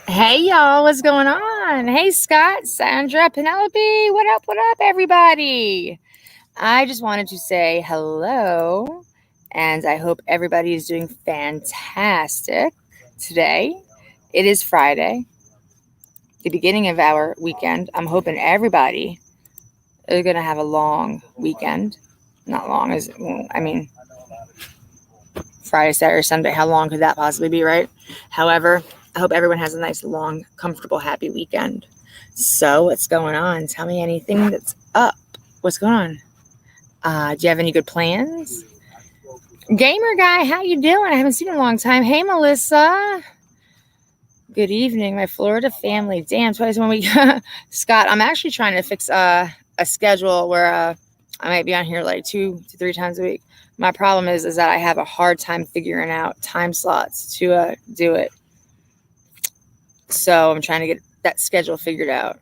Hey y'all, what's going on? Hey Scott, Sandra, Penelope, what up, everybody? I just wanted to say hello, and I hope everybody is doing fantastic today. It is Friday, the beginning of our weekend. I'm hoping everybody is going to have a long weekend. Not long as, well, I mean, Friday, Saturday, Sunday. How long could that possibly be, right? However, I hope everyone has a nice, long, comfortable, happy weekend. So, what's going on? Tell me anything that's up. What's going on? Do you have any good plans? Gamer guy, how you doing? I haven't seen you in a long time. Hey, Melissa. Good evening, my Florida family. Damn, twice one week. Scott, I'm actually trying to fix a schedule where I might be on here like 2 to 3 times a week. My problem is that I have a hard time figuring out time slots to do it. So I'm trying to get that schedule figured out.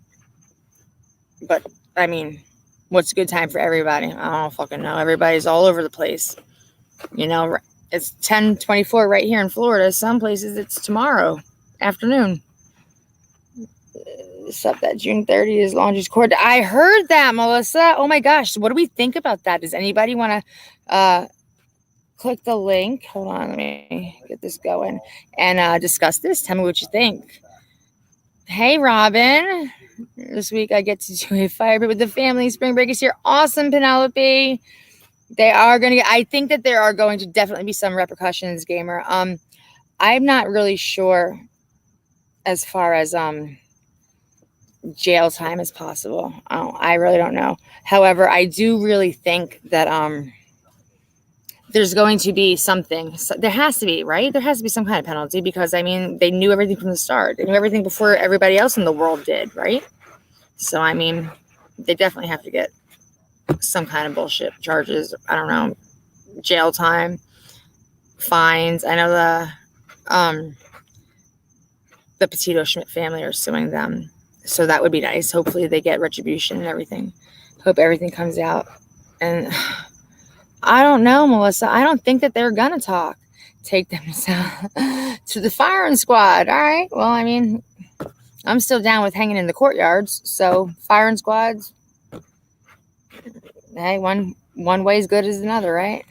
But I mean, what's a good time for everybody? I don't fucking know. Everybody's all over the place. You know, it's 10:24 right here in Florida. Some places it's tomorrow afternoon. Except that June 30th is Laundry's Court. I heard that, Melissa. Oh my gosh. What do we think about that? Does anybody want to click the link? Hold on, let me get this going and discuss this. Tell me what you think. Hey, Robin. This week I get to do a fire pit with the family. Spring break is here. Awesome, Penelope. They are going to get, I think that there are going to definitely be some repercussions, gamer. I'm not really sure as far as jail time as possible. I really don't know. However, I do really think that there's going to be something. So there has to be, right? There has to be some kind of penalty because, I mean, they knew everything from the start. They knew everything before everybody else in the world did, right? So, I mean, they definitely have to get some kind of bullshit charges. I don't know, jail time, fines. I know the Petito Schmidt family are suing them. So that would be nice. Hopefully they get retribution and everything. Hope everything comes out. And I don't know, Melissa. I don't think that they're going to talk. Take them to the firing squad. All right. Well, I mean, I'm still down with hanging in the courtyards. So firing squads, hey, one way is good as another, right?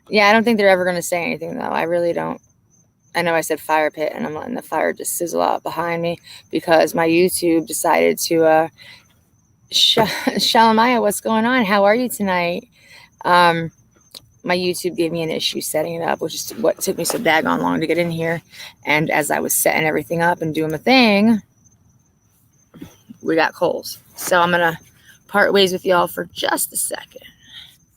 Yeah, I don't think they're ever going to say anything, though. I really don't. I know I said fire pit, and I'm letting the fire just sizzle out behind me because my YouTube decided to Shalamaya, what's going on? How are you tonight? My YouTube gave me an issue setting it up, which is what took me so daggone long to get in here. And as I was setting everything up and doing my thing, we got calls. So I'm going to part ways with y'all for just a second.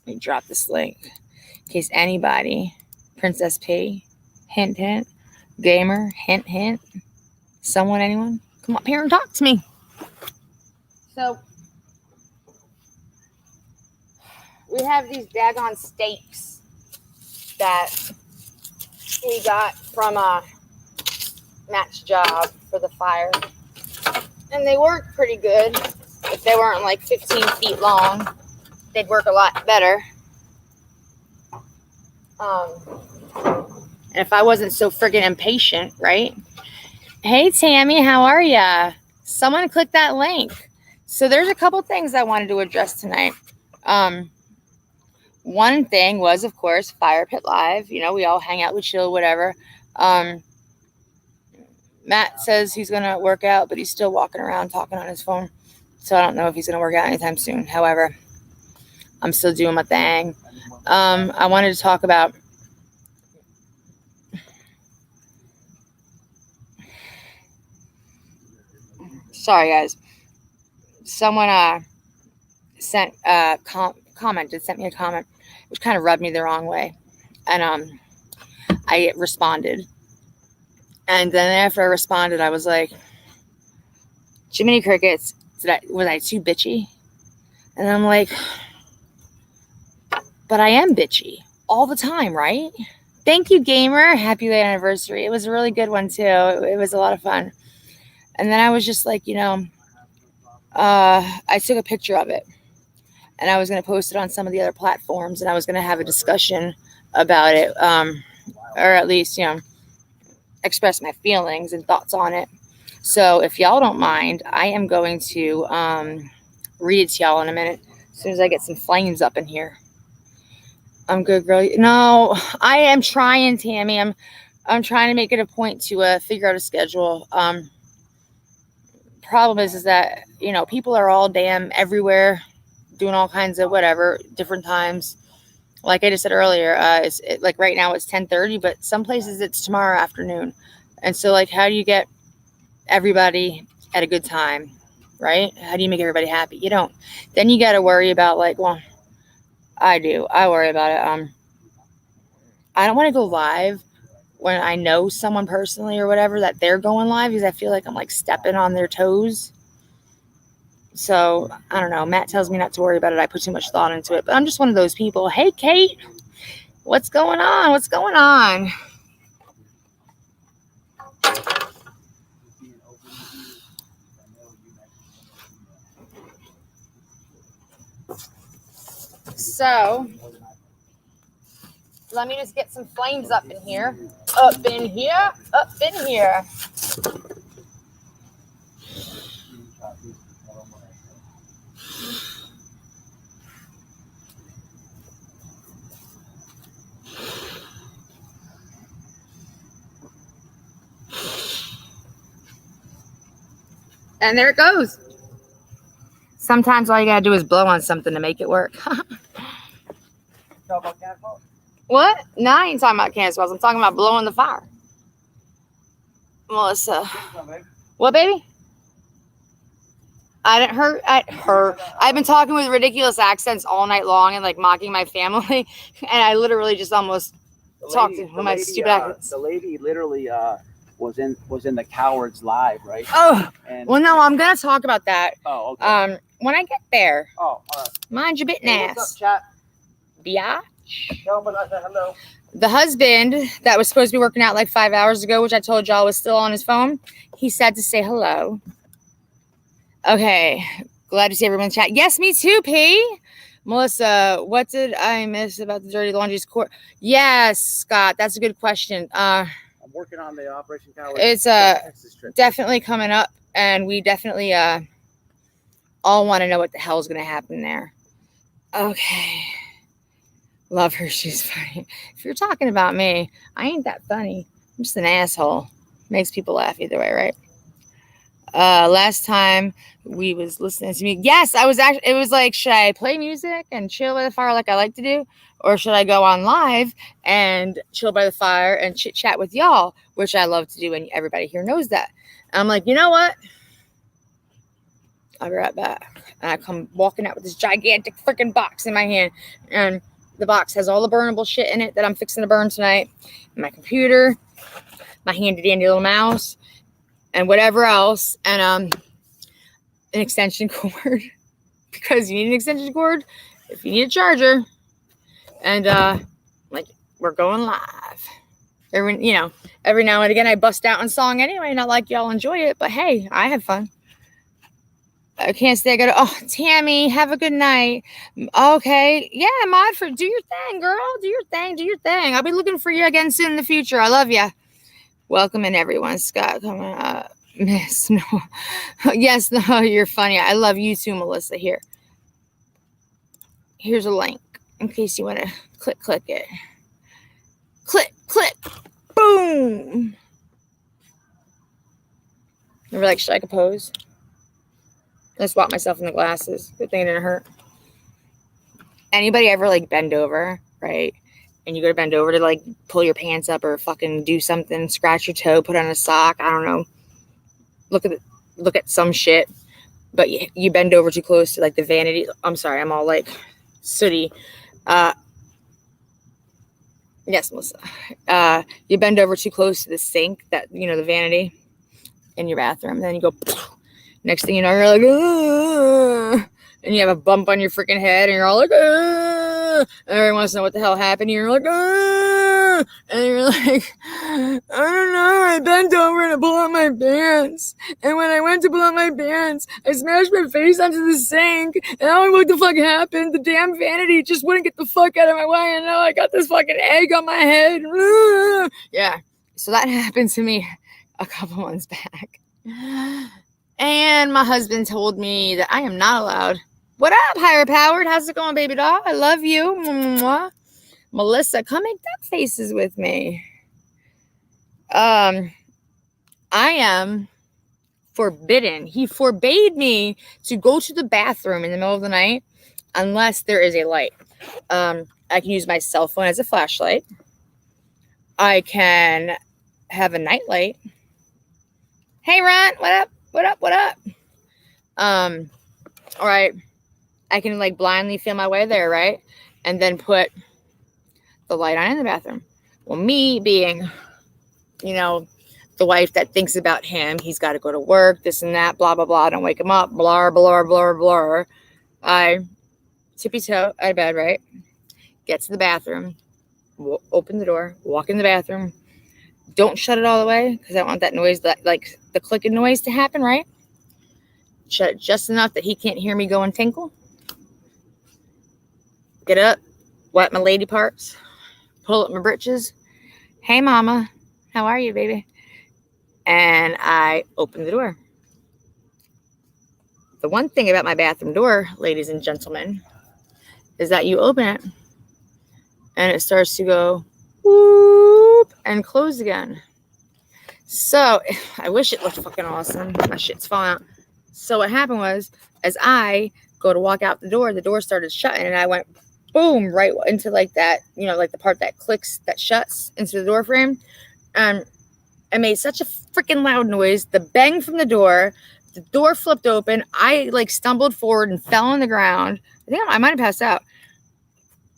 Let me drop this link in case anybody, Princess P, hint, hint, gamer, hint, hint, someone, anyone, come up here and talk to me. So we have these daggone steaks that we got from Matt's job for the fire. And they work pretty good. If they weren't like 15 feet long, they'd work a lot better. And if I wasn't so friggin' impatient, right? Hey, Tammy, how are ya? Someone click that link. So there's a couple things I wanted to address tonight. One thing was, of course, Fire Pit Live. You know, we all hang out, we chill, whatever. Matt says he's going to work out, but he's still walking around talking on his phone. So I don't know if he's going to work out anytime soon. However, I'm still doing my thing. I wanted to talk about sorry, guys. Someone sent sent me a comment, which kind of rubbed me the wrong way. And I responded. And then after I responded, I was like, Jiminy Crickets, was I too bitchy? And I'm like, but I am bitchy all the time, right? Thank you, gamer. Happy late anniversary. It was a really good one, too. It was a lot of fun. And then I was just like, I took a picture of it. And I was going to post it on some of the other platforms. And I was going to have a discussion about it. Or at least, express my feelings and thoughts on it. So if y'all don't mind, I am going to read it to y'all in a minute as soon as I get some flames up in here. I'm good, girl. No, I am trying, Tammy. I'm trying to make it a point to figure out a schedule. Problem is that, you know, people are all damn everywhere doing all kinds of whatever, different times. Like I just said earlier, like right now it's 10:30, but some places it's tomorrow afternoon. And so, like, how do you get everybody at a good time, right? How do you make everybody happy? You don't. Then you got to worry about, like, well, I do. I worry about it. I don't want to go live when I know someone personally or whatever that they're going live, because I feel like I'm like stepping on their toes. So I don't know. Matt tells me not to worry about it. I put too much thought into it, but I'm just one of those people. Hey, Kate, what's going on? What's going on? So let me just get some flames up in here. Up in here. Up in here. And there it goes. Sometimes all you gotta do is blow on something to make it work. What? No, I ain't talking about cancer balls. I'm talking about blowing the fire. Melissa. What, baby? I didn't hurt her. I've been talking with ridiculous accents all night long and like mocking my family, and I literally just almost talked to my stupid accents. The lady literally was in the Cowards live, right? Oh, and, well, no, I'm gonna talk about that. Oh, okay. When I get there. Oh, all right. Mind your bitten ass. What's up, chat? Biatch. No, but I said hello. The husband that was supposed to be working out like 5 hours ago, which I told y'all was still on his phone, he said to say hello. Okay, glad to see everyone in chat. Yes, me too, P. Melissa, what did I miss about the dirty laundry's court? Yes, Scott, that's a good question. I'm working on the Operation Coward. It's definitely coming up, and we definitely all want to know what the hell is going to happen there. Okay. Love her. She's funny. If you're talking about me, I ain't that funny. I'm just an asshole. Makes people laugh either way, right? Last time we was listening to me. Yes, I was actually, it was like, should I play music and chill by the fire like I like to do? Or should I go on live and chill by the fire and chit chat with y'all, which I love to do, and everybody here knows that. And I'm like, you know what? I'll be right back. And I come walking out with this gigantic freaking box in my hand. And the box has all the burnable shit in it that I'm fixing to burn tonight. My computer, my handy dandy little mouse, and whatever else. And an extension cord. Because you need an extension cord if you need a charger. And like, we're going live. Every now and again I bust out in song anyway, not like y'all enjoy it, but hey, I have fun. I can't stay. I gotta. Oh, Tammy, have a good night. Okay, yeah, Modford, do your thing, girl. Do your thing. Do your thing. I'll be looking for you again soon in the future. I love you. Welcome in, everyone. Scott, come on. Miss, no. Yes, no, you're funny. I love you too, Melissa. Here's a link in case you want to click it. Click, boom. You were like, should I compose? I swapped myself in the glasses. Good thing it didn't hurt. Anybody ever like bend over, right? And you go to bend over to like pull your pants up or fucking do something, scratch your toe, put on a sock, I don't know. Look at some shit. But you bend over too close to like the vanity. I'm sorry, I'm all like sooty. Yes, Melissa. You bend over too close to the sink, that, you know, the vanity in your bathroom, and then you go. Next thing you know, you're like, ugh, and you have a bump on your freaking head, and you're all like, ugh, and everyone wants to know what the hell happened. And you're like, ugh, and you're like, I don't know, I bent over and I pulled out my pants, and when I went to pull out my pants, I smashed my face onto the sink, and I don't know what the fuck happened. The damn vanity just wouldn't get the fuck out of my way, and now I got this fucking egg on my head. Ugh. Yeah, So that happened to me a couple months back. And my husband told me that I am not allowed. What up, higher powered? How's it going, baby doll? I love you. Mwah. Melissa, come make duck faces with me. I am forbidden. He forbade me to go to the bathroom in the middle of the night unless there is a light. I can use my cell phone as a flashlight. I can have a nightlight. Hey, Ron, what up? What up? What up? All right. I can like blindly feel my way there, right? And then put the light on in the bathroom. Well, me being, the wife that thinks about him, he's got to go to work, this and that, blah, blah, blah. Don't wake him up, blah, blah, blah, blah. I tippy toe out of bed, right? Get to the bathroom, open the door, walk in the bathroom. Don't shut it all the way because I want that noise, like the clicking noise to happen, right? Shut it just enough that he can't hear me go and tinkle. Get up, wipe my lady parts, pull up my britches. Hey, mama, how are you, baby? And I open the door. The one thing about my bathroom door, ladies and gentlemen, is that you open it and it starts to go whoop and close again. So I wish it looked fucking awesome. My shit's falling out. So what happened was, as I go to walk out the door started shutting and I went boom right into like that, like the part that clicks, that shuts into the door frame. And I made such a freaking loud noise. The bang from the door flipped open. I like stumbled forward and fell on the ground. I think I might have passed out.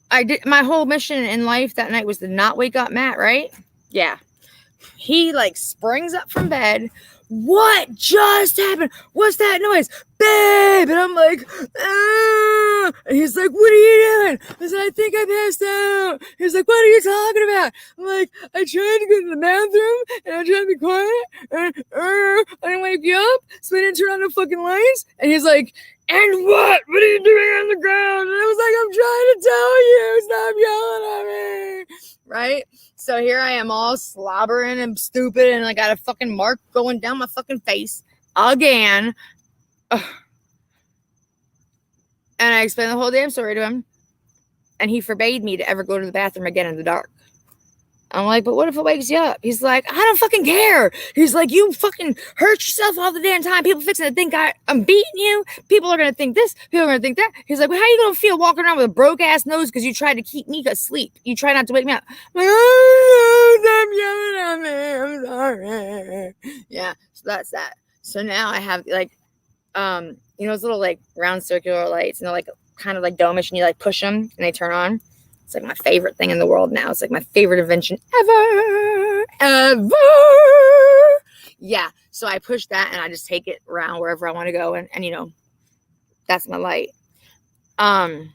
I did. My whole mission in life that night was to not wake up Matt, right? Yeah. He like springs up from bed. What just happened? What's that noise? Babe! And I'm like, ah! And he's like, what are you doing? I said, I think I passed out. He's like, what are you talking about? I'm like, I tried to go to the bathroom and I tried to be quiet and I didn't wake you up, so I didn't turn on the fucking lights. And he's like, and what? What are you doing on the ground? And I was like, I'm trying to tell you, stop yelling at me. Right? So here I am all slobbering and stupid and I got a fucking mark going down my fucking face again. Ugh. And I explained the whole damn story to him. And he forbade me to ever go to the bathroom again in the dark. I'm like, but what if it wakes you up? He's like, I don't fucking care. He's like, you fucking hurt yourself all the damn time. People fixing to think I'm beating you. People are going to think this. People are going to think that. He's like, well, how are you going to feel walking around with a broke ass nose because you tried to keep me asleep? You try not to wake me up. I'm like, oh, stop yelling at me. I'm sorry. Yeah, so that's that. So now I have like, those little like round circular lights and they're like kind of like domish and you like push them and they turn on. It's like my favorite thing in the world now. It's like my favorite invention ever. Yeah. So I push that and I just take it around wherever I want to go. And that's my light. And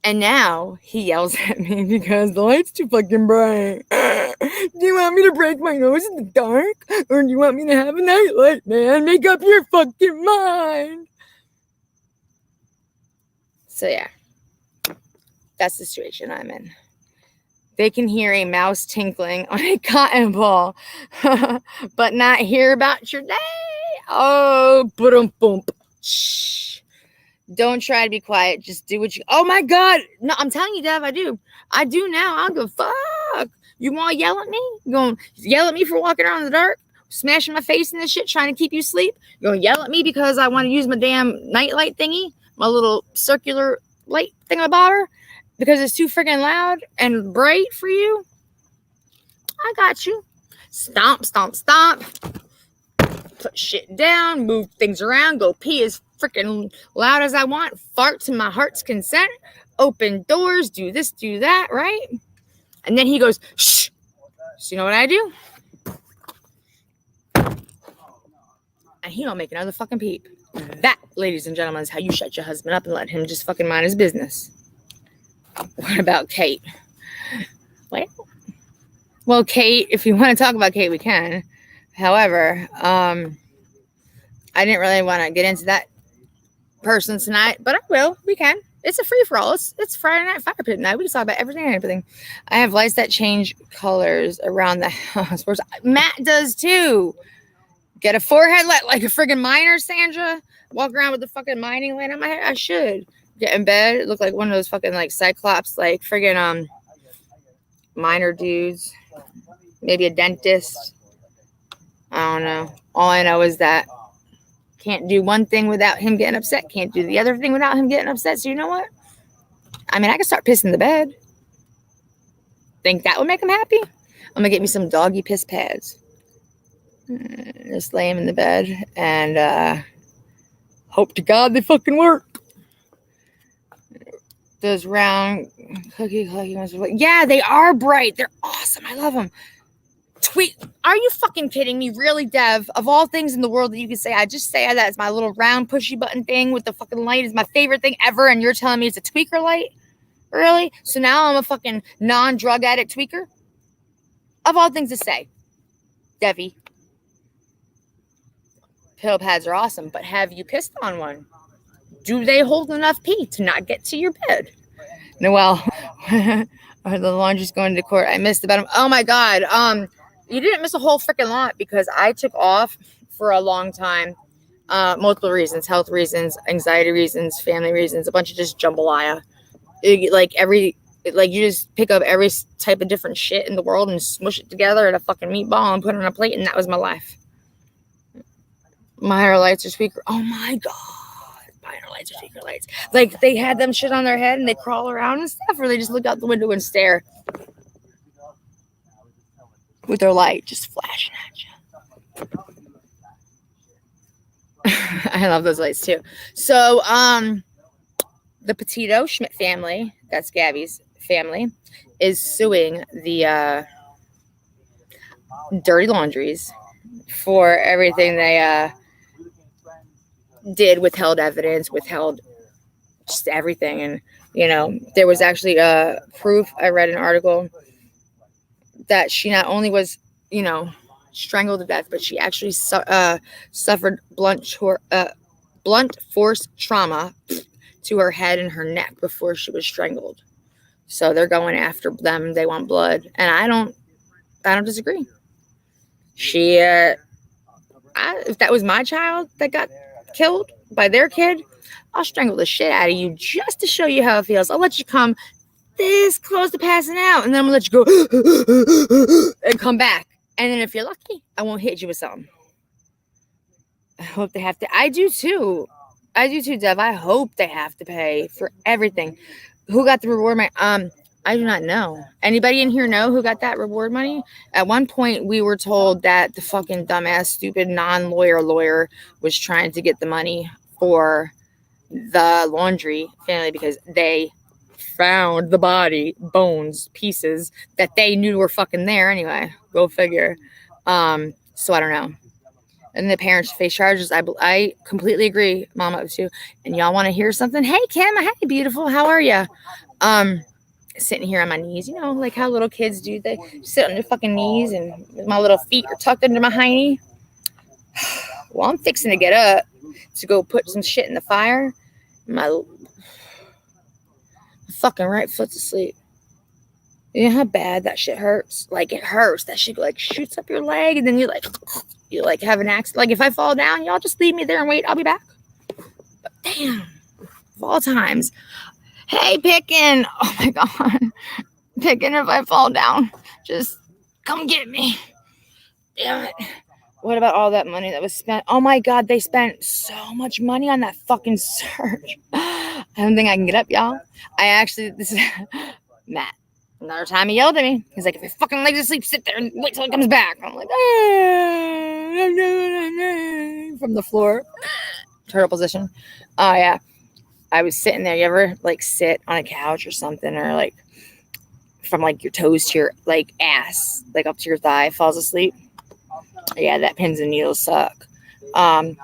now he yells at me because the light's too fucking bright. Do you want me to break my nose in the dark? Or do you want me to have a nightlight, man? Make up your fucking mind. So yeah. That's the situation I'm in. They can hear a mouse tinkling on a cotton ball, but not hear about your day. Oh, boom, boom. Shh. Don't try to be quiet. Just do what you. Oh my God. No, I'm telling you, Dev, I do. I do now. I don't give a fuck. You want to yell at me? You going to yell at me for walking around in the dark? Smashing my face in this shit, trying to keep you asleep? You going to yell at me because I want to use my damn nightlight thingy? My little circular light thingamabobber? Because it's too freaking loud and bright for you? I got you. Stomp, stomp, stomp. Put shit down, move things around, go pee as freaking loud as I want, fart to my heart's consent, open doors, do this, do that, right? And then he goes, shh. So you know what I do? And he don't make another fucking peep. That, ladies and gentlemen, is how you shut your husband up and let him just fucking mind his business. What about Kate? Well, Kate, if you want to talk about Kate, we can. However, I didn't really want to get into that person tonight, but I will. We can. It's a free-for-all. It's Friday night fire pit night. We can talk about everything and everything. I have lights that change colors around the house. Matt does too. Get a forehead light like a friggin' miner, Sandra. Walk around with the fucking mining light on my head. I should. Get in bed, look like one of those fucking like cyclops, like friggin' miner dudes. Maybe a dentist. I don't know. All I know is that can't do one thing without him getting upset. Can't do the other thing without him getting upset. So you know what? I mean, I can start pissing the bed. Think that would make him happy? I'm gonna get me some doggy piss pads. Just lay him in the bed and hope to God they fucking work. Those round cookie ones. Yeah, they are bright. They're awesome. I love them. Tweet. Are you fucking kidding me? Really, Dev? Of all things in the world that you could say, I just say that it's my little round pushy button thing with the fucking light is my favorite thing ever, and you're telling me it's a tweaker light? Really? So now I'm a fucking non-drug addict tweaker? Of all things to say. Devi. Pill pads are awesome, but have you pissed on one? Do they hold enough pee to not get to your bed? Noelle. The laundry's going to court. I missed about him. Oh my God. You didn't miss a whole freaking lot because I took off for a long time. Multiple reasons, health reasons, anxiety reasons, family reasons, a bunch of just jambalaya. You just pick up every type of different shit in the world and smush it together in a fucking meatball and put it on a plate, and that was my life. Minor lights or speaker. Oh my God. Minor lights or speaker lights. Like they had them shit on their head and they crawl around and stuff, or they just look out the window and stare with their light just flashing at you. I love those lights too. So, the Petito Schmidt family, that's Gabby's family, is suing the Dirty Laundries for everything they did, withheld evidence, withheld just everything. And, you know, there was actually proof. I read an article that she not only was, you know, strangled to death, but she actually suffered blunt force trauma to her head and her neck before she was strangled. So they're going after them. They want blood, and I don't disagree. If that was my child that got killed by their kid, I'll strangle the shit out of you just to show you how it feels. I'll let you come this close to passing out, and then I'm gonna let you go and come back. And then if you're lucky, I won't hit you with something. I hope they have to. I do too, Dev. I hope they have to pay for everything. Who got the reward money? I do not know. Anybody in here know who got that reward money? At one point, we were told that the fucking dumbass, stupid, lawyer was trying to get the money for the Laundrie family because they found the body, bones, pieces that they knew were fucking there anyway. Go figure. So I don't know. And the parents face charges. I completely agree, Mama, too. And y'all want to hear something? Hey, Kim. Hey, beautiful. How are you? Sitting here on my knees, you know, like how little kids do. They sit on their fucking knees, and my little feet are tucked under my hiney. Well, I'm fixing to get up to go put some shit in the fire. My fucking right foot's asleep. You know how bad that shit hurts? Like, it hurts. That shit like shoots up your leg, and then you like have an accident. Like, if I fall down, y'all just leave me there and wait. I'll be back. But damn, of all times. Hey, Pickin'. Oh my God. Pickin', if I fall down, just come get me. Damn it. What about all that money that was spent? Oh my God, they spent so much money on that fucking search. I don't think I can get up, y'all. This is Matt. Another time he yelled at me. He's like, if your fucking leg's asleep, sit there and wait till it comes back. I'm like, from the floor. Turtle position. Oh, yeah. I was sitting there. You ever like sit on a couch or something, or like from like your toes to your like ass, like up to your thigh, falls asleep? Yeah, that pins and needles suck. I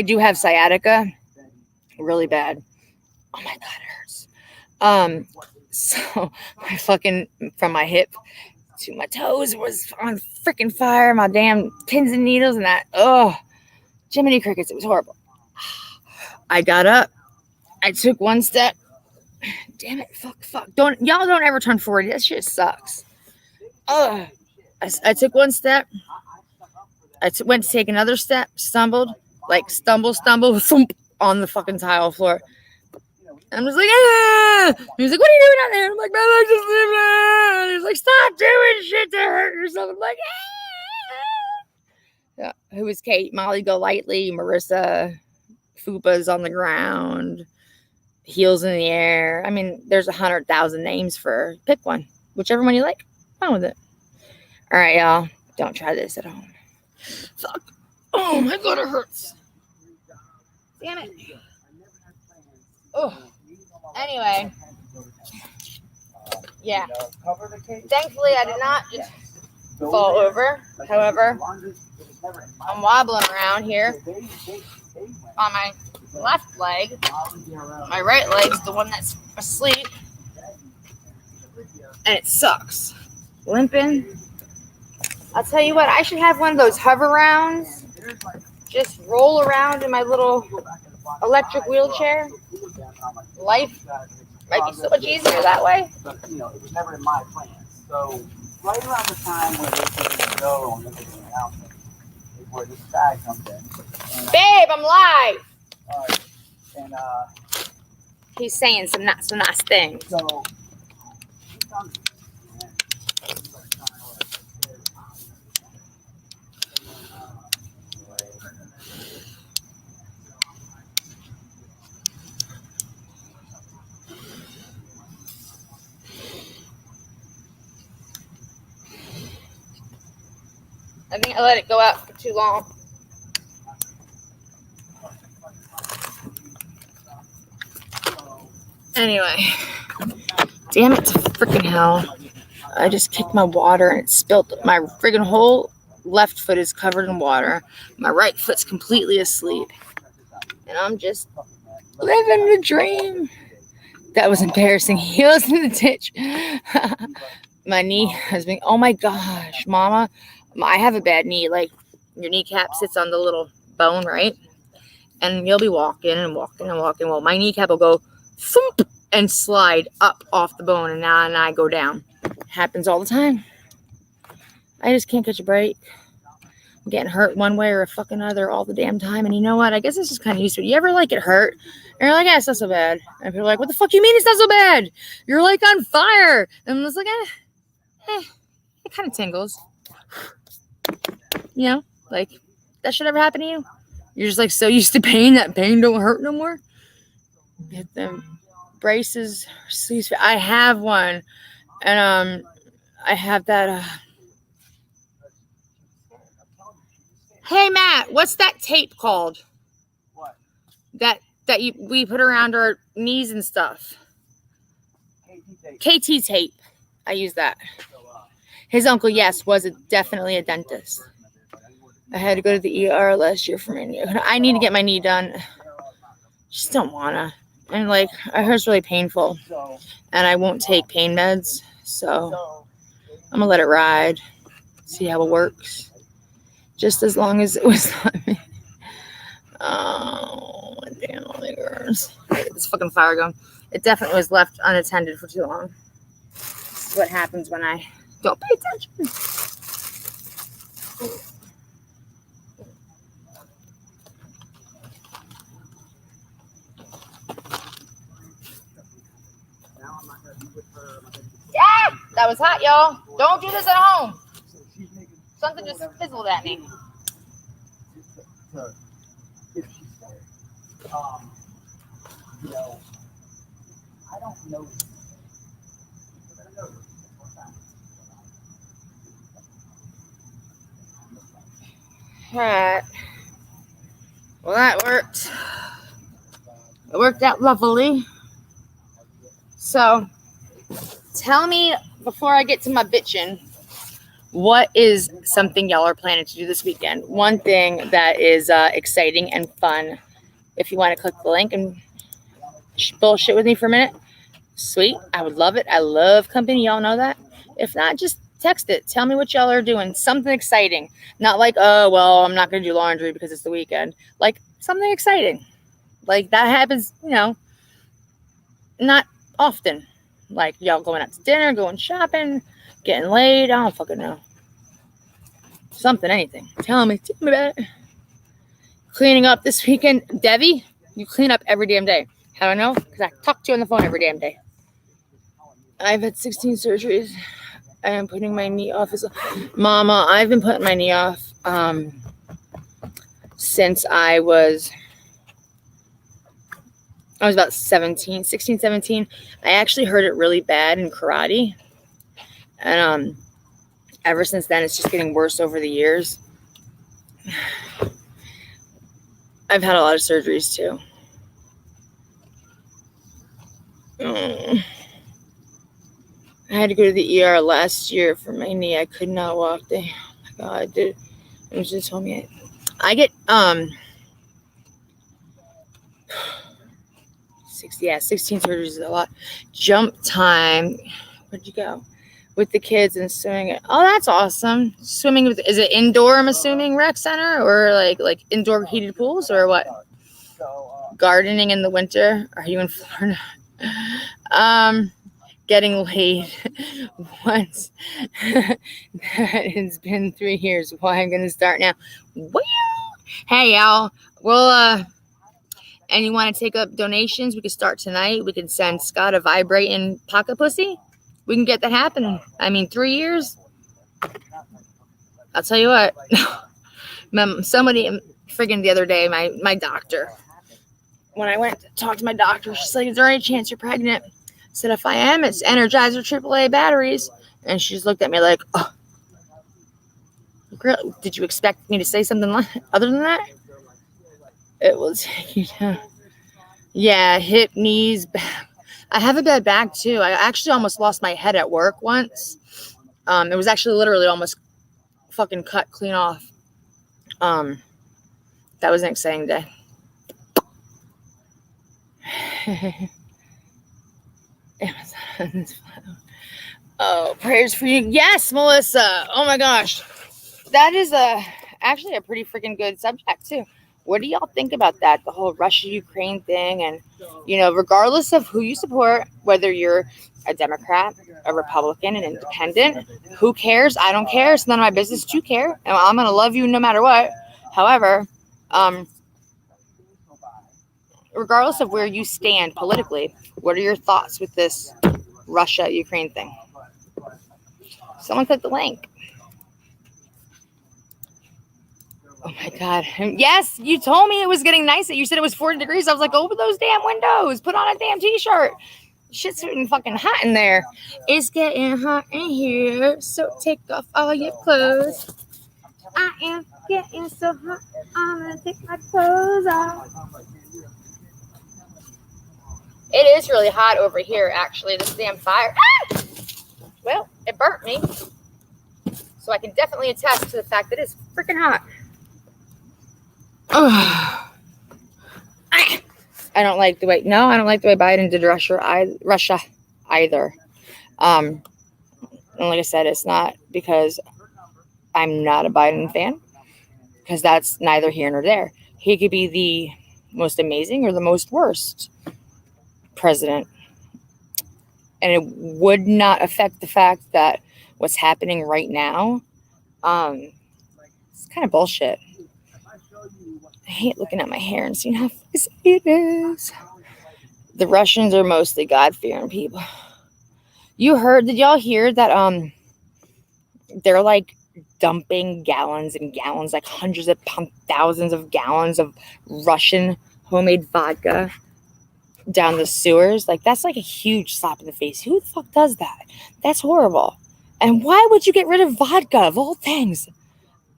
do have sciatica, really bad. Oh my God, it hurts. So my fucking from my hip to my toes was on freaking fire. My damn pins and needles and that. Oh, Jiminy Crickets. It was horrible. I got up. I took one step. Damn it, fuck. Y'all don't ever turn 40. That shit sucks. Ugh. I took one step. Went to take another step, stumbled, stumble, thump, on the fucking tile floor. And I'm just like, ah! He's like, what are you doing out there? I'm like, man, I just live there. And he's like, stop doing shit to hurt yourself. I'm like, ah! Yeah. Who was Kate? Molly Golightly, Marissa, Fupa's on the ground, heels in the air. I mean, there's 100,000 names for her. Pick one. Whichever one you like. Fine with it. All right, y'all. Don't try this at home. Fuck. Oh my god, it hurts. Damn it. Oh. Anyway. Yeah. Thankfully, I did not just fall over. However, I'm wobbling around here on my left leg. My right leg's the one that's asleep. And it sucks. Limping. I'll tell you what, I should have one of those hover rounds. Just roll around in my little electric wheelchair. Life might be so much easier that way. But, it was never in my plans. So, right around the time when they said go on the announcement is where this guy comes in. And, Babe, I'm live! And, he's saying some not so nice things. So, he comes in. I think I let it go out for too long. Anyway. Damn it to freaking hell. I just kicked my water and it spilled. My friggin' whole left foot is covered in water. My right foot's completely asleep. And I'm just living the dream. That was embarrassing. Heels in the ditch. My knee has been, oh my gosh, mama. I have a bad knee. Like, your kneecap sits on the little bone, right? And you'll be walking and walking and walking. Well, my kneecap will go thump and slide up off the bone, and now I go down. Happens all the time. I just can't catch a break. I'm getting hurt one way or a fucking other all the damn time. And you know what? I guess it's just kind of used to it. You ever get hurt? And you're like, yeah, it's not so bad. And people are like, what the fuck you mean it's not so bad? You're like on fire. And I'm just like, it kind of tingles. That should ever happen to you? You're just so used to pain that pain don't hurt no more. Get them braces, sleeves. I have one, and I have that. Hey Matt, what's that tape called? What? That we put around our knees and stuff. KT tape. I use that. His uncle, yes, was definitely a dentist. I had to go to the ER last year for my knee. I need to get my knee done. Just don't wanna. And I heard it's really painful. And I won't take pain meds. So I'm gonna let it ride. See how it works. Just as long as it was on me. Oh, damn, all the girls. This fucking fire going. It definitely was left unattended for too long. This is what happens when I don't pay attention. Yeah, that was hot, y'all. Don't do this at home. Something just fizzled at me. I don't know. Alright. Well, that worked. It worked out lovely. So, tell me, before I get to my bitching, what is something y'all are planning to do this weekend? One thing that is exciting and fun. If you want to click the link and bullshit with me for a minute, sweet. I would love it. I love company. Y'all know that. If not, just text it. Tell me what y'all are doing. Something exciting. Not oh, well, I'm not going to do laundry because it's the weekend. Something exciting. That happens, not often. Like y'all going out to dinner, going shopping, getting laid. I don't fucking know. Something, anything. Tell me about it. Cleaning up this weekend. Debbie, you clean up every damn day. How do I know? Because I talk to you on the phone every damn day. I've had 16 surgeries. I am putting my knee off. Mama, I've been putting my knee off since I was about 17, 16, 17. I actually hurt it really bad in karate. And ever since then, it's just getting worse over the years. I've had a lot of surgeries too. I had to go to the ER last year for my knee. I could not walk. Oh my God, dude. It just told me I get 16 surgeries is a lot. Jump time. Where'd you go? With the kids and swimming. Oh, that's awesome. Swimming with, is it indoor, I'm assuming, rec center, or like indoor heated pools, or what? Gardening in the winter. Are you in Florida? Getting laid once. It's been 3 years. Why I'm gonna start now. Well, hey y'all. Well, and you want to take up donations? We can start tonight. We can send Scott a vibrating pocket pussy. We can get that happening. I mean, 3 years. I'll tell you what. Somebody friggin' the other day, my doctor. When I went to talk to my doctor, she's like, "Is there any chance you're pregnant?" I said, "If I am, it's Energizer AAA batteries." And she just looked at me like, "Oh, girl, did you expect me to say something other than that?" It was, yeah, hip, knees, back. I have a bad back too. I actually almost lost my head at work once. It was actually literally almost fucking cut clean off. That was an exciting day. Oh, prayers for you. Yes, Melissa. Oh my gosh. That is actually a pretty freaking good subject too. What do y'all think about that? The whole Russia-Ukraine thing, and regardless of who you support, whether you're a Democrat, a Republican, an independent, who cares? I don't care. It's none of my business to care, and I'm gonna love you no matter what. However, regardless of where you stand politically, what are your thoughts with this Russia-Ukraine thing? Someone click the link. Oh my God. Yes, you told me it was getting nice. You said it was 40 degrees. I was like, open those damn windows. Put on a damn t-shirt. Shit's getting fucking hot in there. It's getting hot in here. So take off all your clothes. I am getting so hot. I'm going to take my clothes off. It is really hot over here, actually. This damn fire. Ah! Well, it burnt me. So I can definitely attest to the fact that it's freaking hot. I don't like the way Biden did Russia either. And like I said, it's not because I'm not a Biden fan, because that's neither here nor there. He could be the most amazing or the most worst president, and it would not affect the fact that what's happening right now, it's kind of bullshit. I hate looking at my hair and seeing how fuzzy it is. The Russians are mostly God-fearing people. Did y'all hear that they're like dumping gallons and gallons, like hundreds of thousands of gallons of Russian homemade vodka down the sewers? Like, that's like a huge slap in the face. Who the fuck does that? That's horrible. And why would you get rid of vodka of all things?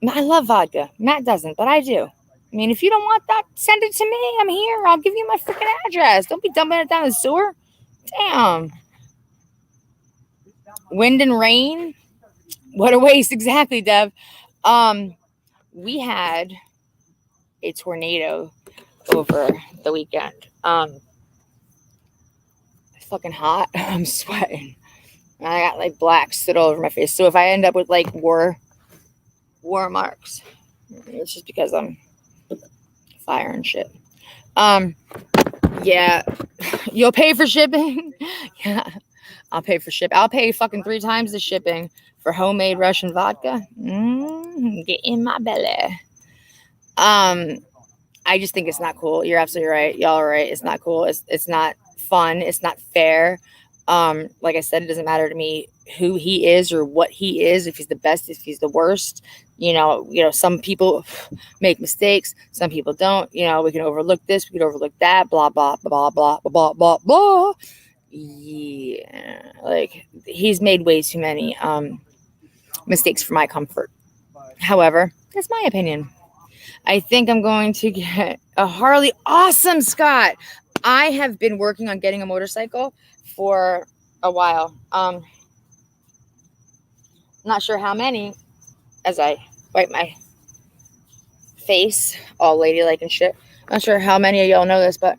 I love vodka. Matt doesn't, but I do. I mean, if you don't want that, send it to me. I'm here. I'll give you my freaking address. Don't be dumping it down the sewer. Damn. Wind and rain. What a waste. Exactly, Dev. We had a tornado over the weekend. It's fucking hot. I'm sweating. I got like black soot all over my face. So if I end up with like war marks, it's just because I'm fire and shit. Yeah. You'll pay for shipping? Yeah. I'll pay for ship. I'll pay fucking 3 times the shipping for homemade Russian vodka. Get in my belly. I just think it's not cool. You're absolutely right. Y'all are right. It's not cool. It's not fun. It's not fair. Like I said, it doesn't matter to me who he is or what he is, if he's the best, if he's the worst. Some people make mistakes, some people don't. We can overlook this, we can overlook that, blah blah blah blah blah blah blah blah. Yeah, like he's made way too many mistakes for my comfort. However, that's my opinion. I think I'm going to get a Harley. Awesome, Scott. I have been working on getting a motorcycle for a while. Not sure how many, as I wipe my face, all ladylike and shit. Not sure how many of y'all know this, but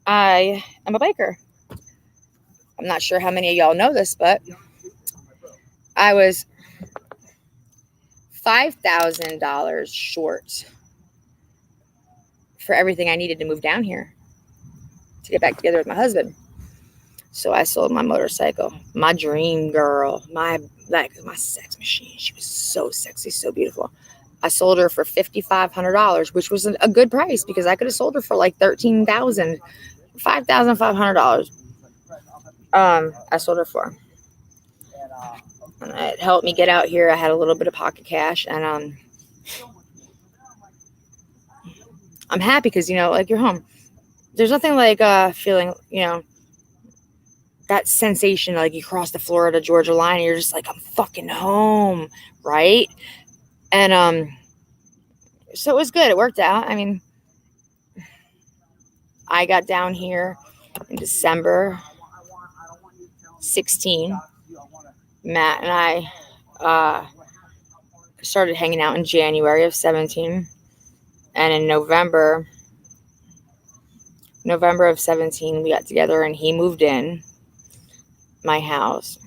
I am a biker. I'm not sure how many of y'all know this, but I was $5,000 short for everything I needed to move down here to get back together with my husband. So I sold my motorcycle, my dream girl, my sex machine. She was so sexy, so beautiful. I sold her for $5,500, which was a good price because I could have sold her for like $13,000, $5,500. I sold her for. And it helped me get out here. I had a little bit of pocket cash, and I'm happy because like you're home. There's nothing like feeling that sensation like you cross the Florida-Georgia line and you're just like, I'm fucking home, right? And so it was good. It worked out. I mean, I got down here in December 16. Matt and I started hanging out in January of 17. And in November of 17, we got together and he moved in my house.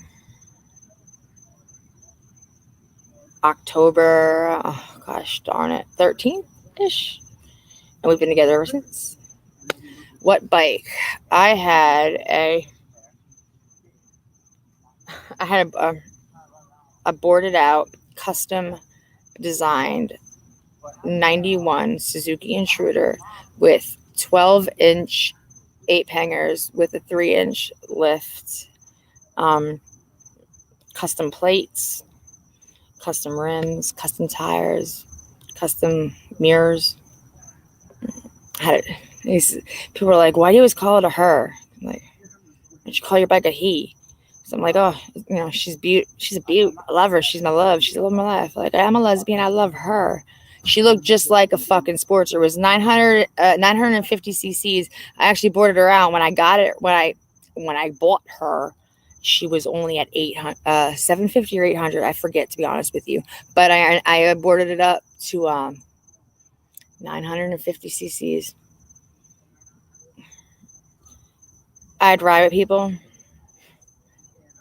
October, oh gosh darn it, 13th-ish. And we've been together ever since. What bike? I had a boarded out, custom designed 91 Suzuki Intruder with 12-inch 8-hangers with a 3-inch lift, custom plates, custom rims, custom tires, custom mirrors. People are like, why do you always call it a her? I'm like, why don't you call your bike a he? So I'm like, oh, she's a beaut. I love her. She's my love. She's the love of my life. Like, I'm a lesbian. I love her. She looked just like a fucking Sportster. It was 950 cc's. I actually boarded her out when I got it. When I bought her, she was only at 750 or 800. I forget, to be honest with you. But I boarded it up to 950 cc's. I'd ride with people.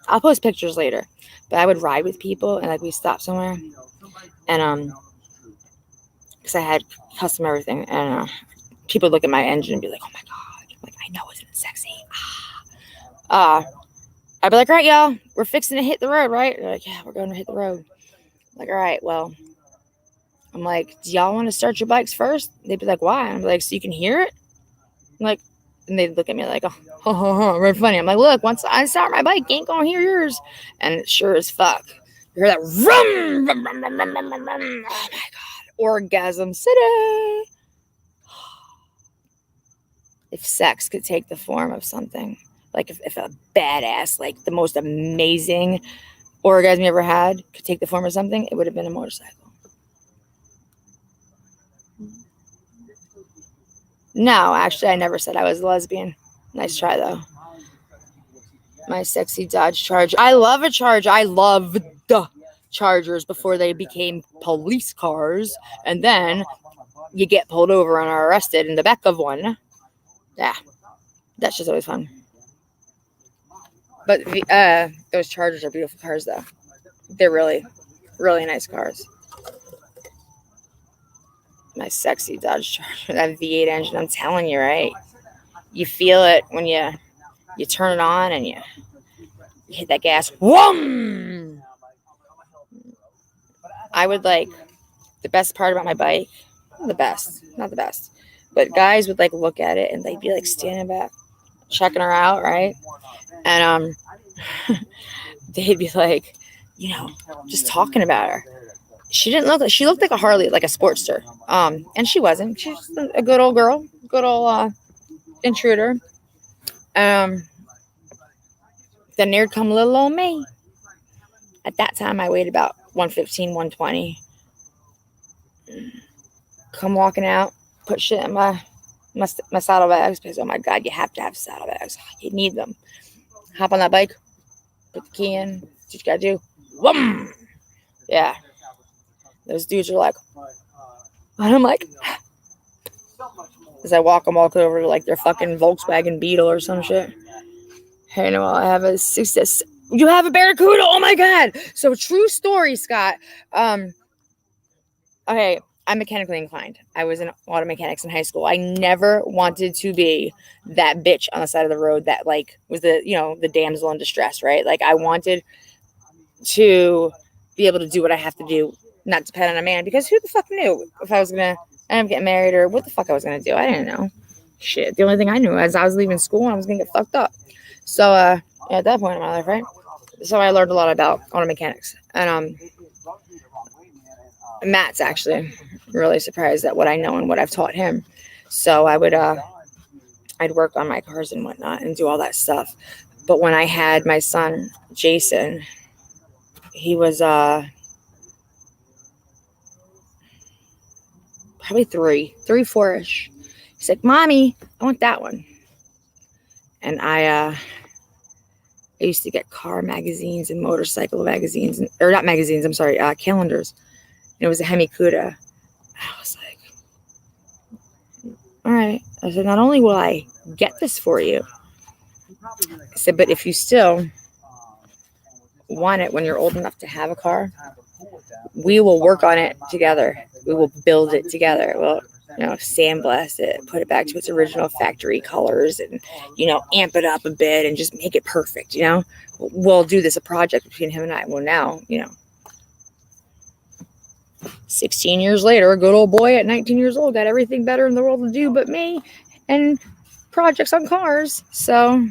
I'll post pictures later, but I would ride with people and like we stop somewhere, and because I had custom everything, and people look at my engine and be like, "Oh my god!" Like, I know, isn't it sexy? I'd be like, "All right, y'all, we're fixing to hit the road, right?" They're like, "Yeah, we're going to hit the road." I'm like, all right, well, I'm like, do y'all want to start your bikes first? They'd be like, why? I'm like, so you can hear it. I'm like, and they'd look at me like, oh, very funny. I'm like, look, once I start my bike, you ain't gonna hear yours. And sure as fuck, you hear that rum, rum, rum, rum, rum, rum, rum, rum. Oh my god, Orgasm City. If sex could take the form of something, like if a badass, like the most amazing orgasm you ever had could take the form of something, it would have been a motorcycle. No, actually, I never said I was a lesbian. Nice try, though. My sexy Dodge Charger. I love a Charger. I loved Chargers before they became police cars. And then you get pulled over and are arrested in the back of one. Yeah, that's just always fun. But those Chargers are beautiful cars, though. They're really, really nice cars. My sexy Dodge Charger, that V8 engine, I'm telling you, right? you feel it when you turn it on and you hit that gas. Whoom! I would like the best part about my bike, not the best, but guys would like look at it and they'd be like standing back, checking her out, right? And they'd be like, just talking about her. She looked like a Harley, like a Sportster. And she wasn't. She's just a good old girl, good old intruder. Then there'd come little old me. At that time, I weighed about 115, 120. Come walking out, put shit in my saddlebags because, oh my God, you have to have saddlebags. You need them. Hop on that bike, put the key in. What you gotta do? Whoom! Yeah. Those dudes are like, and I'm like, as I walk over to like their fucking Volkswagen Beetle or some shit. Hey, no, I have a success. You have a Barracuda? Oh my God! So true story, Scott. Okay, I'm mechanically inclined. I was in auto mechanics in high school. I never wanted to be that bitch on the side of the road that like was the damsel in distress, right? Like I wanted to be able to do what I have to do, not depend on a man, because who the fuck knew if I was gonna end up getting married or what the fuck I was gonna do? I didn't know. Shit. The only thing I knew as I was leaving school, I was gonna get fucked up. So at that point in my life, right? So I learned a lot about auto mechanics. And Matt's actually really surprised at what I know and what I've taught him. So I'd work on my cars and whatnot and do all that stuff. But when I had my son, Jason, he was probably 3, 4-ish. He's like, Mommy, I want that one. And I used to get car magazines and motorcycle magazines, or not magazines, I'm sorry, calendars. And it was a Hemi Cuda. I was like, all right. I said, not only will I get this for you, I said, but if you still want it when you're old enough to have a car, we will work on it together. We will build it together. We'll, sandblast it, put it back to its original factory colors and, amp it up a bit and just make it perfect. We'll do this, a project between him and I. Well, now, 16 years later, a good old boy at 19 years old got everything better in the world to do but me and projects on cars. So,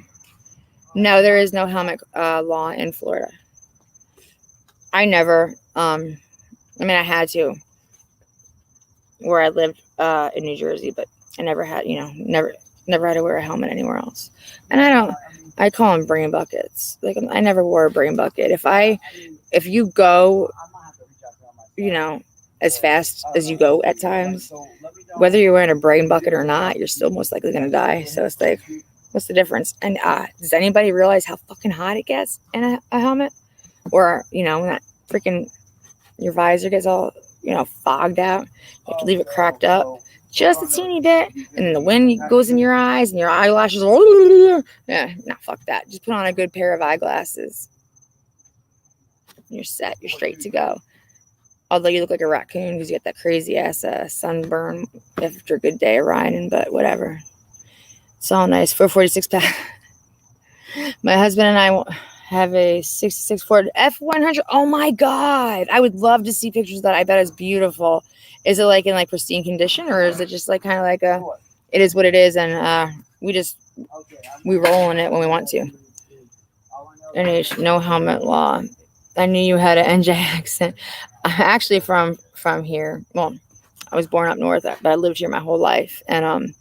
no, there is no helmet law in Florida. I never, I had to where I lived in New Jersey, but I never had, never had to wear a helmet anywhere else. And I call them brain buckets. Like I never wore a brain bucket. If you go, as fast as you go at times, whether you're wearing a brain bucket or not, you're still most likely going to die. So it's like, what's the difference? And does anybody realize how fucking hot it gets in a helmet? Or, when that freaking, your visor gets all, fogged out. You have to leave it cracked up just a teeny bit. And then the wind goes in your eyes and your eyelashes. Yeah, no, fuck that. Just put on a good pair of eyeglasses. You're set. You're straight to go. Although you look like a raccoon because you get that crazy ass sunburn after a good day of riding, but whatever. It's all nice. 446 pack. My husband and I have a 66 Ford F100. Oh my God. I would love to see pictures of that. I bet it's beautiful. Is it like in like pristine condition, or is it just like kind of like it is what it is, and we roll in it when we want to. And there's no helmet law. I knew you had an NJ accent. I'm actually from here. Well, I was born up north, but I lived here my whole life. And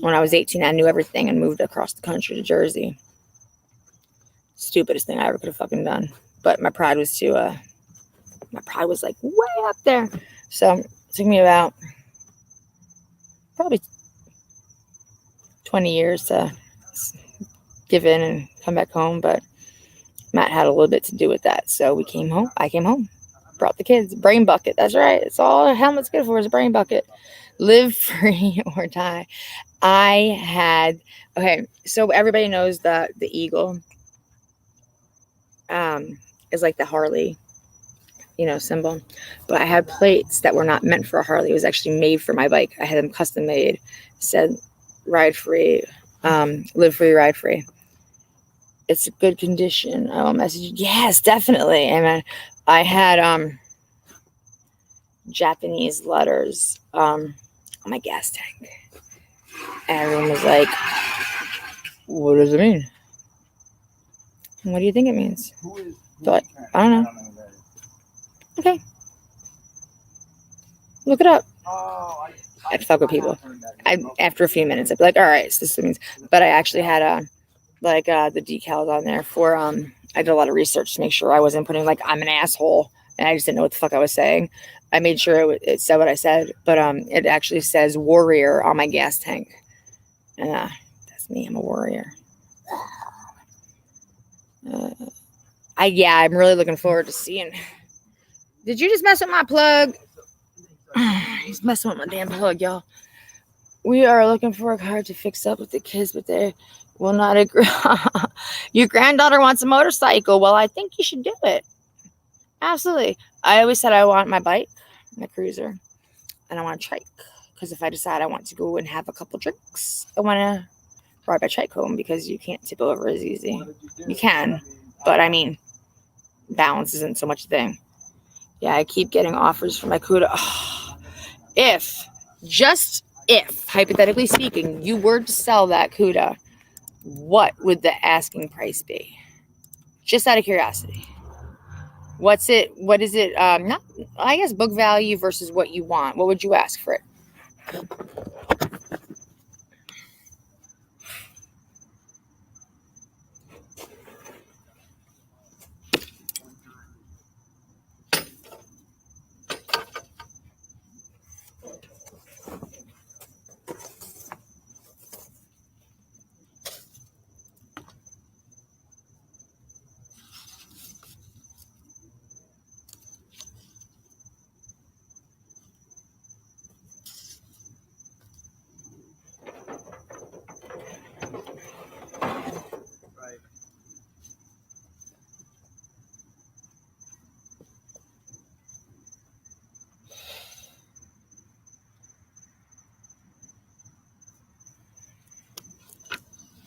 when I was 18, I knew everything and moved across the country to Jersey. Stupidest thing I ever could have fucking done. But my pride was like way up there. So it took me about probably 20 years to give in and come back home. But Matt had a little bit to do with that. So we came home. I came home. Brought the kids. Brain bucket. That's right. It's all a helmet's good for is a brain bucket. Live free or die. Okay, so everybody knows the Eagle is like the Harley, symbol. But I had plates that were not meant for a Harley. It was actually made for my bike. I had them custom made. It said ride free Live free, ride free. It's a good condition. I will message you. Yes, definitely. And I had Japanese letters on my gas tank. And everyone was like, what does it mean? What do you think it means? But I don't know. Okay. Look it up. I'd fuck with people. After a few minutes, I'd be like, all right, so this means. But I actually had the decals on there for I did a lot of research to make sure I wasn't putting like I'm an asshole and I just didn't know what the fuck I was saying. I made sure it said what I said, but it actually says warrior on my gas tank, and that's me. I'm a warrior. I'm really looking forward to seeing. Did you just mess with my plug? He's messing with my damn plug, y'all. We are looking for a car to fix up with the kids, but they will not agree. Your granddaughter wants a motorcycle. Well, I think you should do it. Absolutely. I always said I want my bike, my cruiser, and I want a trike. Because if I decide I want to go and have a couple drinks, I want to ride my trike home because you can't tip over as easy. You can, but I mean, balance isn't so much a thing. Yeah, I keep getting offers for my CUDA. Oh, if, hypothetically speaking, you were to sell that CUDA, what would the asking price be? Just out of curiosity. What is it? Not, I guess book value versus what you want. What would you ask for it?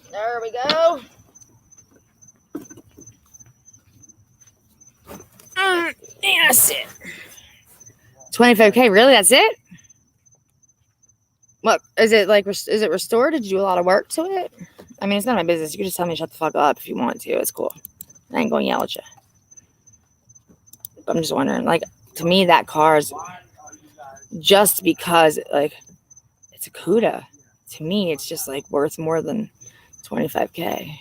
There we go. That's it. 25K, really? That's it? What is it like? Is it restored? Did you do a lot of work to it? I mean, it's not my business. You can just tell me to shut the fuck up if you want to. It's cool. I ain't going to yell at you. But I'm just wondering, like, to me, that car is just because, like, it's a CUDA. To me, it's just like worth more than 25K.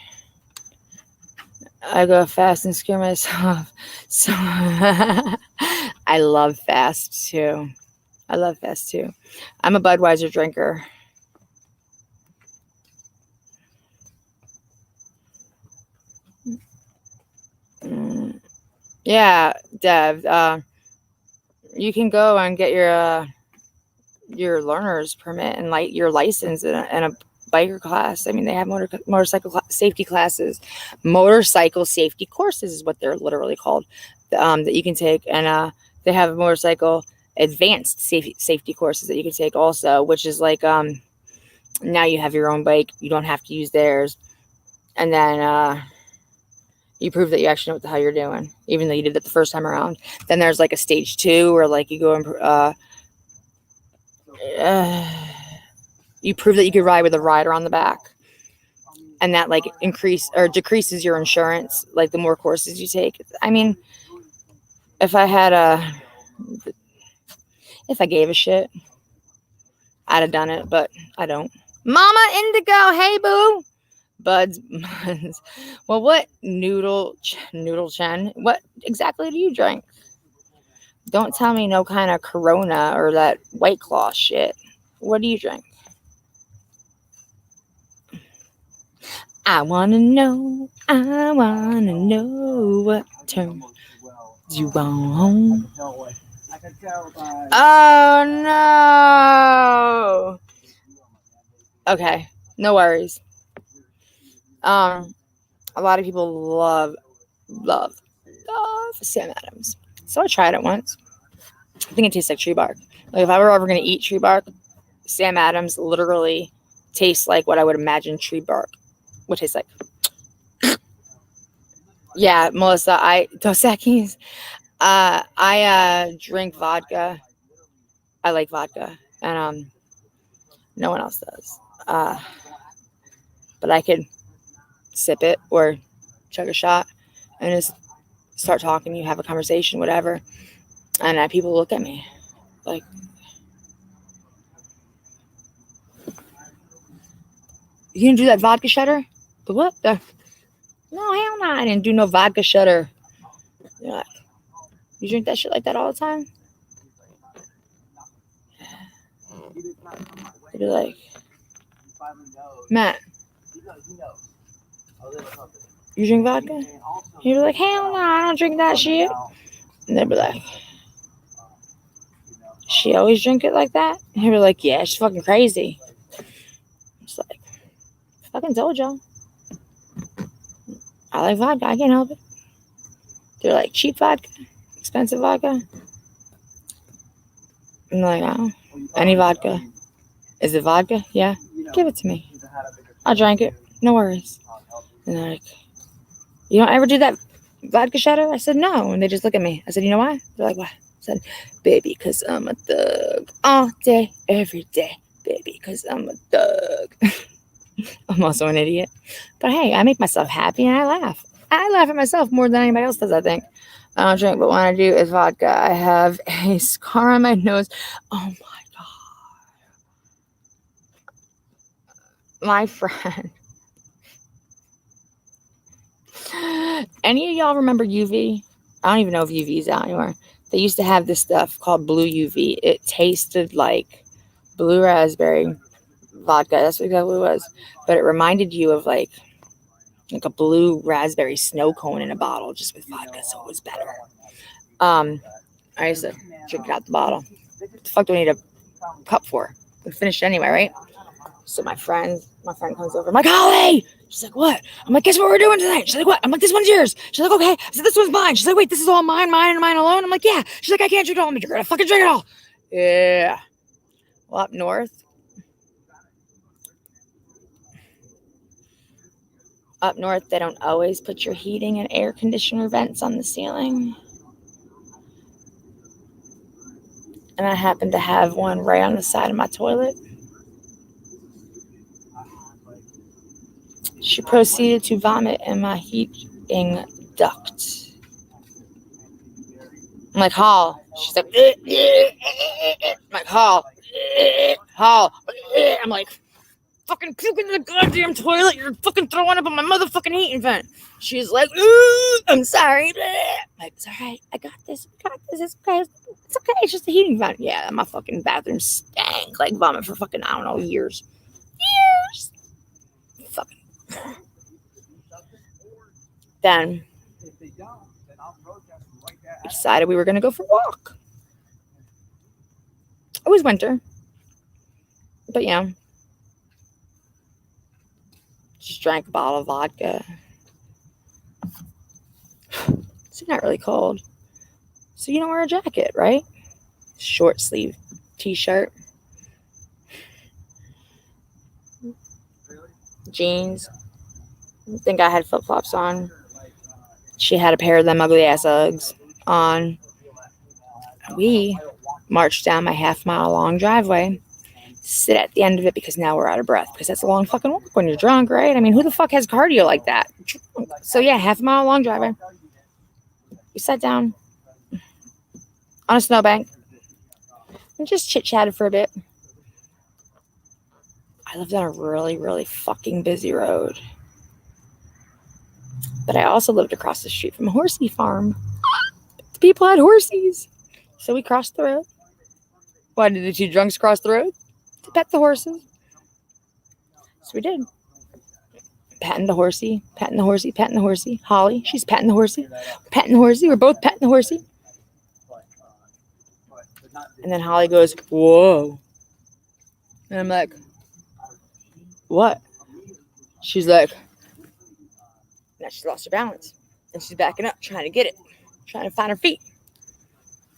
I go fast and scare myself. So I love fast too. I'm a Budweiser drinker. Yeah, Dev. You can go and get your learner's permit and your license in a biker class. I mean, they have motorcycle safety classes. Motorcycle safety courses is what they're literally called, that you can take. And they have motorcycle advanced safety courses that you can take also, which is like now you have your own bike. You don't have to use theirs. And then you prove that you actually know what the hell you're doing, even though you did it the first time around. Then there's like a stage 2 where like you go and you prove that you could ride with a rider on the back, and that like increase or decreases your insurance, like the more courses you take. I mean, if I gave a shit, I'd have done it, but I don't. Mama Indigo, hey boo. Buds. Well, what Noodle Chen, what exactly do you drink? Don't tell me no kind of Corona or that White Claw shit. What do you drink? I wanna know what turns you on. Oh no. Okay, no worries. A lot of people love Sam Adams. So I tried it once. I think it tastes like tree bark. Like if I were ever gonna eat tree bark, Sam Adams literally tastes like what I would imagine tree bark would taste like. Yeah, Melissa, Dos Equis. I drink vodka. I like vodka, and no one else does. But I could sip it or chug a shot and just start talking. You have a conversation, whatever, and people look at me like, "You didn't do that vodka shutter?" The what? No, hell no, I didn't do no vodka shutter. You're like, you drink that shit like that all the time? They'd be like, Matt, you drink vodka? You'd be like, hell no, I don't drink that shit. And they'd be like, she always drink it like that? And he'd be like, yeah, she's fucking crazy. It's like, fucking told y'all. I like vodka, I can't help it. They're like, cheap vodka, expensive vodka. I'm like, oh, any vodka. Is it vodka? Yeah, give it to me. I drank it, no worries. And they're like, you don't ever do that vodka shadow? I said, no. And they just look at me. I said, you know why? They're like, why? I said, baby, because I'm a thug. All day, every day. Baby, because I'm a thug. I'm also an idiot. But hey, I make myself happy and I laugh. I laugh at myself more than anybody else does, I think. I don't drink, but when I do, is vodka. I have a scar on my nose. Oh my God. My friend. Any of y'all remember UV? I don't even know if UV is out anymore. They used to have this stuff called blue UV. It tasted like blue raspberry vodka. That's exactly what it was. But it reminded you of like a blue raspberry snow cone in a bottle, just with vodka, so it was better. I used to drink it out the bottle. What the fuck do I need a cup for? We finished anyway, right? So my friend comes over. I'm like, Holly! She's like, what? I'm like, guess what we're doing tonight? She's like, what? I'm like, this one's yours. She's like, okay. I said, this one's mine. She's like, wait, this is all mine and mine alone? I'm like, yeah. She's like, I can't drink it all. I'm like, you're gonna fucking drink it all. Yeah. Well, up north, they don't always put your heating and air conditioner vents on the ceiling. And I happen to have one right on the side of my toilet. She proceeded to vomit in my heating duct. I'm like, Hall. She's like, I'm like, Hall. I'm like, fucking puking in the goddamn toilet. You're fucking throwing up on my motherfucking heating vent. She's like, I'm sorry. I'm like, it's all right. I got this. It's okay. It's okay. It's just a heating vent. Yeah, my fucking bathroom stank like vomit for fucking, I don't know, years. Fucking. Then we decided we were going to go for a walk. It was winter. But yeah. Just drank a bottle of vodka. It's not really cold. So you don't wear a jacket, right? Short sleeve t-shirt. Jeans. I think I had flip-flops on. She had a pair of them ugly ass Uggs on. We marched down my half-mile long driveway, sit at the end of it because now we're out of breath, because that's a long fucking walk when you're drunk, right? I mean, who the fuck has cardio like that? So yeah, half-mile long driveway. We sat down on a snowbank and just chit-chatted for a bit. I lived on a really, really fucking busy road. But I also lived across the street from a horsey farm. The people had horses. So we crossed the road. Why did the two drunks cross the road? To pet the horses. So we did. Patting the horsey. Holly, she's patting the horsey. We're both patting the horsey. And then Holly goes, whoa. And I'm like, what? She's like, now she's lost her balance. And she's backing up, trying to get it. Trying to find her feet.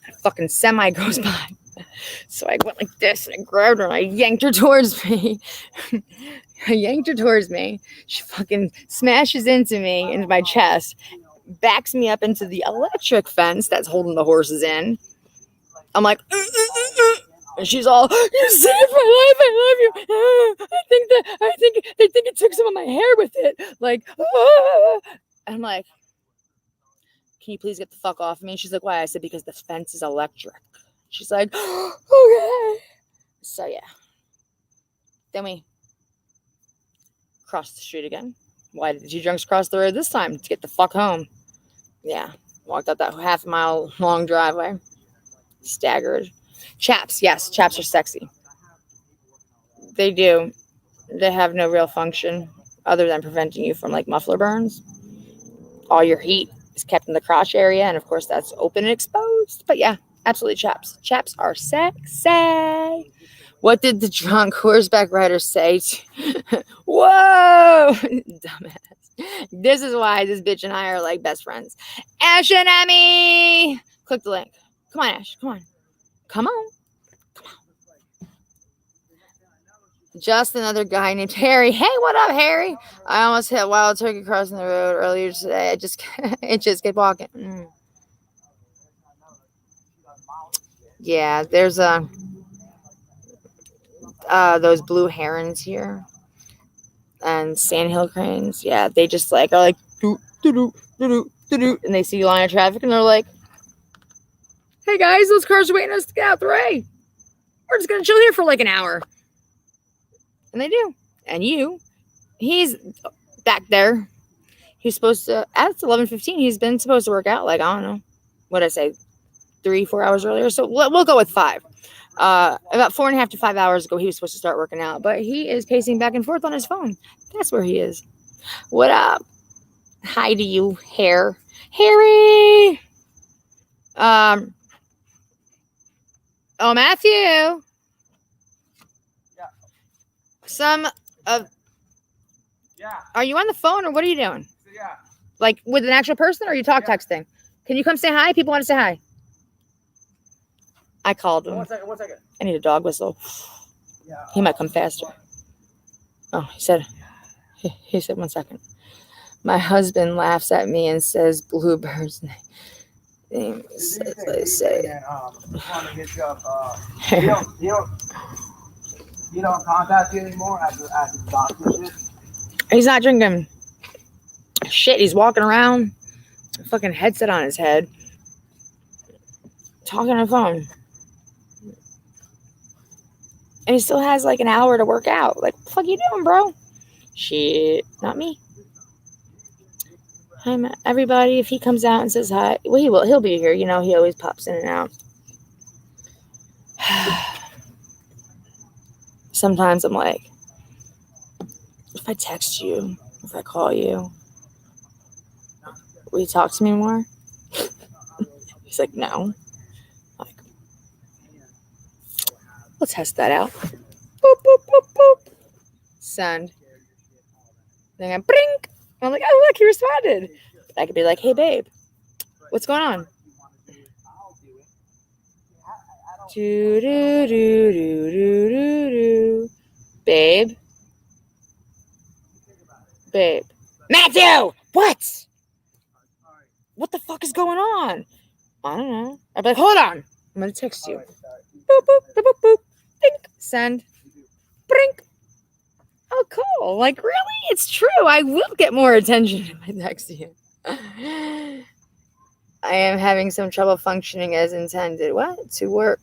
A fucking semi goes by. So I went like this and I grabbed her and I yanked her towards me. She fucking smashes into me, into my chest, backs me up into the electric fence that's holding the horses in. I'm like, and she's all, "You saved my life. I love you. I think they think it took some of my hair with it." Like, I'm like, "Can you please get the fuck off of me?" She's like, "Why?" I said, "Because the fence is electric." She's like, "Okay." So yeah. Then we crossed the street again. Why did the two drunks cross the road this time? To get the fuck home. Yeah. Walked up that half mile long driveway. Staggered. Chaps. Yes, chaps are sexy. They do. They have no real function other than preventing you from like muffler burns. All your heat is kept in the crotch area, and of course that's open and exposed. But yeah, absolutely chaps. Chaps are sexy. What did the drunk horseback rider say? Whoa! Dumbass. This is why this bitch and I are like best friends. Ash and Emmy! Click the link. Come on, Ash. Come on. Come on. Just another guy named Harry. Hey, what up, Harry? I almost hit wild turkey crossing the road earlier today. It just kept walking. Yeah, there's those blue herons here and sandhill cranes. Yeah, they just like are like doo doo doo doo doo doo, and they see a line of traffic and they're like, "Hey guys, those cars are waiting us to get out the way. We're just gonna chill here for like an hour." And they do. And he's back there. He's supposed to, at 11:15, he's been supposed to work out like, I don't know, what did I say, 3-4 hours earlier. So we'll go with 5. About 4.5 to 5 hours ago, he was supposed to start working out, but he is pacing back and forth on his phone. That's where he is. What up? Hi to you, Harry. Oh, Matthew. Yeah. Some of. Yeah. Are you on the phone or what are you doing? Yeah. Like with an actual person, or are you texting? Can you come say hi? People want to say hi. I called him. 1 second. I need a dog whistle. Yeah. He might come faster. Oh, he said 1 second. My husband laughs at me and says bluebirds names as I say. You don't contact you anymore after the doctor. He's not drinking shit. He's walking around, fucking headset on his head, talking on the phone. And he still has like an hour to work out. Like, what the fuck you doing, bro? Shit, not me. Hi, everybody. If he comes out and says hi, well, he will. He'll be here. You know, he always pops in and out. Sometimes I'm like, if I text you, if I call you, will you talk to me more? He's like, no. I'm like, we'll test that out. Boop, boop, boop, boop. Send. Then I brink. I'm like, oh, look, he responded. But I could be like, hey, babe, what's going on? Do, do, do, do, do, do, do. Babe. Matthew! What? What the fuck is going on? I don't know. I'd be like, hold on. I'm going to text you. Boop, boop, boop, boop, boop. Bink. Send. Brink. Oh, cool. Like, really? It's true. I will get more attention if I text you. I am having some trouble functioning as intended. What? To work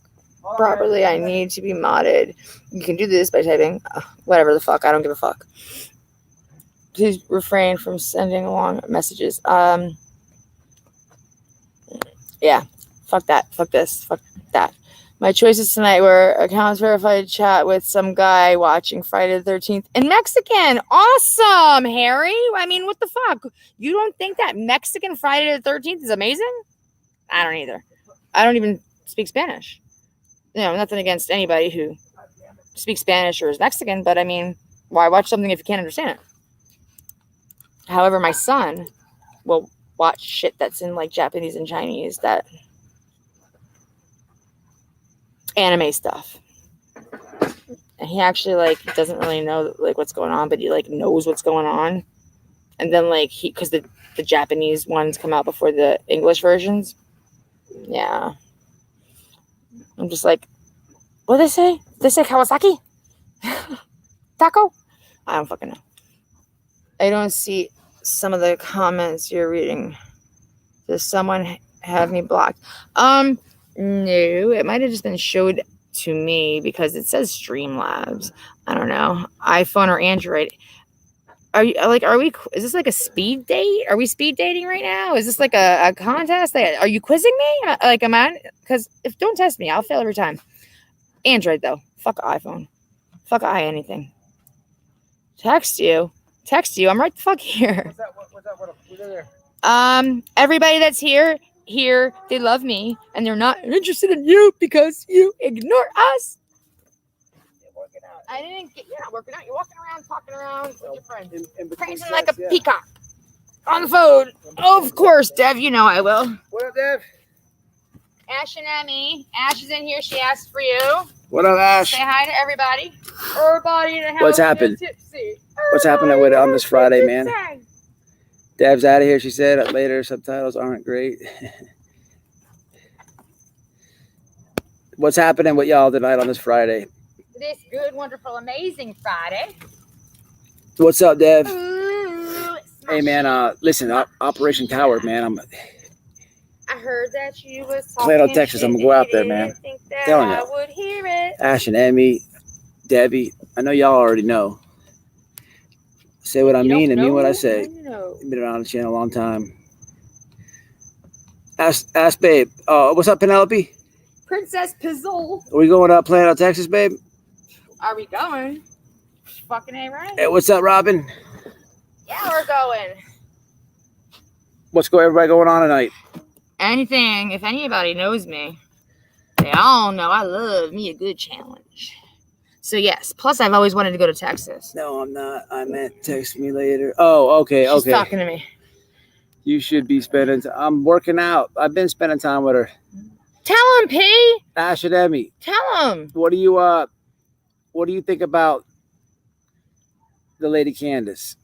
properly, I need to be modded. You can do this by typing whatever the fuck. I don't give a fuck. Please refrain from sending long messages. Yeah. Fuck that. Fuck this. Fuck that. My choices tonight were accounts verified chat with some guy watching Friday the 13th in Mexican. Awesome, Harry. I mean, what the fuck? You don't think that Mexican Friday the 13th is amazing? I don't either. I don't even speak Spanish. You know, nothing against anybody who speaks Spanish or is Mexican, but I mean, why watch something if you can't understand it? However, my son will watch shit that's in like Japanese and Chinese that anime stuff. And he actually like doesn't really know like what's going on, but he like knows what's going on. And then like because the Japanese ones come out before the English versions. Yeah. I'm just like, what did they say? Did they say Kawasaki? Taco? I don't fucking know. I don't see some of the comments you're reading. Does someone have me blocked? No, it might have just been showed to me because it says Streamlabs. I don't know. iPhone or Android. Are we, is this like a speed date? Are we speed dating right now? Is this like a contest? Like, are you quizzing me? Like, am I? Because if don't test me, I'll fail every time. Android though. Fuck iPhone. Fuck anything. Text you. I'm right the fuck here. What's there? Everybody that's here, they love me, and they're not interested in you because you ignore us. You're not working out. You're walking around, talking around with your friends. Prancing like a peacock. On the phone. Of course, Dev, you know I will. What up, Dev? Ash and Emmy. Ash is in here. She asked for you. What up, Ash? Say hi to everybody. Everybody in the house. What's happened? What's happening with it on this Friday, man? Dev's out of here, she said. Later, subtitles aren't great. What's happening with y'all tonight on this Friday? This good, wonderful, amazing Friday. What's up, Dev? Ooh, hey, man, listen, Operation Coward, man. I heard that you was Plano, Texas. I'm going to go out there, man. Telling you. I would hear it. Ash and Emmy, Debbie, I know y'all already know. Say what I mean and mean what I say. I've been around the channel a long time. Ask babe. What's up, Penelope? Princess Pizzle. Are we going up Plano, Texas, babe? Are we going? Fucking A right. Hey, what's up, Robin? Yeah, we're going. Everybody going on tonight? Anything. If anybody knows me, they all know I love me a good challenge. So yes. Plus, I've always wanted to go to Texas. No, I'm not. I meant text me later. Oh, okay, She's talking to me. You should be spending time. I'm working out. I've been spending time with her. Tell him, P. Ash and Emmy. Tell him. What do you think about the Lady Candace?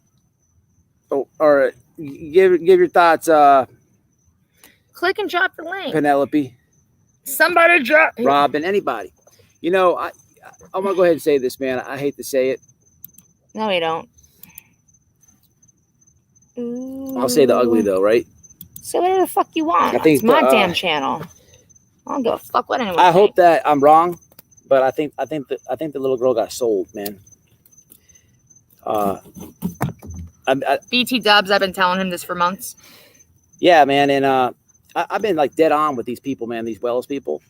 Or give your thoughts. Click and drop the link. Penelope. Somebody drop. Robin. Anybody. You know, I'm gonna go ahead and say this, man. I hate to say it. No, you don't. Ooh. I'll say the ugly though, right? Say whatever the fuck you want. It's my damn channel. I don't give a fuck what anyone. I hope that I'm wrong, but I think the little girl got sold, man. BT Dubs. I've been telling him this for months. Yeah, man, and I've been like dead on with these people, man. These Wells people,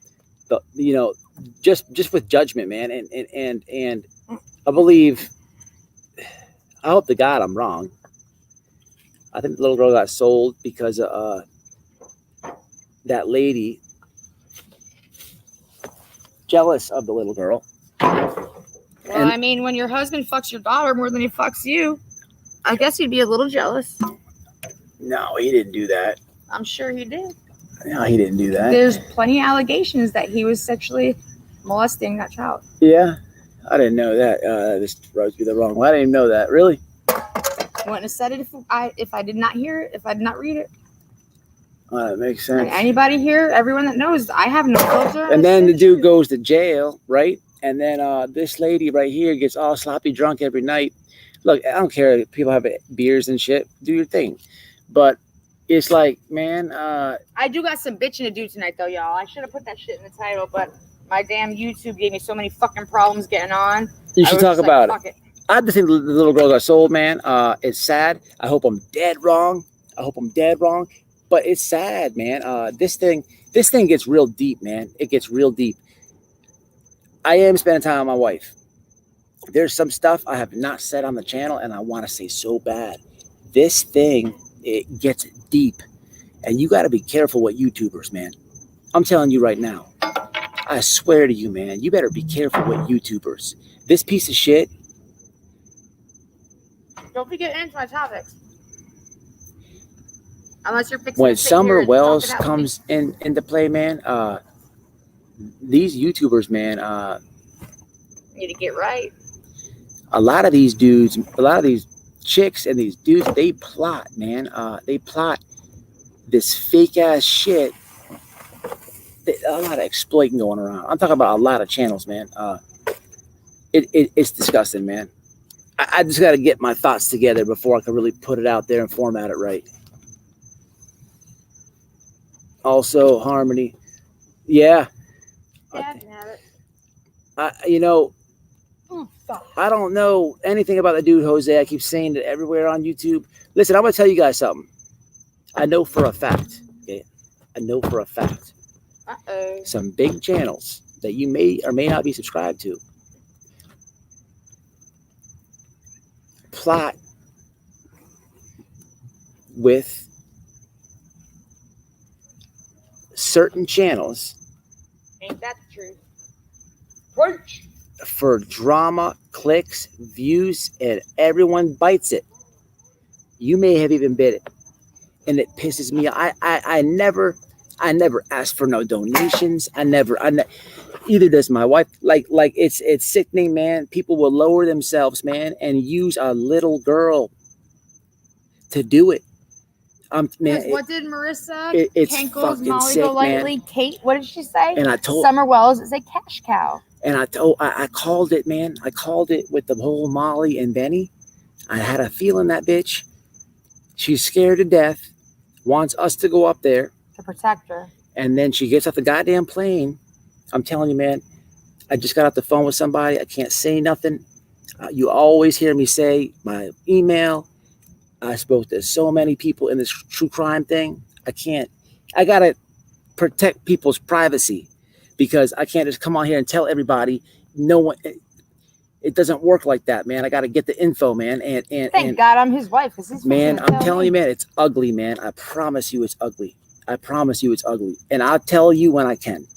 just with judgment, man, and I believe. I hope to God I'm wrong. I think the little girl got sold because that lady jealous of the little girl. Well, I mean, when your husband fucks your daughter more than he fucks you, I guess you'd be a little jealous. No, he didn't do that. I'm sure he did. No, he didn't do that. There's plenty of allegations that he was sexually molesting that child. Yeah, I didn't know that. This rubs me the wrong way. I didn't even know that. Really? Wouldn't have said it if I did not hear it, if I did not read it. That makes sense. And anybody here, everyone that knows, I have no filter. And then the dude goes to jail, right? And then this lady right here gets all sloppy drunk every night. Look, I don't care if people have beers and shit. Do your thing. But it's like, man. I do got some bitching to do tonight, though, y'all. I should have put that shit in the title, but my damn YouTube gave me so many fucking problems getting on. You should talk about it. I just think the little girl got sold, man. It's sad. I hope I'm dead wrong. But it's sad, man. This thing gets real deep, man. It gets real deep. I am spending time with my wife. There's some stuff I have not said on the channel, and I want to say so bad. This thing, it gets deep, and you got to be careful with YouTubers, man. I'm telling you right now. I swear to you, man. You better be careful with YouTubers. This piece of shit. Don't forget into my topics. Unless you're fixing when Summer Wells comes into play, man, these YouTubers, man, Need to get right. a lot of these dudes, a lot of these chicks and these dudes, they plot, man. They plot this fake ass shit. A lot of exploiting going around. I'm talking about a lot of channels, man. It's disgusting, man. I just got to get my thoughts together before I can really put it out there and format it right. Also, Harmony. Yeah. Yeah, I can have it. You know, I don't know anything about the dude Jose. I keep saying it everywhere on YouTube. Listen, I'm gonna tell you guys something. I know for a fact. Okay, I know for a fact. Some big channels that you may or may not be subscribed to plot with certain channels. Ain't that the truth? Preach. For drama, clicks, views, and everyone bites it. You may have even bit it, and it pisses me off. I never asked for no donations. Either does my wife. Like it's sickening, man. People will lower themselves, man, and use a little girl to do it. Man, what did Marissa it's Kenkel's fucking Molly sick, Golightly, man. Kate? What did she say? And I told Summer Wells is a cash cow. And I called it, man. I called it with the whole Molly and Benny. I had a feeling that bitch. She's scared to death. Wants us to go up there to protect her. And then she gets off the goddamn plane. I'm telling you, man. I just got off the phone with somebody. I can't say nothing. You always hear me say my email. I spoke to so many people in this true crime thing. I gotta protect people's privacy because I can't just come on here and tell everybody. No one. It doesn't work like that, man. I got to get the info, man. And thank God I'm his wife, because he's man. I'm telling you, man, it's ugly, man. I promise you, it's ugly. I promise you, it's ugly. And I'll tell you when I can.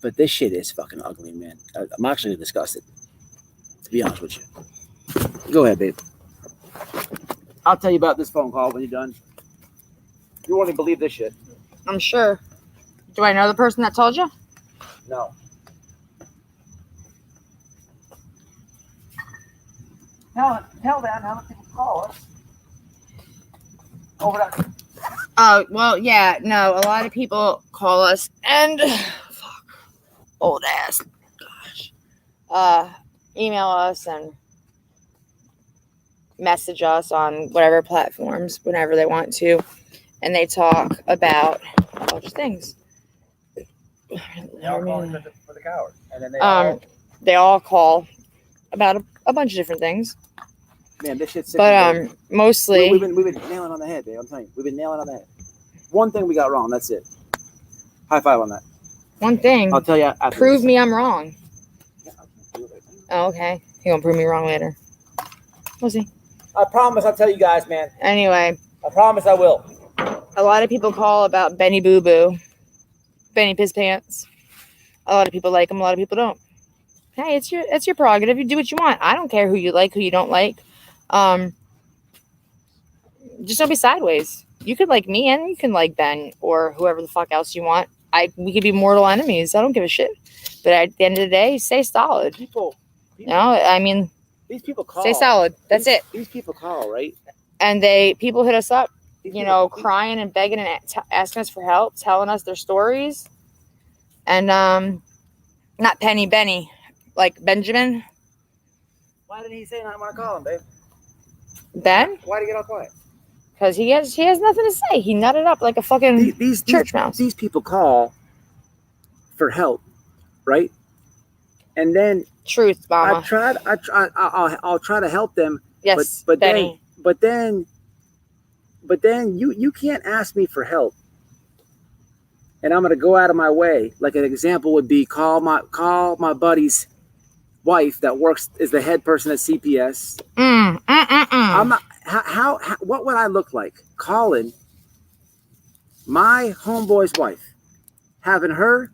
But this shit is fucking ugly, man. I'm actually disgusted, to be honest with you. Go ahead, babe. I'll tell you about this phone call when you're done. You won't even believe this shit. I'm sure. Do I know the person that told you? No. Tell them how many people call us. Over that. Oh, well, yeah, no, a lot of people call us and old ass, gosh, email us and message us on whatever platforms whenever they want to, and they talk about a bunch of things. They all call for the coward, and then they all call about a bunch of different things. Man, this shit's sick. But mostly we've been nailing on the head, babe. I'm telling you, we've been nailing on the head. One thing we got wrong. That's it. High five on that. One thing. I'll tell you. Prove me I'm wrong. Oh, okay. You gonna prove me wrong later? We'll see. I promise. I'll tell you guys, man. Anyway, I promise I will. A lot of people call about Benny Boo Boo, Benny Piss Pants. A lot of people like him. A lot of people don't. Hey, it's your prerogative. You do what you want. I don't care who you like, who you don't like. Just don't be sideways. You could like me and you can like Ben or whoever the fuck else you want. We could be mortal enemies. I don't give a shit. But at the end of the day, stay solid. People no, I mean, these people call. Stay solid. That's it. These people call, right? And people hit us up, crying and begging and asking us for help, telling us their stories. And not Penny, Benny, like Benjamin. Why didn't he say I want to call him, babe? Ben? Why did he get all quiet? Because he has nothing to say. He nutted up like a fucking church mouse. These people call for help, right? And then truth, mama. I'll try to help them. Yes, but Benny. then you can't ask me for help, and I'm gonna go out of my way. Like an example would be call my buddy's wife that is the head person at CPS. I'm not. How what would I look like calling my homeboy's wife, having her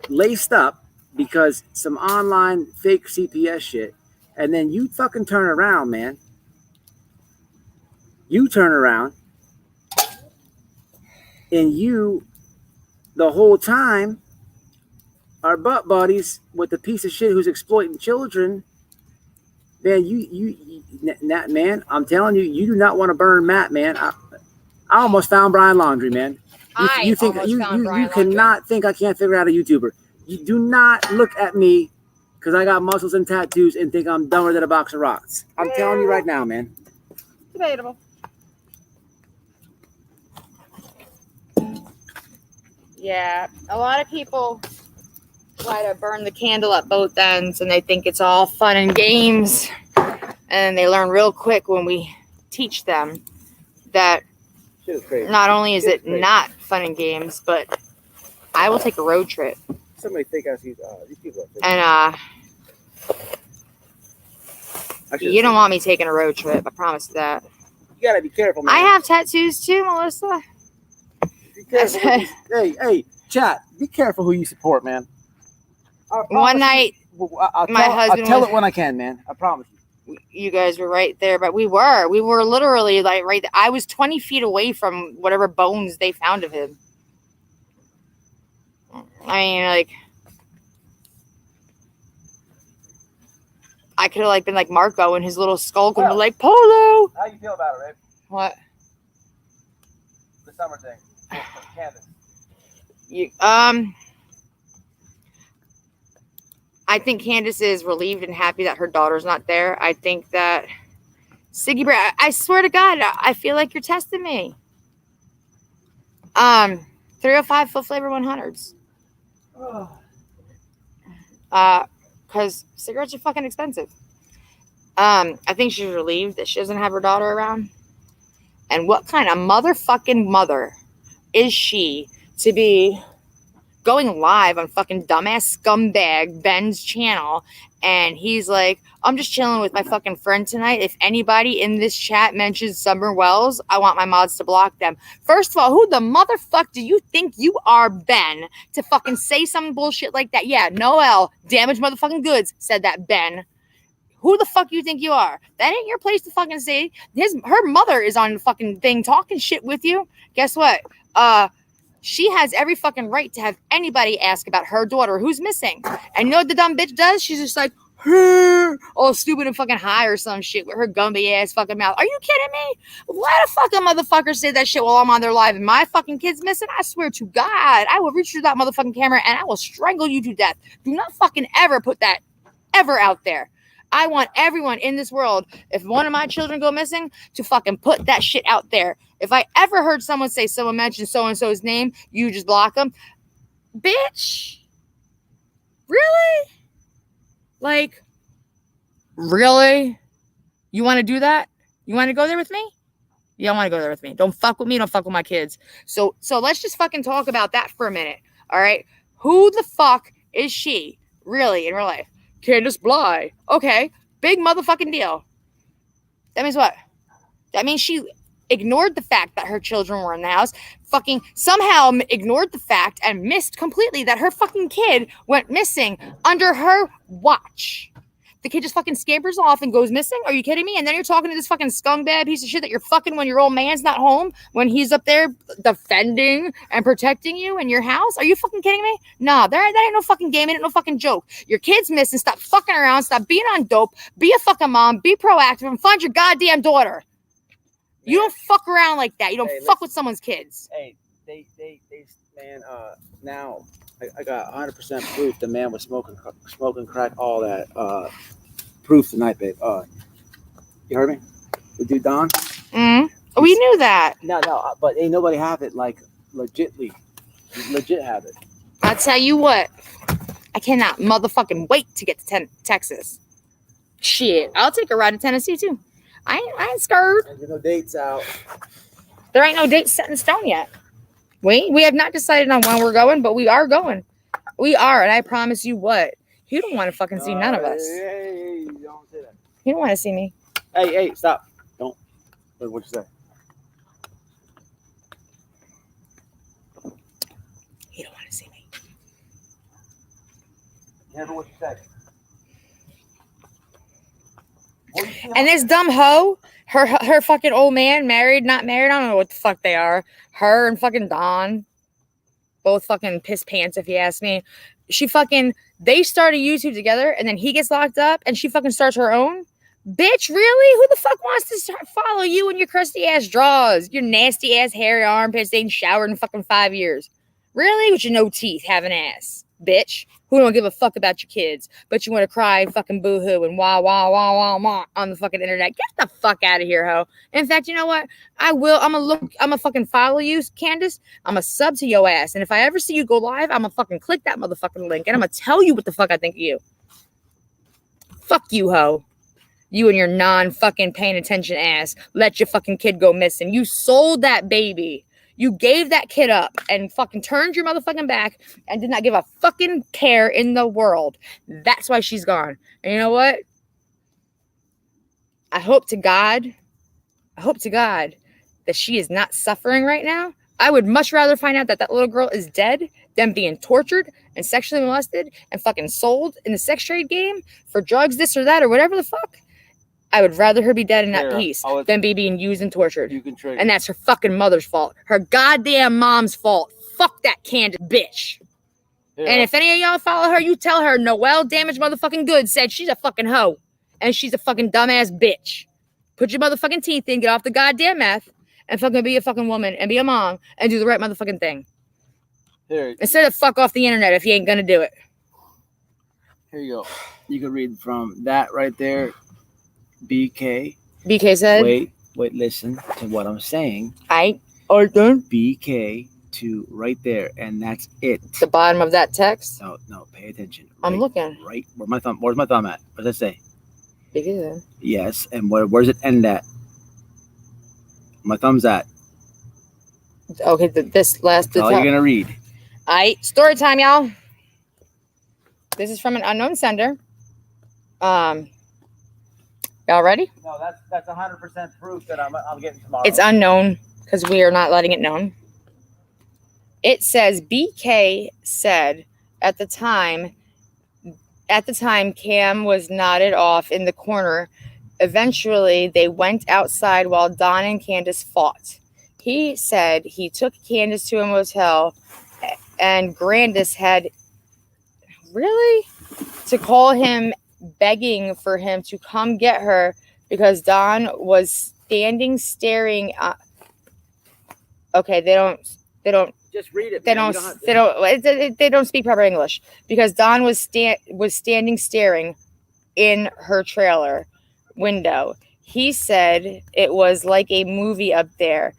laced up because some online fake CPS shit, and then you fucking turn around, man. You turn around and you the whole time are butt buddies with the piece of shit who's exploiting children, man, man, I'm telling you, you do not want to burn Matt, man. I almost found Brian Laundry, man. You think you cannot think I can't figure out a YouTuber. You do not look at me because I got muscles and tattoos and think I'm dumber than a box of rocks. I'm telling you right now, man. Debatable. Yeah, a lot of people try to burn the candle at both ends and they think it's all fun and games. And they learn real quick when we teach them that not only is it not fun and games, but I will take a road trip. Somebody think I see these people. And you don't want me taking a road trip. I promise you that. You gotta be careful, man. I have tattoos too, Melissa. Be careful. Hey, chat. Be careful who you support, man. One night, I'll tell it when I can, man. I promise you. You guys were right there, but we were literally like right there. I was 20 feet away from whatever bones they found of him. I mean, like, I could have like been like Marco and his little skull and be like, Polo. How you feel about it, Ray? What? The summer thing. Candace. I think Candace is relieved and happy that her daughter's not there. I think that Siggy Bear, I swear to God, I feel like you're testing me. 305 full flavor 100s. Because cigarettes are fucking expensive. I think she's relieved that she doesn't have her daughter around. And what kind of motherfucking mother is she to be going live on fucking dumbass scumbag Ben's channel, and he's like, I'm just chilling with my fucking friend tonight. If anybody in this chat mentions Summer Wells, I want my mods to block them. First of all, who the motherfuck do you think you are, Ben, to fucking say some bullshit like that? Yeah, Noel, damaged motherfucking goods, said that, Ben. Who the fuck you think you are? That ain't your place to fucking say. Her mother is on the fucking thing talking shit with you. Guess what? She has every fucking right to have anybody ask about her daughter who's missing. And you know what the dumb bitch does? She's just like, all stupid and fucking high or some shit with her Gumby ass fucking mouth. Are you kidding me? Let a fucking motherfucker say that shit while I'm on their live and my fucking kid's missing? I swear to God, I will reach through that motherfucking camera and I will strangle you to death. Do not fucking ever put that ever out there. I want everyone in this world, if one of my children go missing, to fucking put that shit out there. If I ever heard someone say someone mentioned so-and-so's name, you just block them. Bitch. Really? Like, really? You want to do that? You want to go there with me? You don't want to go there with me. Don't fuck with me. Don't fuck with my kids. So let's just fucking talk about that for a minute. All right? Who the fuck is she really in real life? Candace Bly. Okay. Big motherfucking deal. That means what? That means she ignored the fact that her children were in the house, fucking somehow ignored the fact and missed completely that her fucking kid went missing under her watch. The kid just fucking scampers off and goes missing? Are you kidding me? And then you're talking to this fucking scumbag piece of shit that you're fucking when your old man's not home, when he's up there defending and protecting you in your house? Are you fucking kidding me? Nah, that ain't no fucking game. It ain't no fucking joke. Your kid's missing. Stop fucking around. Stop being on dope. Be a fucking mom. Be proactive and find your goddamn daughter. You don't fuck around like that. You don't fuck with someone's kids. Hey, man, now I got 100% proof the man was smoking crack, all that. Proof tonight, babe. You heard me? The dude Don? Mm-hmm. We knew that. No, but ain't nobody have it like legit have it. I'll tell you what. I cannot motherfucking wait to get to Texas. Shit. I'll take a ride to Tennessee too. I ain't scared. There's no dates out. There ain't no dates set in stone yet. We have not decided on when we're going, but we are going. We are, and I promise you what. You don't want to fucking see none of us. Hey, don't say that. You don't want to see me. Hey, stop. Don't. What'd you say? You don't want to see me. Never what you say. And this dumb hoe, her fucking old man, married, not married, I don't know what the fuck they are. Her and fucking Don. both fucking piss pants, if you ask me. They started YouTube together, and then he gets locked up, and she fucking starts her own. Bitch, really? Who the fuck wants to follow you and your crusty ass drawers? Your nasty ass hairy armpits ain't showered in fucking 5 years. Really? With your no teeth, having ass. Bitch. Who don't give a fuck about your kids, but you want to cry and fucking boo-hoo and wah, wah, wah, wah, wah on the fucking internet. Get the fuck out of here, ho. In fact, you know what? I'm gonna fucking follow you, Candace. I'm gonna sub to your ass. And if I ever see you go live, I'm gonna fucking click that motherfucking link and I'm gonna tell you what the fuck I think of you. Fuck you, ho. You and your non-fucking paying attention ass. Let your fucking kid go missing. You sold that baby. You gave that kid up and fucking turned your motherfucking back and did not give a fucking care in the world. That's why she's gone. And you know what? I hope to God that she is not suffering right now. I would much rather find out that that little girl is dead than being tortured and sexually molested and fucking sold in the sex trade game for drugs, this or that, or whatever the fuck. I would rather her be dead in that peace than be being used and tortured. You can trigger. And that's her fucking mother's fault. Her goddamn mom's fault. Fuck that Candace bitch. Yeah. And if any of y'all follow her, you tell her Noelle Damaged Motherfucking Good said she's a fucking hoe. And she's a fucking dumbass bitch. Put your motherfucking teeth in, get off the goddamn meth, and fucking be a fucking woman and be a mom and do the right motherfucking thing. Here. Instead of fuck off the internet if you ain't gonna do it. Here you go. You can read from that right there. BK said, wait, listen to what I'm saying. Done. BK to right there, and that's it. The bottom of that text? No, pay attention. I'm looking. Right, where's my thumb at? What does that say? BK. Yes, and where's it end at? My thumb's at. Okay, this last. That's all you're gonna read. Story time, y'all. This is from an unknown sender. Y'all ready? No, that's 100% proof that I'm getting tomorrow. It's unknown because we are not letting it known. It says BK said at the time Cam was nodded off in the corner. Eventually, they went outside while Don and Candace fought. He said he took Candace to a motel and Grandis had to call him begging for him to come get her because Don was standing staring. Okay, they don't just read it. They don't speak proper English because Don was standing staring in her trailer window. He said it was like a movie up there.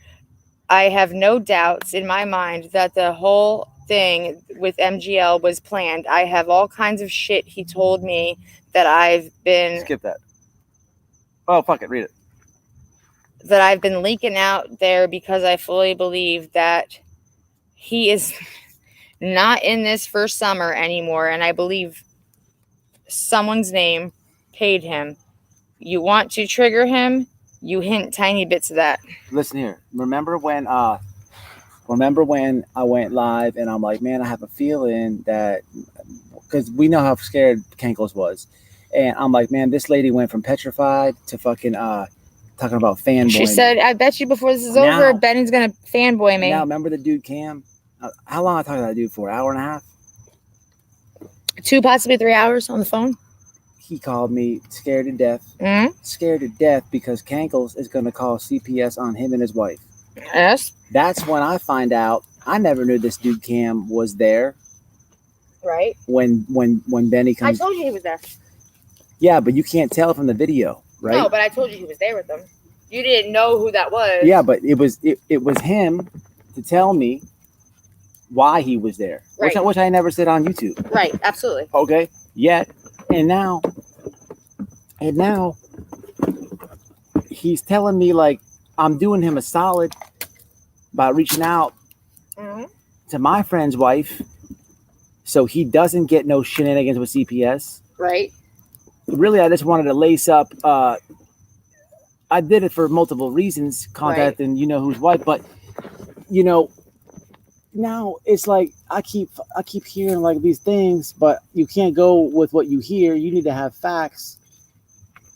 I have no doubts in my mind that the whole thing with MGL was planned. I have all kinds of shit he told me that I've been... Skip that. Oh, fuck it. Read it. That I've been leaking out there because I fully believe that he is not in this for summer anymore. And I believe someone's name paid him. You want to trigger him? You hint tiny bits of that. Listen here. Remember when I went live and I'm like, man, I have a feeling that... Because we know how scared Kankles was. And I'm like, man, this lady went from petrified to fucking talking about fanboy. She said, I bet you before this is over, Benny's going to fanboy me. Now, remember the dude Cam? How long I talked to that dude for? An hour and a half? 2, possibly 3 hours on the phone. He called me scared to death. Mm-hmm. Scared to death because Kankles is going to call CPS on him and his wife. Yes. That's when I find out. I never knew this dude Cam was there. Right. When Benny comes. I told you he was there. Yeah, but you can't tell from the video, right? No, but I told you he was there with them. You didn't know who that was. Yeah, but it was him to tell me why he was there, right. which I never said on YouTube. Right, absolutely. Okay, yet, and now he's telling me like I'm doing him a solid by reaching out to my friend's wife so he doesn't get no shenanigans with CPS. Right. Really, I just wanted to lace up. I did it for multiple reasons, contacting whose wife, but now it's like I keep hearing like these things, but you can't go with what you hear. You need to have facts.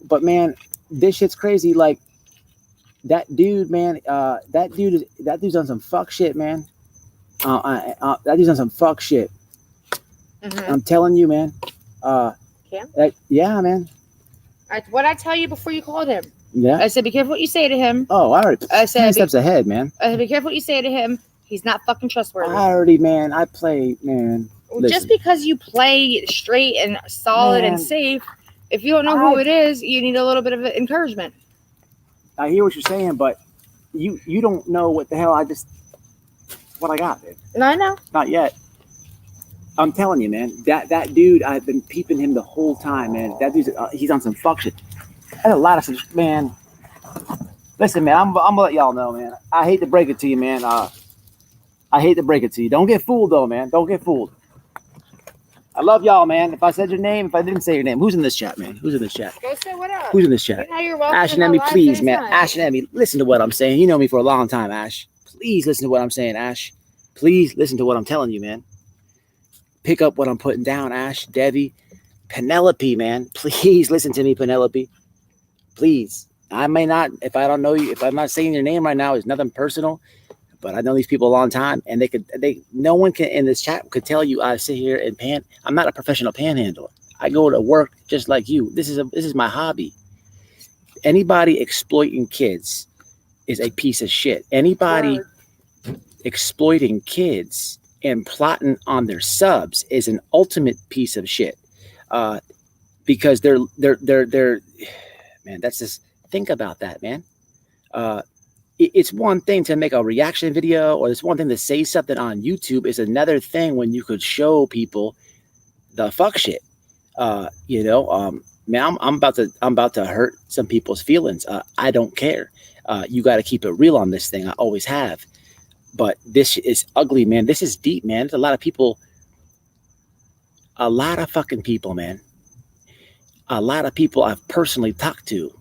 But man, this shit's crazy. Like that dude, man. That dude's on some fuck shit, man. That dude's on some fuck shit. Mm-hmm. I'm telling you, man. Cam? Yeah, man. What I tell you before you called him? Yeah. I said, be careful what you say to him. Oh, I already. I said, 10 steps ahead, man. I said, be careful what you say to him. He's not fucking trustworthy. I play, man. Just because you play straight and solid and safe, if you don't know who it is, you need a little bit of encouragement. I hear what you're saying, but you don't know what the hell what I got, man. No, I know. Not yet. I'm telling you, man. That dude, I've been peeping him the whole time, man. That dude's he's on some fuck shit. That's a lot of stuff, man. Listen, man. I'm gonna let y'all know, man. I hate to break it to you, man. I hate to break it to you. Don't get fooled, though, man. Don't get fooled. I love y'all, man. If I said your name, if I didn't say your name, who's in this chat, man? Who's in this chat? Go say what up. Who's in this chat? You know you're welcome. Ash and Emmy, please, man. Ash and Emmy, listen to what I'm saying. You know me for a long time, Ash. Please listen to what I'm saying, Ash. Please listen to what I'm telling you, man. Pick up what I'm putting down, Ash, Debbie, Penelope, man. Please listen to me, Penelope. Please. I may not, if I don't know you, if I'm not saying your name right now, it's nothing personal. But I know these people a long time, and no one can in this chat could tell you I sit here and I'm not a professional panhandler. I go to work just like you. This is my hobby. Anybody exploiting kids is a piece of shit. Anybody exploiting kids and plotting on their subs is an ultimate piece of shit. Because they're man, that's just, think about that, man. It's one thing to make a reaction video, or it's one thing to say something on YouTube. It's another thing when you could show people the fuck shit. Man, I'm about to hurt some people's feelings. I don't care. You got to keep it real on this thing. I always have. But this is ugly, man. This is deep, man. There's a lot of people, a lot of fucking people, man. A lot of people I've personally talked to.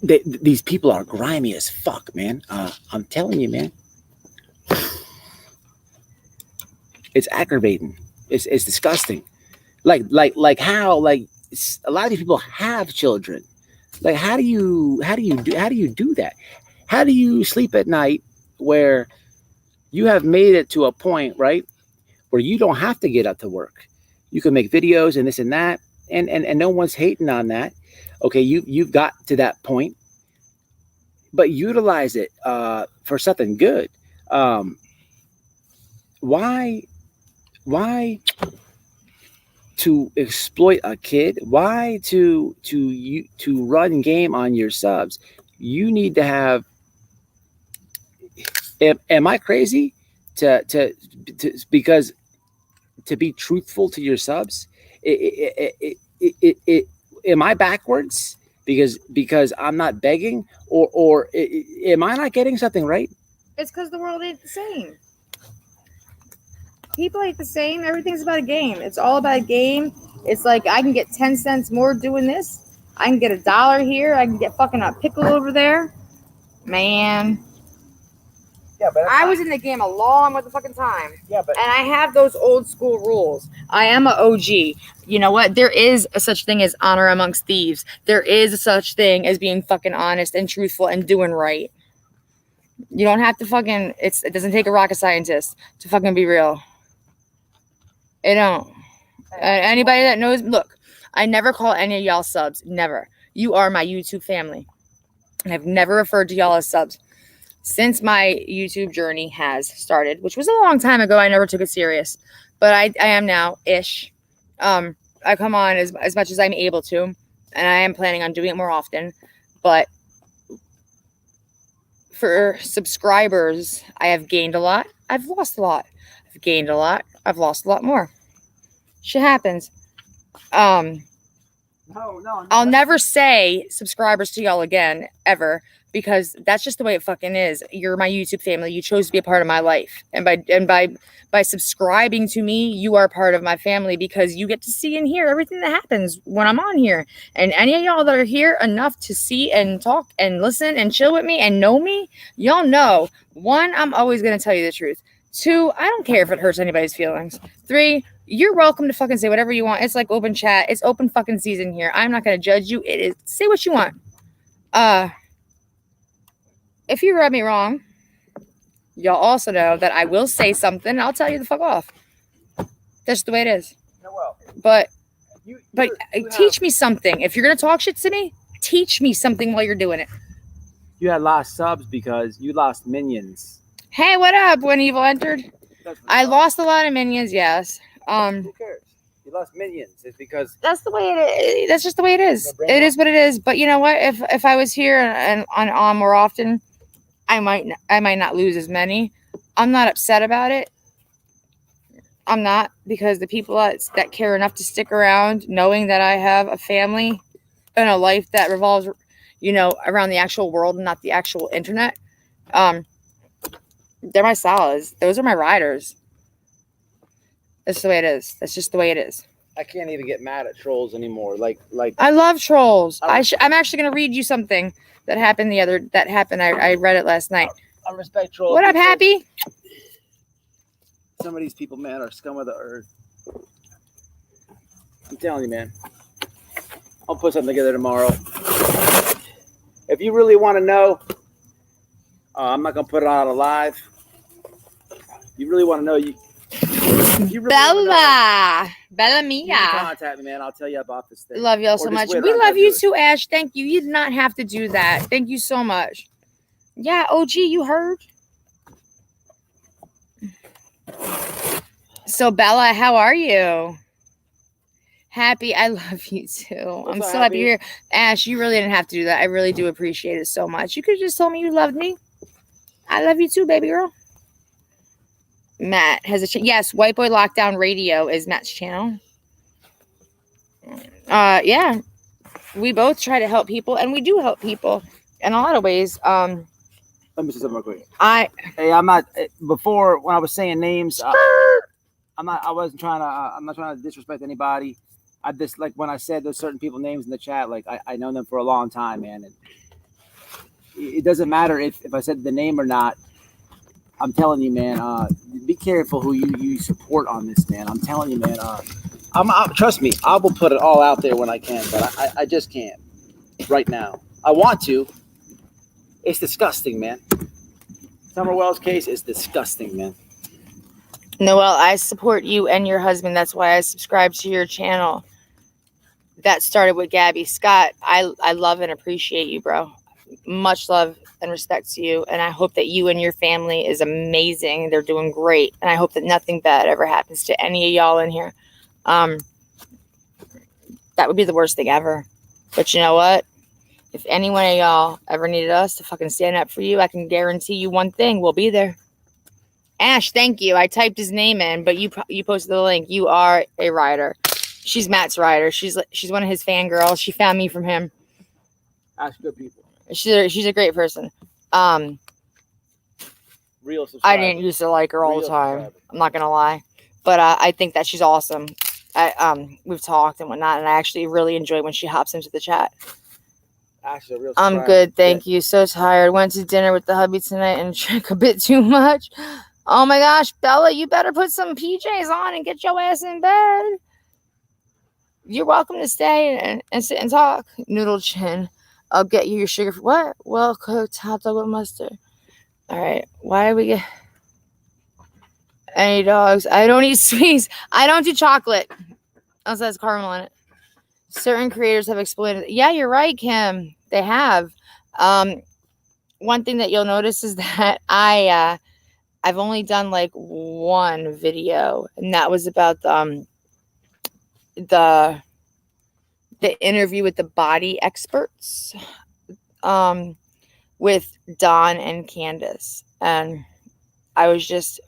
These people are grimy as fuck, man. I'm telling you, man. It's aggravating. It's disgusting. Like how a lot of these people have children. Like how do you do that? How do you sleep at night where you have made it to a point, right, where you don't have to get up to work? You can make videos and this and that, and no one's hating on that. Okay, you've got to that point, but utilize it for something good. Why to exploit a kid? Why to run game on your subs? You need to have. Am I crazy to because to be truthful to your subs? Am I backwards because I'm not begging, or am I not getting something right? It's because the world ain't the same. People ain't the same. Everything's about a game. It's all about a game. It's like I can get 10 cents more doing this. I can get $1 here. I can get fucking a pickle over there. Man. Yeah, but I was in the game a long motherfucking time. Yeah, but and I have those old school rules. I am an OG. You know what? There is a such thing as honor amongst thieves. There is a such thing as being fucking honest and truthful and doing right. You don't have to fucking. It doesn't take a rocket scientist to fucking be real. It don't. Anybody that knows, look, I never call any of y'all subs. Never. You are my YouTube family. And I've never referred to y'all as subs. Since my YouTube journey has started, which was a long time ago, I never took it serious. But I am now-ish. I come on as much as I'm able to. And I am planning on doing it more often. But for subscribers, I have gained a lot. I've lost a lot. I've gained a lot. I've lost a lot more. Shit happens. No, I'll never say subscribers to y'all again, ever, because that's just the way it fucking is. You're my YouTube family. You chose to be a part of my life. And by subscribing to me, you are part of my family because you get to see and hear everything that happens when I'm on here. And any of y'all that are here enough to see and talk and listen and chill with me and know me, y'all know, 1, I'm always going to tell you the truth. 2, I don't care if it hurts anybody's feelings. 3, you're welcome to fucking say whatever you want. It's like open chat. It's open fucking season here. I'm not going to judge you. It is. Say what you want. If you rub me wrong, y'all also know that I will say something and I'll tell you the fuck off. That's the way it is. Noel, But you teach me something. If you're gonna talk shit to me, teach me something while you're doing it. You had lost subs because you lost minions. Hey, what up? When Evil entered, I lost a lot of minions. Yes. Who cares? You lost minions. It's because that's the way it is. That's just the way it is. It is what it is. But you know what? If I was here and on more often, I might not lose as many. I'm not upset about it. I'm not, because the people that care enough to stick around, knowing that I have a family and a life that revolves, around the actual world and not the actual internet. They're my solids. Those are my riders. That's the way it is. That's just the way it is. I can't even get mad at trolls anymore. Like I love trolls. I'm actually gonna read you something that happened. I read it last night. I respect trolls. What up, Happy? Some of these people, man, are scum of the earth. I'm telling you, man. I'll put something together tomorrow. If you really want to know, I'm not gonna put it on live. You really want to know, you really Bella Mia. Contact me, man. I'll tell you about this thing. Love y'all so much. We love you too, Ash. Thank you. You did not have to do that. Thank you so much. Yeah, OG, you heard. So Bella, how are you? Happy, I love you too. I'm so happy you're here. Ash, you really didn't have to do that. I really do appreciate it so much. You could have just told me you loved me. I love you too, baby girl. Matt has yes, White Boy Lockdown Radio is Matt's channel. Yeah. We both try to help people, and we do help people in a lot of ways. Let me say something real quick. I'm not before when I was saying names. I'm not trying to disrespect anybody. I just, like, when I said those certain people names in the chat, like I know them for a long time, man. And it doesn't matter if I said the name or not. I'm telling you, man, be careful who you support on this, man. I'm telling you, man. Trust me, I will put it all out there when I can, but I just can't right now. I want to. It's disgusting, man. Summer Wells case is disgusting, man. Noel, I support you and your husband. That's why I subscribe to your channel. That started with Gabby. Scott, I love and appreciate you, bro. Much love and respect to you. And I hope that you and your family is amazing. They're doing great. And I hope that nothing bad ever happens to any of y'all in here. That would be the worst thing ever. But you know what? If any one of y'all ever needed us to fucking stand up for you, I can guarantee you one thing. We'll be there. Ash, thank you. I typed his name in, but you posted the link. You are a rider. She's Matt's rider. She's one of his fangirls. She found me from him. Ash, good people. She's a great person. Real subscriber. I didn't used to like her all the time. Subscriber. I'm not gonna lie, but I think that she's awesome. We've talked and whatnot, and I actually really enjoy when she hops into the chat. Ash, a real I'm good, thank you. So tired. Went to dinner with the hubby tonight and drank a bit too much. Oh my gosh, Bella, you better put some PJs on and get your ass in bed. You're welcome to stay and sit and talk. Noodle chin. I'll get you your sugar. What? Well cooked hot dog with mustard. All right. Why do we get any dogs? I don't eat sweets. I don't do chocolate. Unless it has caramel in it. Certain creators have explained it. Yeah, you're right, Kim. They have. One thing that you'll notice is that I've only done like one video, and that was about the interview with the body experts, with Don and Candace, and I was just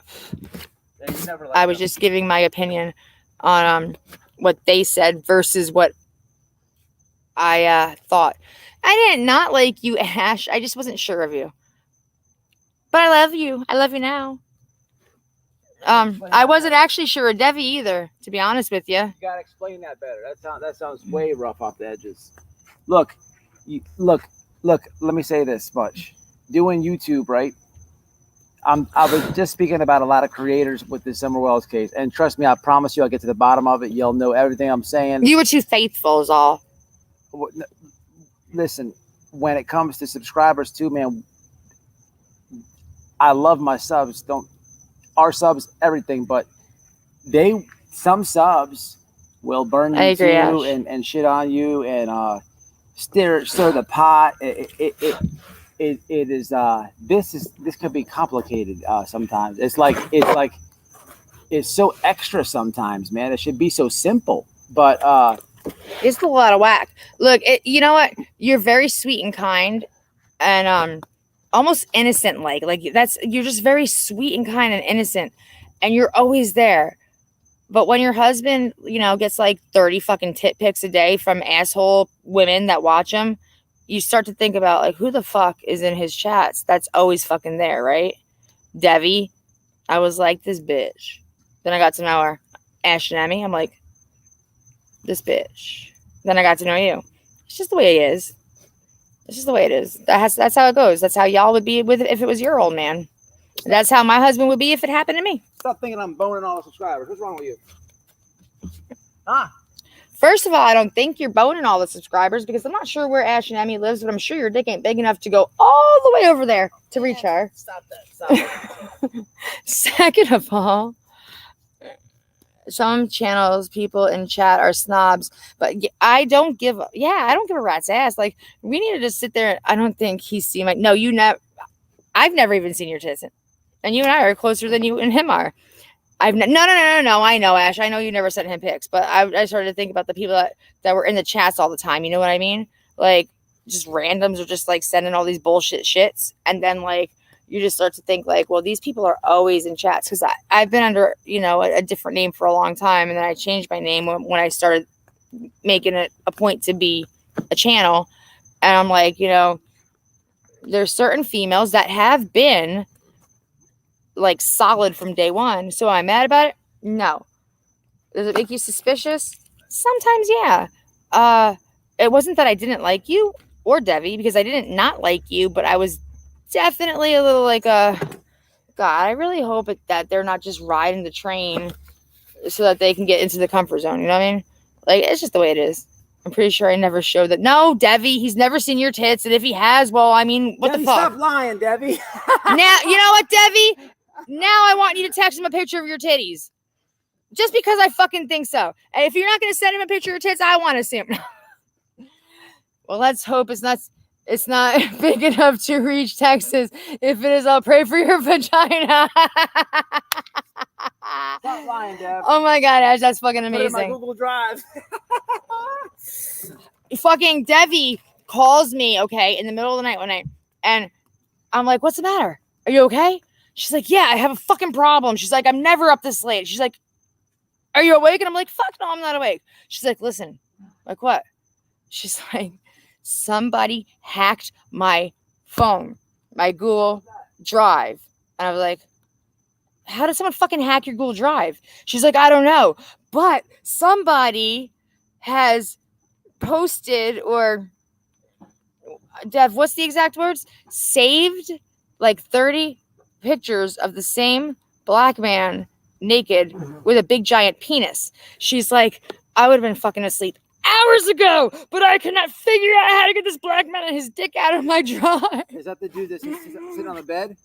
giving my opinion on what they said versus what I thought. I did not like you, Ash. I just wasn't sure of you. But I love you. I love you now. I wasn't actually sure of Devi either, to be honest with you. You gotta explain that better. That sounds way rough off the edges. Look. Let me say this much. Doing YouTube, right? I was just speaking about a lot of creators with this Summer Wells case, and trust me, I promise you, I'll get to the bottom of it. You'll know everything I'm saying. You were too faithful, is all. Listen, when it comes to subscribers too, man, I love my subs. Our subs, everything, but some subs will burn I you agree, too Ash. and shit on you and stir the pot. It is this could be complicated sometimes. It's so extra sometimes, man. It should be so simple, but It's a lot of whack. Look, you know what? You're very sweet and kind, and almost innocent. Like you're just very sweet and kind and innocent, and you're always there. But when your husband, gets like 30 fucking tit pics a day from asshole women that watch him, you start to think about like who the fuck is in his chats that's always fucking there, right? Devi, I was like this bitch. Then I got to know her. Ash and Emmy, I'm like this bitch. Then I got to know you. It's just the way it is. It's just the way it is. That's how it goes. That's how y'all would be with it if it was your old man. That's how my husband would be if it happened to me. Stop thinking I'm boning all the subscribers. What's wrong with you? Huh? First of all, I don't think you're boning all the subscribers because I'm not sure where Ash and Emmy lives, but I'm sure your dick ain't big enough to go all the way over there to reach her. Stop that. Second of all, some channels, people in chat are snobs, but I don't give a rat's ass. Like, we need to just sit there. I don't think he's seen my, no, I've never even seen your tits. And you and I are closer than you and him are. No. I know, Ash. I know you never sent him pics, but I started to think about the people that were in the chats all the time. You know what I mean? Like, just randoms are just like sending all these bullshit shits. And then like, you just start to think like, well, these people are always in chats. Cause I've been under, a different name for a long time. And then I changed my name when I started making it a point to be a channel. And I'm like, there's certain females that have been like solid from day one. So I'm mad about it? No. Does it make you suspicious? Sometimes, yeah. It wasn't that I didn't like you or Devi, because I didn't not like you, but I was definitely a little like, God, I really hope that they're not just riding the train so that they can get into the comfort zone. You know what I mean? Like, it's just the way it is. I'm pretty sure I never showed that. No, Devi, he's never seen your tits. And if he has, well, I mean, what Devi, the fuck? Stop lying, Devi. Now, you know what, Devi? Now I want you to text him a picture of your titties. Just because I fucking think so. And if you're not going to send him a picture of your tits, I want to see him. Well, let's hope it's not big enough to reach Texas. If it is, I'll pray for your vagina. Stop lying, Dev. Oh my God, Ash, that's fucking amazing. Put it in my Google Drive. Fucking Devi calls me, okay, in the middle of the night one night. And I'm like, what's the matter? Are you okay? She's like, yeah, I have a fucking problem. She's like, I'm never up this late. She's like, are you awake? And I'm like, fuck no, I'm not awake. She's like, listen. Like, what? She's like, somebody hacked my phone, my Google Drive. And I was like, how did someone fucking hack your Google Drive? She's like, I don't know. But somebody has posted, or Dev, what's the exact words? Saved like 30 pictures of the same black man naked with a big giant penis. She's like, I would have been fucking asleep hours ago, but I could not figure out how to get this black man and his dick out of my drive. Is that the dude that's sitting on the bed?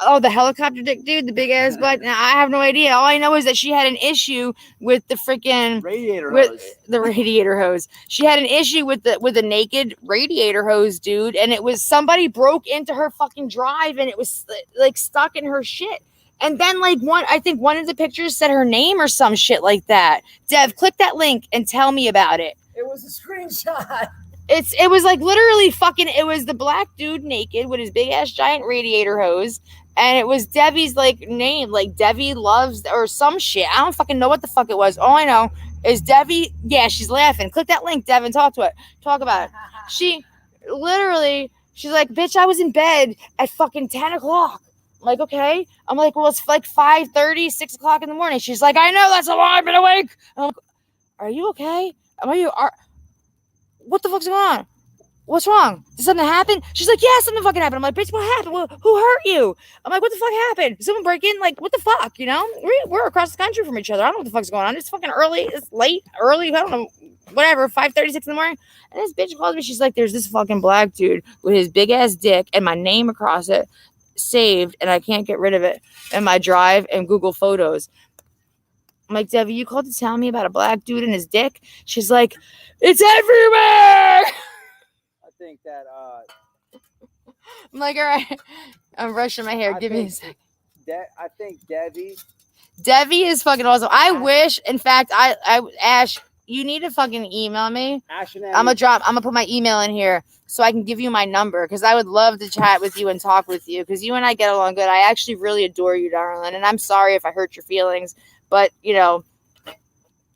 Oh, the helicopter dick dude, the big ass butt. Now, I have no idea. All I know is that she had an issue with the freaking radiator hose. The radiator hose. She had an issue with the naked radiator hose, dude. And it was somebody broke into her fucking drive, and it was like stuck in her shit. And then like I think one of the pictures said her name or some shit like that. Dev, click that link and tell me about it. It was a screenshot. It was like literally fucking, it was the black dude naked with his big ass giant radiator hose. And it was Devi's like name, like Devi loves or some shit. I don't fucking know what the fuck it was. All I know is Devi. Yeah, she's laughing. Click that link, Devin. Talk about it. She literally, she's like, bitch, I was in bed at fucking 10 o'clock. I'm like, okay. I'm like, well, it's like 5:30, 6 o'clock in the morning. She's like, I know, that's how long I've been awake. I'm like, are you okay? What the fuck's going on? What's wrong? Did something happen? She's like, yeah, something fucking happened. I'm like, bitch, what happened? Who hurt you? I'm like, what the fuck happened? Did someone break in? Like, what the fuck? You know, we're across the country from each other. I don't know what the fuck's going on. It's fucking early. It's late, early. I don't know. Whatever, 5:36 in the morning. And this bitch calls me. She's like, there's this fucking black dude with his big ass dick and my name across it. saved and I can't get rid of it in my drive and Google Photos. I'm like, Debbie, you called to tell me about a black dude and his dick? She's like, it's everywhere. I think that I'm like, all right. I'm brushing my hair. Give me a second. I think Debbie is fucking awesome. I wish, in fact, Ash, you need to fucking email me. I'm gonna put my email in here so I can give you my number because I would love to chat with you and talk with you because you and I get along good. I actually really adore you, darling, and I'm sorry if I hurt your feelings, but you know,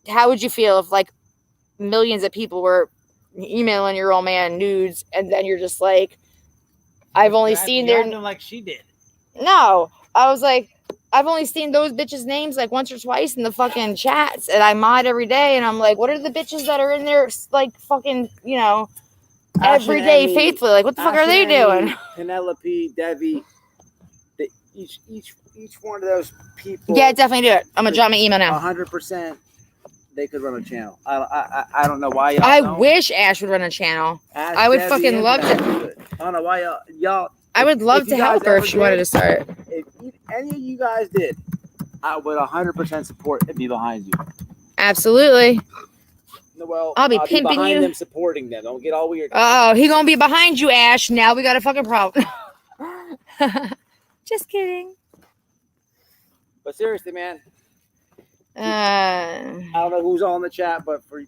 how would you feel if like millions of people were emailing your old man nudes and then you're just like, I've only seen their like she did. No, I was like, I've only seen those bitches' names like once or twice in the fucking chats, and I mod every day, and I'm like, what are the bitches that are in there like fucking, you know, every day faithfully? Like, what the fuck are they doing? Penelope, Debbie, each one of those people. Yeah, definitely do it. I'm gonna drop my email now. 100%. They could run a channel. I don't know why y'all. I wish Ash would run a channel. I would fucking love to. I don't know why y'all. I would love to help her if she wanted to start. If any of you guys did, I would 100% support and be behind you. Absolutely. Well, I'll be pimping behind you. them, supporting them. Don't get all weird. Oh, he gonna be behind you, Ash. Now we got a fucking problem. Just kidding. But seriously, man. I don't know who's all in the chat, but for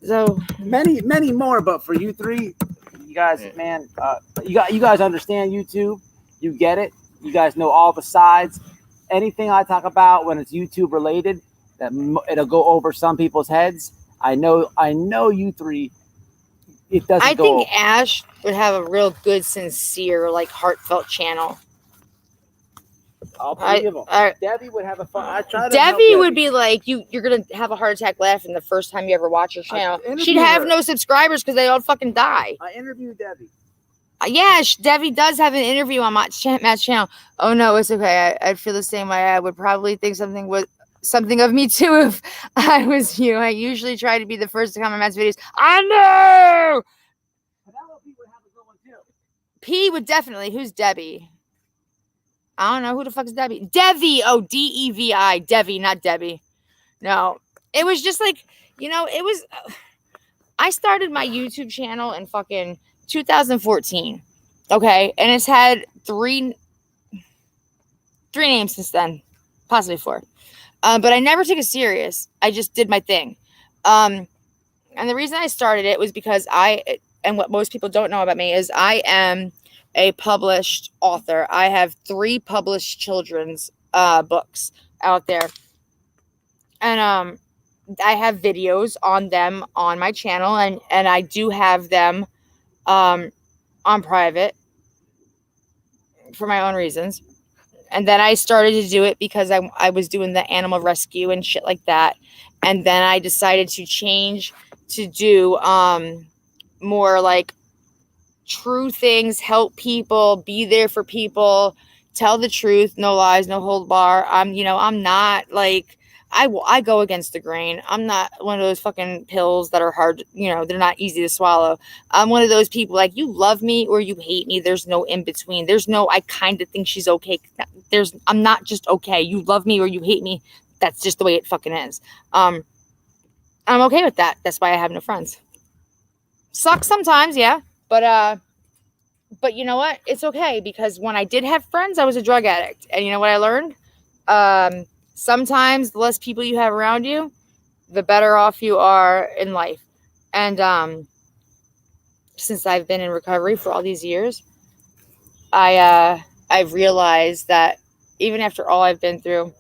so many more. But for you three, you guys, man, you guys understand YouTube. You get it. You guys know all the sides. Anything I talk about when it's YouTube related, that it'll go over some people's heads. I know you three. It doesn't. I think Ash would have a real good, sincere, like heartfelt channel. I'll believe him. Debbie would have a fun. I try to. Debbie would be like, you're gonna have a heart attack laughing the first time you ever watch her channel. She'd have no subscribers because they all fucking die. I interviewed Debbie. Yeah, Debbie does have an interview on Matt's channel. Oh no, it's okay. I'd feel the same way. I would probably think something of me too if I was you. I usually try to be the first to comment on Matt's videos. I know. Penelope would have a good one too. P would definitely. Who's Debbie? I don't know who the fuck is Debbie. Devi. Oh, Devi. Devi, not Debbie. No, it was just like, you know, it was. I started my YouTube channel in fucking 2014. Okay, and it's had three names since then, possibly four. But I never took it serious. I just did my thing. And the reason I started it was because and what most people don't know about me is I am a published author. I have 3 published children's books out there. And I have videos on them on my channel, and I do have them on private for my own reasons. And then I started to do it because I was doing the animal rescue and shit like that. And then I decided to change to do more like true things, help people, be there for people, tell the truth, no lies, no hold bar. I'm not like, I go against the grain. I'm not one of those fucking pills that are hard, they're not easy to swallow. I'm one of those people like, you love me or you hate me. There's no in between. There's no, I kind of think she's okay. I'm not just okay. You love me or you hate me. That's just the way it fucking is. I'm okay with that. That's why I have no friends. Sucks sometimes, yeah. But you know what? It's okay, because when I did have friends, I was a drug addict. And you know what I learned? Sometimes the less people you have around you, the better off you are in life. And since I've been in recovery for all these years, I've realized that even after all I've been through,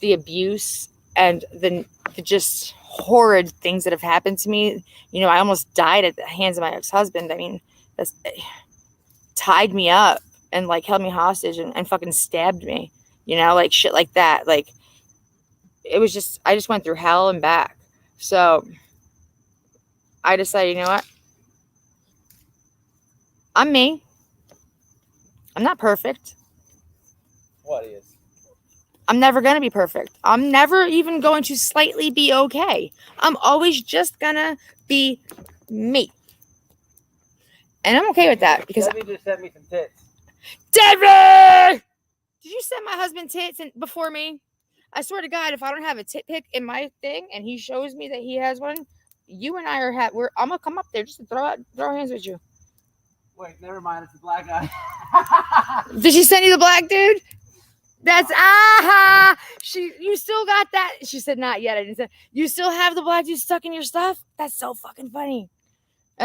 the abuse and the just horrid things that have happened to me, I almost died at the hands of my ex-husband. I mean, that's tied me up and like held me hostage and fucking stabbed me, like shit like that. Like, it was just, I just went through hell and back. So I decided, you know what? I'm me. I'm not perfect. What is? I'm never going to be perfect. I'm never even going to slightly be okay. I'm always just going to be me. And I'm okay with that because Debbie just sent me some tits. Deborah! Did you send my husband tits before me? I swear to God, if I don't have a tit pic in my thing and he shows me that he has one, you and I are I'm gonna come up there just to throw hands with you. Wait, never mind. It's the black guy. Did she send you the black dude? That's you still got that? She said not yet. I didn't say. You still have the black dude stuck in your stuff? That's so fucking funny.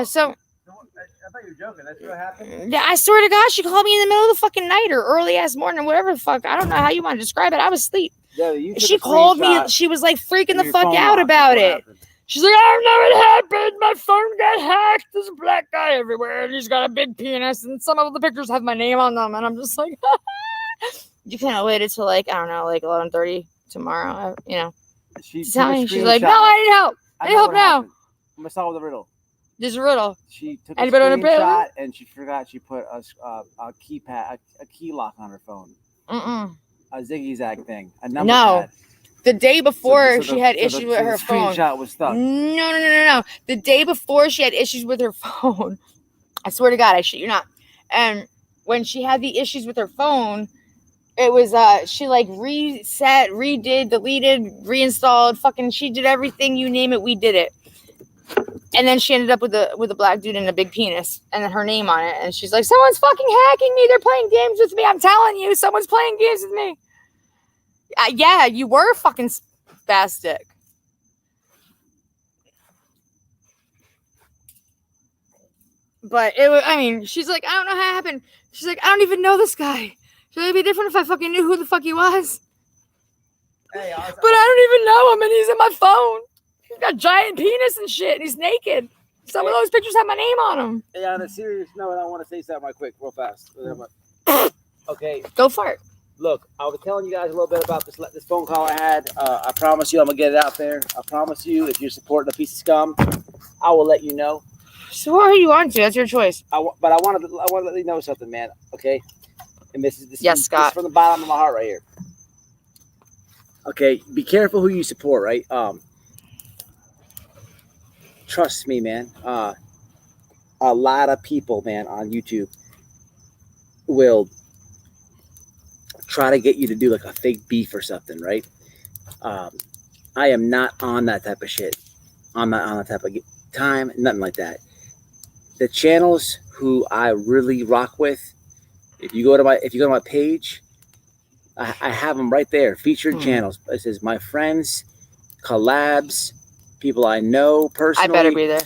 So. I thought you were joking. That's what happened. Yeah, I swear to God, she called me in the middle of the fucking night or early ass morning, whatever the fuck. I don't know how you want to describe it. I was asleep. Yeah, she called me. She was like freaking the fuck out about it. Happened. She's like, I don't know what happened. My phone got hacked. There's a black guy everywhere, and he's got a big penis, and some of the pictures have my name on them, and I'm just like, you can't wait until like, I don't know, like 11:30 tomorrow. You know, she's like, no, I need help. I need help now. I'm gonna solve the riddle. There's a riddle. She took a screenshot and she forgot she put a keypad, a key lock on her phone. A ziggy-zag thing. A number pad. The day before she had issues with her phone. The screenshot was stuck. No. The day before she had issues with her phone. I swear to God, I shit you not. And when she had the issues with her phone, it was she like reset, redid, deleted, reinstalled, fucking she did everything, you name it, we did it. And then she ended up with a black dude and a big penis and then her name on it. And she's like, someone's fucking hacking me. They're playing games with me. I'm telling you, someone's playing games with me. Yeah, you were fucking spastic. But she's like, I don't know how it happened. She's like, I don't even know this guy. She's like, it'd be different if I fucking knew who the fuck he was. Hey, but I don't even know him and he's in my phone. He's got giant penis and shit, and he's naked. Some of those pictures have my name on them. Hey, on a serious note, I want to say something real fast. Okay. Go for it. Look, I was telling you guys a little bit about this phone call I had. I promise you I'm going to get it out there. I promise you, if you're supporting a piece of scum, I will let you know. So who are you on to? That's your choice. But I want to let you know something, man. Okay? And this is from the bottom of my heart right here. Okay? Be careful who you support, right? Trust me, man. A lot of people, man, on YouTube will try to get you to do like a fake beef or something, right? I am not on that type of shit. I'm not on that type of time, nothing like that. The channels who I really rock with, if you go to my page, I have them right there, featured channels. It says my friends, collabs, people I know personally. I better be there.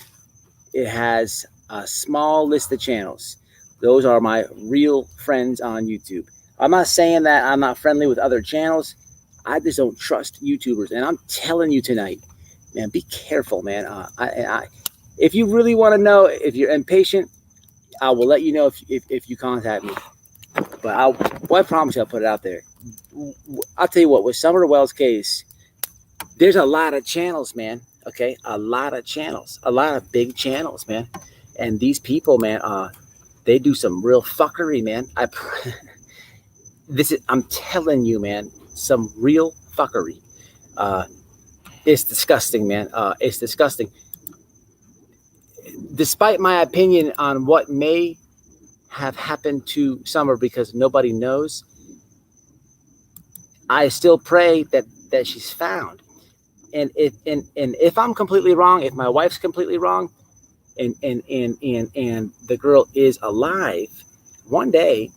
It has a small list of channels. Those are my real friends on YouTube. I'm not saying that I'm not friendly with other channels. I just don't trust YouTubers. And I'm telling you tonight, man, be careful, man. If you really want to know, if you're impatient, I will let you know if you contact me. But I promise you I'll put it out there. I'll tell you what, with Summer Wells' case, there's a lot of channels, man. Okay, a lot of channels, a lot of big channels, man. And these people, man, they do some real fuckery, man. I'm telling you, man, some real fuckery. It's disgusting, man. It's disgusting. Despite my opinion on what may have happened to Summer, because nobody knows, I still pray that she's found. And if I'm completely wrong, if my wife's completely wrong, and the girl is alive, one day,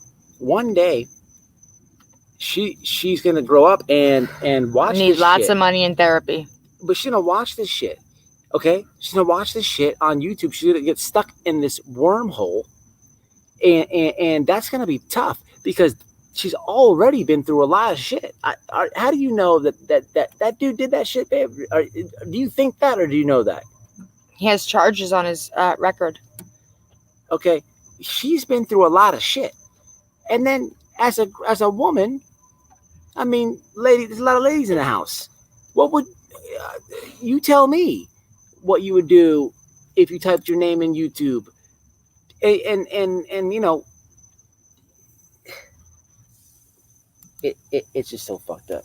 she's gonna grow up and watch. Need lots of money in therapy. But she's gonna watch this shit. Okay, she's gonna watch this shit on YouTube. She's gonna get stuck in this wormhole, and that's gonna be tough because she's already been through a lot of shit. How do you know that dude did that shit, babe? Do you think that, or do you know that? He has charges on his record. Okay, she's been through a lot of shit, and then as a woman, I mean, there's a lot of ladies in the house. What would you tell me? What you would do if you typed your name in YouTube, and you know. It's just so fucked up.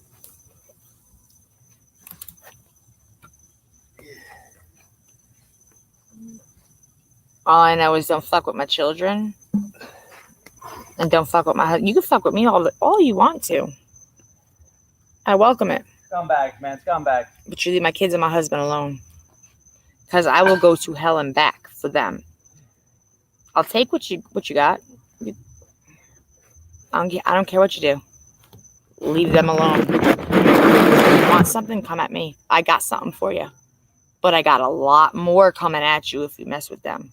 All I know is don't fuck with my children. And don't fuck with my husband. You can fuck with me all you want to. I welcome it. Scumbag, man, scumbag. But you leave my kids and my husband alone. Because I will go to hell and back for them. I'll take what you got. I don't care what you do. Leave them alone. If you want something, come at me. I got something for you. But I got a lot more coming at you if you mess with them.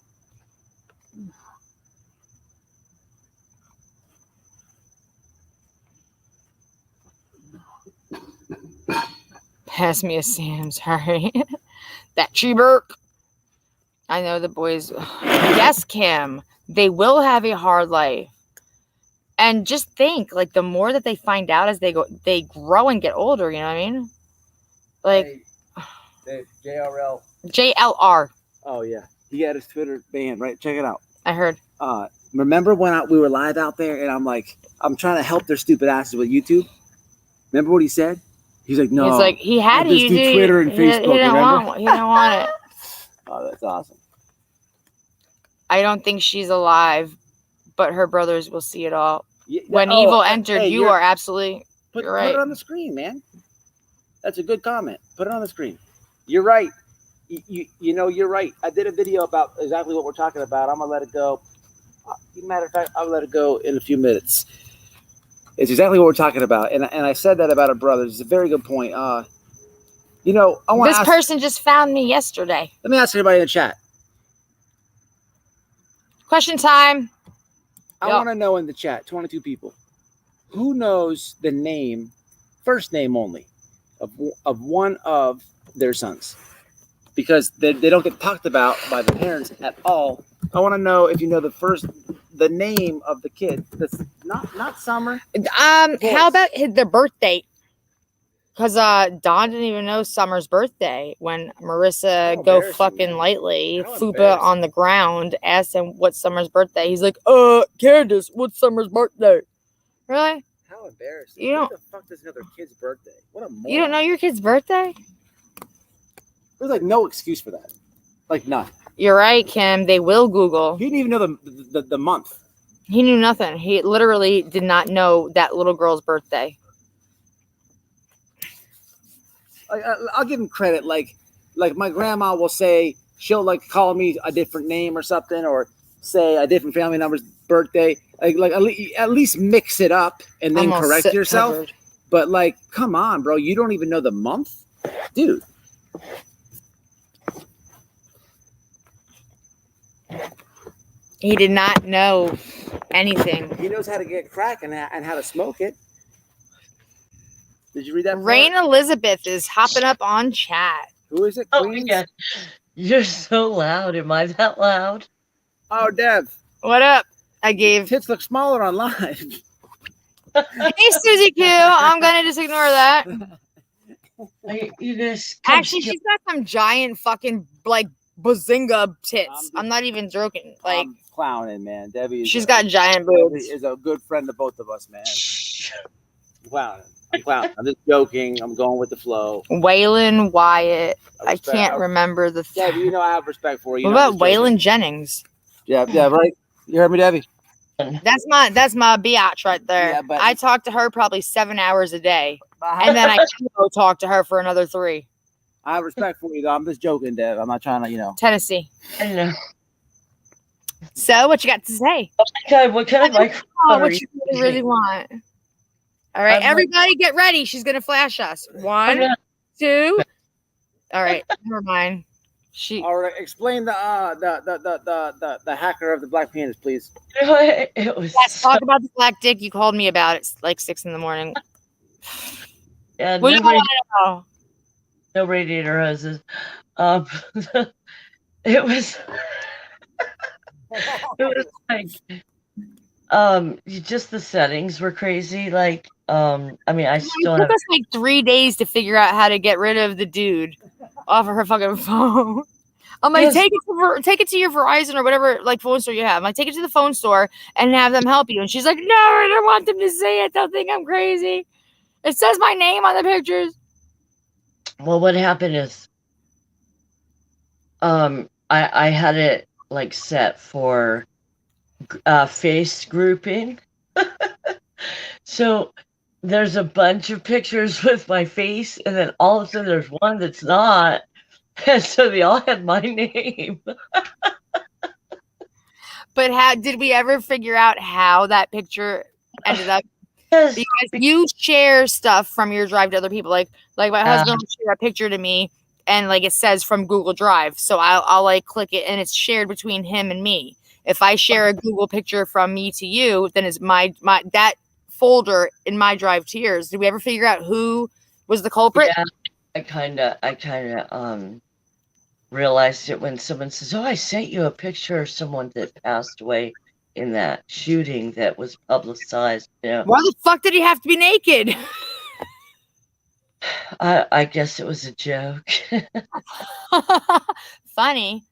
Pass me a Sam's, hurry. That tree burk. I know the boys. Yes, Kim. They will have a hard life. And just think, like, the more that they find out as they grow and get older, you know what I mean? Like, hey, JRL. JLR. Oh, yeah. He had his Twitter banned, right? Check it out. I heard. Remember when we were live out there and I'm trying to help their stupid asses with YouTube? Remember what he said? He's like, no. He's like, he had to do Twitter and Facebook, he didn't want it. Oh, that's awesome. I don't think she's alive, but her brothers will see it all. Yeah, when evil entered, you are absolutely you're right. Put it on the screen, man. That's a good comment. Put it on the screen. You're right. You know, you're right. I did a video about exactly what we're talking about. I'm going to let it go. Matter of fact, I'll let it go in a few minutes. It's exactly what we're talking about. And I said that about her brothers. It's a very good point. You know, I want this person just found me yesterday. Let me ask everybody in the chat. Question time. I want to know in the chat, 22 people, who knows the name, first name only, of one of their sons? Because they don't get talked about by the parents at all. I want to know if you know the name of the kid. That's not Summer. How about the birth date? Because Don didn't even know Summer's birthday when Marissa go fucking lightly, fupa on the ground, asked him what's Summer's birthday. He's like, Candace, what's Summer's birthday? Really? How embarrassing. You don't, what the fuck does another kid's birthday? What a moron. You don't know your kid's birthday? There's like no excuse for that. Like none. You're right, Kim. They will Google. He didn't even know the month. He knew nothing. He literally did not know that little girl's birthday. I'll give him credit. Like my grandma will say, she'll like call me a different name or something, or say a different family member's birthday. Like at least mix it up and then correct yourself. Covered. But like, come on, bro. You don't even know the month, dude. He did not know anything. He knows how to get crack and how to smoke it. Did you read that? Rain Elizabeth is hopping up on chat. Who is it? Oh my God. You're so loud. Am I that loud? Oh, Dev. What up? I gave tits look smaller on live. Hey, Susie Q. I'm gonna just ignore that. Actually, she's got some giant fucking like bazinga tits. I'm not even joking. Like, I'm clowning, man. Debbie. She's got giant boobs. Debbie is a good friend of both of us, man. I'm clowning. I'm just joking. I'm going with the flow. Waylon Wyatt. I can't remember the. Yeah, you know I have respect for you. What about Waylon Jennings? Yeah, right. You heard me, Debbie. That's my biatch right there. Yeah, but I talk to her probably 7 hours a day, and then I go talk to her for another 3. I have respect for you, though. I'm just joking, Dev. I'm not trying to, Tennessee. I know. So, what you got to say? What kind of microphone? What you really want? All right, everybody get ready. She's going to flash us. 1, 2. All right, never mind. All right, explain the hacker of the black penis, please. It was talk about the black dick you called me about. It's like 6 a.m. Yeah, what do you want to know? No radiator hoses. It was like just the settings were crazy. Like I mean, I still it took us like 3 days to figure out how to get rid of the dude off of her fucking phone. I'm like, take it to your Verizon or whatever like phone store you have. I'm like, take it to the phone store and have them help you. And she's like, no, I don't want them to see it. They'll think I'm crazy. It says my name on the pictures. Well, what happened is I had it like set for face grouping. So there's a bunch of pictures with my face, and then all of a sudden there's one that's not. And so they all had my name. But how did we ever figure out how that picture ended up? Yes. Because you share stuff from your drive to other people. Like my husband will share a picture to me, and like it says from Google Drive. So I'll like click it, and it's shared between him and me. If I share a Google picture from me to you, then it's my that folder in my drive to yours. Did we ever figure out who was the culprit? Yeah, I kind of realized it when someone says, "Oh, I sent you a picture of someone that passed away in that shooting that was publicized." You know, Why the fuck did he have to be naked? I guess it was a joke. Funny.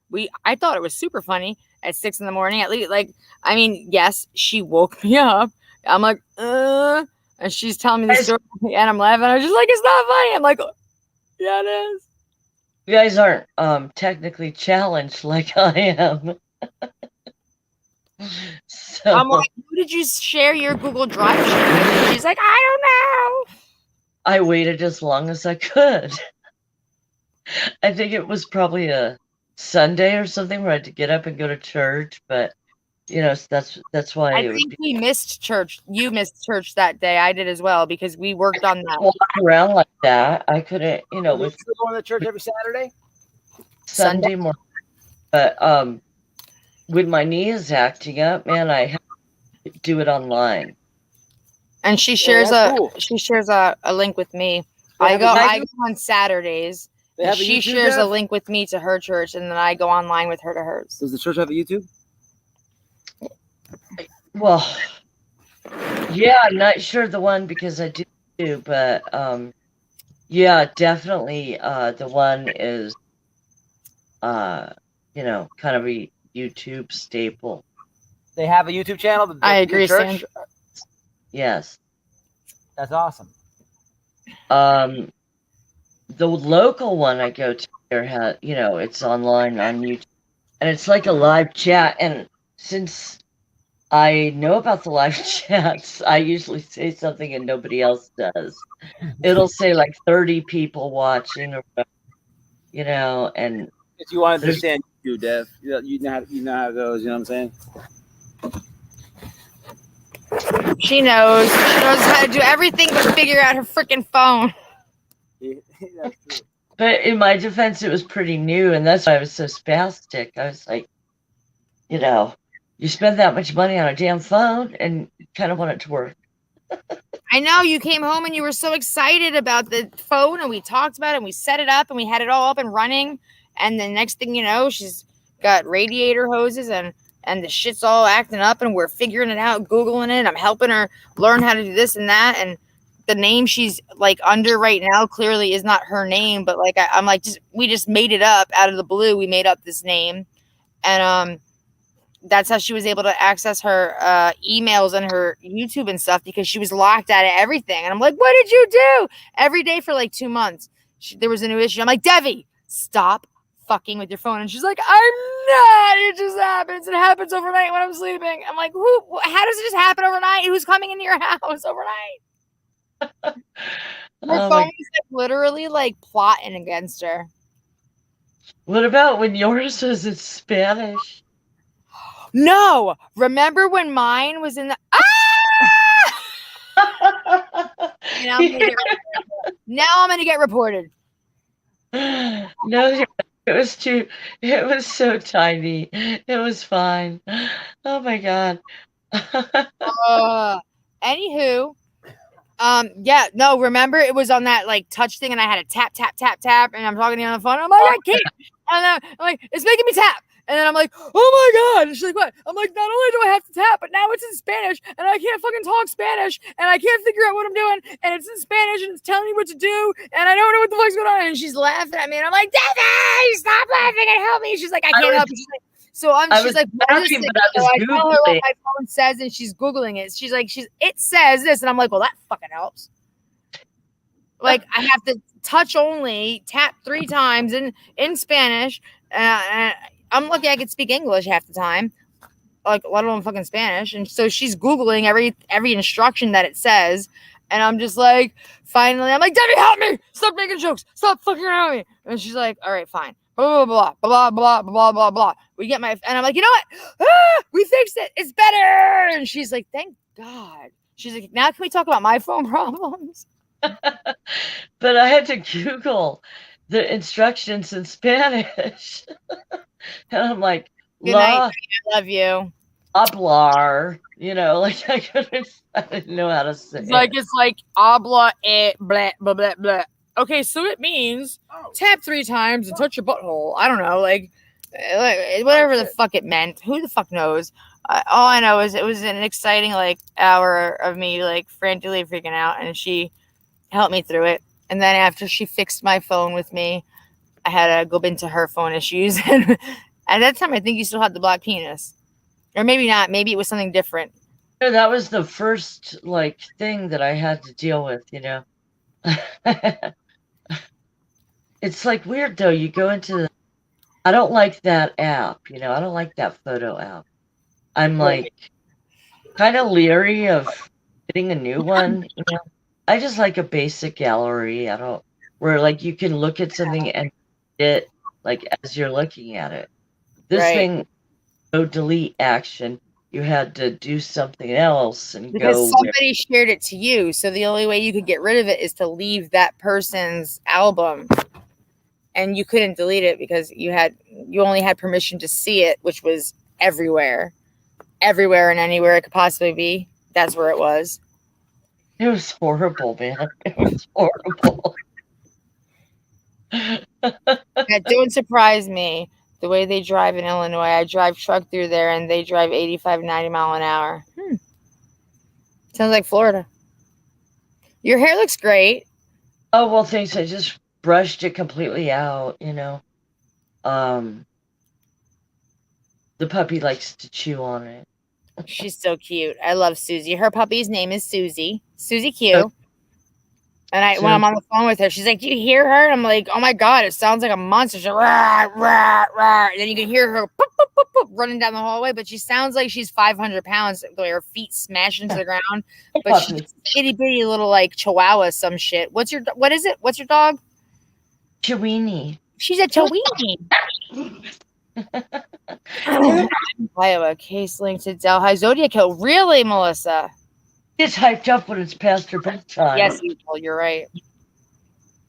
I thought it was super funny at 6 a.m. at least. Like, I mean, yes, she woke me up. I'm like, and she's telling me the story, and I'm laughing. I'm just like, it's not funny. I'm like, yeah, it is. You guys aren't technically challenged like I am. So I'm like, who did you share your Google Drive shit with? And she's like, I don't know. I waited as long as I could. I think it was probably a Sunday or something where I had to get up and go to church, but you know, that's why I think we missed church. You missed church that day. I did as well because we worked on that. Walk around like that. I couldn't, you know, with still going to church every Saturday. Sunday morning. But when my knee is acting up, man, I have to do it online. And she shares a link with me. I go on Saturdays. She shares a link with me to her church, and then I go online with her to hers. Does the church have a YouTube? Well, yeah, I'm not sure the one because I do, but yeah, definitely the one is you know, kind of a YouTube staple. They have a YouTube channel. I agree, Sandra. Yes. That's awesome. The local one I go to there has, you know, it's online on YouTube, and it's like a live chat. And since I know about the live chats, I usually say something and nobody else does. It'll say like 30 people watching, or you know, and if you want to understand you, Dev, you know how it goes. You know what I'm saying? She knows how to do everything but figure out her freaking phone. Yeah, that's true. But in my defense, it was pretty new, and that's why I was so spastic. I was like, you know, you spend that much money on a damn phone, and you kind of want it to work. I know, you came home and you were so excited about the phone, and we talked about it, and we set it up, and we had it all up and running. And the next thing you know, she's got radiator hoses, and the shit's all acting up, and we're figuring it out, Googling it. I'm helping her learn how to do this and that. And the name she's like under right now clearly is not her name, but like I'm like, we just made it up out of the blue. We made up this name, and that's how she was able to access her emails and her YouTube and stuff, because she was locked out of everything. And I'm like, what did you do? Every day for like 2 months, there was a new issue. I'm like, Devi, stop fucking with your phone. And she's like, I'm not. It just happens. It happens overnight when I'm sleeping. I'm like, how does it just happen overnight? Who's coming into your house overnight? Her phone is like literally like plotting against her. What about when yours was in Spanish? No, remember when mine was in the now I'm gonna get reported. No, it was so tiny. It was fine. Oh my god. Anywho, yeah, no, remember it was on that like touch thing, and I had to tap, and I'm talking to you on the phone. I'm like, I can't. And then I'm like, it's making me tap. And then I'm like, oh my God. And she's like, what? I'm like, not only do I have to tap, but now it's in Spanish, and I can't fucking talk Spanish, and I can't figure out what I'm doing, and it's in Spanish, and it's telling me what to do, and I don't know what the fuck's going on. And she's laughing at me, and I'm like, Devi, stop laughing and help me. She's like, I can't help you. She's like, she's like, what is this? So I tell her what my phone says, and she's Googling it. She's like, it says this. And I'm like, well, that fucking helps. Like, I have to touch only, tap 3 times in Spanish. I'm lucky I could speak English half the time. like let alone fucking Spanish. And so she's Googling every instruction that it says. And I'm just like, finally, I'm like, Debbie, help me! Stop making jokes! Stop fucking around me! And she's like, all right, fine. Blah, blah, blah, blah, blah, blah, blah, blah. We get and I'm like, you know what? We fixed it. It's better. And she's like, thank God. She's like, now can we talk about my phone problems? But I had to Google the instructions in Spanish. And I'm like, Good night. I love you. Hablar, like I didn't know how to say it. It's like habla blah blah blah blah. Okay, so it means tap 3 times and touch your butthole. I don't know, like whatever the fuck it meant. Who the fuck knows? All I know is it was an exciting like hour of me like frantically freaking out, and she helped me through it. And then after she fixed my phone with me, I had to go into her phone issues. And at that time, I think you still had the black penis. Or maybe not. Maybe it was something different. That was the first like thing that I had to deal with, It's like weird though. You go into I don't like that app, I don't like that photo app. I'm like kind of leery of getting a new one, I just like a basic gallery. Where like you can look at something and it like as you're looking at it. This thing, no delete action. You had to do something else and because somebody shared it to you. So the only way you could get rid of it is to leave that person's album, and you couldn't delete it because you only had permission to see it, which was everywhere and anywhere it could possibly be. That's where it was. It was horrible, man. It was horrible. That don't surprise me. The way they drive in Illinois, I drive truck through there, and they drive 85, 90 mile an hour. Sounds like Florida. Your hair looks great. Oh, well, thanks. I just brushed it completely out, The puppy likes to chew on it. She's so cute. I love Susie. Her puppy's name is Susie. Susie Q. And when I'm on the phone with her, she's like, do you hear her? And I'm like, oh my God, it sounds like a monster. She's like, rah, rah, rah. And then you can hear her boop, boop, boop, boop, running down the hallway, but she sounds like she's 500 pounds, the way her feet smash into the ground. But she's itty bitty little like chihuahua, some shit. What is it? What's your dog? Chiweenie. She's a Chiweenie. Iowa case linked to Delhi Zodiac Hill. Really, Melissa? It's hyped up when it's past her bedtime. Yes, you're right.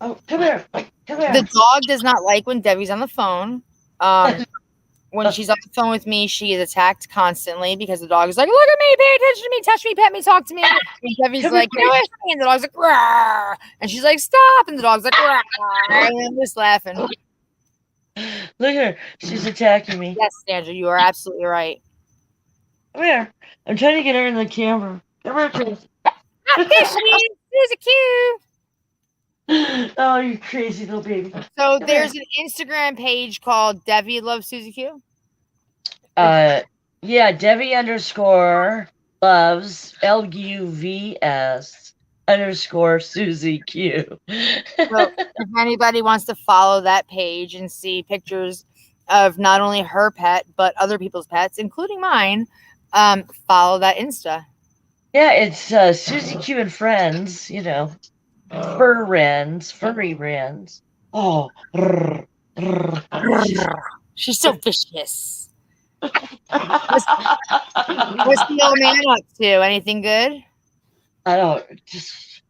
Oh, come here. The dog does not like when Debbie's on the phone. When she's on the phone with me, she is attacked constantly because the dog is like, look at me, pay attention to me, touch me, pet me, talk to me. And Debbie's like, no, and the dog's like, rawr. And she's like, stop. And the dog's like, rawr. And I'm just laughing. Look at her. She's attacking me. Yes, Sandra, you are absolutely right. Come here. I'm trying to get her in the camera. Come here, Chris. There she is. There's a cute. Oh, you crazy little baby. So there's an Instagram page called Debbie Loves Susie Q. Yeah, Debbie _ loves LUVS _ Susie Q. So if anybody wants to follow that page and see pictures of not only her pet but other people's pets, including mine, follow that Insta. Yeah, it's Susie Q and friends, furry wrens. Oh, she's so vicious. What's the old man up to? Anything good? I don't, just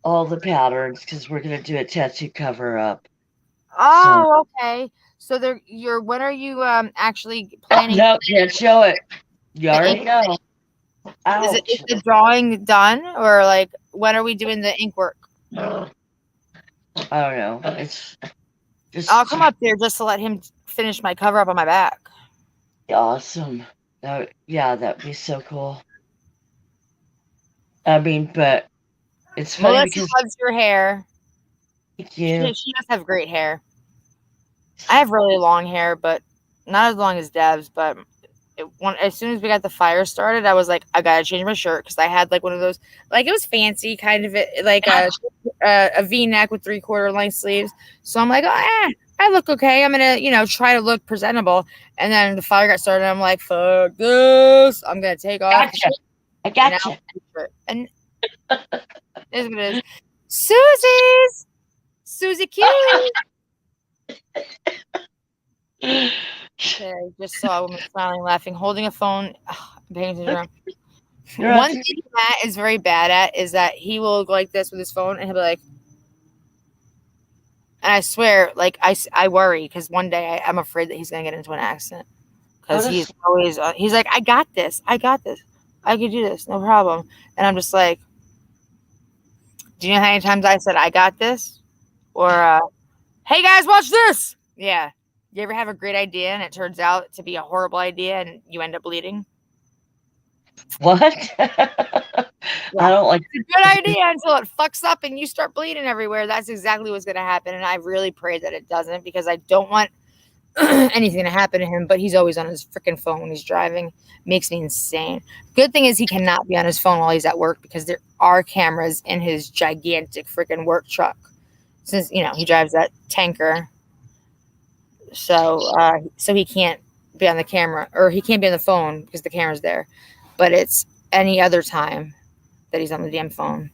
all the patterns, because we're gonna do a tattoo cover up. Oh, okay. So when are you actually planning? No, can't show it. You already know. Is the drawing done, or like when are we doing the ink work? I don't know. It's just. I'll come up there just to let him finish my cover up on my back. Awesome. That'd be so cool. I mean, but it's funny Melissa because loves your hair. Thank you. She does have great hair. I have really long hair, but not as long as Deb's. But as soon as we got the fire started, I was like, I gotta change my shirt because I had like one of those, like it was fancy, kind of like a V-neck with 3/4 length sleeves. So I'm like, I I look okay. I'm gonna, try to look presentable. And then the fire got started. And I'm like, fuck this. I'm gonna take off. Gotcha. I And now, gotcha. and it is what it is. Susie's Susie Q. Okay, I just saw a woman smiling, laughing, holding a phone. Ugh, I'm paying attention. One thing Matt is very bad at is that he will go like this with his phone, and he'll be like, and I swear, like I worry because one day I'm afraid that he's gonna get into an accident because he's always he's like, I got this, I can do this, no problem. And I'm just like, do you know how many times I said I got this, or hey guys, watch this? Yeah. You ever have a great idea and it turns out to be a horrible idea and you end up bleeding? What? I don't like. It's a good idea until it fucks up and you start bleeding everywhere. That's exactly what's going to happen. And I really pray that it doesn't because I don't want anything to happen to him. But he's always on his freaking phone when he's driving. Makes me insane. Good thing is he cannot be on his phone while he's at work because there are cameras in his gigantic freaking work truck. Since, he drives that tanker. So he can't be on the camera or he can't be on the phone because the camera's there. But it's any other time that he's on the damn phone.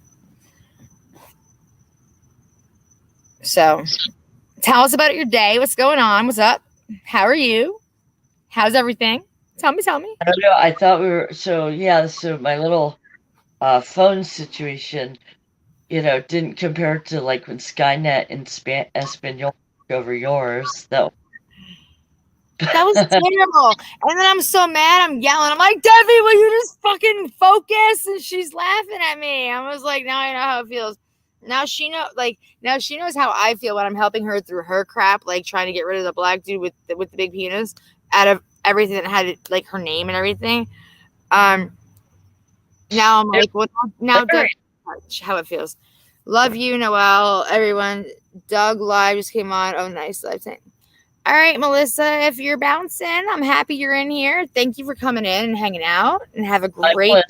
So tell us about your day. What's going on? What's up? How are you? How's everything? Tell me. I don't know. I thought we were so my little phone situation, didn't compare to like when Skynet and Espanol took over yours. That was terrible. And then I'm so mad. I'm yelling. I'm like, Debbie, will you just fucking focus? And she's laughing at me. I was like, now I know how it feels. Now she knows how I feel when I'm helping her through her crap, like trying to get rid of the black dude with the big penis out of everything that had like her name and everything. Now I'm like, well, now how it feels. Love you, Noelle. Everyone. Doug Live just came on. Oh, nice live saying. All right, Melissa, if you're bouncing, I'm happy you're in here. Thank you for coming in and hanging out and have a great night.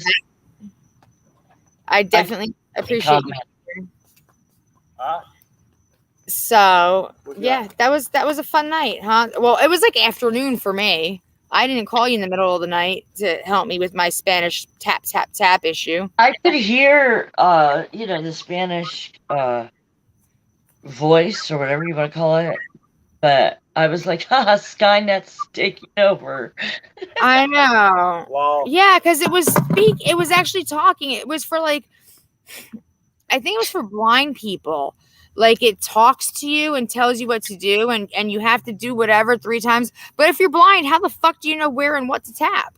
I definitely appreciate you. So, yeah, that was a fun night, huh? Well, it was like afternoon for me. I didn't call you in the middle of the night to help me with my Spanish tap, tap, tap issue. I could hear, the Spanish voice or whatever you want to call it. But I was like, Skynet's taking over. I know. Wow. Yeah, because it was actually talking. It was for like, I think it was for blind people. Like it talks to you and tells you what to do and you have to do whatever 3 times. But if you're blind, how the fuck do you know where and what to tap?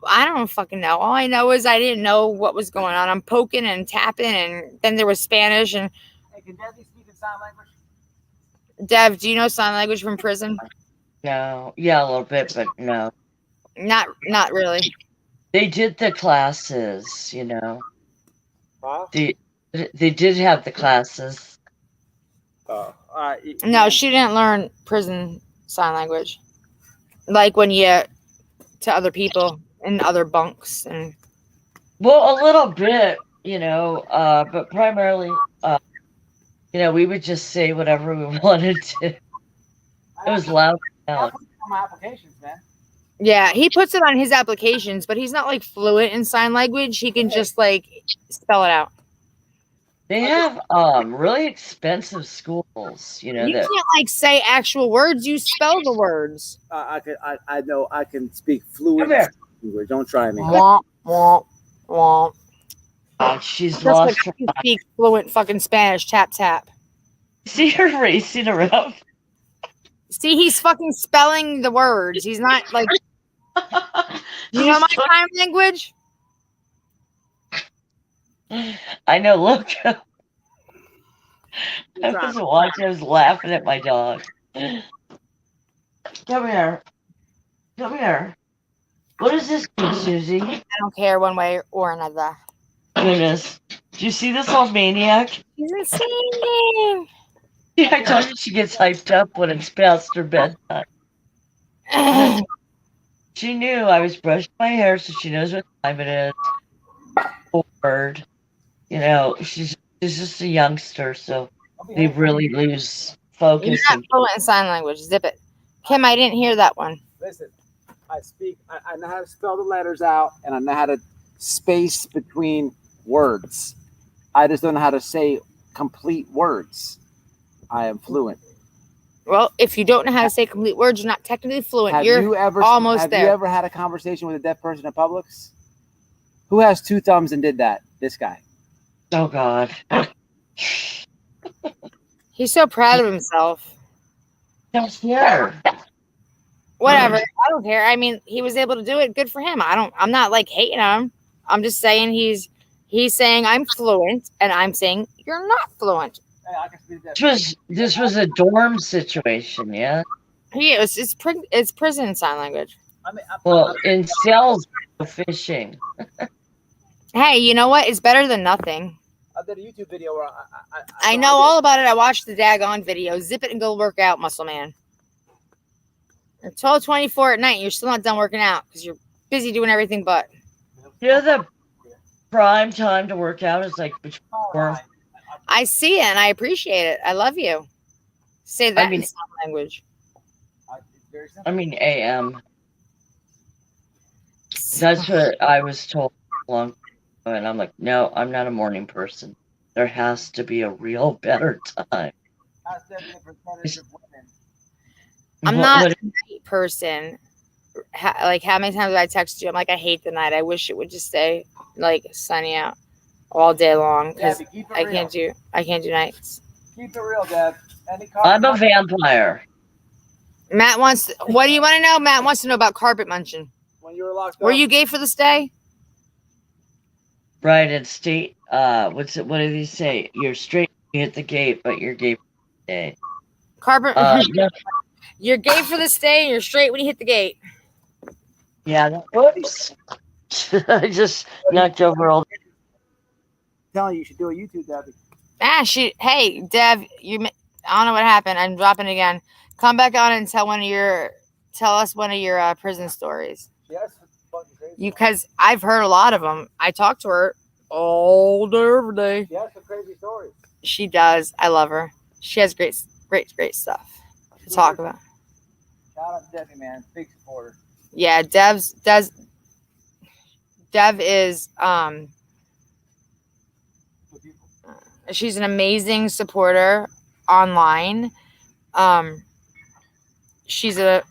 I don't fucking know. All I know is I didn't know what was going on. I'm poking and tapping and then there was Spanish and. Hey, can Debbie speak in sign language? Dev, do you know sign language from prison? No. Yeah, a little bit, but no. Not really. They did the classes, Huh? They did have the classes. No, she didn't learn prison sign language. Like when you to other people in other bunks and. Well, a little bit, but primarily, we would just say whatever we wanted to. It was loud. My applications, man. Yeah, he puts it on his applications, but he's not like fluent in sign language. He can just like spell it out. They have really expensive schools, You can't like say actual words. You spell the words. I know I can speak fluent language. Don't try me. Womp, womp, womp. She's Just lost like her I can speak fluent fucking Spanish. Tap tap. See her racing around. See, he's fucking spelling the words. He's not like. You know my sign language? I know. Look. I wasn't watching. I was laughing at my dog. Come here. Come here. What is this, Susie? I don't care one way or another. Goodness. Do you see this old maniac? He's insane. Yeah, I told you she gets hyped up when it's past her bedtime. She knew I was brushing my hair, so she knows what time it is. Bored. She's just a youngster, so they really lose focusing. not fluent in sign language. Zip it. Kim, I didn't hear that one. Listen, I know how to spell the letters out, and I know how to space between words. I just don't know how to say complete words. I am fluent. Well, if you don't know how to say complete words, you're not technically fluent. Have You're you ever almost have there. you ever had a conversation with a deaf person in Publix? Who has 2 thumbs and did that? This guy. Oh God. He's so proud of himself. Don't care. Whatever. I don't care. I mean, he was able to do it. Good for him. I'm not like hating him. I'm just saying he's saying I'm fluent, and I'm saying you're not fluent. Hey, I can speak that. This was a dorm situation, yeah. He is. It's prison sign language. Well, in cells, fishing. Hey, you know what? It's better than nothing. I did a YouTube video where I know all about it. I watched the daggone video. Zip it and go work out, muscle man. It's 12:24 at night. And you're still not done working out because you're busy doing everything but. You know, the prime time to work out is like before. I see it and I appreciate it. I love you. Say that mean- in sign language. I mean, AM. That's what I was told long ago, and I'm like, no, I'm not a morning person. There has to be a real better time. I'm What- not what- a night person. Like, how many times have I text you? I'm like, I hate the night. I wish it would just stay like sunny out all day long because I can't do nights. Keep it real, Dad. I'm a vampire. Matt wants. What do you want to know? Matt wants to know about carpet munching. When you were locked Were up. you gay for the stay? Right at state, what did he say? You're straight when you hit the gate, but you're gay for the day. Carpet. Yeah, You're gay for the stay, and you're straight when you hit the gate. whoops. I just knocked over all. I'm telling you, you should do a YouTube, Debbie. Hey, Dev, I don't know what happened. I'm dropping again. Come back on and tell us one of your prison stories. Yes, fucking crazy. Because I've heard a lot of them. I talk to her all day, every day. She has some crazy stories. She does. I love her. She has great stuff to talk about. Shout out to Debbie, man. Big supporter. Yeah, Dev is she's an amazing supporter online. She's an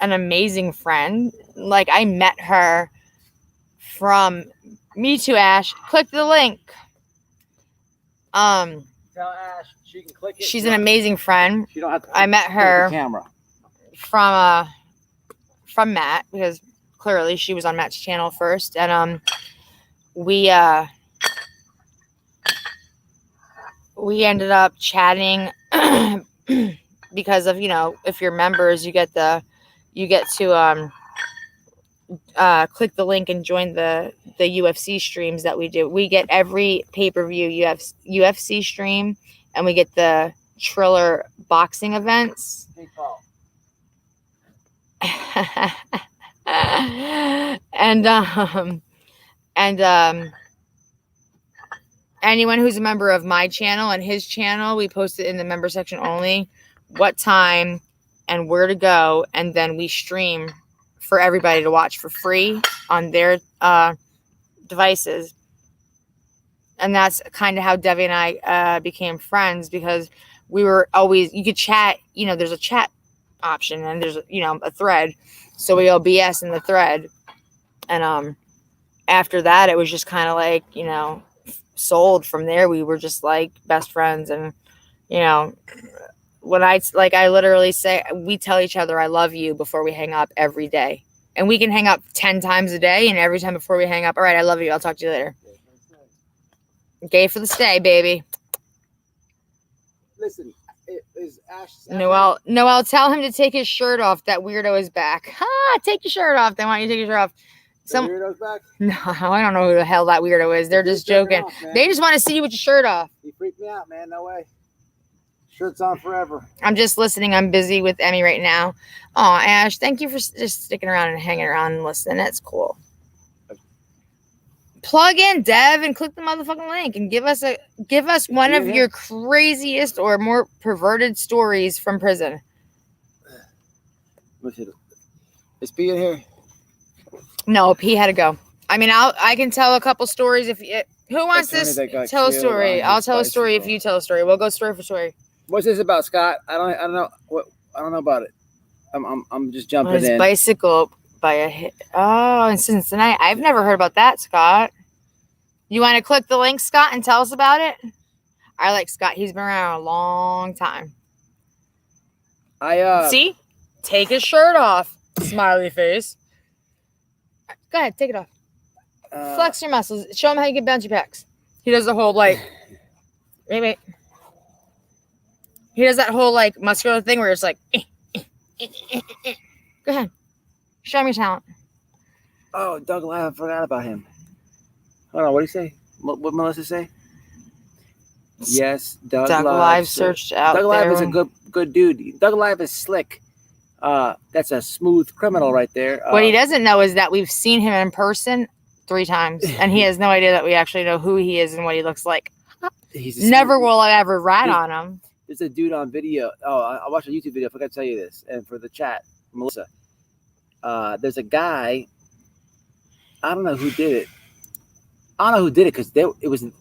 amazing friend. Like, I met her from Me Too Ash. Click the link. Tell Ash she can click it. She's an amazing friend. She don't have to I met her the camera. from Matt, because clearly she was on Matt's channel first, and we ended up chatting because of, if you're members, you get to click the link and join the UFC streams that we do. We get every pay-per-view UFC stream, and we get the Triller boxing events. Big call. and anyone who's a member of my channel and his channel, we post it in the member section only, what time and where to go, and then we stream for everybody to watch for free on their devices. And that's kind of how Debbie and I became friends, because we were always, you could chat, there's a chat option, and there's a thread, so we all BS in the thread. And after that, it was just kind of like, sold. From there, we were just like best friends. And when I literally say, we tell each other I love you before we hang up every day, and we can hang up 10 times a day, and every time before we hang up, all right, I love you, I'll talk to you later. Gay for the stay, baby. Listen, is Ash. Noel, tell him to take his shirt off. That weirdo is back. Take your shirt off. They want you to take your shirt off. The weirdo's back? No, I don't know who the hell that weirdo is. They're just joking. They just want to see you with your shirt off. He freaked me out, man. No way. Shirt's on forever. I'm just listening. I'm busy with Emmy right now. Oh, Ash, thank you for just sticking around and hanging around and listening. That's cool. plug in Dev and click the motherfucking link and give us one of your craziest or more perverted stories from prison. Is P in here? No, P had to go. I mean, I can tell a couple stories if who wants this? Tell a story. I'll tell a story if you tell a story. We'll go story for story. What's this about, Scott? I don't know I don't know about it. I'm just jumping his in. Bicycle by a hit. Oh, in Cincinnati. I've never heard about that, Scott. You want to click the link, Scott, and tell us about it? I like Scott. He's been around a long time. See? Take his shirt off. Smiley face. Go ahead, take it off. Flex your muscles. Show him how you get bouncy pecs. He does the whole wait. He does that whole muscular thing where it's like. Go ahead. Show me your talent. Oh, Doug Live, I forgot about him. Hold on, what did he say? What Melissa say? Yes, Doug Live searched out. Doug Live is a good dude. Doug Live is slick. That's a smooth criminal right there. What he doesn't know is that we've seen him in person 3 times, and he has no idea that we actually know who he is and what he looks like. Never will I ever rat on him. There's a dude on video. Oh, I watched a YouTube video. I forgot to tell you this. And for the chat, Melissa, there's a guy. I don't know who did it. I don't know who did it because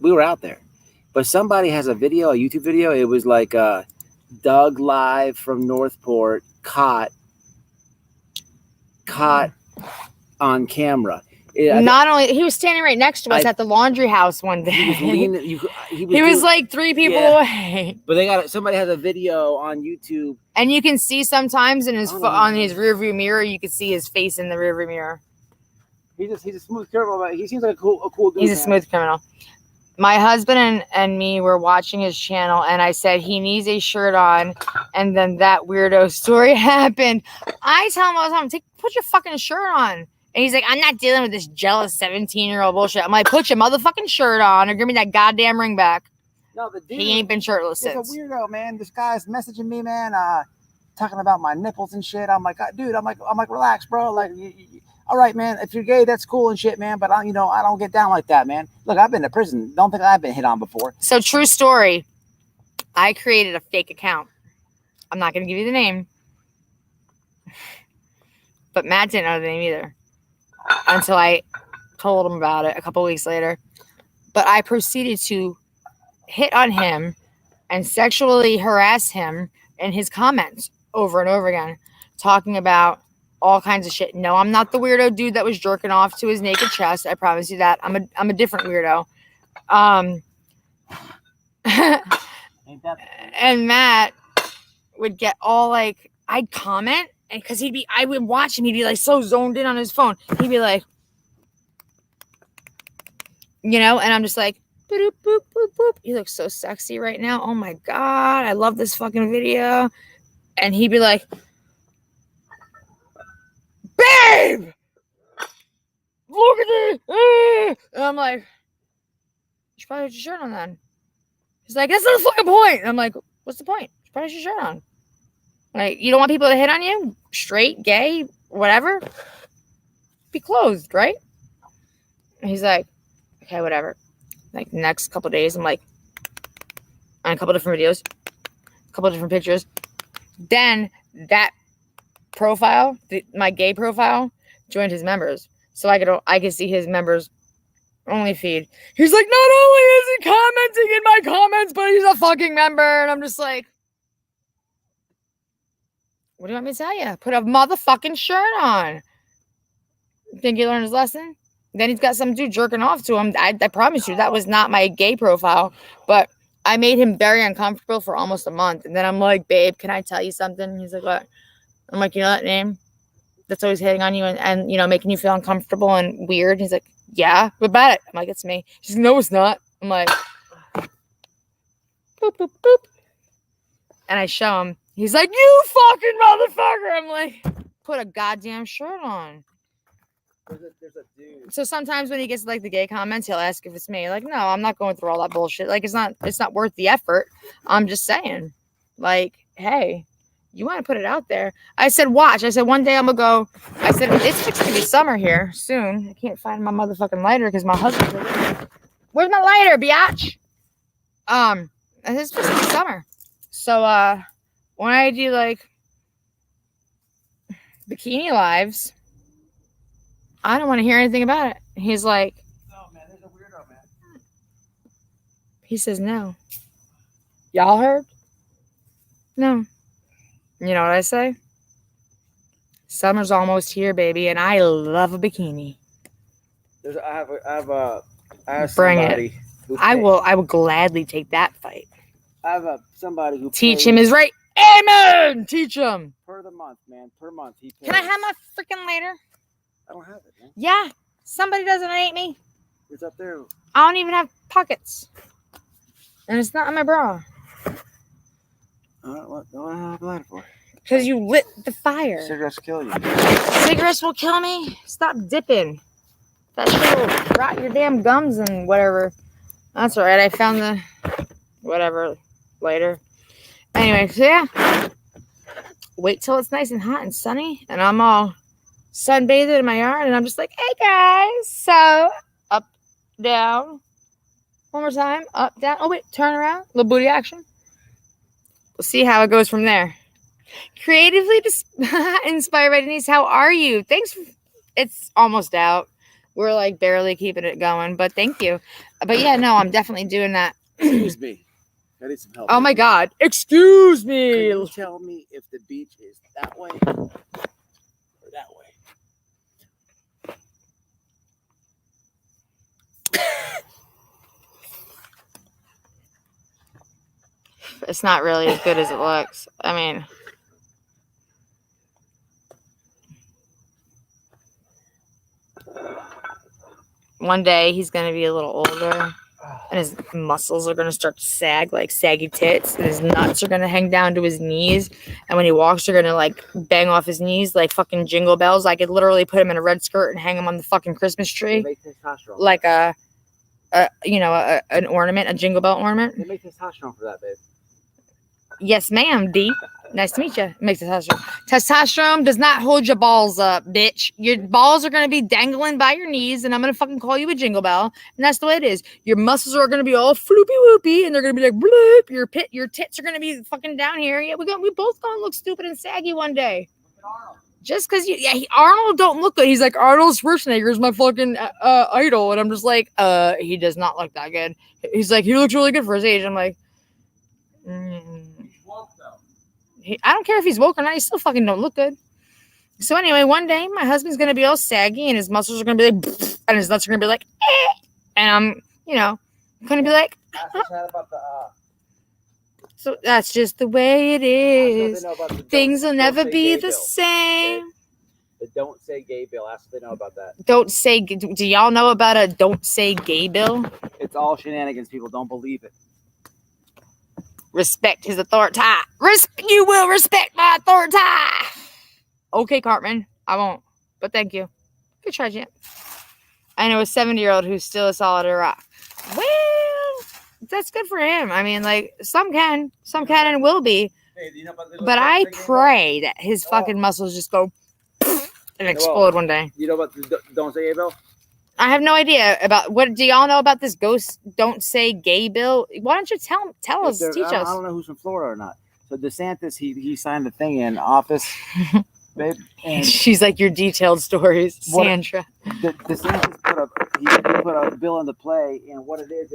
we were out there. But somebody has a video, a YouTube video. It was like Doug Live from Northport caught on camera. Not only he was standing right next to us at the laundry house one day. He was leaning. He was like 3 people away. But somebody has a video on YouTube, and you can see sometimes in his on his rearview mirror, you can see his face in the rearview mirror. He's a smooth criminal. But he seems like a cool dude. He's a smooth criminal. My husband and me were watching his channel, and I said he needs a shirt on, and then that weirdo story happened. I tell him all the time, put your fucking shirt on. And he's like, I'm not dealing with this jealous 17-year-old bullshit. I'm like, put your motherfucking shirt on or give me that goddamn ring back. No, the dude, he ain't been shirtless since. He's a weirdo, man. This guy's messaging me, man, talking about my nipples and shit. I'm like, dude, I'm like, relax, bro. Like, all right, man. If you're gay, that's cool and shit, man. But I don't get down like that, man. Look, I've been to prison. Don't think I've been hit on before. So true story. I created a fake account. I'm not going to give you the name. But Matt didn't know the name either. Until I told him about it a couple weeks later. But I proceeded to hit on him and sexually harass him in his comments over and over again, talking about all kinds of shit. No, I'm not the weirdo dude that was jerking off to his naked chest. I promise you that. I'm a different weirdo. And Matt would get all I'd comment. And because I would watch him, he'd be so zoned in on his phone. He'd be like, and I'm just like, boop, boop, boop, boop. You look so sexy right now. Oh my God. I love this fucking video. And he'd be like, babe, look at this. And I'm like, you should probably have your shirt on then. He's like, that's not the fucking point. And I'm like, what's the point? You should probably have your shirt on. Like, you don't want people to hit on you? Straight, gay, whatever? Be clothed, right? And he's like, okay, whatever. Like, the next couple days, I'm like, on a couple different videos, a couple different pictures. Then that profile, my gay profile, joined his members. So I could see his members only feed. He's like, not only is he commenting in my comments, but he's a fucking member. And I'm just like, what do you want me to tell you? Put a motherfucking shirt on. Think he learned his lesson? Then he's got some dude jerking off to him. I promise you, that was not my gay profile. But I made him very uncomfortable for almost a month. And then I'm like, babe, can I tell you something? And he's like, what? I'm like, you know that name that's always hitting on you and making you feel uncomfortable and weird? And he's like, yeah, what about it? I'm like, it's me. She's like, no, it's not. I'm like, boop, boop, boop. And I show him. He's like, you fucking motherfucker. I'm like, put a goddamn shirt on. There's a dude. So sometimes when he gets the gay comments, he'll ask if it's me. Like, no, I'm not going through all that bullshit. Like, it's not worth the effort. I'm just saying, hey, You want to put it out there. I said, watch. I said, one day I'm going to go. I said, it's fixing to be summer here soon. I can't find my motherfucking lighter because my husband's like, where's my lighter, biatch? It's fixing to be summer. So, when I do, like, bikini lives, I don't want to hear anything about it. He's like, No, man, there's a weirdo, man. he says, no. Y'all heard? No. You know what I say? Summer's almost here, baby, and I love a bikini. I have Bring somebody it. who I will gladly take that fight. I have somebody who Teach pays him his right. Amen. Teach him. per the month, man. Per month, he pays. Can I have my freaking lighter? I don't have it, man. Yeah. Somebody doesn't hate me. It's up there. I don't even have pockets. And it's not in my bra. What do I have a lighter for? Because you lit the fire. Cigarettes kill you. Cigarettes will kill me. Stop dipping. That shit will rot your damn gums and whatever. That's alright. I found the whatever later. Anyway, so yeah. Wait till it's nice and hot and sunny. And I'm all sunbathing in my yard. And I'm just like, hey guys. So, up, down. One more time. Up, down. Oh, wait. Turn around. Little booty action. We'll see how it goes from there. Creatively inspired by Denise. How are you? Thanks. It's almost out. We're like barely keeping it going, but thank you. But yeah, no, I'm definitely doing that. Excuse me. I need some help. Oh my God. Excuse me. Can you tell me if the beach is that way or that way? It's not really as good as it looks. I mean, one day he's going to be a little older and his muscles are going to start to sag like saggy tits and his nuts are going to hang down to his knees. And when he walks, they're going to like bang off his knees like fucking jingle bells. I could literally put him in a red skirt and hang him on the fucking Christmas tree. Like an ornament, a jingle bell ornament. They make testosterone for that, babe. Yes, ma'am, D. Nice to meet you. Make testosterone. Testosterone does not hold your balls up, bitch. Your balls are going to be dangling by your knees, and I'm going to fucking call you a jingle bell. And that's the way it is. Your muscles are going to be all floopy whoopy, and they're going to be like, bloop. Your tits are going to be fucking down here. Yeah, we both going to look stupid and saggy one day. Just because Arnold don't look good. He's like, Arnold Schwarzenegger is my fucking idol. And I'm just like, he does not look that good. He's like, he looks really good for his age. I'm like, I don't care if he's woke or not. He still fucking don't look good. So anyway, one day my husband's gonna be all saggy and his muscles are gonna be like, and his nuts are gonna be like, and I'm, gonna be like. So that's just the way it is. Things will never be the same. The don't say gay bill. Ask if they know about that. Don't say. Do y'all know about a don't say gay bill? It's all shenanigans. People don't believe it. Respect his authority. You will respect my authority. Okay, Cartman. I won't. But thank you. Good try, Jen. I know a 70-year-old who's still a solid rock. Well, that's good for him. I mean, like, some can and will be. Hey, but I pray that his fucking muscles just go and explode one day. You know about the don't say gay bill? I have no idea about what. Do y'all know about this ghost don't say gay bill? Why don't you tell us, teach us? I don't know who's from Florida or not. So DeSantis, he signed the thing in office, babe. And she's like your detailed stories, Sandra. DeSantis put a bill into play, and what it is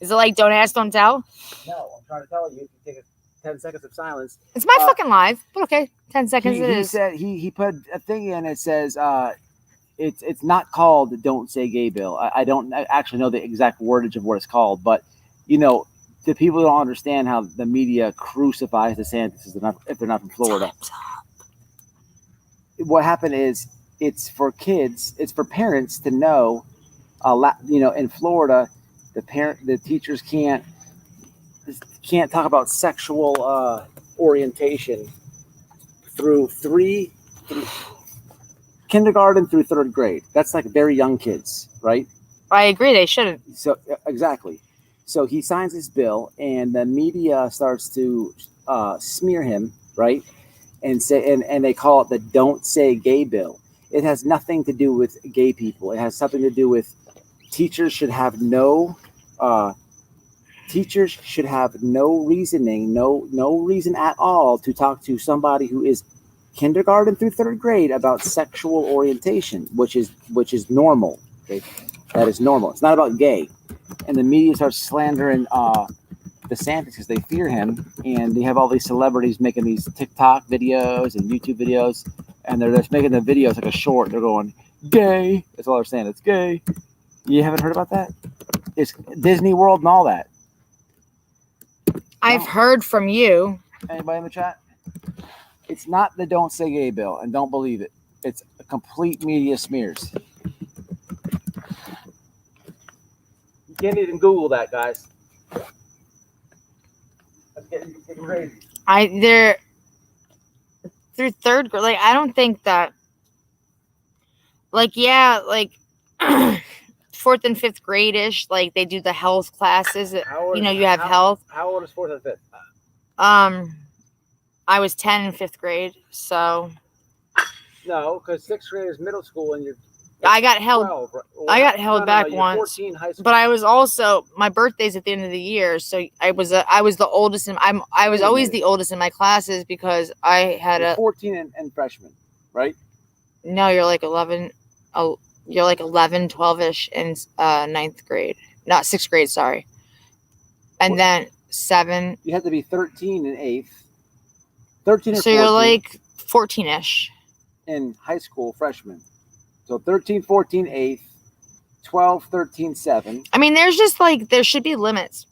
it like don't ask, don't tell? No, I'm trying to tell you. If you take 10 seconds of silence. It's my fucking live, but okay, 10 seconds it is. He said he put a thing in. It says it's not called the Don't Say Gay Bill. I don't actually know the exact wordage of what it's called, but the people don't understand how the media crucifies DeSantis if they're not from Florida. What happened is it's for kids, it's for parents to know. In Florida, the teachers can't talk about sexual orientation through kindergarten through third grade. That's like very young kids, right? I agree. They shouldn't. So exactly. So he signs this bill, and the media starts to smear him, right? and they call it the Don't Say Gay bill. It has nothing to do with gay people. It has something to do with teachers should have no reasoning, no reason at all to talk to somebody who is kindergarten through third grade about sexual orientation, which is normal. Okay? That is normal. It's not about gay. And the media starts slandering DeSantis because they fear him, and they have all these celebrities making these TikTok videos and YouTube videos, and they're just making the videos like a short. They're going gay. That's all they're saying. It's gay. You haven't heard about that? It's Disney World and all that. I've heard from you. Anybody in the chat? It's not the Don't Say Gay bill, and don't believe it. It's a complete media smears. You can't even Google that, guys. That's getting crazy. They're through third grade. Like, I don't think that. Like, yeah, like fourth and fifth grade ish. Like, they do the health classes. You have health. How old is fourth and fifth? I was 10 in fifth grade, so. No, because sixth grade is middle school, and you're. I got held. 12, right? I got held back once. 14, high school. But I was also, my birthday's at the end of the year, so I was the oldest, and I was always the oldest in my classes because I had you're 14 and freshman, right? No, you're like 11. You're like 11, 12ish in ninth grade, not sixth grade. Sorry, and then 7. You have to be 13 in eighth. 13 or so 14. You're like 14ish in high school, freshman. So 13, 14, 8th, 12, 13, 7. I mean, there's just like, there should be limits.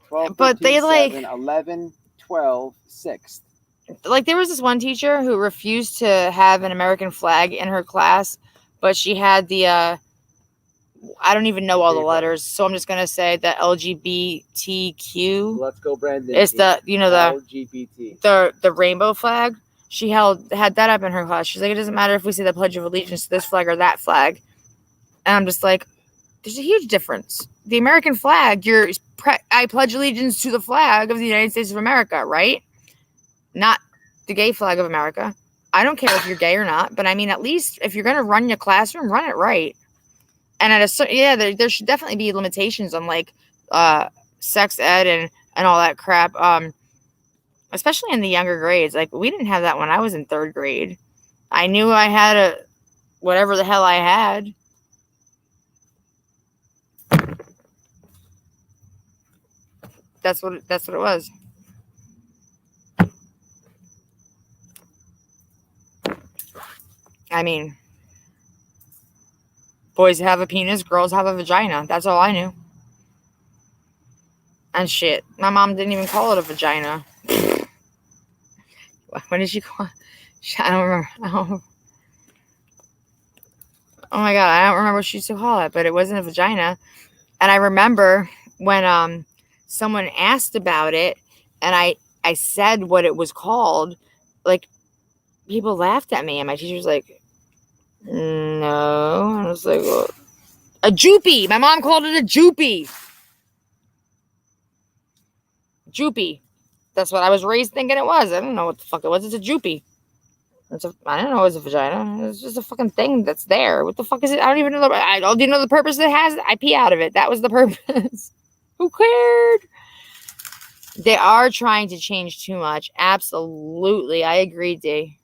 12, 13, but they 7, 11, 12, 6th. Like, there was this one teacher who refused to have an American flag in her class, but she had the, I don't even know all the letters, so I'm just going to say the LGBTQ. Let's go, Brandon. It's the, the LGBT. The rainbow flag. She had that up in her class. She's like, it doesn't matter if we say the Pledge of Allegiance to this flag or that flag. And I'm just like, there's a huge difference. The American flag, I pledge allegiance to the flag of the United States of America, right? Not the gay flag of America. I don't care if you're gay or not, but I mean, at least if you're going to run your classroom, run it right. And there should definitely be limitations on like sex ed and all that crap. Especially in the younger grades. Like, we didn't have that when I was in third grade. I knew I had whatever the hell I had. That's what it was. I mean, boys have a penis, girls have a vagina. That's all I knew. And shit, my mom didn't even call it a vagina. What did she call it? I don't remember. Oh my God, I don't remember what she used to call it, but it wasn't a vagina. And I remember when someone asked about it, and I said what it was called, like, people laughed at me, and my teacher was like, no. And I was like, well, a joopy. My mom called it a joopy. Joopy. That's what I was raised thinking it was. I don't know what the fuck it was. It's a joopy. I don't know. It's a vagina. It's just a fucking thing that's there. What the fuck is it? I don't even know. Do you know the purpose it has? I pee out of it. That was the purpose. Who cared? They are trying to change too much. Absolutely. I agree, D.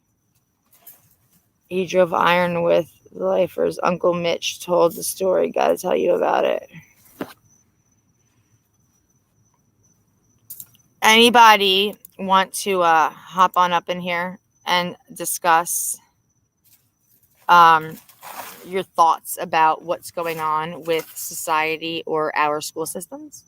He drove iron with the lifers. Uncle Mitch told the story. Gotta tell you about it. Anybody want to hop on up in here and discuss your thoughts about what's going on with society or our school systems?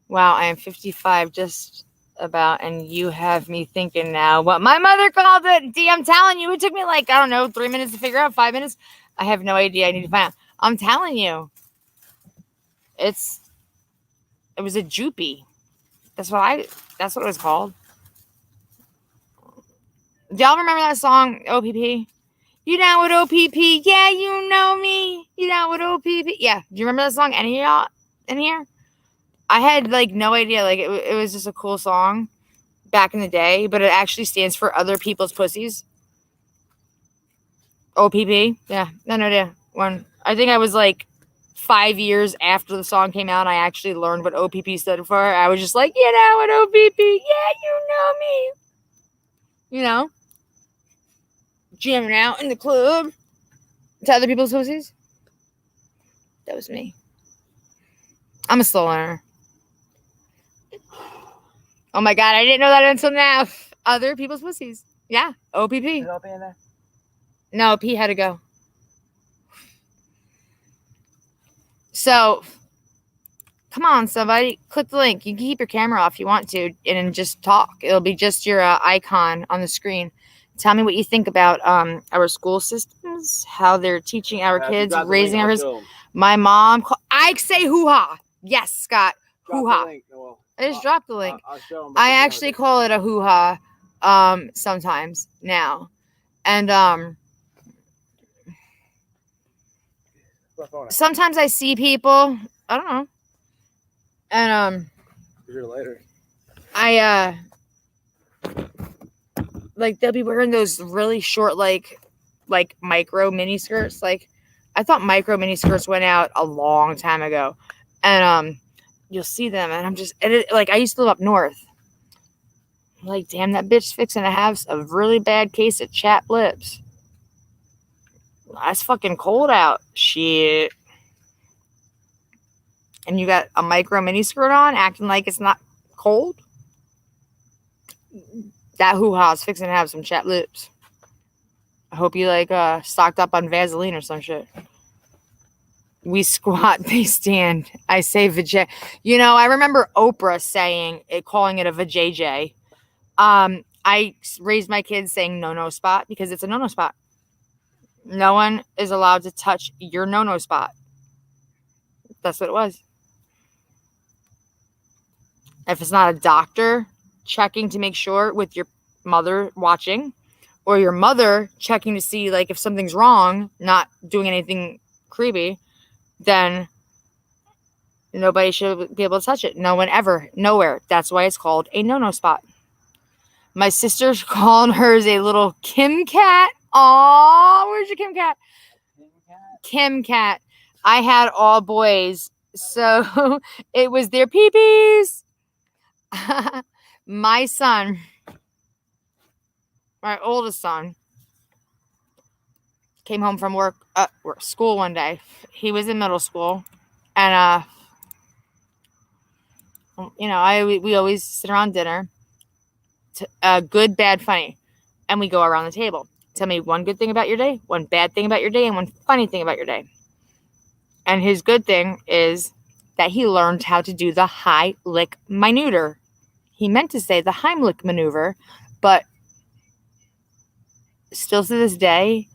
Wow, I am 55 just about, and you have me thinking now what my mother called it. D, I'm telling you, it took me like, I don't know, 3 minutes to figure out, 5 minutes. I have no idea. I need to find out. I'm telling you, it was a joopy. That's what it was called. Do y'all remember that song, OPP? You down with OPP? Yeah, you know me. You down with OPP? Yeah. Do you remember that song? Any of y'all in here? I had like no idea. Like it was just a cool song. back in the day, but it actually stands for other people's pussies. OPP. Yeah, no idea. When I think I was like 5 years after the song came out, I actually learned what OPP stood for. I was just like, you know what OPP? Yeah, you know me. You know, jamming out in the club to other people's pussies. That was me. I'm a slow learner. Oh my god, I didn't know that until now. Other people's pussies. Yeah, OPP. Is OP in there? No, P had to go. So, come on, somebody, click the link. You can keep your camera off if you want to and just talk. It'll be just your icon on the screen. Tell me what you think about our school systems, how they're teaching our kids, raising our kids. My mom, I say hoo-ha. Yes, Scott, hoo-ha. I just dropped the link. I actually call it a hoo-ha sometimes now. And sometimes I see people, I don't know. And later. I like they'll be wearing those really short like micro mini skirts. Like I thought micro mini skirts went out a long time ago. And you'll see them and I'm just like I used to live up north. Like, damn, that bitch fixing to have a really bad case of chapped lips. It's fucking cold out. Shit. And you got a micro mini skirt on, acting like it's not cold. That hoo-ha is fixing to have some chapped lips. I hope you like stocked up on Vaseline or some shit. We squat, they stand. I say vajay. You know, I remember Oprah saying it, calling it a vajayjay. I raised my kids saying no spot because it's a no spot. No one is allowed to touch your no spot. That's what it was. If it's not a doctor checking to make sure with your mother watching, or your mother checking to see like if something's wrong, not doing anything creepy, then nobody should be able to touch it. No one ever, nowhere. That's why it's called a no spot. My sister's calling hers a little Kim cat. Aw, where's your Kim cat? Kim cat. I had all boys, so it was their peepees. My son, my oldest son, came home from school one day. He was in middle school, and you know, we always sit around dinner. Good, bad, funny, and we go around the table. Tell me one good thing about your day, one bad thing about your day, and one funny thing about your day. And his good thing is that he learned how to do the Heimlich maneuver. He meant to say the Heimlich maneuver, but still to this day,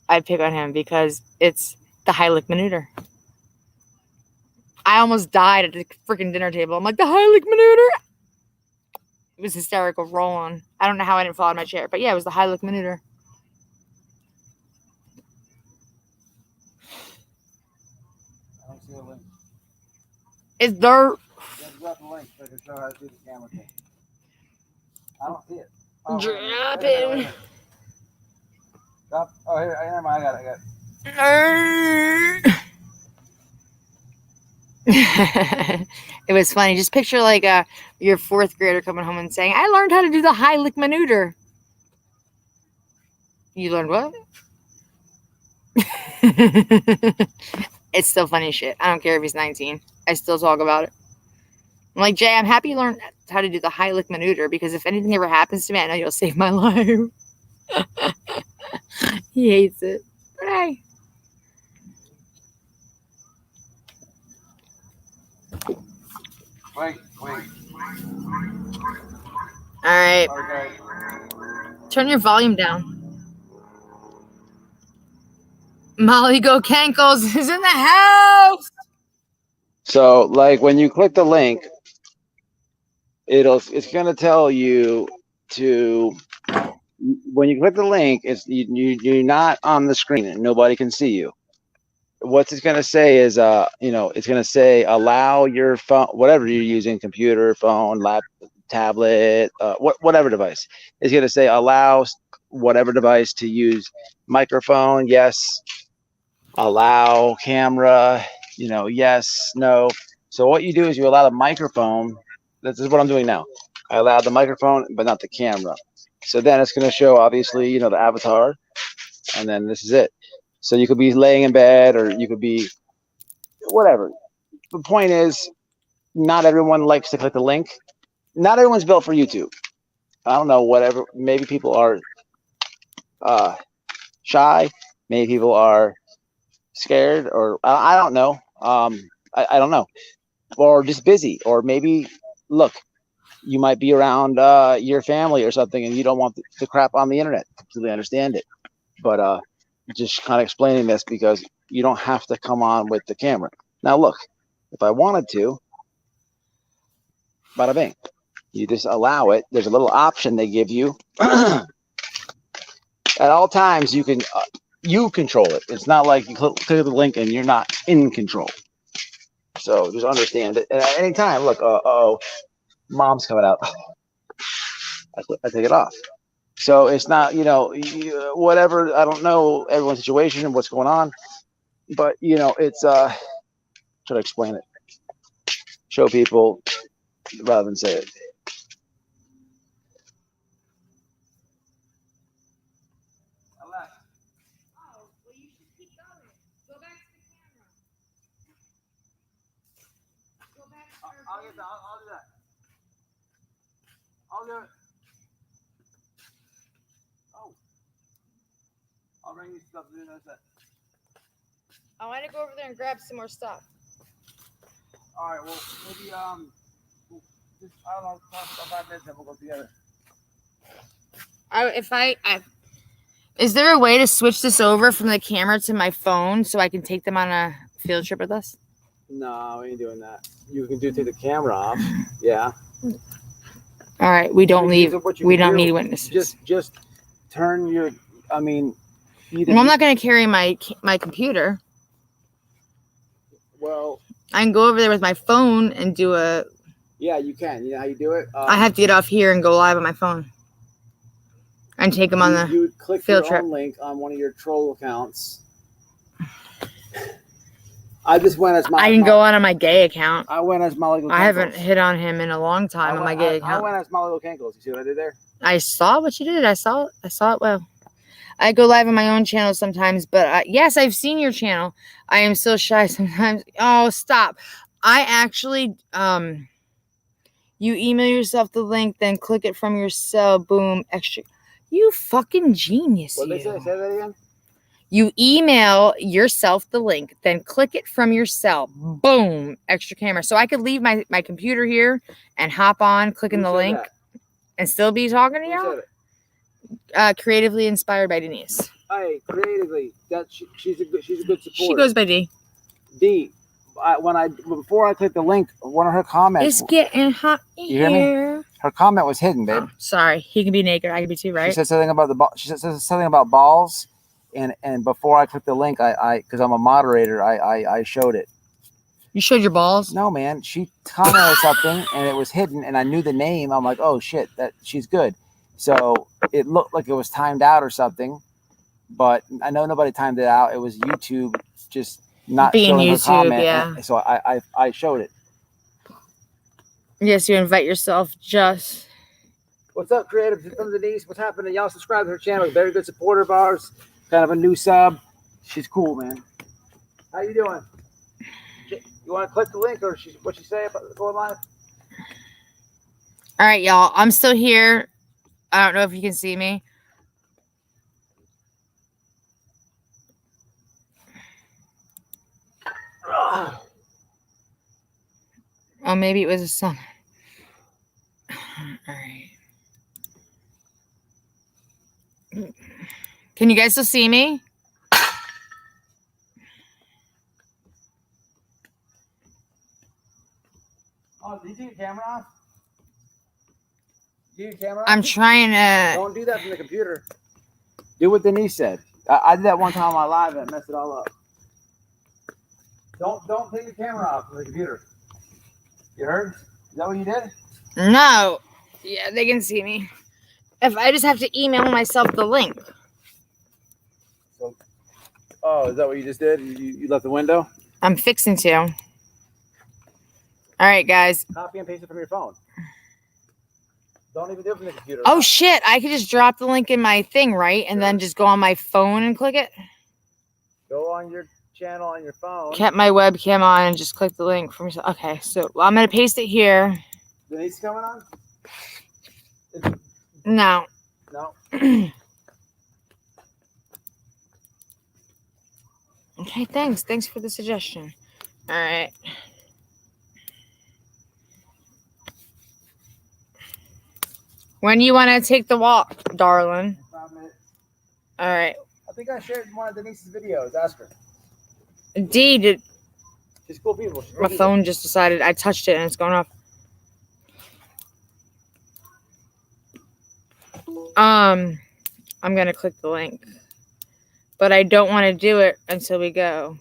I pick on him because it's the Heimlich maneuver. I almost died at the freaking dinner table. I'm like, the Heimlich maneuver? It was hysterical, rolling. I don't know how I didn't fall out of my chair, but yeah, it was the Heimlich maneuver. I don't see a link. It's dirt. Just drop the link so I can show how to do the camera thing. I don't see it. Oh, Drop it. Drop. Oh, here. Never mind. I got it. It was funny. Just picture like your fourth grader coming home and saying, I learned how to do the Heimlich maneuver. You learned what? It's still funny shit. I don't care if he's 19. I still talk about it. I'm like, Jay, I'm happy you learned how to do the Heimlich maneuver because if anything ever happens to me, I know you'll save my life. He hates it. But hey. Wait. All right. Okay. Turn your volume down. Molly Go Cankles is in the house. So, like when you click the link, it's gonna tell you to. When you click the link, you're not on the screen and nobody can see you. What it's gonna say is, it's gonna say allow your phone, whatever you're using, computer, phone, laptop, tablet, whatever device. It's going to say allow whatever device to use microphone. Yes. Allow camera. Yes, no. So what you do is you allow the microphone. This is what I'm doing now. I allowed the microphone, but not the camera. So then it's going to show, obviously, the avatar, and then this is it. So you could be laying in bed, or you could be whatever. The point is, not everyone likes to click the link. Not everyone's built for YouTube. I don't know, whatever. Maybe people are shy. Maybe people are scared, or I don't know. I don't know. Or just busy. Or maybe, look, you might be around your family or something, and you don't want the crap on the internet. Completely understand it. But just kind of explaining this because you don't have to come on with the camera. Now, look, if I wanted to, bada bing. You just allow it. There's a little option they give you. At all times, you control it. It's not like you click the link and you're not in control. So just understand it. And at any time, look, mom's coming out. I take it off. So it's not, whatever. I don't know everyone's situation and what's going on, but it's try to explain it, show people rather than say it. I'll do that. I'll do it. Oh. I'll bring you stuff to do that. I want to go over there and grab some more stuff. All right, well, maybe, just, I don't know, talk about 5 minutes and we'll go together. Is there a way to switch this over from the camera to my phone so I can take them on a field trip with us? No, we ain't doing that. You can take the camera off. Yeah. All right, we don't need witnesses. Just turn your. I mean, well, I'm not going to carry my computer. Well, I can go over there with my phone and do a. Yeah, you can. You know how you do it? I have to get off here and go live on my phone. And take them on the you would click field your trip. Own link on one of your troll accounts. I just went as my. I can go on my gay account. I went as Molly. I haven't hit on him in a long time on my gay account. I went as Molly Cankles. You see what I did there? I saw what you did. I saw it well. I go live on my own channel sometimes, but yes, I've seen your channel. I am so shy sometimes. Oh, stop. I actually, you email yourself the link, then click it from your cell. Boom, extra. You fucking genius. What did they say? Say that again? You email yourself the link, then click it from your cell. Boom, extra camera. So I could leave my computer here and hop on, clicking the link, and still be talking to y'all. Creatively inspired by Denise. Hey, creatively, she's a good supporter. She goes by D. D. Before I clicked the link, one of her comments. It's getting hot in here. You hear me? Her comment was hidden, babe. Oh, sorry, he can be naked. I can be too, right? She said something about She said something about balls, and before I clicked the link, because I'm a moderator, I showed it. You showed your balls? No, man. She commented something, and it was hidden, and I knew the name. I'm like, oh shit, that she's good. So it looked like it was timed out or something, but I know nobody timed it out. It was YouTube just not being showing YouTube, her comment. yeah. So I showed it. Yes, you invite yourself. Just. What's up, creative from Denise? What's happening? Y'all subscribe to her channel. Very good supporter of ours. Kind of a new sub. She's cool, man. How you doing? You want to click the link or what she say about going live? All right, y'all. I'm still here. I don't know if you can see me. Oh, maybe it was a song. All right. Can you guys still see me? Oh, did you take your camera off? Your camera off? I'm trying to. Don't do that from the computer. Do what Denise said. I did that one time on my live and I messed it all up. Don't take the camera off from the computer. You heard? Is that what you did? No. Yeah, they can see me. If I just have to email myself the link. So, oh, is that what you just did? You left the window? I'm fixing to. All right, guys. Copy and paste it from your phone. Don't even do it from the computer. Oh, shit. I could just drop the link in my thing, right? And then just go on my phone and click it? Go on your channel on your phone. Kept my webcam on and just click the link for myself. Okay, so I'm going to paste it here. Denise coming on? No. No. Okay, thanks. Thanks for the suggestion. All right. When you want to take the walk, darling? 5 minutes. All right. I think I shared one of Denise's videos. Ask her. Indeed. She's cool people. My phone just decided I touched it and it's going off. I'm gonna click the link, but I don't want to do it until we go.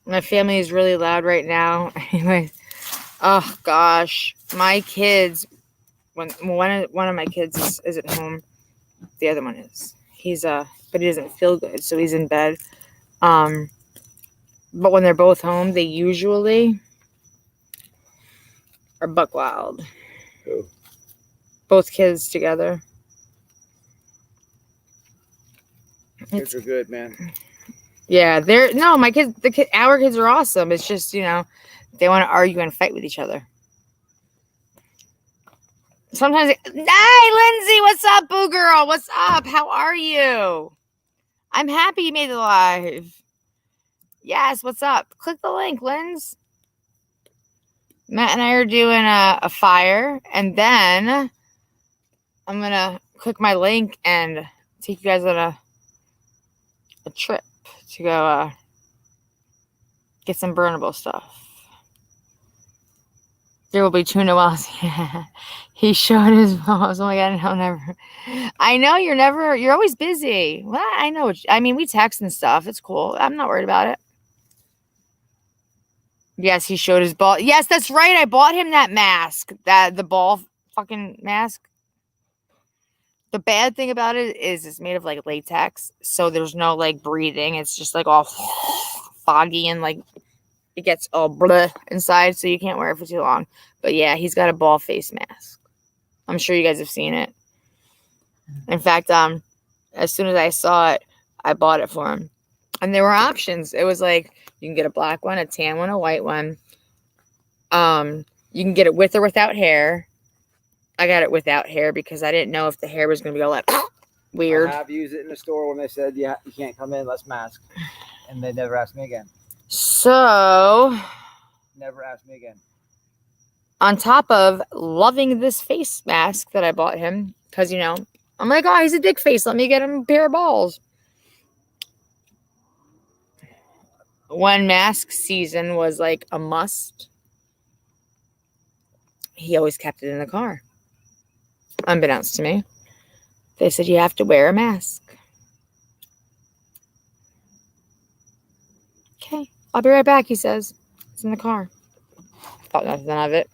My family is really loud right now. Anyway, oh gosh, my kids. When one of my kids is at home, the other one is. He's but he doesn't feel good, so he's in bed. But when they're both home, they usually are buck wild. Who? Both kids together. Kids are good, man. Yeah, my kids. Our kids are awesome. It's just they want to argue and fight with each other. Sometimes, hey, Lindsay, what's up, boo girl? What's up? How are you? I'm happy you made the live. Yes, what's up? Click the link, Linz. Matt and I are doing a fire, and then I'm gonna click my link and take you guys on a trip to go get some burnable stuff. There will be tuna wells. Yeah. He showed his balls. Oh my god, I'll never. I know you're always busy. Well, I know. We text and stuff. It's cool. I'm not worried about it. Yes, he showed his ball. Yes, that's right. I bought him that mask. The ball fucking mask. The bad thing about it is it's made of like latex. So there's no like breathing. It's just like all foggy and like it gets all bleh inside. So you can't wear it for too long. But yeah, he's got a ball face mask. I'm sure you guys have seen it. In fact, as soon as I saw it, I bought it for him. And there were options. It was like you can get a black one, a tan one, a white one. You can get it with or without hair. I got it without hair because I didn't know if the hair was going to be all like weird. I have used it in the store when they said, yeah, you can't come in unless mask. And they never asked me again. So, never asked me again. On top of loving this face mask that I bought him, because, I'm like, oh, he's a dick face. Let me get him a pair of balls. When mask season was like a must, he always kept it in the car. Unbeknownst to me. They said you have to wear a mask. Okay, I'll be right back, he says. It's in the car. Thought nothing of it.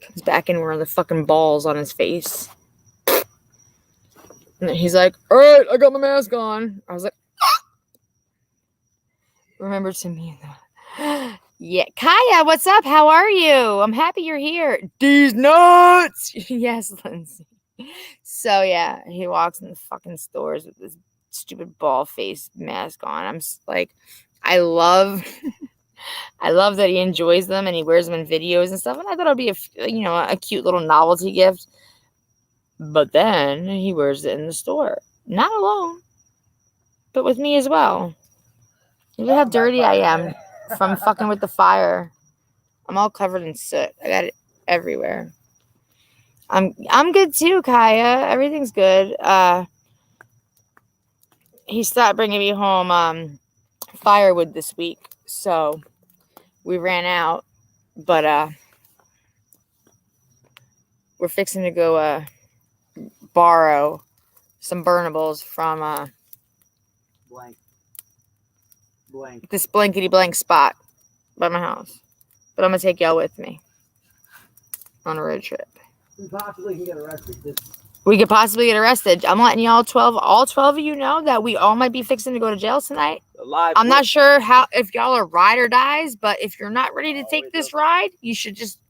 Comes back in wearing the fucking balls on his face. And he's like, all right, I got my mask on. I was like, ah! Remember to me, though. Yeah, Kaya, what's up? How are you? I'm happy you're here. These nuts. Yes, Lindsay. So yeah, he walks in the fucking stores with this stupid ball face mask on. I'm like, I love that he enjoys them and he wears them in videos and stuff. And I thought it'd be a cute little novelty gift. But then he wears it in the store, not alone, but with me as well. Look at how dirty I am from fucking with the fire. I'm all covered in soot. I got it everywhere. I'm good too, Kaya. Everything's good. He stopped bringing me home firewood this week, so we ran out. But we're fixing to go borrow some burnables from blank this blankety blank spot by my house. but I'm gonna take y'all with me on a road trip. We possibly can get arrested. We could possibly get arrested. I'm letting y'all all 12 of you know that we all might be fixing to go to jail tonight. I'm not sure if y'all are ride or dies, but if you're not ready to take this ride, you should just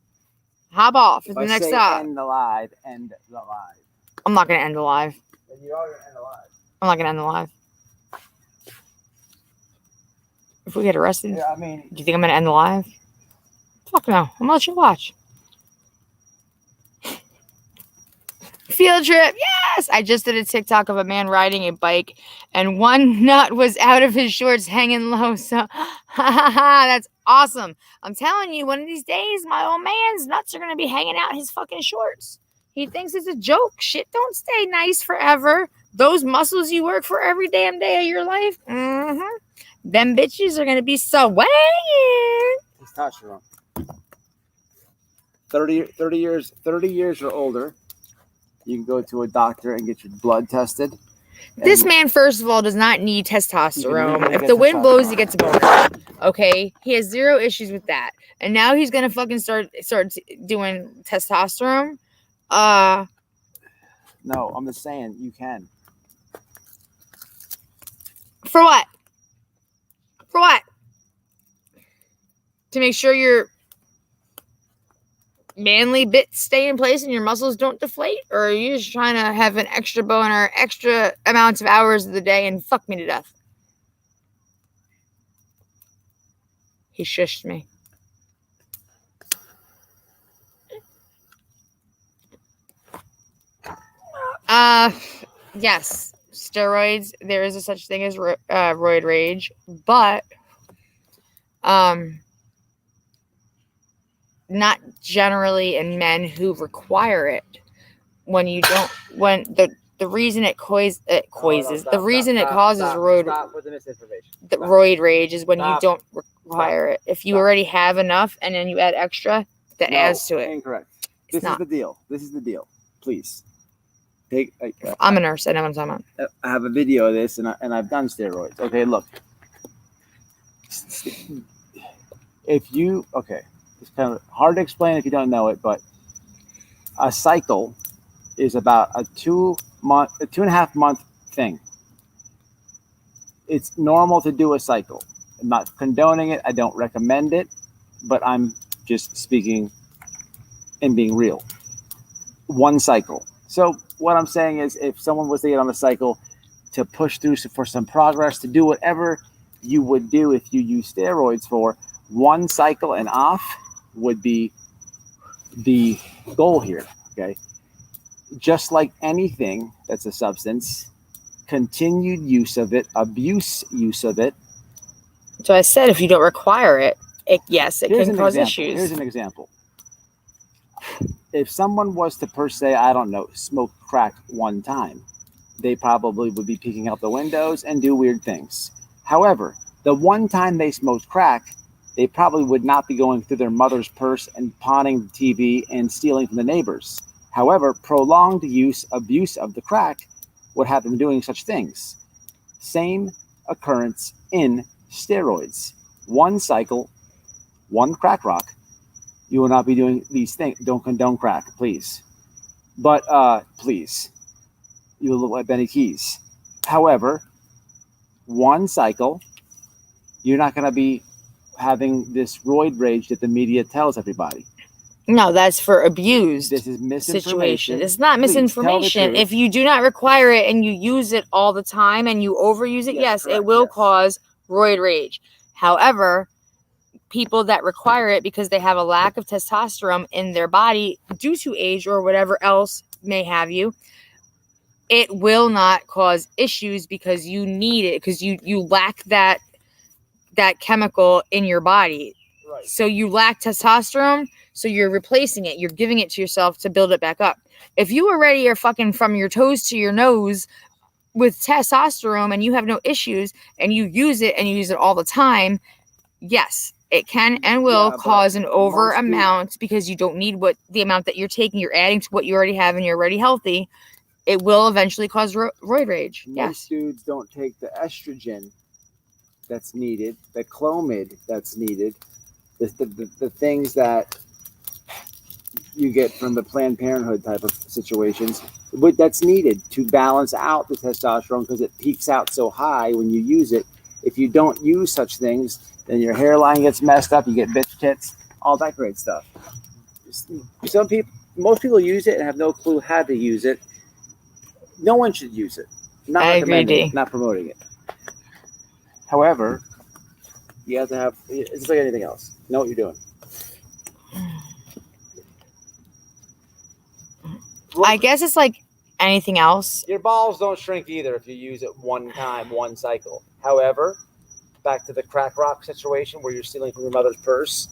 hop off at the next stop. End the live, end the live. I'm not gonna end the live. And you are gonna end the live. I'm not gonna end the live. If we get arrested, Yeah, I mean, do you think I'm gonna end the live? Fuck no. I'm gonna let you watch. Field trip, yes! I just did a TikTok of a man riding a bike and one nut was out of his shorts hanging low. So, that's awesome. I'm telling you, one of these days, my old man's nuts are going to be hanging out his fucking shorts. He thinks it's a joke. Shit don't stay nice forever. Those muscles you work for every damn day of your life, them bitches are going to be swaying. Testosterone. 30 years or older. You can go to a doctor and get your blood tested. This man, first of all, does not need testosterone. If the wind blows, he gets a boner. Okay? He has zero issues with that. And now he's going to fucking start doing testosterone. No, I'm just saying you can. For what? For what? To make sure your manly bits stay in place and your muscles don't deflate? Or are you just trying to have an extra boner, extra amounts of hours of the day and fuck me to death? He shushed me. Yes, steroids. There is a such thing as roid rage, but not generally in men who require it. When you don't, when the reason it causes roid rage is when you don't require it. If you already have enough and then you add extra, that adds to it. Incorrect. This is the deal. Please. I'm a nurse. I know what I'm talking about. I have a video of this, and I've done steroids. Okay, look. It's kind of hard to explain if you don't know it, but a cycle is about a 2.5 month thing. It's normal to do a cycle. I'm not condoning it. I don't recommend it, but I'm just speaking and being real. One cycle. So what I'm saying is, if someone was to get on a cycle to push through for some progress, to do whatever you would do if you use steroids for, one cycle and off would be the goal here. Okay. Just like anything that's a substance, continued use of it, use of it. So I said, if you don't require it, yes, it can cause issues. Here's an example. If someone was to, per se, I don't know, smoke crack one time, they probably would be peeking out the windows and do weird things. However, the one time they smoked crack, they probably would not be going through their mother's purse and pawning the TV and stealing from the neighbors. However, prolonged abuse of the crack would have them doing such things. Same occurrence in steroids. One cycle, one crack rock, you will not be doing these things. Don't condone crack, please. But please, you will look like Benny Keys. However, one cycle, you're not going to be having this roid rage that the media tells everybody. No, that's for abused. This is misinformation. Situation. It's not misinformation. If you do not require it and you use it all the time and you overuse it, yes, correct, it will cause roid rage. However, people that require it because they have a lack of testosterone in their body due to age or whatever else may have you, it will not cause issues because you need it, because you lack that chemical in your body. Right. So you lack testosterone, so you're replacing it. You're giving it to yourself to build it back up. If you already are fucking from your toes to your nose with testosterone and you have no issues and you use it all the time, yes, it can and will cause an over amount because you don't need the amount that you're taking. You're adding to what you already have and you're already healthy. It will eventually cause roid rage. Most dudes don't take the estrogen that's needed, the Clomid that's needed the things that you get from the Planned Parenthood type of situations, but that's needed to balance out the testosterone because it peaks out so high when you use it. If you don't use such things, then your hairline gets messed up. You get bitch tits, all that great stuff. Most people use it and have no clue how to use it. No one should use it. Not I agree, recommending D. it, not promoting it. However, you have to have. It's like anything else. Know what you're doing. I guess it's like anything else. Your balls don't shrink either if you use it one time, one cycle. However, back to the crack rock situation where you're stealing from your mother's purse,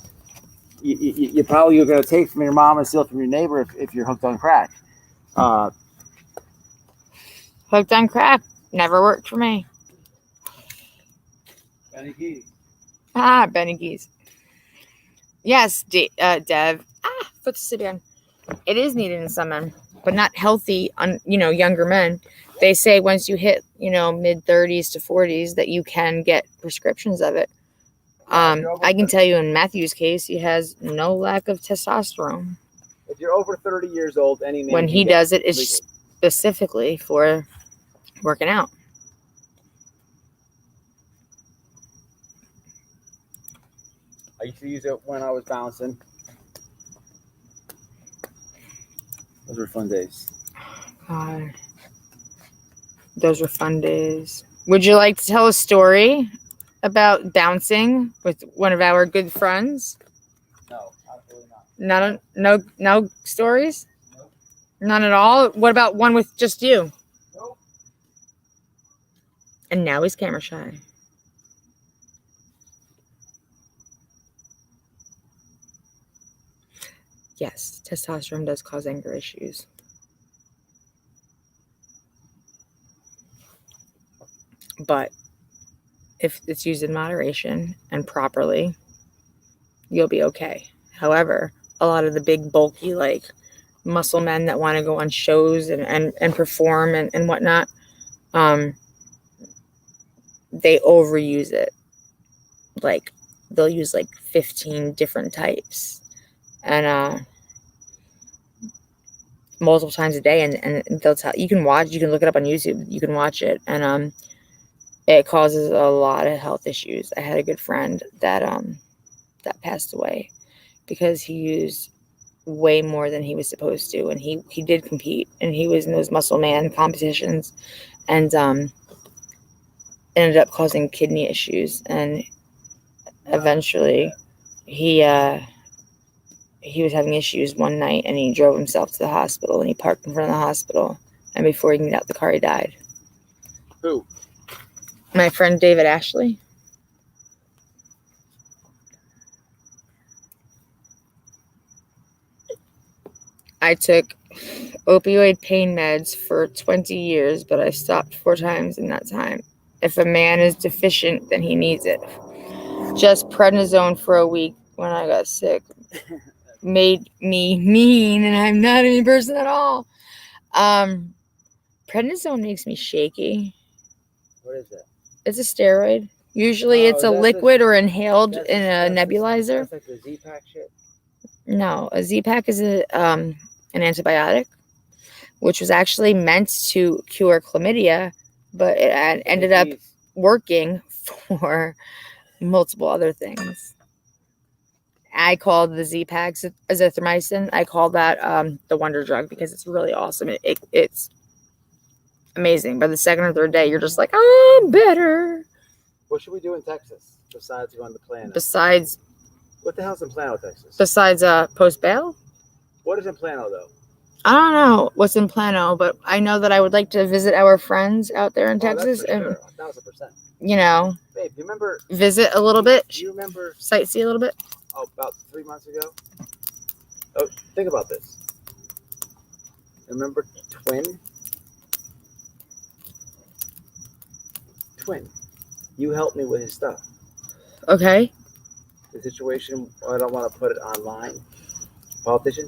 you probably you're going to take from your mom and steal from your neighbor if you're hooked on crack. Hooked on crack never worked for me. Benny Keys. Benny Keys. Yes, Dev. Foot to sit on. It is needed in some men, but not healthy on younger men. They say once you hit mid 30s to 40s that you can get prescriptions of it. I can tell you in Matthew's case, he has no lack of testosterone. If you're over 30 years old, any man when he does it, it's specifically for working out. I used to use it when I was bouncing. Those were fun days. God. Those were fun days. Would you like to tell a story about bouncing with one of our good friends? No, absolutely not. No stories? Nope. None at all? What about one with just you? Nope. And now he's camera shy. Yes, testosterone does cause anger issues. But if it's used in moderation and properly, you'll be okay. However, a lot of the big, bulky, like muscle men that want to go on shows and perform and whatnot, they overuse it. Like, they'll use like 15 different types and multiple times a day, and they'll tell you can look it up on YouTube, you can watch it, and it causes a lot of health issues. I had a good friend that passed away because he used way more than he was supposed to, and he did compete, and he was in those muscle man competitions, and ended up causing kidney issues, and eventually he was having issues one night, and he drove himself to the hospital, and he parked in front of the hospital, and before he can get out the car, he died. Who? My friend David Ashley. I took opioid pain meds for 20 years, but I stopped 4 times in that time. If a man is deficient, then he needs it. Just prednisone for a week when I got sick made me mean, and I'm not a mean person at all. Prednisone makes me shaky. What is that? It's a steroid. Usually it's a liquid or inhaled in a nebulizer. That's like the Z-Pack shit? No, a Z-Pack is an antibiotic, which was actually meant to cure chlamydia, but it ended up working for multiple other things. I called the Z-Packs azithromycin. I call that the wonder drug because it's really awesome. It's amazing. By the second or third day, you're just like, oh, I'm better. What should we do in Texas besides going to Plano? What the hell's in Plano, Texas? Besides post bail? What is in Plano, though? I don't know what's in Plano, but I know that I would like to visit our friends out there in Texas, that's for and sure. 1,000%. Babe, you remember? Visit a little bit. Do you remember? Sightsee a little bit. Oh, about 3 months ago. Oh, think about this. Remember Twin? You helped me with his stuff. Okay. The situation, I don't want to put it online. Politician,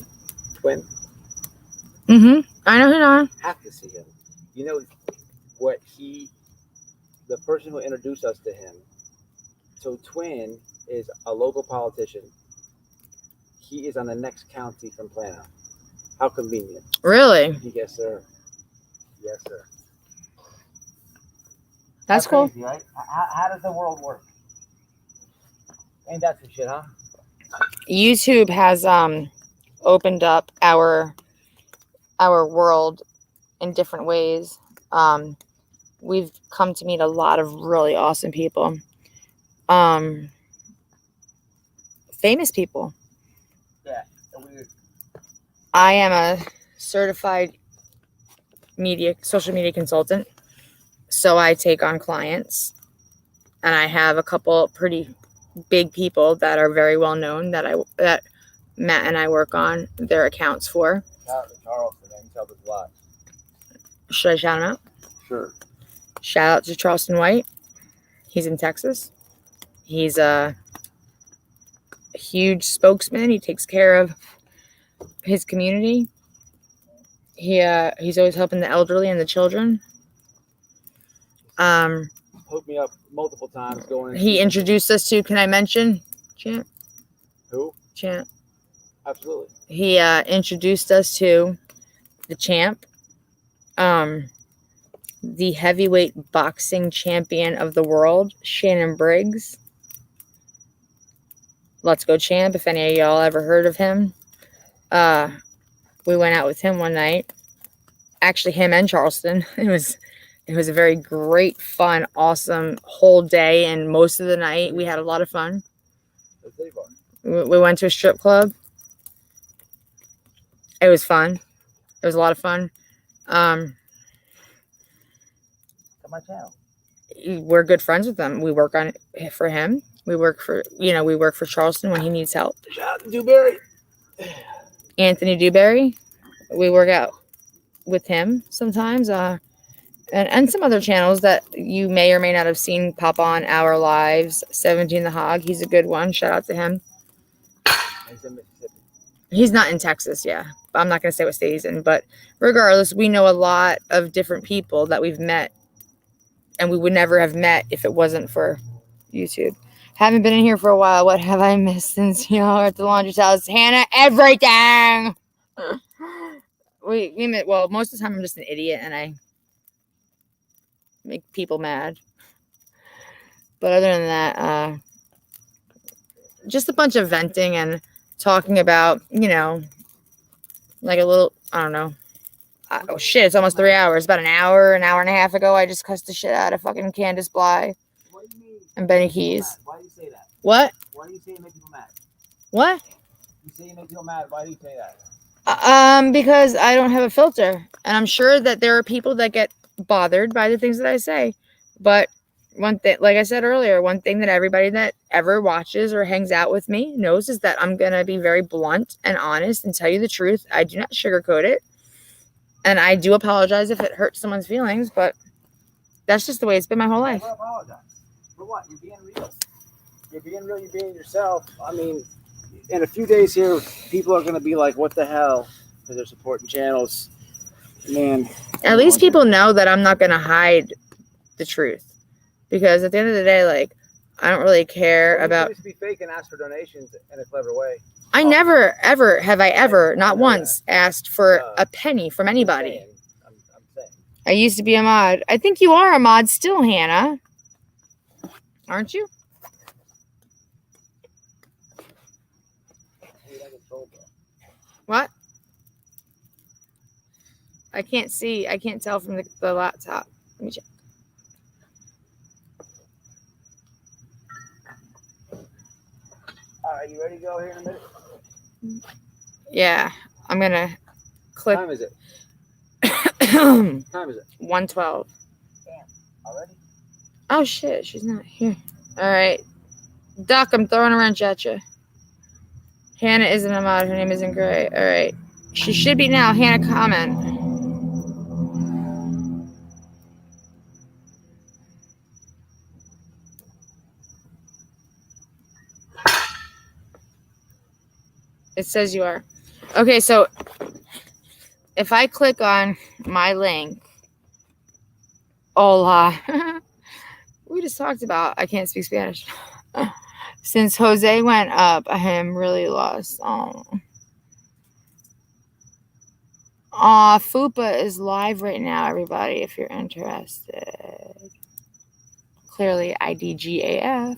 Twin. Mm-hmm. I know who you are. Have to see him. You know what the person who introduced us to him. So Twin is a local politician. He is on the next county from Plano. How convenient. Really? Yes, sir. Yes, sir. That's cool. Crazy, right? How does the world work? Ain't that some shit, huh? YouTube has opened up our world in different ways. We've come to meet a lot of really awesome people. Famous people. Yeah, weird. I am a certified social media consultant. So I take on clients, and I have a couple pretty big people that are very well known that Matt and I work on their accounts for. Shout out to Charleston, man. He's helped us a lot. Should I shout him out? Sure. Shout out to Charleston White. He's in Texas. He's a huge spokesman. He takes care of his community. He's always helping the elderly and the children. Hooked me up multiple times going. He introduced us to. Can I mention Champ? Who? Champ. Absolutely. He introduced us to the Champ, the heavyweight boxing champion of the world, Shannon Briggs. Let's Go Champ. If any of y'all ever heard of him, we went out with him one night. Actually, him and Charleston. It was a very great, fun, awesome whole day, and most of the night we had a lot of fun. We went to a strip club. It was fun. It was a lot of fun. Come my channel. We're good friends with them. We work on it for him. We work for Charleston when he needs help. Shout out to Dewberry. Anthony Dewberry. We work out with him sometimes. And some other channels that you may or may not have seen pop on our lives. 17 the Hog. He's a good one. Shout out to him. He's in Mississippi. He's not in Texas, yeah. I'm not going to say what state he's in. But regardless, we know a lot of different people that we've met. And we would never have met if it wasn't for YouTube. Haven't been in here for a while. What have I missed since y'all are at the laundry house? Hannah, everything! we met, well, most of the time I'm just an idiot and I make people mad. But other than that, just a bunch of venting and talking about, like a little, I don't know. Oh shit, it's almost 3 hours. About an hour and a half ago, I just cussed the shit out of fucking Candace Bly and Benny Keys. Why do you say that? What? Why do you say you make people mad? What? You say you make people mad. Why do you say that? Because I don't have a filter. And I'm sure that there are people that get bothered by the things that I say. But one thing, like I said earlier, one thing that everybody that ever watches or hangs out with me knows is that I'm going to be very blunt and honest and tell you the truth. I do not sugarcoat it. And I do apologize if it hurts someone's feelings, but that's just the way it's been my whole life. Never apologize. For what? You're being real. You're being real. You're being yourself. I mean, in a few days here, people are going to be like, what the hell? Because they're supporting channels. Man. At least people know that I'm not going to hide the truth. Because at the end of the day, like, I don't really care about... You used to be fake and ask for donations in a clever way. I never, ever, have I ever, not once, asked for a penny from anybody. I'm saying. I used to be a mod. I think you are a mod still, Hannah. Aren't you? What? I can't see. I can't tell from the laptop. Let me check. Are you ready to go here in a minute? Yeah, I'm gonna click. What time is it? Time is it? 1:12. Damn, already? Oh shit, she's not here. All right, Duck, I'm throwing a wrench at you. Hannah isn't a mod. Her name isn't Gray. All right, she should be now. Hannah, comment. It says you are. Okay, so if I click on my link, hola. We just talked about I can't speak Spanish. Since Jose went up, I am really lost. Fupa is live right now, everybody, if you're interested. Clearly, IDGAF.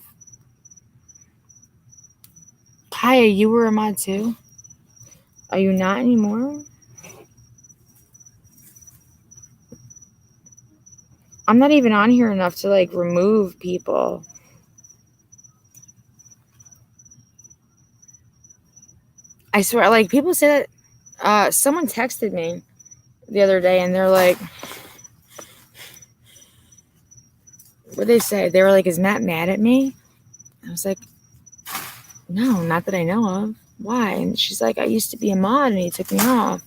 Kaya, you were a mod too? Are you not anymore? I'm not even on here enough to like remove people. I swear, like people say that someone texted me the other day and they're like, what did they say? They were like, is Matt mad at me? I was like, no, not that I know of. Why? And she's like, I used to be a mod and he took me off.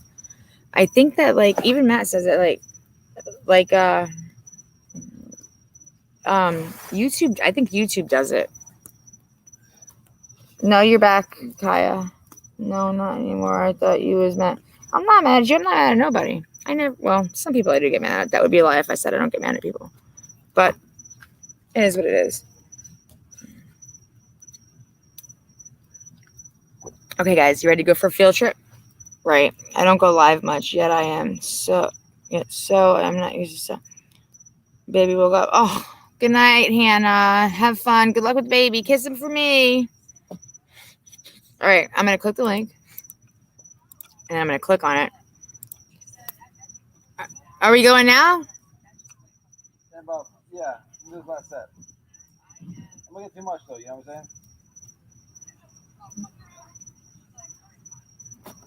I think that like even Matt says it like YouTube, I think YouTube does it. No, you're back, Kaya. No, not anymore. I thought you was mad. I'm not mad at you. I'm not mad at nobody. I never, well, some people I do get mad at. That would be a lie if I said I don't get mad at people. But it is what it is. Okay, guys, you ready to go for a field trip? Right. I don't go live much, yet I am. So I'm not used to stuff. Baby woke up. Oh, good night, Hannah. Have fun. Good luck with the baby. Kiss him for me. All right, I'm going to click the link. And I'm going to click on it. Are we going now? Yeah, this is last set. I'm gonna get too much though, you know what I'm saying?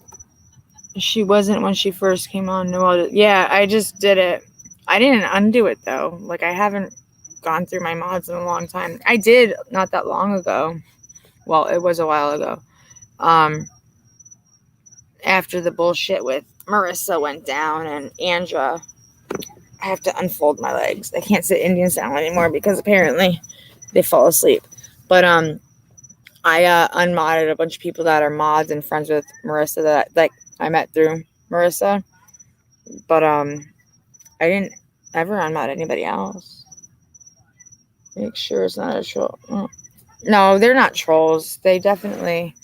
She wasn't when she first came on. No, yeah, I just did it. I didn't undo it though. Like I haven't gone through my mods in a long time. I did not that long ago. Well, it was a while ago. After the bullshit with Marissa went down and Andra, I have to unfold my legs. I can't sit Indian style anymore because apparently they fall asleep. But I unmodded a bunch of people that are mods and friends with Marissa that like I met through Marissa. But I didn't ever unmod anybody else. Make sure it's not a troll. Oh. No, they're not trolls. They definitely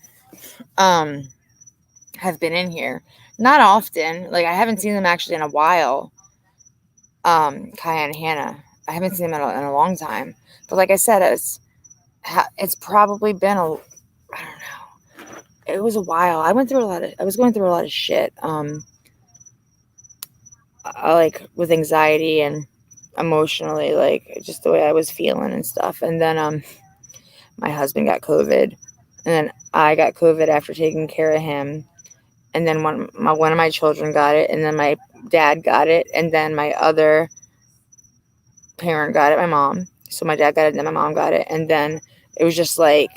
have been in here. Not often. Like I haven't seen them actually in a while. Kaya and Hannah. I haven't seen them in a long time. But like I said, it's probably been I don't know. It was a while. I was going through a lot of shit. Like with anxiety and emotionally, like just the way I was feeling and stuff. And then my husband got COVID, and then I got COVID after taking care of him. And then one of my children got it, and then my dad got it, and then my other parent got it, my mom. So my dad got it, and then my mom got it, and then it was just like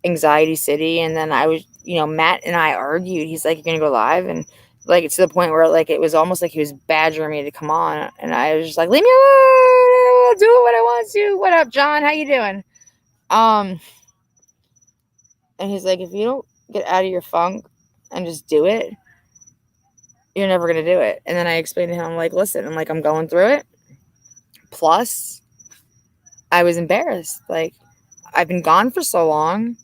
anxiety city. And then I was, Matt and I argued. He's like, "You're gonna go live," and like to the point where like it was almost like he was badgering me to come on, and I was just like, "Leave me alone! I'll do what I want to." What up, John? How you doing? And he's like, "If you don't get out of your funk and just do it, you're never gonna do it." And then I explained to him, I'm like, "Listen, I'm going through it. Plus, I was embarrassed. Like, I've been gone for so long.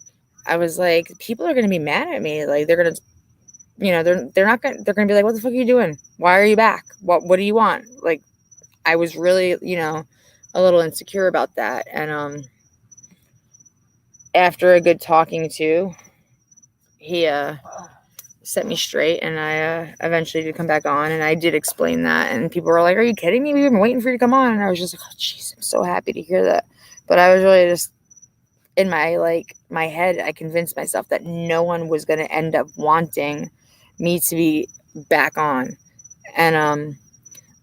I was like, people are gonna be mad at me. Like, they're gonna, they're not gonna. They're gonna be like, what the fuck are you doing? Why are you back? What do you want?" Like, I was really, a little insecure about that. And after a good talking to, he set me straight, and I eventually did come back on, and I did explain that, and people were like, "Are you kidding me? We've been waiting for you to come on." And I was just like, "Oh jeez, I'm so happy to hear that." But I was really just in my head, I convinced myself that no one was going to end up wanting me to be back on, and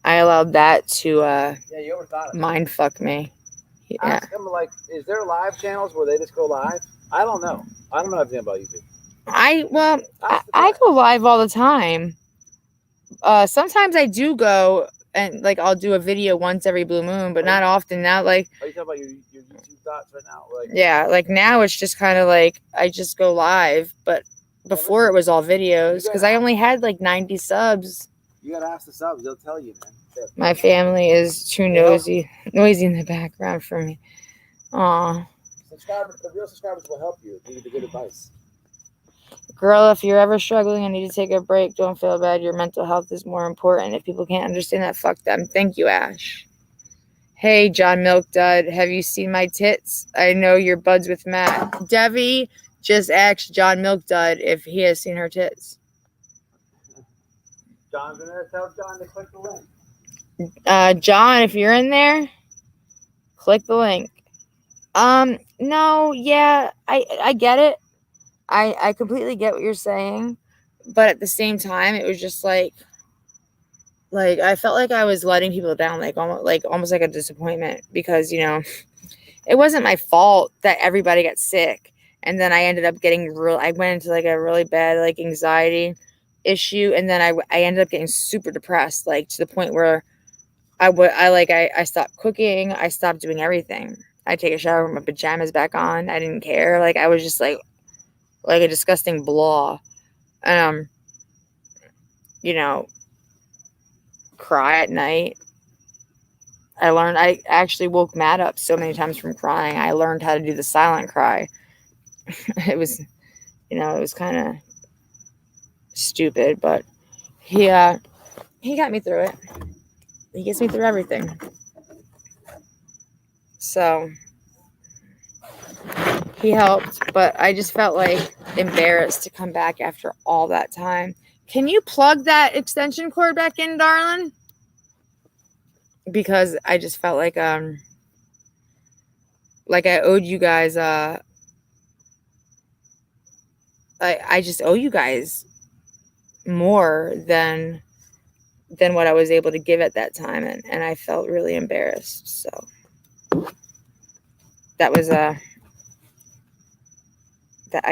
I allowed that to you overthought it. mind fuck me. Yeah. Ask them, like, is there live channels where they just go live? I don't know. I don't know anything about YouTube. I go live all the time. Sometimes I do go and like I'll do a video once every blue moon, but not often. Now, like, are you talking about your YouTube thoughts right now? Like, yeah, like now it's just kind of like I just go live, but before it was all videos because I only had like 90 subs. You gotta ask the subs; they'll tell you, man. My family is too noisy in the background for me. Aw. The real subscribers will help you. Give you the good advice. Girl, if you're ever struggling and need to take a break, don't feel bad. Your mental health is more important. If people can't understand that, fuck them. Thank you, Ash. Hey, John Milk Dud, have you seen my tits? I know you're buds with Matt. Devi just asked John Milk Dud if he has seen her tits. John's gonna tell John to click the link. John, if you're in there, click the link. No, yeah, I get it. I completely get what you're saying, but at the same time, it was just like I felt like I was letting people down, almost like a disappointment, because it wasn't my fault that everybody got sick, and then I ended up getting I went into like a really bad like anxiety issue, and then I ended up getting super depressed, like to the point where I stopped cooking, I stopped doing everything. I take a shower with my pajamas back on. I didn't care. Like I was just like a disgusting blah. You know, cry at night. I actually woke Matt up so many times from crying. I learned how to do the silent cry. It was, it was kind of stupid, but he got me through it. He gets me through everything. So he helped, but I just felt like embarrassed to come back after all that time. Can you plug that extension cord back in, darling? Because I just felt like I owed you guys I just owe you guys more than what I was able to give at that time, and I felt really embarrassed. So that was I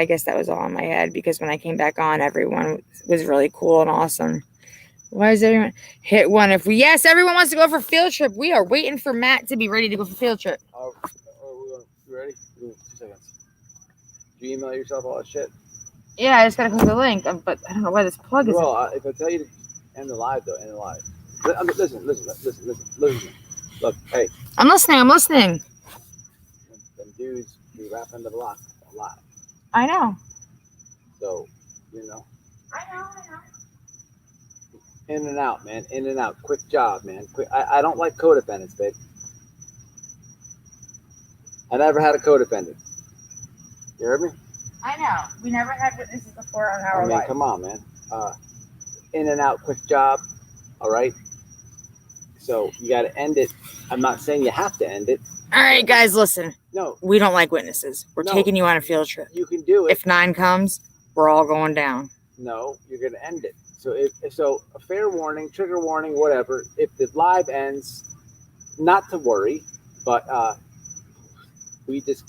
guess that was all in my head, because when I came back on, everyone was really cool and awesome. Why is everyone hit one? Yes, everyone wants to go for field trip. We are waiting for Matt to be ready to go for field trip. You ready? 2 seconds. Do you email yourself all that shit? Yeah, I just gotta click the link, but I don't know why this plug is. Well, if I tell you to end the live, though, end the live. Listen. Look, hey. I'm listening. Them dudes be rapping the block a lot. I know. So, I know. In and out, man. In and out. Quick job, man. Quick. I don't like codependents, babe. I never had a codependent. You heard me? I know. We never had witnesses before on our life. Come on, man. In and out, quick job. All right. So you got to end it. I'm not saying you have to end it. All right, guys, listen. No. We don't like witnesses. We're taking you on a field trip. You can do it. If 9 comes, we're all going down. No, you're going to end it. So a fair warning, trigger warning, whatever. If the live ends, not to worry, but we just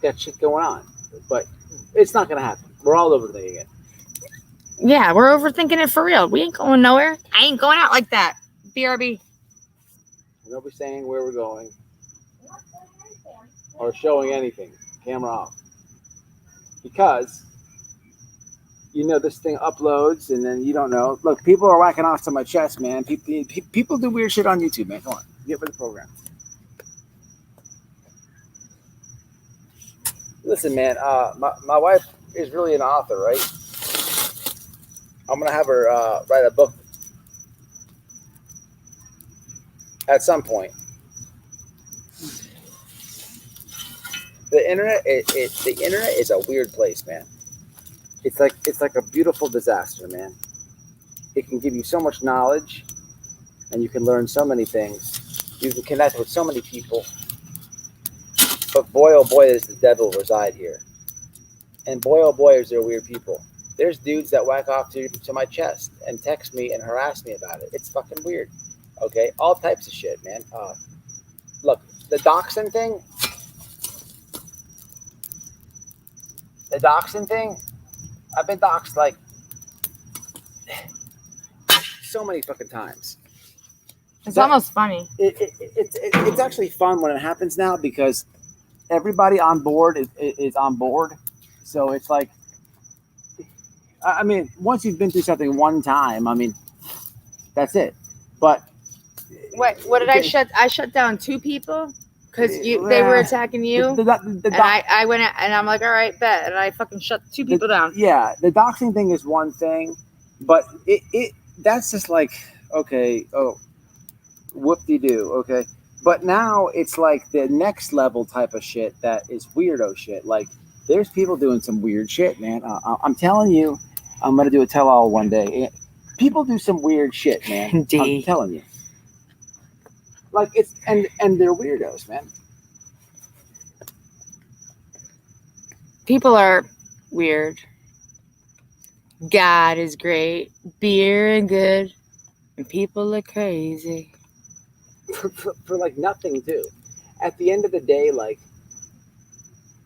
got shit going on. But it's not going to happen. We're all overthinking it. Yeah, we're overthinking it for real. We ain't going nowhere. I ain't going out like that. BRB. Nobody's saying where we're going or showing anything. Camera off. Because, this thing uploads and then you don't know. Look, people are whacking off to my chest, man. People do weird shit on YouTube, man. Come on. Get with the program. Listen, man, my wife is really an author, right? I'm going to have her write a book at some point. The internet is a weird place, man. It's like a beautiful disaster, man. It can give you so much knowledge, and you can learn so many things. You can connect with so many people. But boy, oh boy, does the devil reside here. And boy, oh boy, is there weird people. There's dudes that whack off to my chest and text me and harass me about it. It's fucking weird. Okay? All types of shit, man. Look, the doxing thing. I've been doxed like so many fucking times. It's almost funny. It's actually fun when it happens now, because everybody on board is on board. So it's like, once you've been through something one time, that's it. But what did I shut? I shut down 2 people. Because they were attacking you, and I went out, and I'm like, all right, bet, and I fucking shut two people down. Yeah, the doxing thing is one thing, but that's just like, okay, oh, whoop-de-doo, okay. But now it's like the next level type of shit that is weirdo shit. Like, there's people doing some weird shit, man. I'm telling you, I'm gonna do a tell-all one day. People do some weird shit, man. I'm telling you. Like, it's and they're weirdos, man. People are weird. God is great, beer and good, and people are crazy. For like nothing too. At the end of the day, like,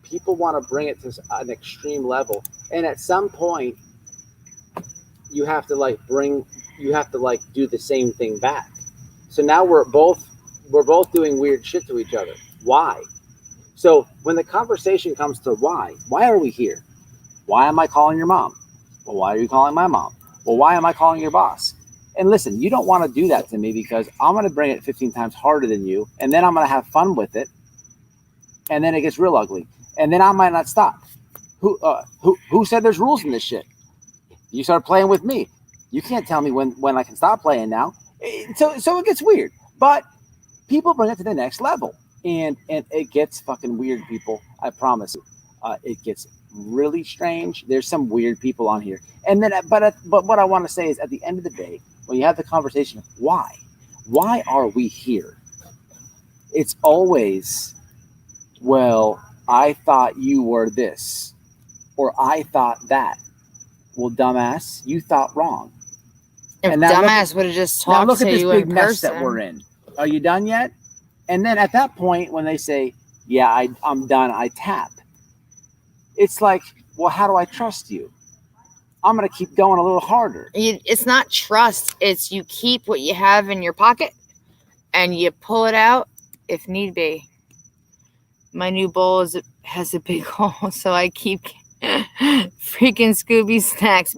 people want to bring it to an extreme level, and at some point, you have to do the same thing back. So now we're both doing weird shit to each other. Why? So when the conversation comes to why are we here? Why am I calling your mom? Well, why are you calling my mom? Well, why am I calling your boss? And listen, you don't want to do that to me because I'm going to bring it 15 times harder than you, and then I'm going to have fun with it, and then it gets real ugly, and then I might not stop. Who said there's rules in this shit? You start playing with me. You can't tell me when I can stop playing now. So it gets weird. But people bring it to the next level, and it gets fucking weird, people. I promise you. It gets really strange. There's some weird people on here. And then, but what I want to say is, at the end of the day, when you have the conversation, why are we here? It's always, well, I thought you were this, or I thought that. Well, dumbass, you thought wrong. If and dumbass would have just talked to you in person. Now look at this big mess that we're in. Are you done yet? And then at that point, when they say, yeah, I'm done, I tap. It's like, well, how do I trust you? I'm going to keep going a little harder. It's not trust. It's you keep what you have in your pocket and you pull it out if need be. My new bowl has a big hole, so I keep freaking Scooby snacks.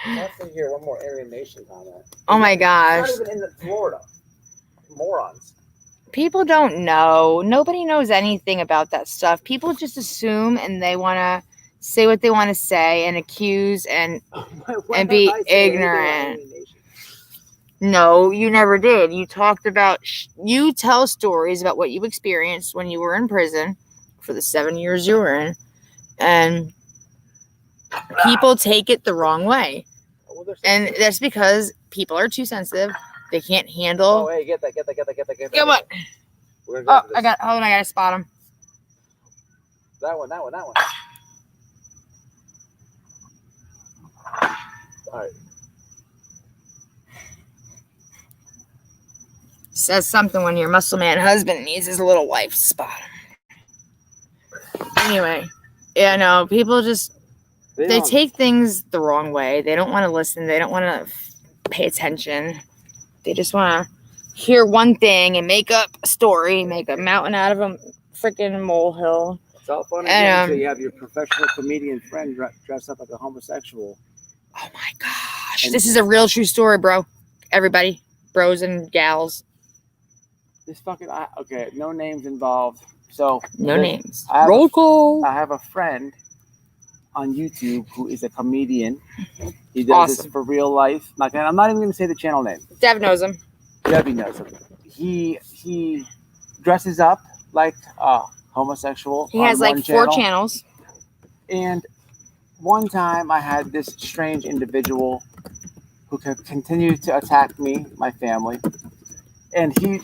I have to hear one more Aryan Nation comment. Oh my gosh. It's not even in Florida. Morons. People don't know. Nobody knows anything about that stuff. People just assume, and they want to say what they want to say and accuse and be ignorant. No, you never did. You talked about, you tell stories about what you experienced when you were in prison for the 7 years you were in, and people take it the wrong way. And that's because people are too sensitive. They can't handle. Oh, hey, get that. Come on. Oh, I gotta spot him. That one. All right. Says something when your muscle man husband needs his little wife to spot him. Anyway, yeah, no, people just, they take things the wrong way. They don't want to listen. They don't want to pay attention. They just want to hear one thing and make up a story, make a mountain out of a freaking molehill. It's all fun and until you have your professional comedian friend dress up like a homosexual. Oh my gosh. This is a real true story, bro. Everybody, bros and gals. This fucking, okay, no names involved. So no names. Roll call. I have a friend on YouTube who is a comedian. He does this for real life. I'm not even going to say the channel name. Dev knows him. Debbie knows him. He dresses up like homosexual. He has like 4 channels. And one time I had this strange individual who continued to attack me, my family. And he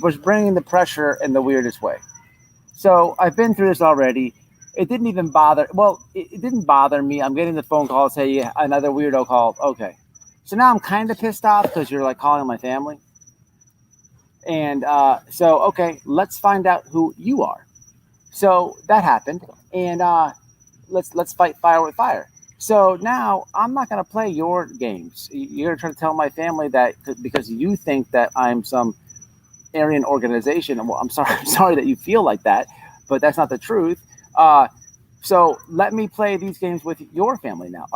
was bringing the pressure in the weirdest way. So I've been through this already. It didn't even bother. Well, it didn't bother me. I'm getting the phone call say, yeah, another weirdo called. Okay. So now I'm kind of pissed off because you're like calling my family. And so, okay, let's find out who you are. So that happened. And let's fight fire with fire. So now I'm not going to play your games. You're going to try to tell my family that because you think that I'm some Aryan organization. Well, I'm sorry that you feel like that, but that's not the truth. So let me play these games with your family now.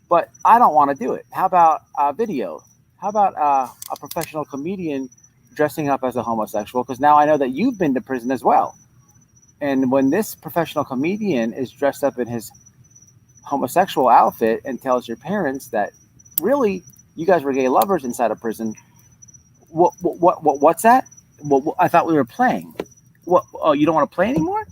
But I don't want to do it. How about video? How about a professional comedian dressing up as a homosexual? Because now I know that you've been to prison as well. And when this professional comedian is dressed up in his homosexual outfit and tells your parents that really you guys were gay lovers inside of prison, what's that? I thought we were playing. What? Oh, you don't want to play anymore?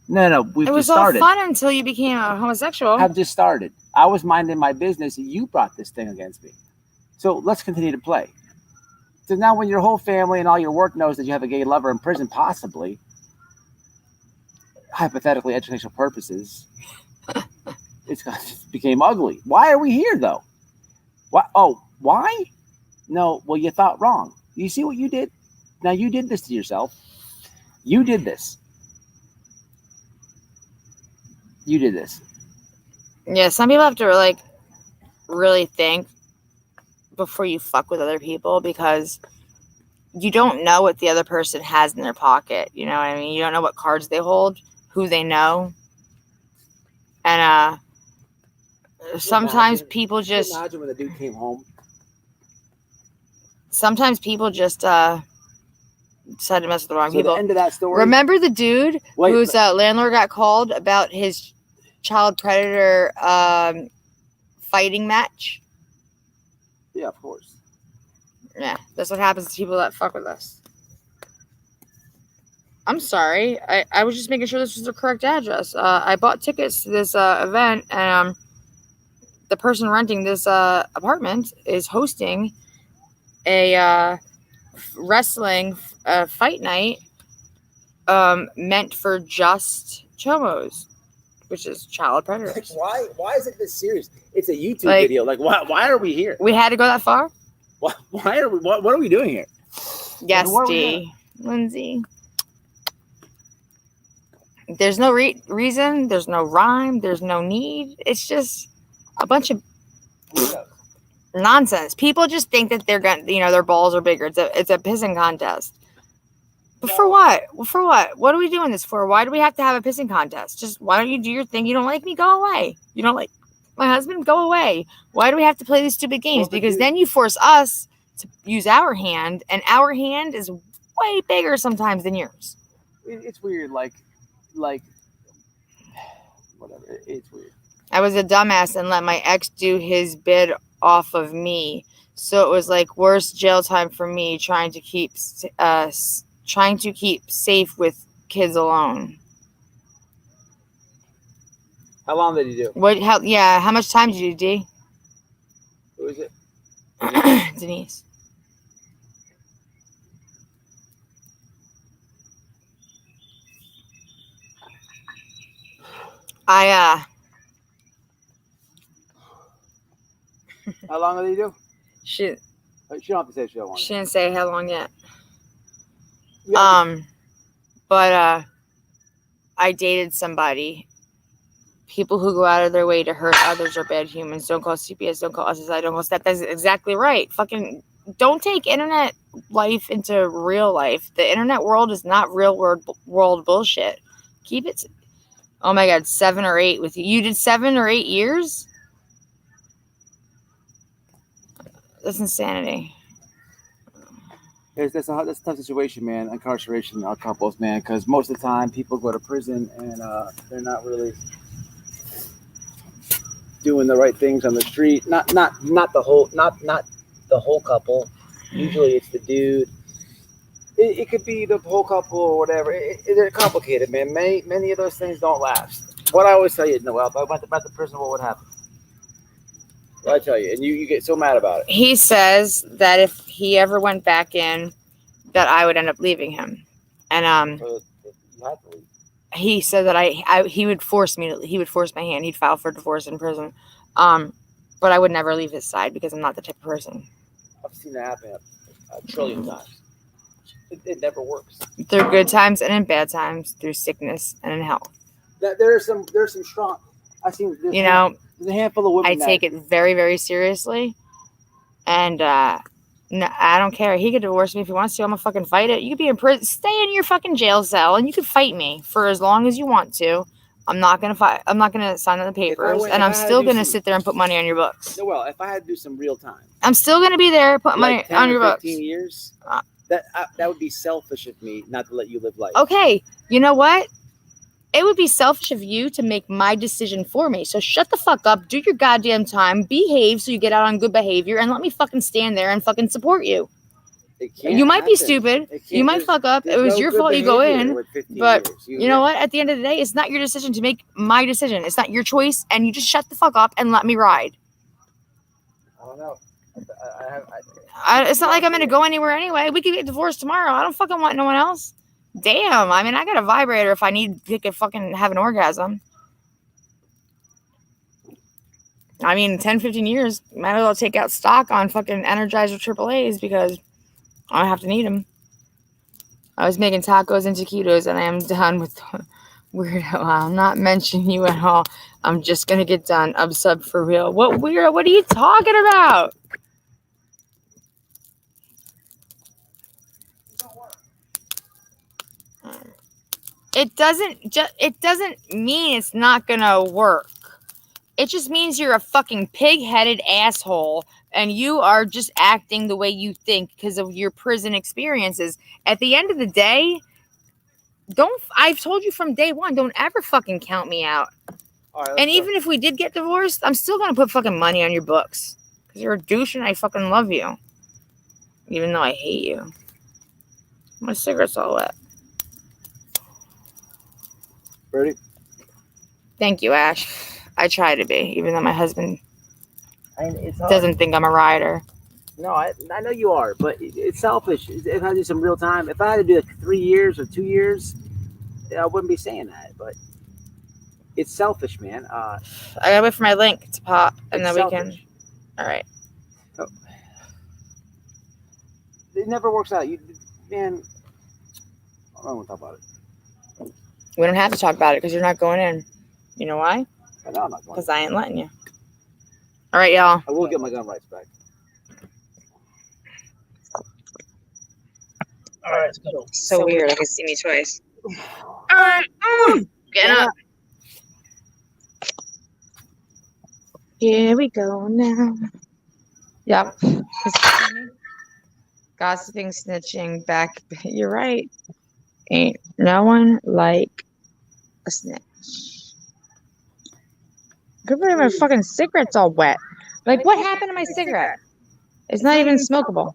No, we've It was just started. all fun until you became a homosexual. I've just started. I was minding my business. You brought this thing against me. So let's continue to play. So now when your whole family and all your work knows that you have a gay lover in prison, possibly, hypothetically, educational purposes, it became ugly. Why are we here, though? Why? Oh, why? No, well, you thought wrong. You see what you did? Now you did this to yourself. You did this. You did this. Yeah, some people have to like really think before you fuck with other people, because you don't know what the other person has in their pocket. You know what I mean? You don't know what cards they hold, who they know. And sometimes people just... Imagine when the dude came home. Sometimes people just decided to mess with the wrong people. The end of that story. Remember the dude whose landlord got called about his child predator fighting match? Yeah, of course. Yeah, that's what happens to people that fuck with us. I'm sorry. I was just making sure this was the correct address. I bought tickets to this event, and the person renting this apartment is hosting a wrestling fight night meant for just chomos, which is child predators. Like, why is it this serious? It's a YouTube video. Like, why are we here? We had to go that far? Why are we? What are we doing here? Yes, D. Lindsay. There's no reason. There's no rhyme. There's no need. It's just a bunch of nonsense. People just think that they're gonna, their balls are bigger. It's a pissing contest. But for what? For what? What are we doing this for? Why do we have to have a pissing contest? Just why don't you do your thing? You don't like me? Go away. You don't like my husband? Go away. Why do we have to play these stupid games? Because then you force us to use our hand, and our hand is way bigger sometimes than yours. It's weird. Like whatever. It's weird. I was a dumbass and let my ex do his bid off of me. So it was like worse jail time for me trying to keep safe with kids alone. How long did he do? How much time did you do, D? Who is it? Denise. How long did he do? She don't have to say she don't want She didn't say how long yet. Yeah. But I dated somebody. People who go out of their way to hurt others are bad humans. Don't call CPS, don't call SSI, don't call STAT. That's exactly right. Fucking don't take internet life into real life. The internet world is not real world bullshit. Keep it. Oh my God, 7 or 8 with you. You did 7 or 8 years? That's insanity. That's a tough situation, man. Incarceration of couples, man, because most of the time people go to prison and they're not really doing the right things on the street. Not the whole couple. Usually it's the dude. It could be the whole couple or whatever. They're complicated, man. Many of those things don't last. What I always tell you, Noel, about the prison, what would happen? What I tell you, and you get so mad about it. He says that if he ever went back in, that I would end up leaving him, and You have to leave. he said that he would force me to. He would force my hand. He'd file for divorce in prison, but I would never leave his side because I'm not the type of person. I've seen that happen a trillion times. It never works. Through good times and in bad times, through sickness and in health. There's some strong. I've seen. There's a handful of women. I take it very, very seriously, and no, I don't care. He could divorce me if he wants to. I'm gonna fucking fight it. You could be in prison, stay in your fucking jail cell, and you could fight me for as long as you want to. I'm not gonna I'm not gonna sign on the papers, and I'm still gonna sit there and put money on your books. No, well, if I had to do some real time, I'm still gonna be there putting money like 10 on or your 15 books. years, that would be selfish of me not to let you live life. Okay, you know what? It would be selfish of you to make my decision for me. So shut the fuck up, do your goddamn time, behave so you get out on good behavior, and let me fucking stand there and fucking support you. You might be stupid. You might fuck up. It was your fault you go in. But you know what? At the end of the day, it's not your decision to make my decision. It's not your choice, and you just shut the fuck up and let me ride. I don't know. It's not like I'm gonna go anywhere anyway. We could get divorced tomorrow. I don't fucking want no one else. Damn. I mean, I got a vibrator if I need to fucking have an orgasm. I mean, 10, 15 years, might as well take out stock on fucking Energizer AAAs because I don't have to need them. I was making tacos and taquitos, and I am done with the weirdo. I'll not mention you at all. I'm just gonna get done. I'm sub for real. What weirdo? What are you talking about? It doesn't mean it's not gonna work. It just means you're a fucking pig-headed asshole and you are just acting the way you think because of your prison experiences. At the end of the day, I've told you from day one, don't ever fucking count me out. And even if we did get divorced, I'm still gonna put fucking money on your books because you're a douche and I fucking love you, even though I hate you. My cigarette's all wet. Ready? Thank you, Ash. I try to be, even though my husband doesn't think I'm a rider. No, I know you are, but it's selfish. If I do some real time, if I had to do like 3 years or 2 years, I wouldn't be saying that. But it's selfish, man. I gotta wait for my link to pop, and then we can. All right. Oh. It never works out. Man. I don't want to talk about it. We don't have to talk about it because you're not going in. You know why? I know I'm not going. Because I ain't letting you. All right, y'all. I will get my gun rights back. All right, so weird. I can see me twice. All right, get up. Here we go now. Yep. Gossiping, snitching, back. You're right. Ain't no one like a snitch. Good for my fucking cigarette's all wet. Like, what happened to my cigarette? It's not even smokable.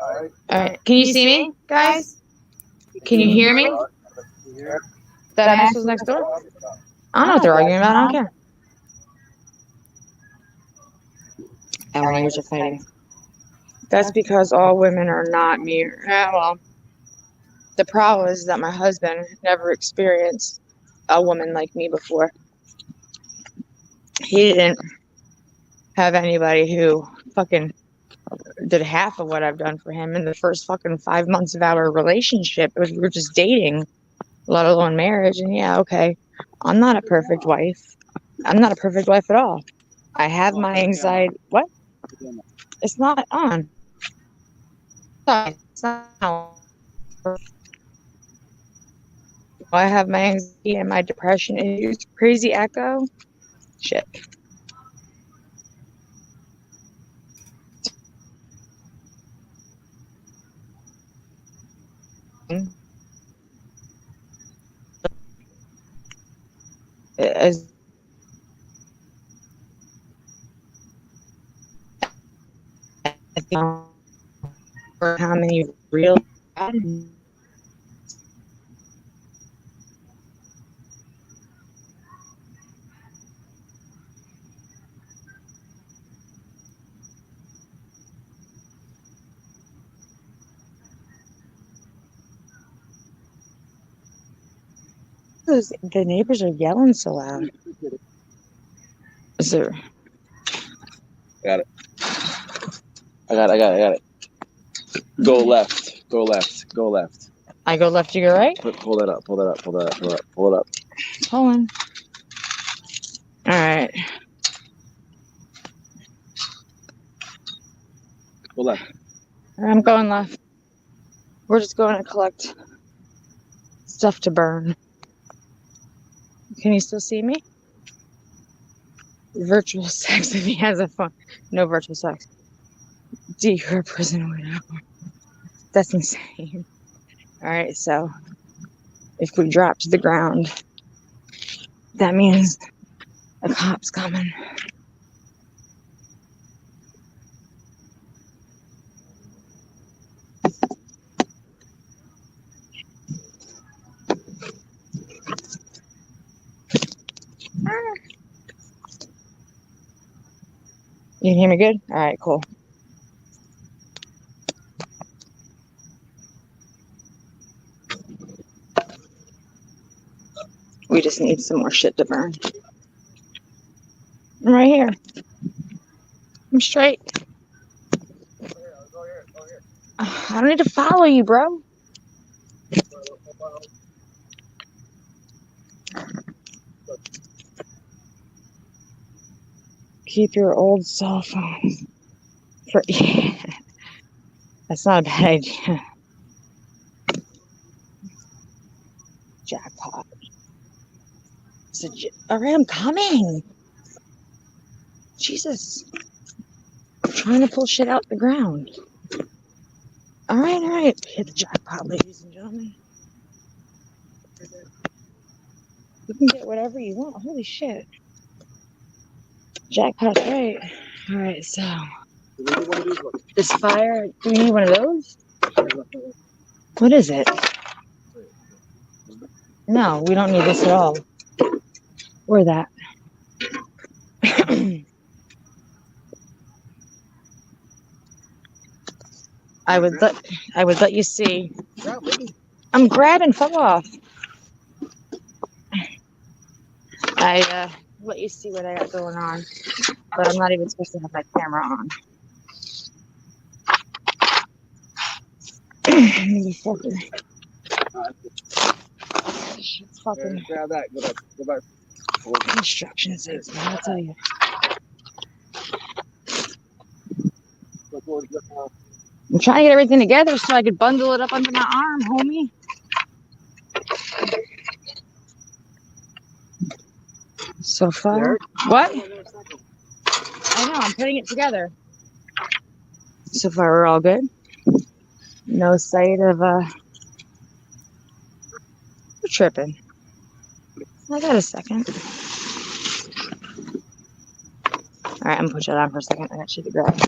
All right. Can you see me, guys? Can you hear me? That asshole's next door? I don't know what they're arguing about. I don't care. Our neighbors are fighting. That's because all women are not me. Well, the problem is that my husband never experienced a woman like me before. He didn't have anybody who fucking did half of what I've done for him in the first fucking 5 months of our relationship. We were just dating, let alone marriage. And yeah, okay, I'm not a perfect wife. I'm not a perfect wife at all. I have my anxiety. What? It's not on. It's not on. I have my anxiety and my depression issues. Crazy echo. Shit. As for how many real the neighbors are yelling so loud. Is there? Got it. I got it. Go left. Go left. Go left. I go left, you go right? Pull that up. Pull it up. Pull it up. Hold on. All right. Go left. I'm going left. We're just going to collect stuff to burn. Can you still see me? Virtual sex if he has a phone. No virtual sex. D, you're a prison widow. That's insane. All right, so if we drop to the ground, that means a cop's coming. You can hear me good? All right, cool. We just need some more shit to burn. I'm right here. I'm straight. I don't need to follow you, bro. Keep your old cell phone. Yeah. That's not a bad idea. Jackpot. All right, I'm coming. Jesus. I'm trying to pull shit out the ground. All right. Hit the jackpot, ladies and gentlemen. You can get whatever you want. Holy shit. Jackpot's right. All right, so this fire. Do we need one of those? What is it? No, we don't need this at all. Or that. I would let you see. I'm grabbing. Fuck off. I let you see what I got going on, but I'm not even supposed to have my camera on. It's fucking Grab that. Go back. construction sites, man. I'll tell you. I'm trying to get everything together so I could bundle it up under my arm, homie. So far. What? I know, I'm putting it together. So far, we're all good. No sight of, we're tripping. I got a second. All right, I'm gonna put it on for a second. I got shit to grab.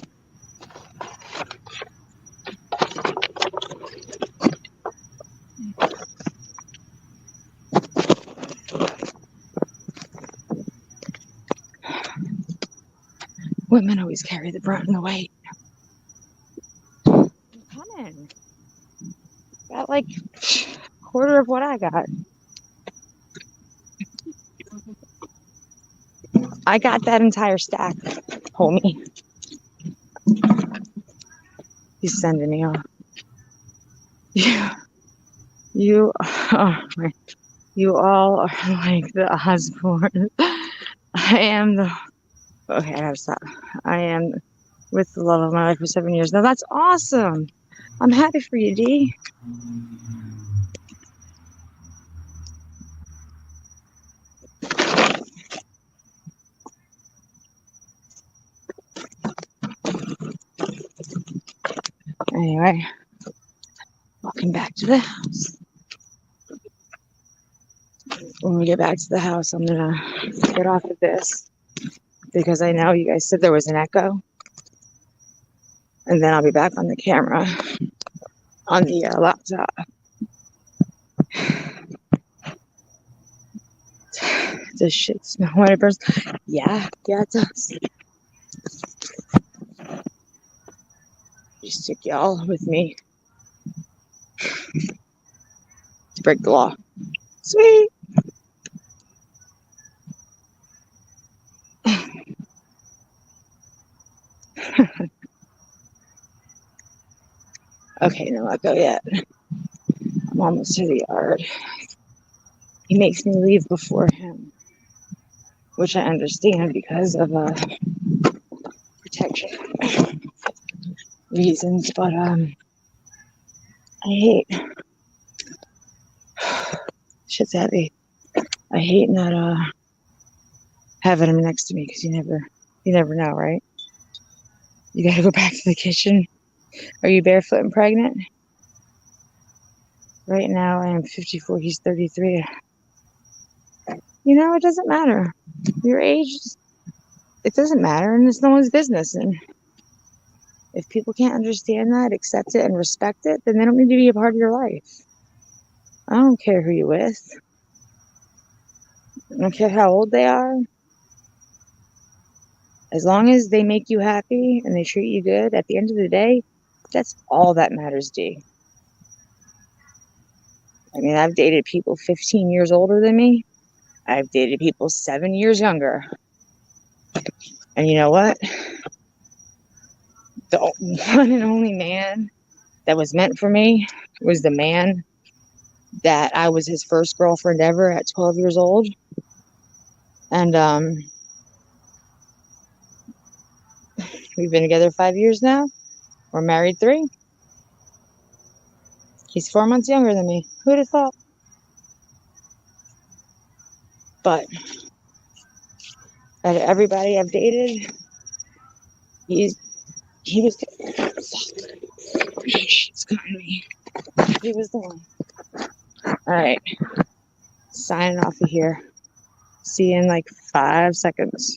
Women always carry the brunt and the weight. I'm coming. Got like a quarter of what I got. I got that entire stack, homie. He's sending me off. You all are like the Osbourne. I am the. Okay, I gotta stop. I am with the love of my life for 7 years. Now that's awesome. I'm happy for you, D. Anyway, walking back to the house. When we get back to the house, I'm gonna get off of this because I know you guys said there was an echo. And then I'll be back on the camera on the laptop. Does shit smell when it burns? Yeah, it does. Just took y'all with me to break the law. Sweet. Okay, no echo yet. I'm almost to the yard. He makes me leave before him, which I understand because of protection reasons. But I hate shit's heavy. I hate not having him next to me because you never know, right? You gotta go back to the kitchen. Are you barefoot and pregnant? Right now I am 54, he's 33. You know, it doesn't matter. Your age, it doesn't matter, and it's no one's business. And if people can't understand that, accept it, and respect it, then they don't need to be a part of your life. I don't care who you're with. I don't care how old they are. As long as they make you happy and they treat you good, at the end of the day, that's all that matters, D. I mean, I've dated people 15 years older than me. I've dated people 7 years younger. And you know what? The one and only man that was meant for me was the man that I was his first girlfriend ever at 12 years old. And we've been together 5 years now. We're married 3. He's 4 months younger than me. Who'd have thought? But out of everybody I've dated, he was it's gotten me. He was the one. All right. Signing off of here. See you in like 5 seconds.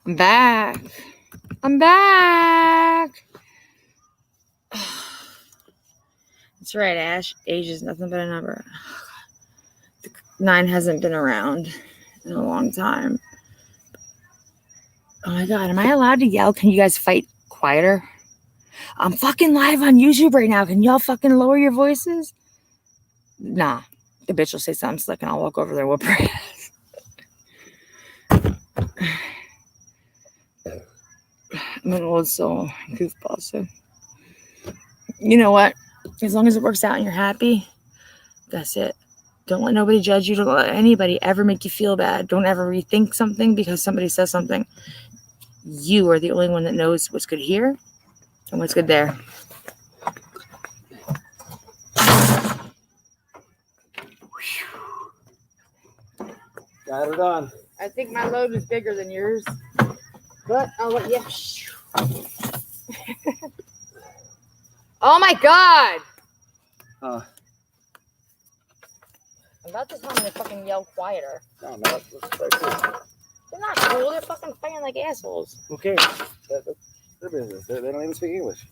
I'm back. I'm back. That's right, Ash. Age is nothing but a number. 9 hasn't been around in a long time. Oh my god, am I allowed to yell? Can you guys fight quieter? I'm fucking live on YouTube right now. Can y'all fucking lower your voices? Nah. The bitch will say something slick and I'll walk over there and whoop her ass. I'm an old soul goofball, so you know what? As long as it works out and you're happy, that's it. Don't let nobody judge you. Don't let anybody ever make you feel bad. Don't ever rethink something because somebody says something. You are the only one that knows what's good here and what's good there. Got her done. I think my load is bigger than yours, but I'll let you. Oh my god! I'm about to tell them to fucking yell quieter. No, no, that's cool. They're not cool. They're fucking fighting like assholes. Who cares? That's their business. They don't even speak English.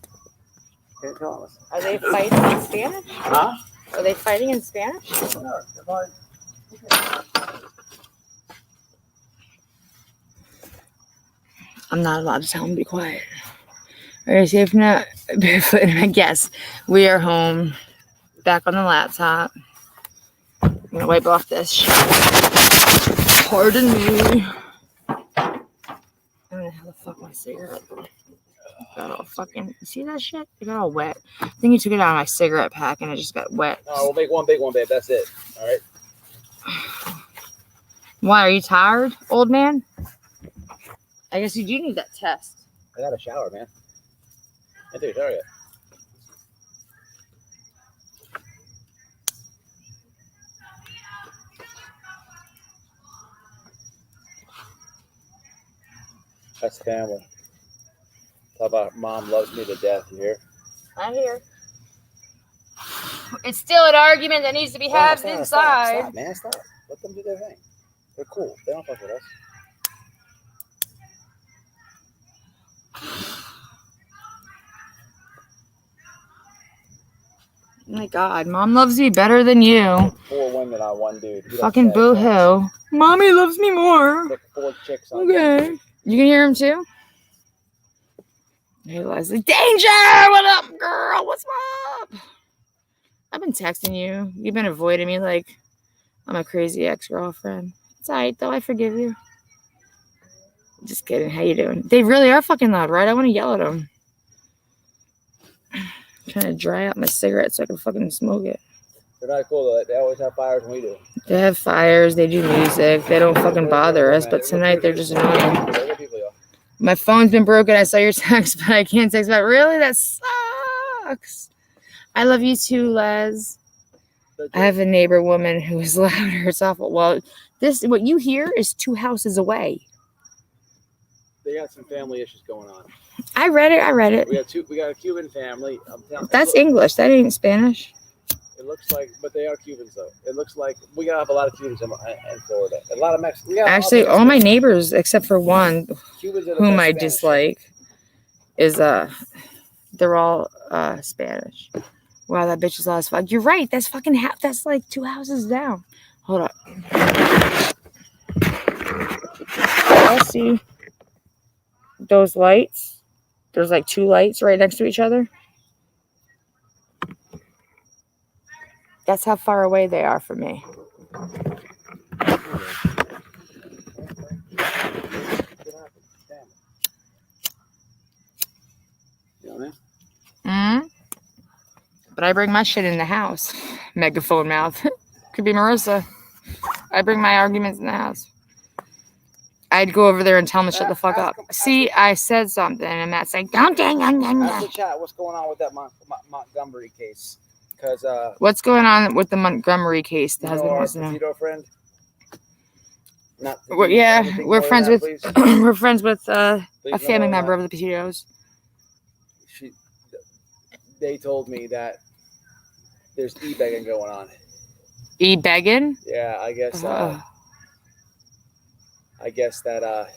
Can't tell us. Are they fighting in Spanish? Huh? Are they fighting in Spanish? No, they're fine. I'm not allowed to tell them to be quiet. Are you safe now? Barefoot and I guess we are home. Back on the laptop. I'm gonna wipe off this shit. Pardon me. I don't know how the fuck my cigarette got all fucking. You see that shit? It got all wet. I think you took it out of my cigarette pack and it just got wet. No, we'll make one big one, babe. That's it. All right. Why are you tired, old man? I guess you do need that test. I got a shower, man. I didn't take a shower yet. That's family. Talk about mom loves me to death. You hear? I'm here. It's still an argument that needs to be had inside. Stop, man. Stop. Let them do their thing. They're cool. They don't fuck with us. Oh my god, mom loves me better than you. 4 women on one dude. Fucking boo-hoo. Mommy loves me more. Like 4 chicks on Okay. You can hear him too? Hey, Leslie. Danger! What up, girl? What's up? I've been texting you. You've been avoiding me like I'm a crazy ex-girlfriend. It's alright, though. I forgive you. Just kidding. How you doing? They really are fucking loud, right? I want to yell at them. trying to dry out my cigarette so I can fucking smoke it. They're not cool though. They always have fires when we do. They have fires. They do music. They don't fucking bother us. But tonight they're just annoying. They're good people, y'all. My phone's been broken. I saw your text, but I can't text back. Really? That sucks. I love you too, Les. I have a neighbor woman who is louder. It's awful. Well, what you hear is 2 houses away. They got some family issues going on. I read it. We got a Cuban family. That's English. That ain't Spanish. It looks like, but they are Cubans though. It looks like we gotta have a lot of Cubans in Florida. A lot of Mexicans. Actually, all my neighbors except for one, Cubans are the whom best I Spanish. dislike, is they're all Spanish. Wow, that bitch is loud as fuck. You're right. That's fucking that's like 2 houses down. Hold up. I see those lights. There's like 2 lights right next to each other. That's how far away they are from me. You know what I mean? Mm-hmm. But I bring my shit in the house. Megaphone mouth. Could be Marissa. I bring my arguments in the house. I'd go over there and tell him to shut the fuck up. See, I said something, and Matt's like, don't dang. Ask the chat what's going on with that Montgomery case. Because what's going on with the Montgomery case? The husband wants to know. Petito friend. Not Well, yeah, we're friends with we're friends with a Please family no, member not. of the Petitos. They told me that there's e-begging going on. E-begging? Yeah, I guess that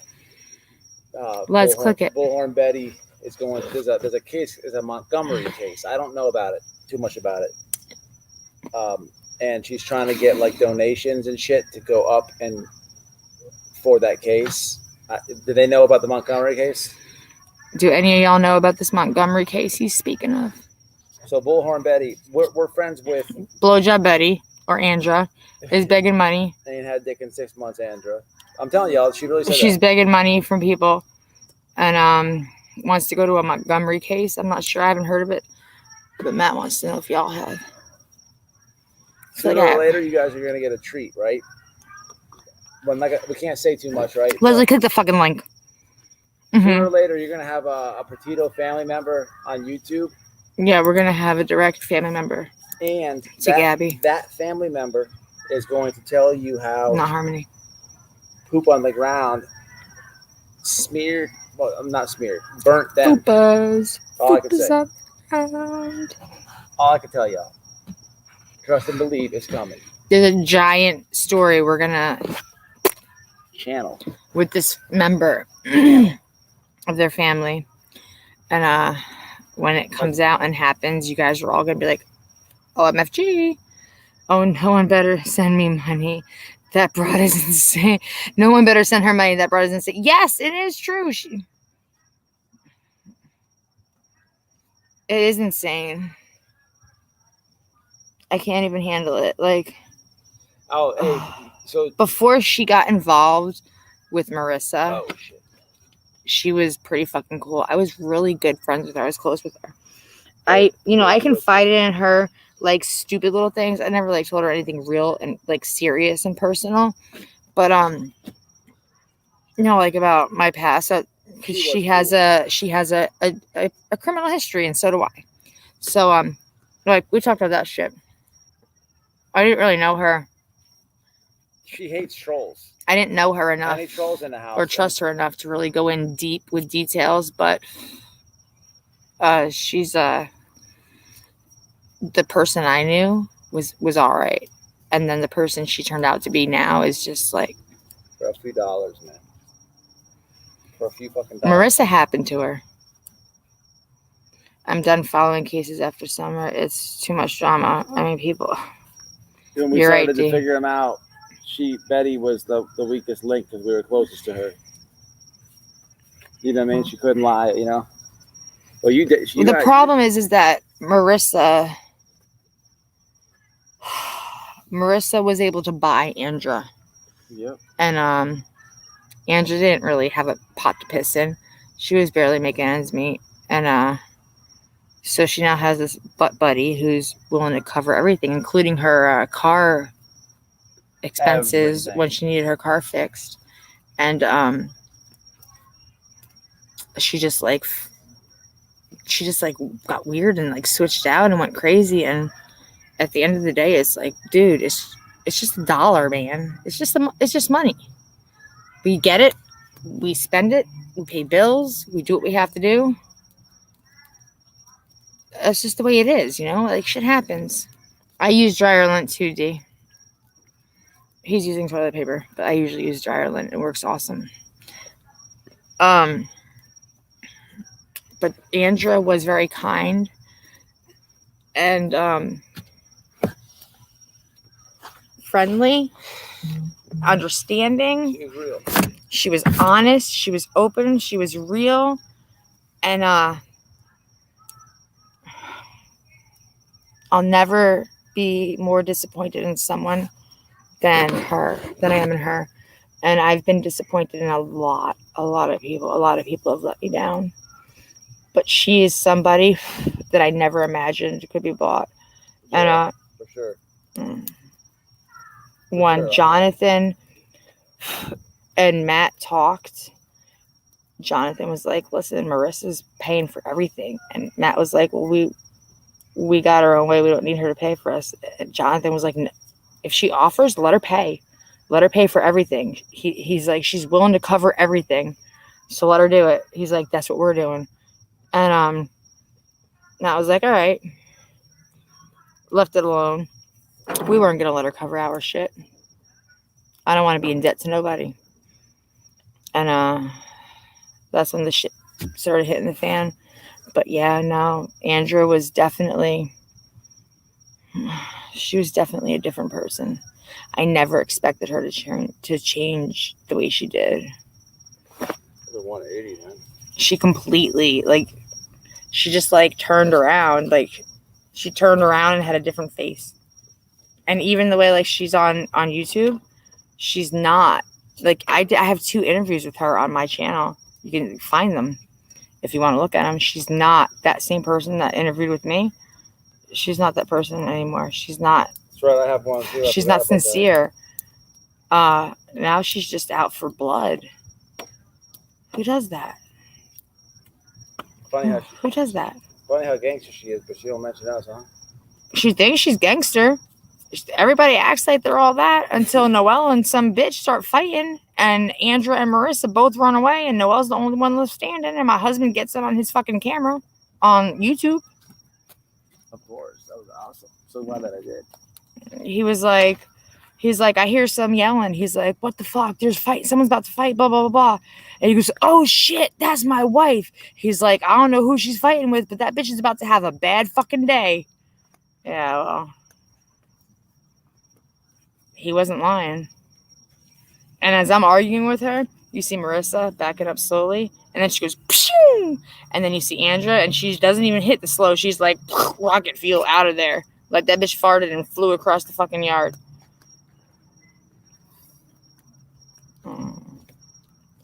Let's click it. Bullhorn Betty is going. There's a case. There's a Montgomery case. I don't know about it too much about it. And she's trying to get like donations and shit to go up and for that case. Do they know about the Montgomery case? Do any of y'all know about this Montgomery case he's speaking of? So Bullhorn Betty, we're friends with. Blowjob Betty or Andra is begging money. Ain't had dick in 6 months, Andra. I'm telling y'all, she really said She's that. begging money from people, and wants to go to a Montgomery case. I'm not sure. I haven't heard of it, but Matt wants to know if y'all have. Sooner or later, you guys are gonna get a treat, right? Well, we can't say too much, right? Leslie, click the fucking link. Sooner or later, you're gonna have a Petito family member on YouTube. Yeah, we're gonna have a direct family member. And to Gabby. That family member is going to tell you how not Harmony poop on the ground smeared. Well, I'm not smeared. Burnt them. Poopers. All I can say. Around. All I can tell y'all. Trust and believe it's coming. There's a giant story we're gonna channel with this member of their family, and when it comes out and happens, you guys are all gonna be like, OMFG. Oh, no one better send me money. That broad is insane. No one better send her money. That broad is insane. Yes, it is true. It is insane. I can't even handle it. Like, so before she got involved with Marissa, shit. She was pretty fucking cool. I was really good friends with her. I was close with her. I confided in her like stupid little things. I never like told her anything real and like serious and personal, but like about my past, because she has a criminal history and so do I. So like we talked about that shit. I didn't really know her. She hates trolls. I didn't know her enough, any trolls in the house, or trust her enough to really go in deep with details, but she's the person I knew was all right, and then the person she turned out to be now is just like for a few dollars, man. For a few fucking dollars. Marissa happened to her. I'm done following cases after summer. It's too much drama. I mean, people. When we started to figure them out, Betty was the weakest link because we were closest to her. You know what I mean? She couldn't lie, you know? Well, you did. The problem is that Marissa was able to buy Andra. Yep. And Andra didn't really have a pot to piss in. She was barely making ends meet. And So she now has this butt buddy who's willing to cover everything, including her car expenses when she needed her car fixed. And she just like got weird and like switched out and went crazy. And at the end of the day, it's like, dude, it's just $1, man. It's just money. We get it, we spend it, we pay bills, we do what we have to do. That's just the way it is, you know? Like, shit happens. I use dryer lint too, D. He's using toilet paper, but I usually use dryer lint. It works awesome. But Andra was very kind and friendly, understanding. She was real. She was honest. She was open. She was real. And I'll never be more disappointed in someone than I am in her. And I've been disappointed in a lot of people. A lot of people have let me down. But she is somebody that I never imagined could be bought. Yeah, And for sure. when sure. Jonathan and Matt talked, Jonathan was like, listen, Marissa's paying for everything. And Matt was like, well, we got our own way. We don't need her to pay for us. And Jonathan was like, no, if she offers, let her pay. Let her pay for everything. He's like, she's willing to cover everything. So let her do it. He's like, that's what we're doing. And Matt was like, all right. Left it alone. We weren't going to let her cover our shit. I don't want to be in debt to nobody. And that's when the shit started hitting the fan. But yeah, no, Andrea was definitely a different person. I never expected her to change the way she did. The 180, man. She completely, like, she just like turned around. Like, she turned around and had a different face. And even the way like she's on YouTube, she's not. Like, I have 2 interviews with her on my channel. You can find them if you want to look at them. She's not that same person that interviewed with me. She's not that person anymore. She's not. That's right. I have one too. She's not sincere. Now she's just out for blood. Who does that? Funny how Who does that? Funny how gangster she is, but she don't mention us, huh? She thinks she's gangster. Everybody acts like they're all that until Noelle and some bitch start fighting, and Andra and Marissa both run away, and Noelle's the only one left standing, and my husband gets it on his fucking camera on YouTube. Of course. That was awesome. So glad that I did. He's like, I hear some yelling. He's like, what the fuck? There's fight. Someone's about to fight, blah, blah, blah, blah. And he goes, oh shit, that's my wife. He's like, I don't know who she's fighting with, but that bitch is about to have a bad fucking day. Yeah, well, he wasn't lying. And as I'm arguing with her, you see Marissa backing up slowly, and then she goes, pshoo! And then you see Andra, and she doesn't even hit the slow. She's like, rocket fuel out of there. Like that bitch farted and flew across the fucking yard.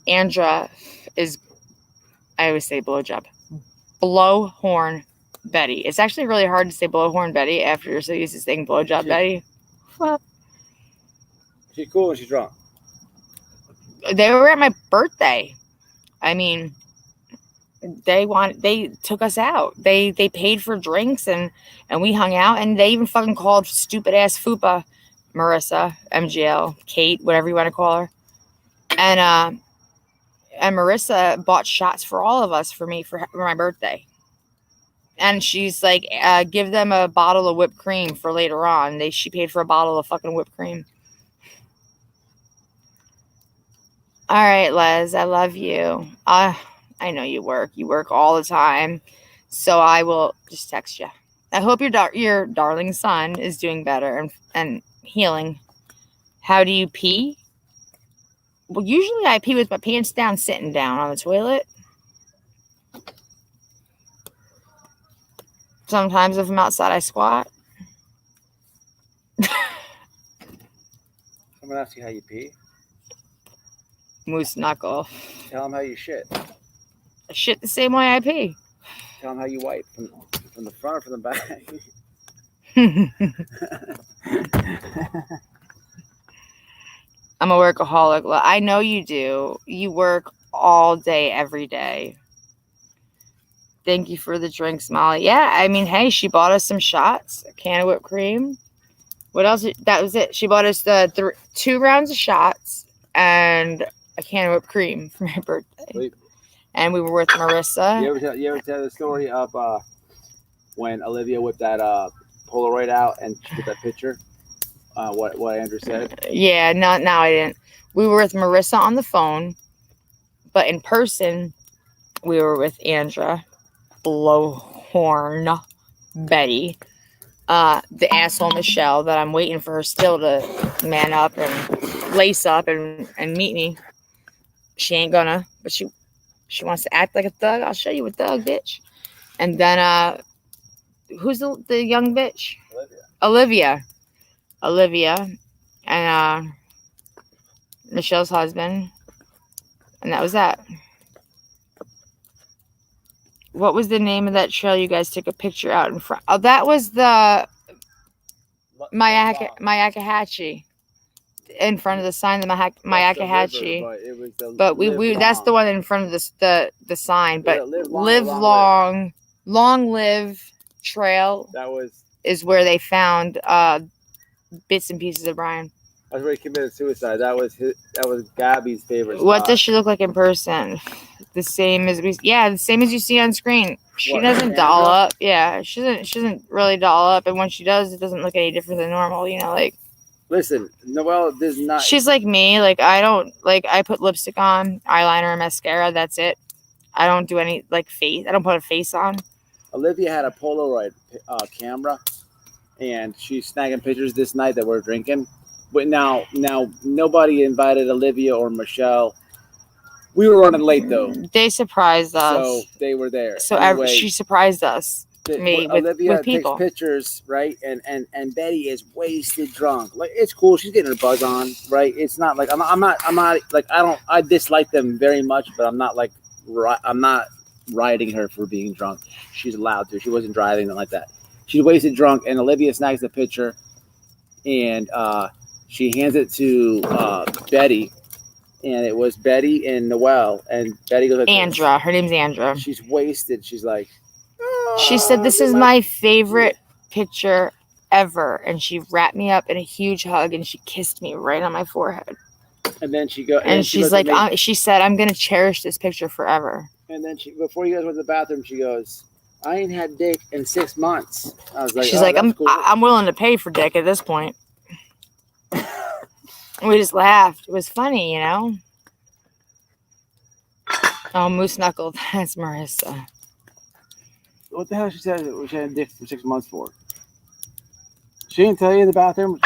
Andra is, I always say blowjob. Blowhorn Betty. It's actually really hard to say blowhorn Betty after you're so used to saying blowjob Betty. Well, she's cool when she's drunk. They were at my birthday. I mean, they took us out. They paid for drinks and we hung out, and they even fucking called stupid ass Fupa Marissa, MGL, Kate, whatever you want to call her. And Marissa bought shots for all of us for me for my birthday. And she's like, give them a bottle of whipped cream for later on. She paid for a bottle of fucking whipped cream. All right, Les, I love you. I know you work. You work all the time. So I will just text you. I hope your darling son is doing better and healing. How do you pee? Well, usually I pee with my pants down, sitting down on the toilet. Sometimes if I'm outside, I squat. I'm going to ask you how you pee. Moose knuckle. Tell him how you shit. I shit the same way I pee. Tell him how you wipe. From the front or from the back? I'm a workaholic. I know you do. You work all day, every day. Thank you for the drinks, Molly. Yeah, I mean, hey, she bought us some shots, a can of whipped cream. What else? That was it. She bought us the 2 rounds of shots and a can of whipped cream for my birthday. Wait. And we were with Marissa. You ever tell the story of when Olivia whipped that Polaroid out and she took that picture? What Andrew said? Yeah, no, I didn't. We were with Marissa on the phone, but in person, we were with Andra, Blowhorn, Betty, the asshole Michelle that I'm waiting for her still to man up and lace up and meet me. She ain't gonna, but she wants to act like a thug. I'll show you a thug, bitch. And then who's the young bitch? Olivia, and Michelle's husband, and that was that. What was the name of that trail you guys took a picture out in front? Oh, that was the Myakahatchee. In front of the sign, the Myakahatchee. But we that's the one in front of the sign. But live long live trail. That is where they found bits and pieces of Brian. That's where he committed suicide. That was Gabby's favorite spot. What does she look like in person? The same as the same as you see on screen. She doesn't doll up. Yeah, she doesn't really doll up, and when she does, it doesn't look any different than normal. Like. Listen, Noelle does not. She's like me. Like I put lipstick on, eyeliner, and mascara. That's it. I don't do any face. I don't put a face on. Olivia had a Polaroid camera, and she's snagging pictures this night that we're drinking. But now nobody invited Olivia or Michelle. We were running late though. They surprised us. So they were there. So anyway, she surprised us. Olivia with people. takes pictures, right? And Betty is wasted drunk. Like, it's cool. She's getting her buzz on, right? It's not like I'm not like I dislike them very much, but I'm not rioting her for being drunk. She's allowed to. She wasn't driving, nothing like that. She's wasted drunk, and Olivia snags the picture, and she hands it to Betty, and it was Betty and Noelle, and Betty goes like Andra. Her name's Andra. She's wasted. She's like. She said, "This is my favorite picture ever," and she wrapped me up in a huge hug and she kissed me right on my forehead. And then she she's like, she said, "I'm gonna cherish this picture forever." And then before you guys went to the bathroom, she goes, "I ain't had dick in 6 months." I was like, she's like, I'm willing to pay for dick at this point." We just laughed. It was funny, Oh, Moose Knuckle, that's Marissa. What the hell she said she had dick for 6 months for? She didn't tell you in the bathroom?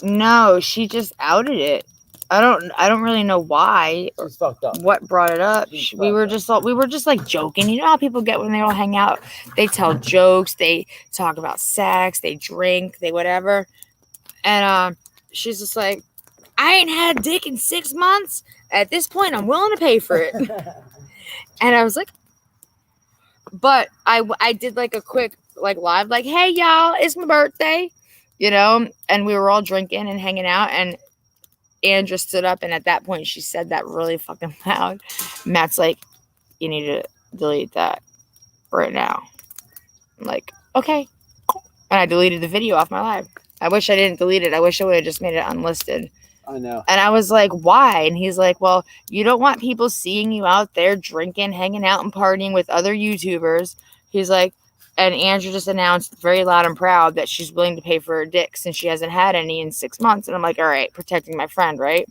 No, she just outed it. I don't really know why. She's fucked up. What brought it up? We were just like joking. You know how people get when they all hang out? They tell jokes, they talk about sex, they drink, they whatever. And she's just like, "I ain't had a dick in 6 months. At this point, I'm willing to pay for it." And I was like, but I did like a quick live, "Hey y'all, it's my birthday," and we were all drinking and hanging out, and Andra stood up, and at that point she said that really fucking loud. Matt's like, "You need to delete that right now." I'm like, "Okay," and I deleted the video off my live. I wish I didn't delete it. I wish I would have just made it unlisted. I know. And I was like, "Why?" And he's like, "Well, you don't want people seeing you out there drinking, hanging out, and partying with other YouTubers." He's like, and Andrew just announced very loud and proud that she's willing to pay for her dick since she hasn't had any in 6 months. And I'm like, all right, protecting my friend, right?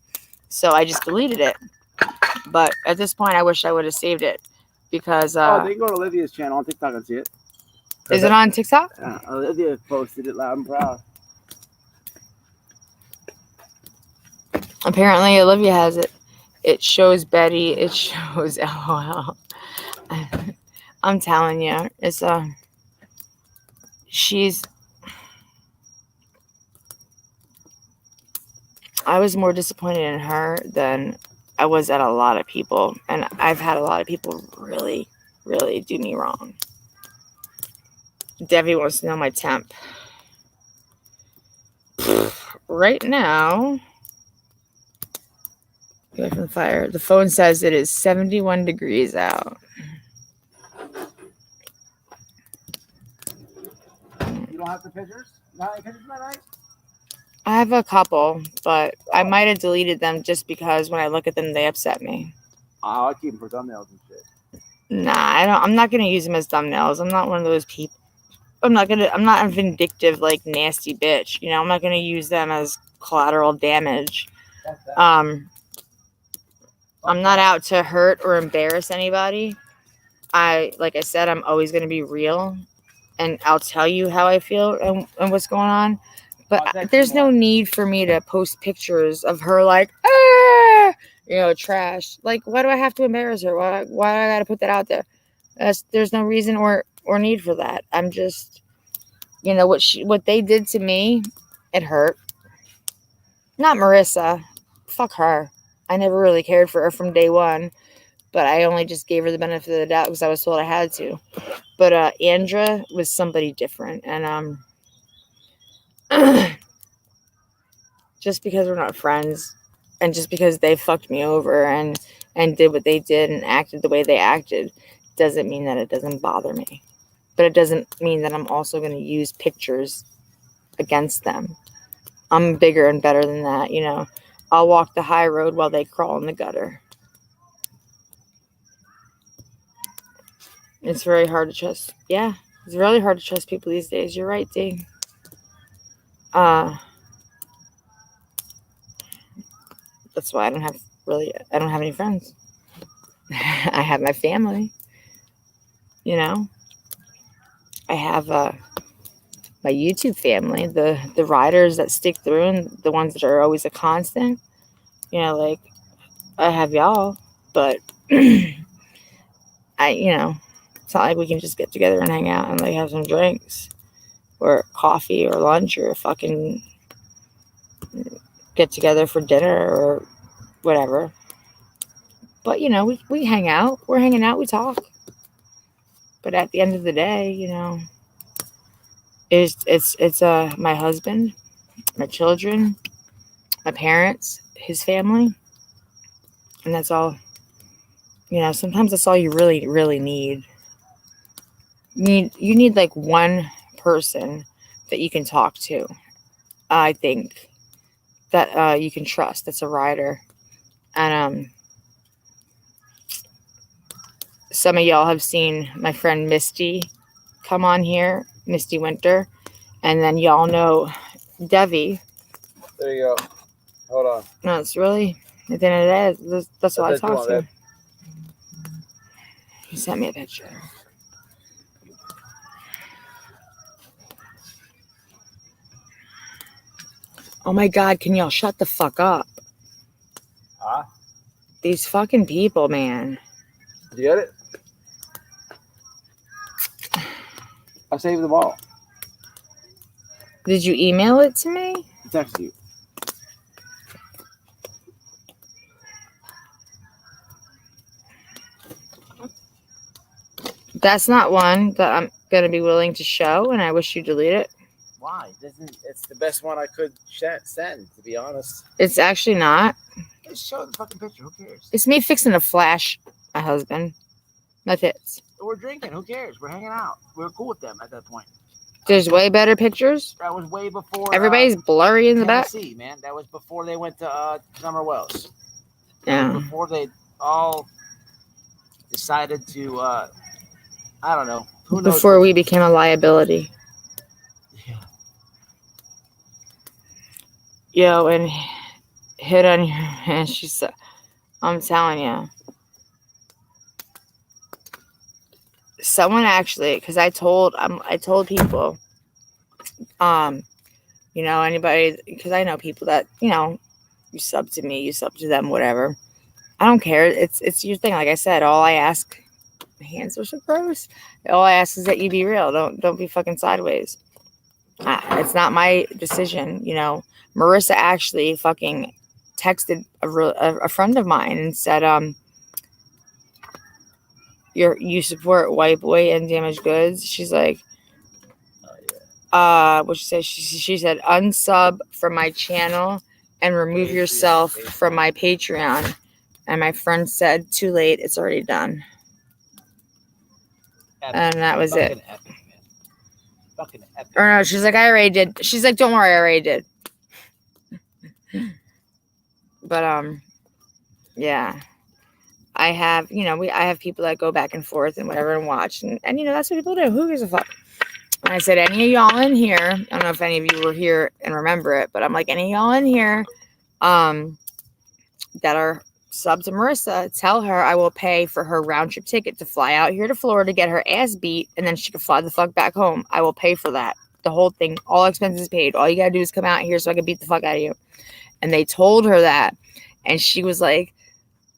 So I just deleted it. But at this point, I wish I would have saved it because... they can go to Olivia's channel on TikTok and see it. Is it on TikTok? Olivia posted it loud and proud. Apparently, Olivia has it. It shows Betty. It shows LOL. I'm telling you, it's I was more disappointed in her than I was at a lot of people, and I've had a lot of people really, really do me wrong. Debbie wants to know my temp. Right now, go from fire. The phone says it is 71 degrees out. You don't have the pictures? Not any pictures tonight? I have a couple, but I might have deleted them just because when I look at them, they upset me. Oh, I keep them for thumbnails and shit. Nah, I don't. I'm not gonna use them as thumbnails. I'm not one of those people. I'm not a vindictive, like, nasty bitch. You know, I'm not gonna use them as collateral damage. I'm not out to hurt or embarrass anybody. Like I said, I'm always gonna be real, and I'll tell you how I feel and what's going on. But there's no need for me to post pictures of her like, trash. Like, why do I have to embarrass her? Why do I gotta put that out there? There's no reason or need for that. I'm just, what they did to me, it hurt. Not Marissa. Fuck her. I never really cared for her from day one, but I only just gave her the benefit of the doubt because I was told I had to. But Andra was somebody different, and just because we're not friends, and just because they fucked me over and did what they did and acted the way they acted, doesn't mean that it doesn't bother me. But it doesn't mean that I'm also going to use pictures against them. I'm bigger and better than that, I'll walk the high road while they crawl in the gutter. It's very hard to trust. Yeah, it's really hard to trust people these days. You're right, D. That's why I don't have any friends. I have my family. I have my YouTube family, the riders that stick through and the ones that are always a constant. Like I have y'all, but it's not like we can just get together and hang out and like have some drinks or coffee or lunch or fucking get together for dinner or whatever. But we hang out. We're hanging out. We talk. But at the end of the day, it's my husband, my children, my parents, his family, and that's all. Sometimes that's all you really, really need. You need like one person that you can talk to. I think that you can trust. That's a rider, and some of y'all have seen my friend Misty come on here, Misty Winter, and then y'all know Devi. There you go. Hold on. No, it's really, at the end of the day, that's all I talk to. He sent me a picture. Oh my God, can y'all shut the fuck up? Huh? These fucking people, man. Did you get it? I saved them all. Did you email it to me? I texted you. That's not one that I'm going to be willing to show, and I wish you delete it. Why? It's the best one I could send, to be honest. It's actually not. Just show the fucking picture. Who cares? It's me fixing to flash my husband. My tits. We're drinking. Who cares? We're hanging out. We're cool with them at that point. There's way better pictures. That was way before. Everybody's blurry in the back. Tennessee, man. That was before they went to Summer Wells. Yeah. Before they all decided to, I don't know. Who knows? Before we became a liability. Yeah. Yo, and hit on your hand. She said, I'm telling you. Someone actually, because I told people, anybody, because I know people that, you sub to me, you sub to them, whatever. I don't care. It's your thing. Like I said, all I ask, my hands are so gross. All I ask is that you be real. Don't be fucking sideways. It's not my decision. Marissa actually fucking texted a friend of mine and said, you support white boy and damaged goods. She's like, What she said, unsub from my channel and remove yourself from my Patreon. And my friend said, too late, it's already done. And that was it. Fucking epic, man. Fucking epic. Or no, she's like, I already did. She's like, don't worry, I already did. But yeah. I have, I have people that go back and forth and whatever and watch. And that's what people do. Who gives a fuck? And I said, any of y'all in here, I don't know if any of you were here and remember it, but I'm like, any of y'all in here that are sub to Marissa, tell her I will pay for her round trip ticket to fly out here to Florida, get her ass beat, and then she can fly the fuck back home. I will pay for that. The whole thing, all expenses paid. All you gotta do is come out here so I can beat the fuck out of you. And they told her that. And she was like,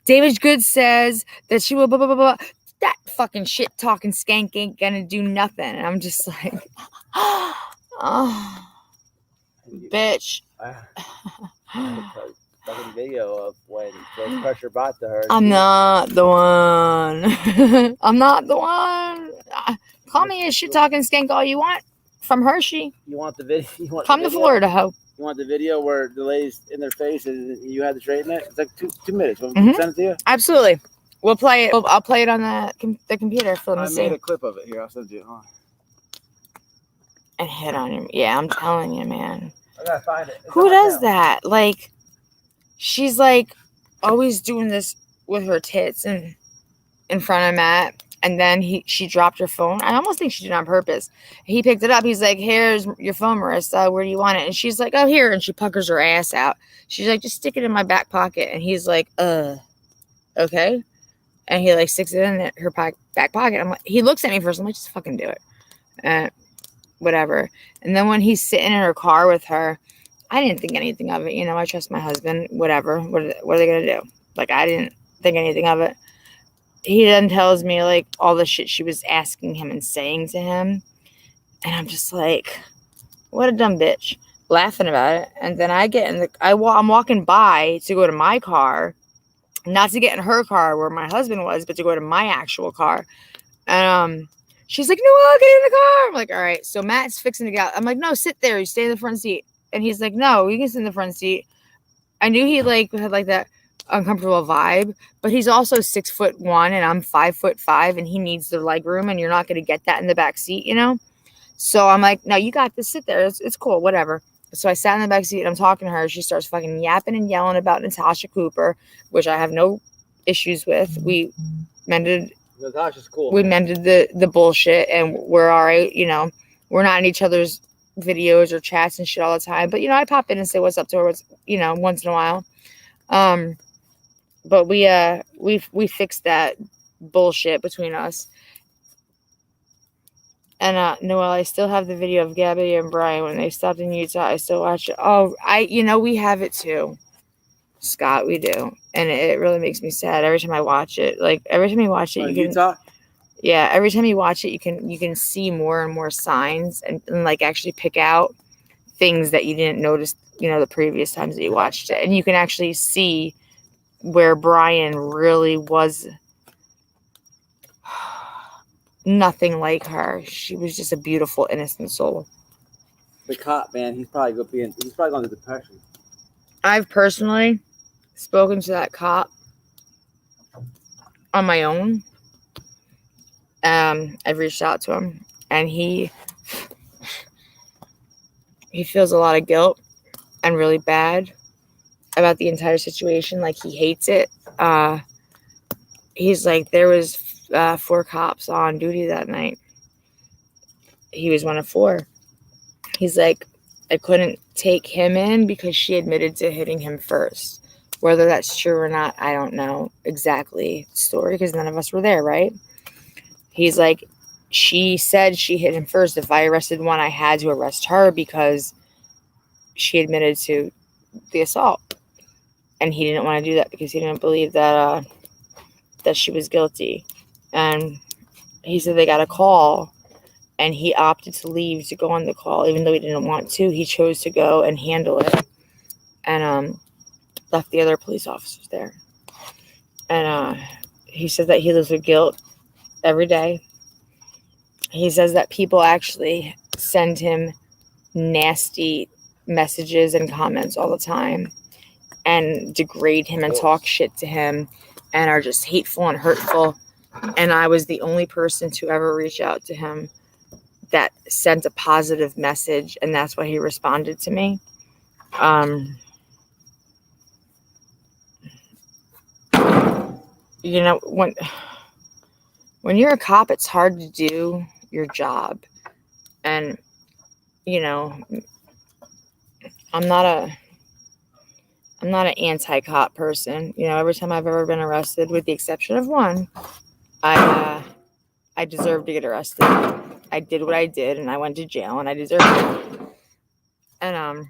David Good says that she will blah, blah, blah, blah. That fucking shit talking skank ain't gonna do nothing. And I'm just like, oh, bitch. Fucking video of when there's pressure brought to her. I'm not the one. I'm not the one. Call me a shit talking skank all you want from Hershey. You want the video? Come to Florida, ho. You want the video where the lady's in their face and you had to straighten it? It's like two minutes. Want Mhm. to send it to you? Absolutely. We'll play it. I'll play it on the computer. Let me I see. made a clip of it. Here, I'll send it to you. Hold on. And hit on him. Yeah, I'm telling you, man. I gotta find it. Who does that? Like, she's like always doing this with her tits and in front of Matt. And then she dropped her phone. I almost think she did it on purpose. He picked it up. He's like, here's your phone, Marissa. Where do you want it? And she's like, oh, here. And she puckers her ass out. She's like, just stick it in my back pocket. And he's like, okay. And he like sticks it in her back pocket. I'm like, he looks at me first. I'm like, just fucking do it. Whatever. And then when he's sitting in her car with her, I didn't think anything of it. I trust my husband. Whatever. What are they going to do? Like, I didn't think anything of it. He then tells me like all the shit she was asking him and saying to him. And I'm just like, what a dumb bitch. Laughing about it. And then I get I'm walking by to go to my car, not to get in her car where my husband was, but to go to my actual car. And she's like, no, I'll get in the car. I'm like, all right. So Matt's fixing to get out. I'm like, no, sit there. You stay in the front seat. And he's like, no, you can sit in the front seat. I knew he like had like that uncomfortable vibe, but he's also 6'1" and I'm 5'5", and he needs the leg room, and you're not going to get that in the back seat, So I'm like, no, you got to sit there. It's cool, whatever. So I sat in the back seat and I'm talking to her. She starts fucking yapping and yelling about Natasha Cooper, which I have no issues with. We mended. Natasha's cool. We mended the bullshit, and we're all right. We're not in each other's videos or chats and shit all the time, but I pop in and say what's up to her, once in a while. But we fixed that bullshit between us. And Noelle, I still have the video of Gabby and Brian when they stopped in Utah. I still watch it. Oh, we have it too, Scott. We do, and it really makes me sad every time I watch it. Like every time you watch it, Utah. Yeah, every time you watch it, you can see more and more signs and like actually pick out things that you didn't notice, the previous times that you watched it, and you can actually see where Brian really was nothing like her. She was just a beautiful, innocent soul. The cop, man, he's probably going to depression. I've personally spoken to that cop on my own. I've reached out to him, and he feels a lot of guilt and really bad about the entire situation. Like, he hates it. He's like, there was 4 cops on duty that night. He was one of 4. He's like, I couldn't take him in because she admitted to hitting him first. Whether that's true or not, I don't know exactly the story because none of us were there, right? He's like, she said she hit him first. If I arrested one, I had to arrest her because she admitted to the assault. And he didn't want to do that because he didn't believe that she was guilty. And he said they got a call, and he opted to leave to go on the call, even though he didn't want to. He chose to go and handle it, and left the other police officers there. And he said that he lives with guilt every day. He says that people actually send him nasty messages and comments all the time and degrade him and talk shit to him and are just hateful and hurtful. And I was the only person to ever reach out to him that sent a positive message, and that's why he responded to me. You know, when you're a cop, it's hard to do your job. And, you know, I'm not an anti-cop person. You know, every time I've ever been arrested, with the exception of one, I deserved to get arrested. I did what I did, and I went to jail, and I deserved it. And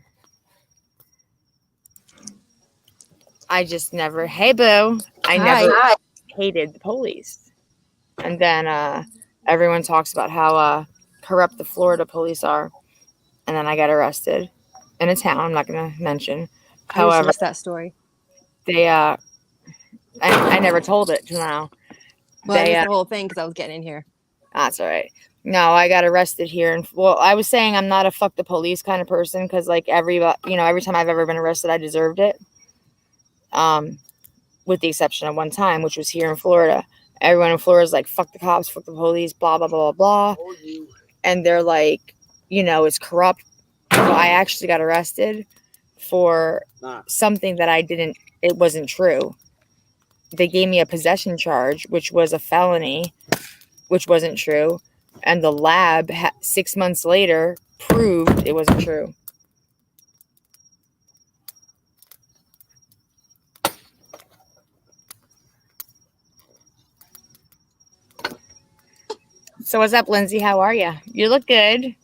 I just never. Hey, boo! I never hated the police. And then everyone talks about how corrupt the Florida police are, and then I got arrested in a town I'm not going to mention. However, missed that story. They I never told it till now. Well, I missed the whole thing because I was getting in here. That's all right. No, I got arrested here, and well, I was saying I'm not a fuck the police kind of person because like every time I've ever been arrested, I deserved it. With the exception of one time, which was here in Florida. Everyone in Florida is like, fuck the cops, fuck the police, blah blah blah blah blah, and they're like, it's corrupt. So I actually got arrested for something that it wasn't true. They gave me a possession charge, which was a felony, which wasn't true. And the lab 6 months later proved it wasn't true. So what's up, Lindsay? How are you? You look good.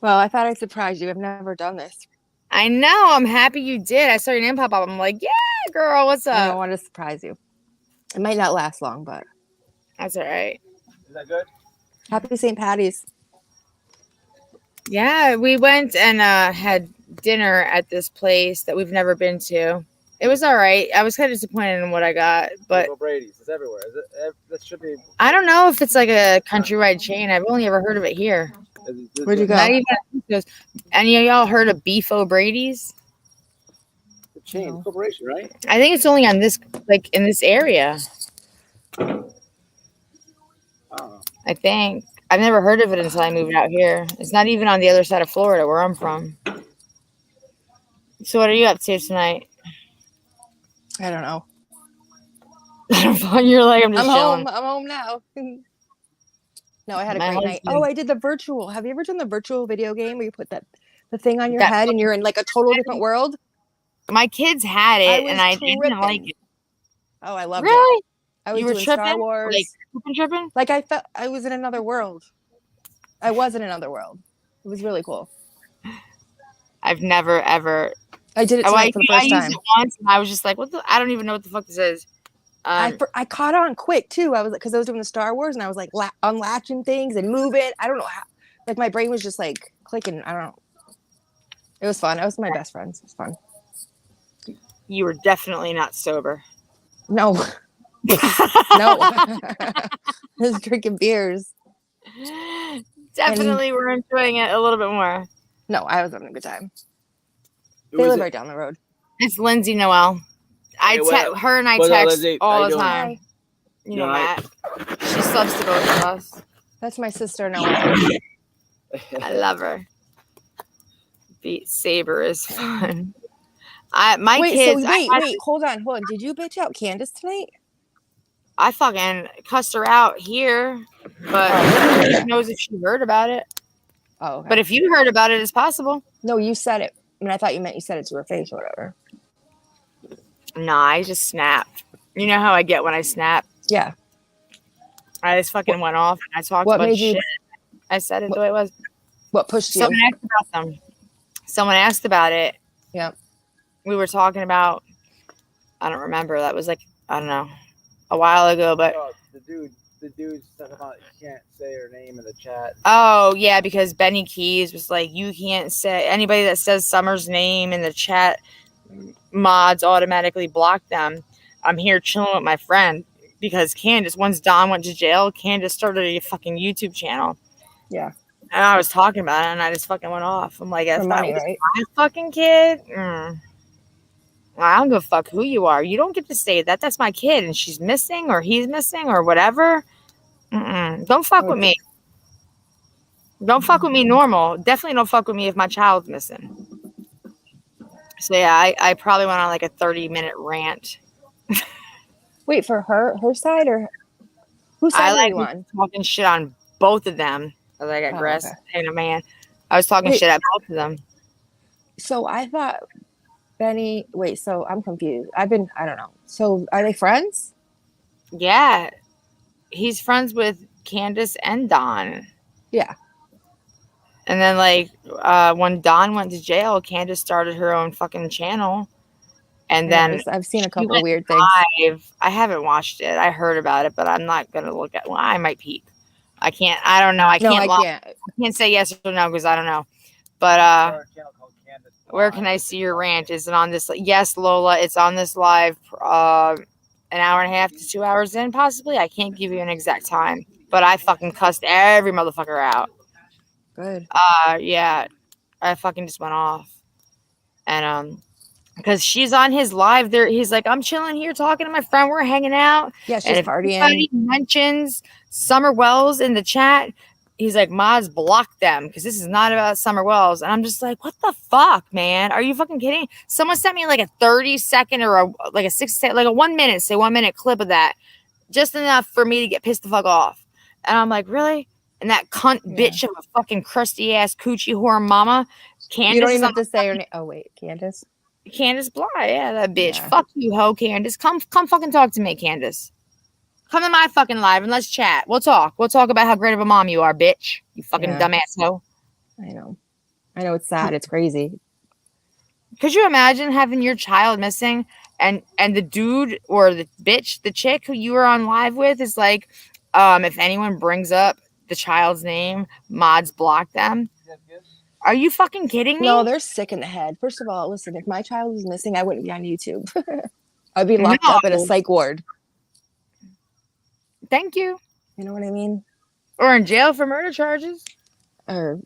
Well, I thought I'd surprise you. I've never done this. I know. I'm happy you did. I saw your name pop up. I'm like, yeah, girl, what's up? I want to surprise you. It might not last long, but that's all right. Is that good? Happy St. Patty's. Yeah, we went and had dinner at this place that we've never been to. It was all right. I was kind of disappointed in what I got, but Brady's. It's everywhere. Is it? That should be. I don't know if it's like a countrywide chain. I've only ever heard of it here. Where'd you go? Not even. Any of y'all heard of Beef O'Brady's? The chain, the corporation, right? I think it's only on this, like in this area. I think I've never heard of it until I moved out here. It's not even on the other side of Florida where I'm from. So what are you up to tonight? I don't know. You're like, I'm just chilling. I'm home now. No, I had a great night. Oh, I did the virtual. Have you ever done the virtual video game where you put the thing on your head and you're in like a total different world? My kids had it and I didn't like it. Oh, I loved it. Really? I was you were doing tripping? Star Wars. Like tripping? Like I felt I was in another world. I was in another world. It was really cool. I've never ever. I did it tonight for the first time. I used it once and I was just like, what the? I don't even know what the fuck this is. I caught on quick too. I was because I was doing the Star Wars and I was like unlatching things and moving. I don't know how. Like my brain was just like clicking. I don't know. It was fun. I was with my best friends. It was fun. You were definitely not sober. No. No. I was drinking beers. Definitely we're enjoying it a little bit more. No, I was having a good time. They live right down the road. It's Lindsay Noel. Her and I text all the time. Hi. You know that. She loves to both of us. That's my sister Noel. I love her. Beat Saber is fun. Wait, hold on. Did you bitch out Candace tonight? I fucking cussed her out here, but who knows if she heard about it. Oh, okay. But if you heard about it, it's possible. No, you said it. I mean, I thought you meant you said it to her face or whatever. Nah, I just snapped. You know how I get when I snap? Yeah. I just fucking went off and I talked about shit. I said it the way it was. What pushed you? Someone asked about them. Someone asked about it. Yeah. We were talking about, I don't remember. That was like, I don't know, a while ago, but. The dude said about you can't say her name in the chat. Oh, yeah, because Benny Keys was like, you can't say, anybody that says Summer's name in the chat, mods automatically block them. I'm here chilling with my friend because Candace, once Don went to jail, Candace started a fucking YouTube channel. Yeah. And I was talking about it, and I just fucking went off. I'm like, For that's money, not right? my fucking kid. I don't give a fuck who you are. You don't get to say that. That's my kid, and she's missing, or he's missing, or whatever. Don't fuck with me. Don't fuck with me normal. Definitely don't fuck with me if my child's missing. So yeah, I probably went on like a 30-minute rant. Wait, for her side or whose I side were like you on? talking shit on both of them. I was like, I Oh, grass okay. and a man. I was talking Wait. shit at both of them. So I thought Benny. Wait, so I'm confused. I don't know. So are they friends? Yeah, he's friends with Candace and Don. Yeah. And then like when Don went to jail, Candace started her own fucking channel. And I then noticed. I've seen a she couple went weird things. live. I haven't watched it. I heard about it, but I'm not gonna look at. Well, I might peep. I can't. I don't know. I No, can't. I can't. I can't say yes or no because I don't know. But Or a channel called Candace where can I see your rant? Is it on this? Yes, Lola. It's on this live. An hour and a half to 2 hours in, possibly. I can't give you an exact time, but I fucking cussed every motherfucker out. Good. Yeah, I fucking just went off, and because she's on his live there, he's like, I'm chilling here talking to my friend, we're hanging out. Yeah, And she's if partying. anybody mentions Summer Wells in the chat, he's like, Mods, block them because this is not about Summer Wells. And I'm just like, what the fuck, man? Are you fucking kidding? Someone sent me like a 30-second or like a 6 like a 1 minute, say 1 minute clip of that, just enough for me to get pissed the fuck off. And I'm like, really? And that cunt bitch of a fucking crusty ass coochie whore mama, Candace. You don't even have to say her name. Oh wait, Candace. Candace Bly, yeah, that bitch. Yeah. Fuck you, ho, Candace. Come fucking talk to me, Candace. Come to my fucking live and let's chat. We'll talk. We'll talk about how great of a mom you are, bitch. You fucking dumbass ho. I know. I know it's sad. It's crazy. Could you imagine having your child missing and the dude or the bitch, the chick who you were on live with is like, if anyone brings up the child's name, Mods block them. Are you fucking kidding me? No, they're sick in the head. First of all, listen, if my child was missing, I wouldn't be on YouTube. I'd be locked up in a psych ward. Thank you. You know what I mean? Or in jail for murder charges. Or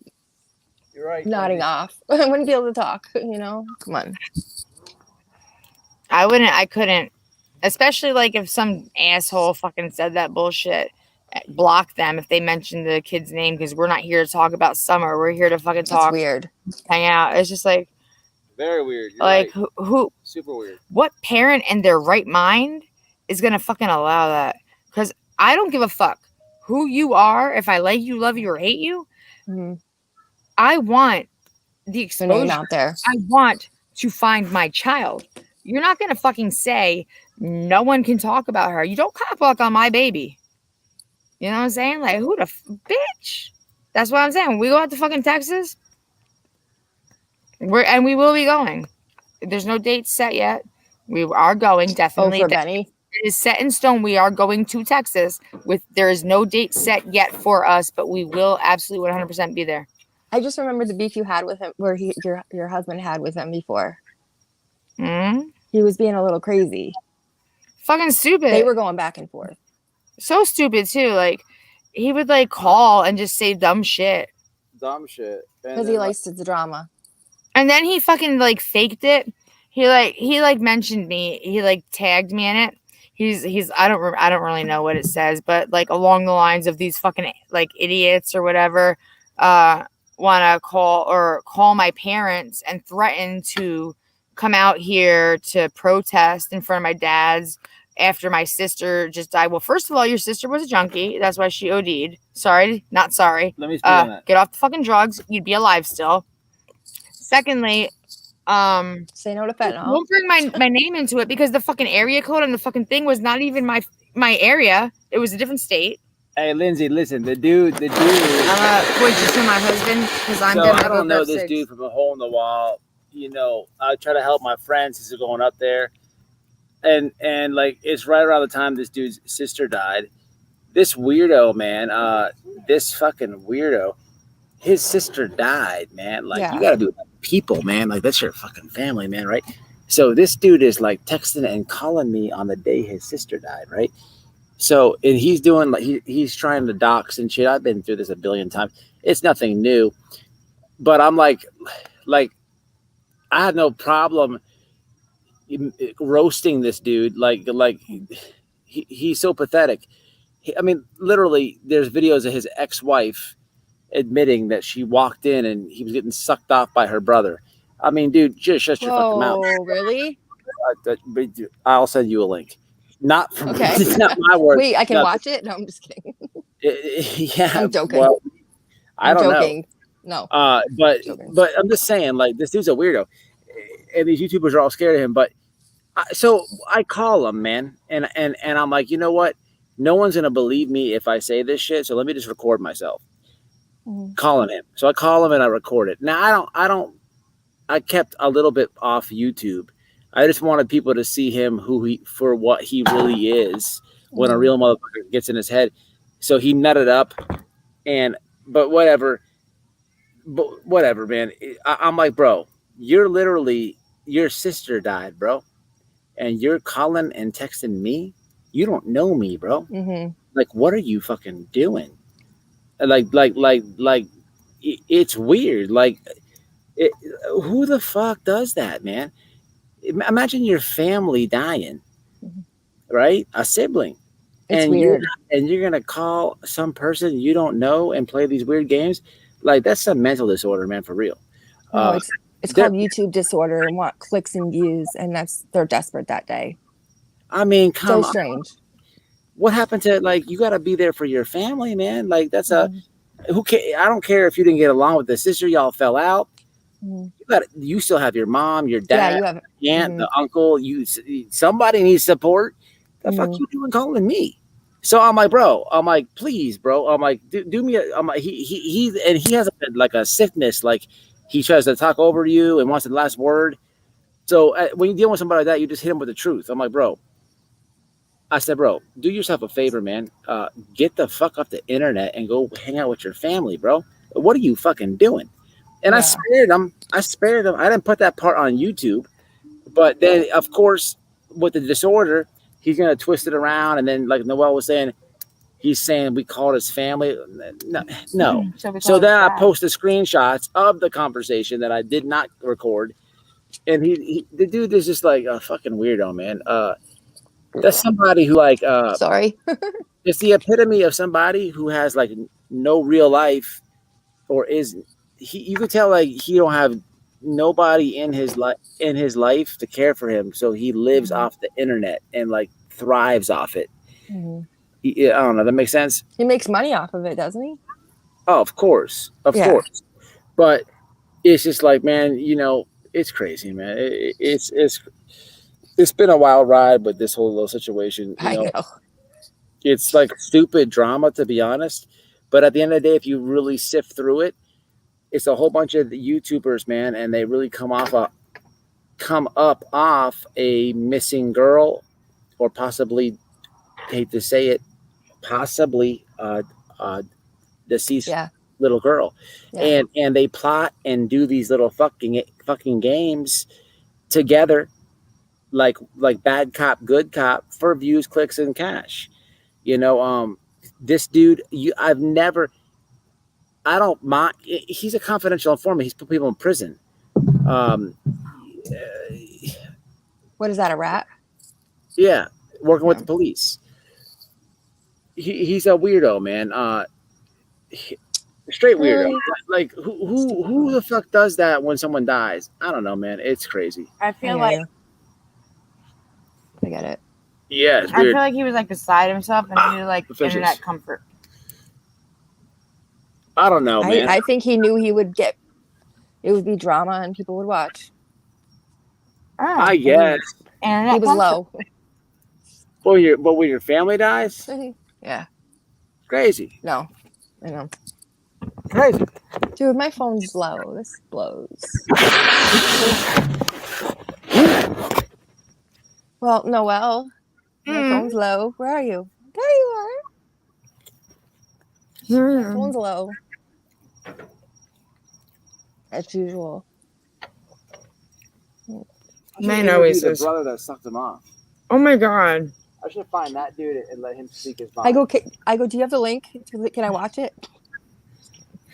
You're right. nodding off. I wouldn't be able to talk, you know? Come on. I couldn't. Especially like if some asshole fucking said that bullshit. Block them if they mention the kid's name because we're not here to talk about Summer. We're here to fucking talk. That's weird. Hang out. It's just like Very weird. You're like right. who Super weird. what parent in their right mind is gonna fucking allow that? Because I don't give a fuck who you are. If I like you, love you, or hate you, I want the exposure name out there. I want to find my child. You're not gonna fucking say no one can talk about her. You don't cockblock on my baby. You know what I'm saying? Like, who the bitch? That's what I'm saying. When we go out to fucking Texas, we will be going. There's no date set yet. We are going, definitely. Oh, for Benny? It is set in stone. We are going to Texas. There is no date set yet for us, but we will absolutely 100% be there. I just remember the beef you had with him, where your husband had with him before. He was being a little crazy. Fucking stupid. They were going back and forth. So stupid too. Like he would like call and just say dumb shit. Dumb shit. Because he likes the drama. And then he fucking like faked it. He mentioned me. He like tagged me in it. He's I don't really know what it says, but like along the lines of these fucking like idiots or whatever want to call my parents and threaten to come out here to protest in front of my dad's after my sister just died. Well, first of all, your sister was a junkie. That's why she OD'd. Sorry, not sorry. Let me speak on that. Get off the fucking drugs. You'd be alive still. Secondly, say no to fentanyl. Don't bring my name into it because the fucking area code on the fucking thing was not even my area. It was a different state. Hey, Lindsay, listen, the dude. Point you to my husband because I'm gonna I don't know this 6. dude from a hole in the wall. You know, I try to help my friends since they're going up there. And like it's right around the time this dude's sister died. This weirdo, man, this fucking weirdo, his sister died, man. Like you gotta do it with people, man. Like that's your fucking family, man, right? So this dude is like texting and calling me on the day his sister died, right? So and he's doing like he's trying to dox and shit. I've been through this a billion times. It's nothing new. But I'm like I had no problem roasting this dude. He's so pathetic. I mean, literally, there's videos of his ex-wife admitting that she walked in and he was getting sucked off by her brother. I mean, dude, just shut your fucking mouth. Oh, really? I'll send you a link. Not from Okay. it's not my words. Wait, I can No, watch it? No, I'm just kidding. yeah, I'm joking. Well, I I'm don't joking. know. No. But I'm just saying, like, this dude's a weirdo, and these YouTubers are all scared of him. But so I call him, man, and I'm like, you know what? No one's gonna believe me if I say this shit. So let me just record myself calling him. So I call him and I record it. Now I kept a little bit off YouTube. I just wanted people to see him for what he really is when a real motherfucker gets in his head. So he nutted up, but whatever, man. I'm like, bro, you're literally, your sister died, bro, and you're calling and texting me. You don't know me, bro. Like, what are you fucking doing? Like, it's weird. Like, who the fuck does that, man? Imagine your family dying, right? A sibling. It's and weird. you're gonna call some person you don't know and play these weird games. Like, that's a mental disorder, man, for real. No, it's called YouTube disorder and want clicks and views, and they're desperate that day. I mean, So strange. What happened to, like, you got to be there for your family, man? Like, that's who I don't care if you didn't get along with the sister, y'all fell out. You still have your mom, your dad, you have aunt, the uncle. Somebody needs support. The fuck you doing calling me? So I'm like, bro. I'm like, please, bro. I'm like, do me. I'm like, he has like a sickness. Like, he tries to talk over you and wants the last word. So when you deal with somebody like that, you just hit him with the truth. I'm like, bro. I said, bro, do yourself a favor, man. Get the fuck off the internet and go hang out with your family, bro. What are you fucking doing? And I spared him. I didn't put that part on YouTube. But then, of course, with the disorder, he's going to twist it around. And then, like Noelle was saying, he's saying we called his family. No. So then I posted screenshots of the conversation that I did not record. And the dude is just like a fucking weirdo, man. That's somebody who, like, sorry. it's the epitome of somebody who has, like, no real life, or you could tell, like, he don't have nobody in his life to care for him, so he lives off the internet and, like, thrives off it. I don't know. That makes sense. He makes money off of it, doesn't he? Oh, of course, but it's just like, man, it's crazy, man. It's been a wild ride with this whole little situation. I know. It's like stupid drama, to be honest. But at the end of the day, if you really sift through it, it's a whole bunch of YouTubers, man, and they really come up off a missing girl, or possibly, hate to say it, possibly deceased little girl, and they plot and do these little fucking games together. Like bad cop, good cop, for views, clicks, and cash. This dude, I don't mind. He's a confidential informant. He's put people in prison. What is that, a rat? Yeah, working with the police. He's a weirdo, man. Straight weirdo. Really? Like, who the fuck does that when someone dies? I don't know, man. It's crazy. I feel like I get it. Yeah, it's I weird. feel like he was like beside himself and he needed like internet comfort. I don't know, man. I think he knew it would be drama and people would watch. I guess. And he was low. But when your family dies? Yeah. Crazy. No, I know. Crazy. Dude, my phone's low. This blows. Well, Noelle, my phone's low. Where are you? There you are. My phone's low. As usual. Man, always the brother that sucked him off. Oh my god. I should find that dude and let him speak his mind. I go, do you have the link? Can I watch it?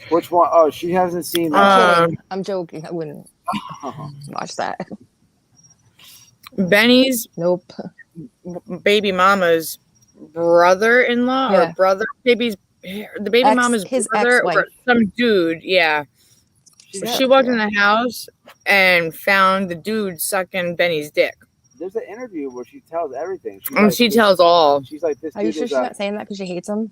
Which one? Oh, she hasn't seen that. I'm Um, kidding. I'm joking. I wouldn't watch that. Benny's Nope. baby mama's brother-in-law or Yeah. brother, the baby mama's His brother or ex-wife. some dude. Yeah, she walked in the house and found the dude sucking Benny's dick, There's an interview where she tells everything. She's and like, she tells all. she's like, this Are you dude sure is she's not saying that because she hates him?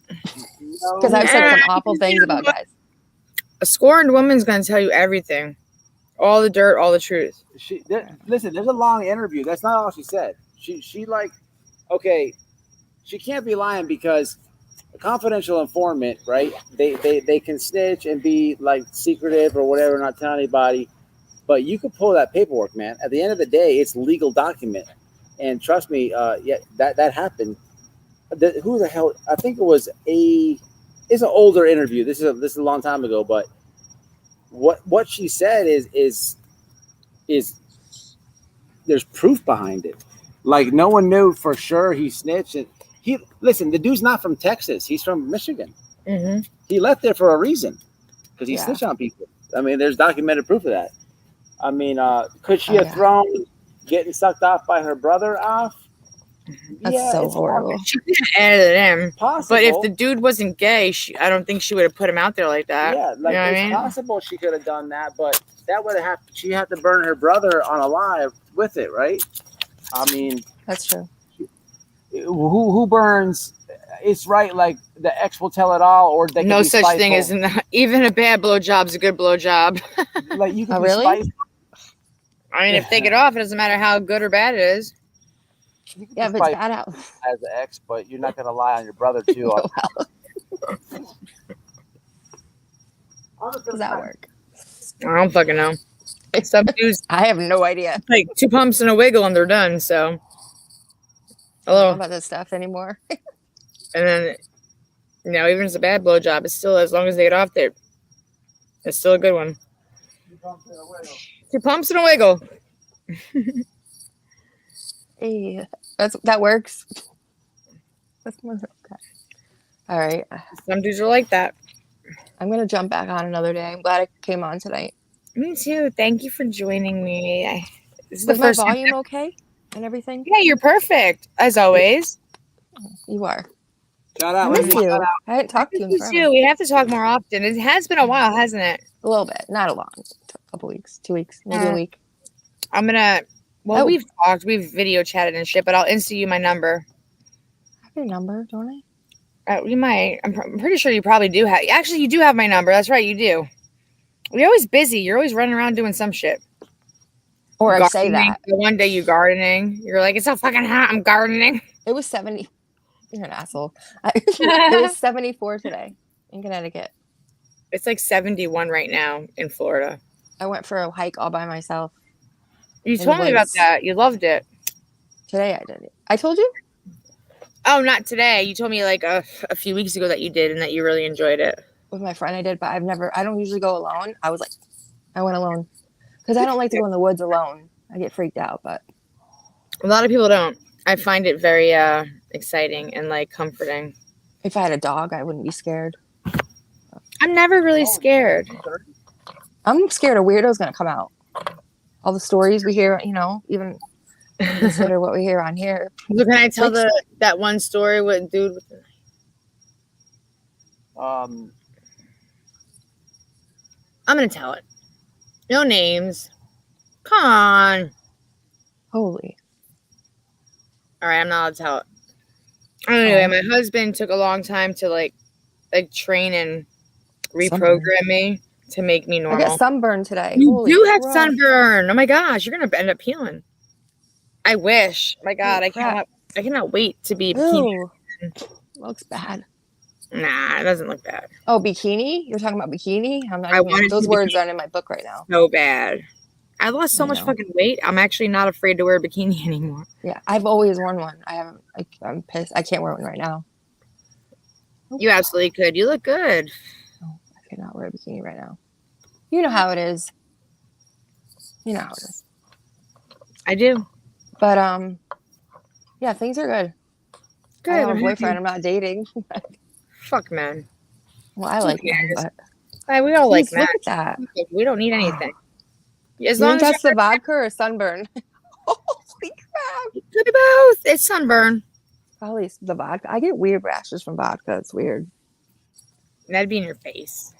no, Because I've said some Nah, awful things about guys. A scorned woman's gonna tell you everything, all the dirt, all the truth. listen, there's a long interview. That's not all she said. She like, okay, she can't be lying because a confidential informant, right? They can snitch and be like secretive or whatever, not tell anybody. But you could pull that paperwork, man. At the end of the day, it's legal document. And trust me, yeah, that happened. Who the hell? I think it was it's an older interview. This is a long time ago, but what she said is there's proof behind it. Like no one knew for sure he snitched. And listen. The dude's not from Texas. He's from Michigan. Mm-hmm. He left there for a reason because he Yeah. snitched on people. I mean, there's documented proof of that. I mean, could she Oh, have yeah. thrown getting sucked off by her brother off? That's so it's horrible. She could have added it in, possible. but if the dude wasn't gay, I don't think she would have put him out there like that. Yeah, like you know what it's I mean? possible she could have done that, but that would have she had to burn her brother on alive with it, right? I mean, That's true. who burns? It's right. Like the ex will tell it all, or they No can be such thing as spiteful. even a bad blowjob's a good blowjob. Like you can Oh, be really? spiteful. I mean, if they get off, it doesn't matter how good or bad it is. You can Yeah, be if it's spiteful bad out. as the ex, but you're not gonna lie on your brother too. How does that work? I don't fucking know. Some dudes I have no idea. like 2 pumps and a wiggle and they're done. So, I don't know hello, about this stuff anymore. and then even if it's a bad blowjob, it's still as long as they get off there, it's still a good one. 2 pumps and a wiggle. Hey, that works. Okay. All right. Some dudes are like that. I'm gonna jump back on another day. I'm glad I came on tonight. Me too. Thank you for joining me. This is Was the my first time. volume okay and everything? Yeah, you're perfect as always. You are. Shout I out, miss Wendy. you. I hadn't talked to you in You forever. too. We have to talk more often. It has been a while, hasn't it? A little bit, not a long. A couple weeks, 2 weeks, maybe a week. I'm gonna. Well, Oh. we've talked, we've video chatted and shit, but I'll insta you my number. I have your number, don't I? You might. I'm pretty sure you probably do have. Actually, you do have my number. That's right, you do. You're always busy. You're always running around doing some shit. Or I say Gardening. that. One day you gardening. You're like, it's so fucking hot. I'm gardening. It was 70. You're an asshole. It was 74 today in Connecticut. It's like 71 right now in Florida. I went for a hike all by myself. You the told me about woods. that. You loved it. Today I did it. I told you? Oh, not today. You told me like a few weeks ago that you did and that you really enjoyed it. With my friend I did, but I don't usually go alone. I went alone. Because I don't like to go in the woods alone. I get freaked out, but A lot of people don't. I find it very exciting and like comforting. if I had a dog, I wouldn't be scared. I'm never really scared. I'm scared a weirdo's gonna come out. All the stories we hear, even consider what we hear on here. So can I tell that one story with dude with the Um, I'm gonna tell it. No names. Come on. Holy. All right, I'm not allowed to tell it. Anyway, my husband took a long time to like train and reprogram me to make me I normal. got sunburn today. You Holy do have crap. sunburn. Oh my gosh, you're gonna end up peeling. I wish. My God, Holy I crap. cannot wait to be bikini. Ew. Looks bad. Nah, it doesn't look bad. Oh, bikini? You're talking about bikini? I wanted Those to words aren't in my book right now. So bad. I lost so I much know. fucking weight. I'm actually not afraid to wear a bikini anymore. Yeah, I've always worn one. I haven't. I'm pissed. I can't wear one right now. You absolutely could. You look good. Oh, I cannot wear a bikini right now. You know how it is. You know how it is. I do. But yeah, things are good. Good. I have a I'm boyfriend. happy. I'm not dating. Fuck, man. Well, I like them, cares? but We all like jeez, look Matt. at that. We don't need anything. As You long think as that's the vodka or sunburn? Holy crap! it could be both. It's sunburn. Probably the vodka. I get weird rashes from vodka. It's weird. That'd be in your face.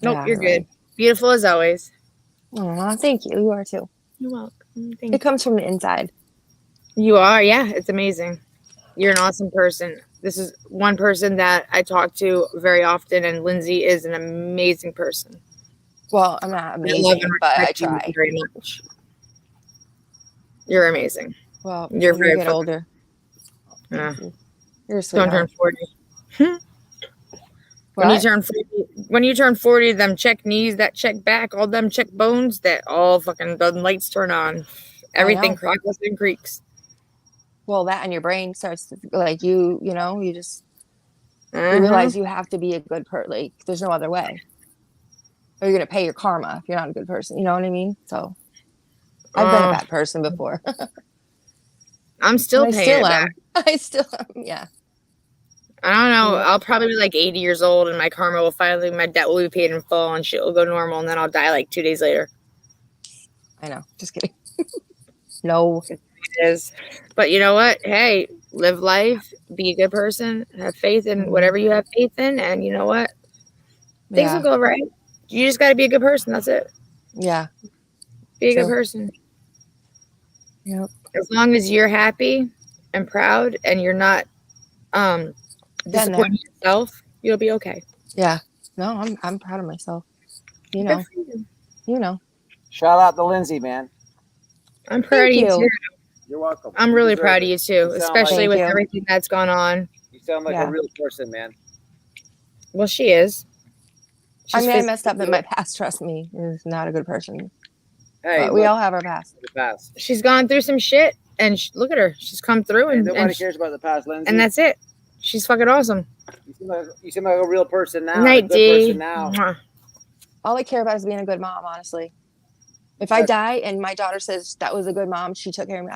Nope, Yeah, you're right. good. Beautiful as always. Aw, thank you. You are too. You're welcome. Thank It comes from the inside. you. Are, yeah. It's amazing. You're an awesome person. This is one person that I talk to very often, and Lindsay is an amazing person. Well, I'm not I love amazing, and but I respect you try. very much. You're amazing. Well, You're when you very get fucking- older, Yeah. you're a Don't sweetheart. turn 40. What? When you turn 40, them check knees, that check back, all them check bones, that all fucking the lights turn on. Everything know. crackles and creaks. Well, that and your brain starts to, like you just Uh-huh. you realize you have to be a good person. Like there's no other way. Or you're gonna pay your karma if you're not a good person. You know what I mean? So I've been a bad person before. I'm still And I paying still it am. back. I still am. Yeah. I don't know. Yep. I'll probably be like 80 years old, and my karma will finally, my debt will be paid in full, and shit will go normal, and then I'll die like 2 days later. I know. Just kidding. No. It is. But you know what? Hey, live life, be a good person, have faith in whatever you have faith in, and you know what? Things will Yeah. go right. You just got to be a good person. That's it. Yeah. Be a good True. person. Yep. As long as you're happy and proud, and you're not Been there. disappointing yourself, you'll be okay. Yeah. No, I'm proud of myself. You Good know. for you. You know. Shout out to Lindsay, man. I'm proud of you you. too. You're welcome. I'm You really deserve proud it. of you too, You sound especially Thank with you. everything that's gone on. You sound like Yeah. a real person, man. Well, she is. I She's mean, I messed up physically- in my past. Trust me, is not a good person. Hey, But we look, all have our past. the past. She's gone through some shit, and look at her. She's come through, Hey, and nobody and, cares about the past, Lindsay. and that's it. She's fucking awesome. You seem like a real person now. Night, a good D. person now. Mwah. All I care about is being a good mom. Honestly, if I die and my daughter says that was a good mom, she took care of me,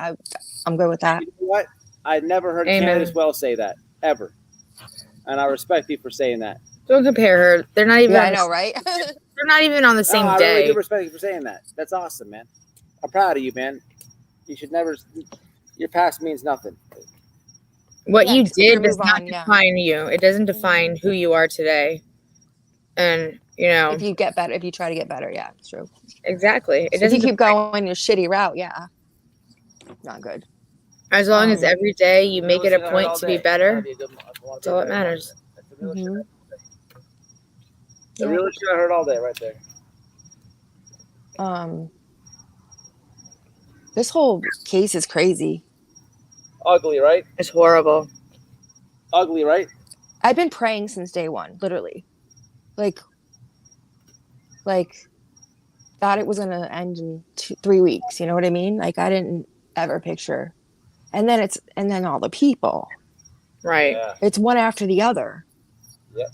I'm good with that. You know what? I never heard Amen. Candace Wells say that ever, and I respect you for saying that. Don't compare her. They're not even. Yeah, on I the- know, right? They're not even on the same no, I day. really do respect you for saying that. That's awesome, man. I'm proud of you, man. You should never. Your past means nothing. What Yeah, you just 'cause you did does move not on, yeah. define you. It doesn't define who you are today. And you know If you get better, if you try to get better, yeah, it's true. exactly. It If you doesn't. keep going your shitty route, yeah, not good. As long as every day you make it a Listen to her point all to be day. better, That'd be a good- that's all that matters. That's the realest shit Mhm. The Yeah. realest shit I heard all day, right there. This whole case is crazy. Ugly, right? It's horrible. Ugly, right? I've been praying since day one, literally. Like thought it was gonna end in 3 weeks. You know what I mean? Like I didn't ever picture. And then all the people. Right. Yeah. It's one after the other. Yep.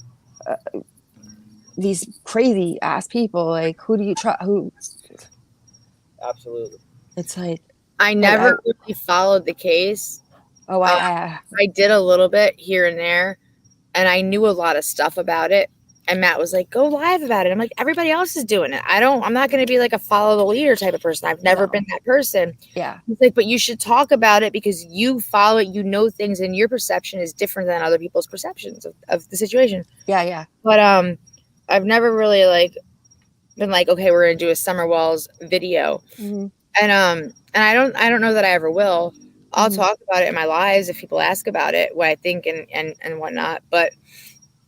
These crazy ass people. Like who do you trust? Who? Absolutely. It's like I never really followed the case. oh I did a little bit here and there, and I knew a lot of stuff about it. And Matt was like, "Go live about it." I'm like, "Everybody else is doing it. I'm not going to be like a follow the leader type of person. I've never No. been that person." yeah. He's like, "But you should talk about it because you follow it. You know things, and your perception is different than other people's perceptions of the situation." Yeah. But I've never really been like, "Okay, we're going to do a Summer Walls video." Mm-hmm. And I don't know that I ever will. I'll Mhm. talk about it in my lives if people ask about it, what I think and whatnot. But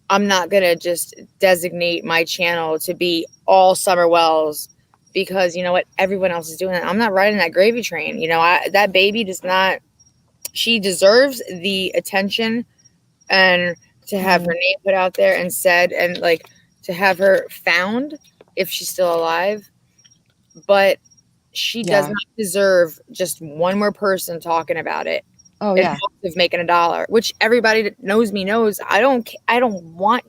I'm not gonna just designate my channel to be all Summer Wells because you know what, everyone else is doing it. I'm not riding that gravy train. You know, that baby does not. She deserves the attention and to have her name put out there and said and like to have her found if she's still alive. But she does Yeah. not deserve just one more person talking about it Oh in yeah. hopes of making $1, which everybody that knows me knows. I don't want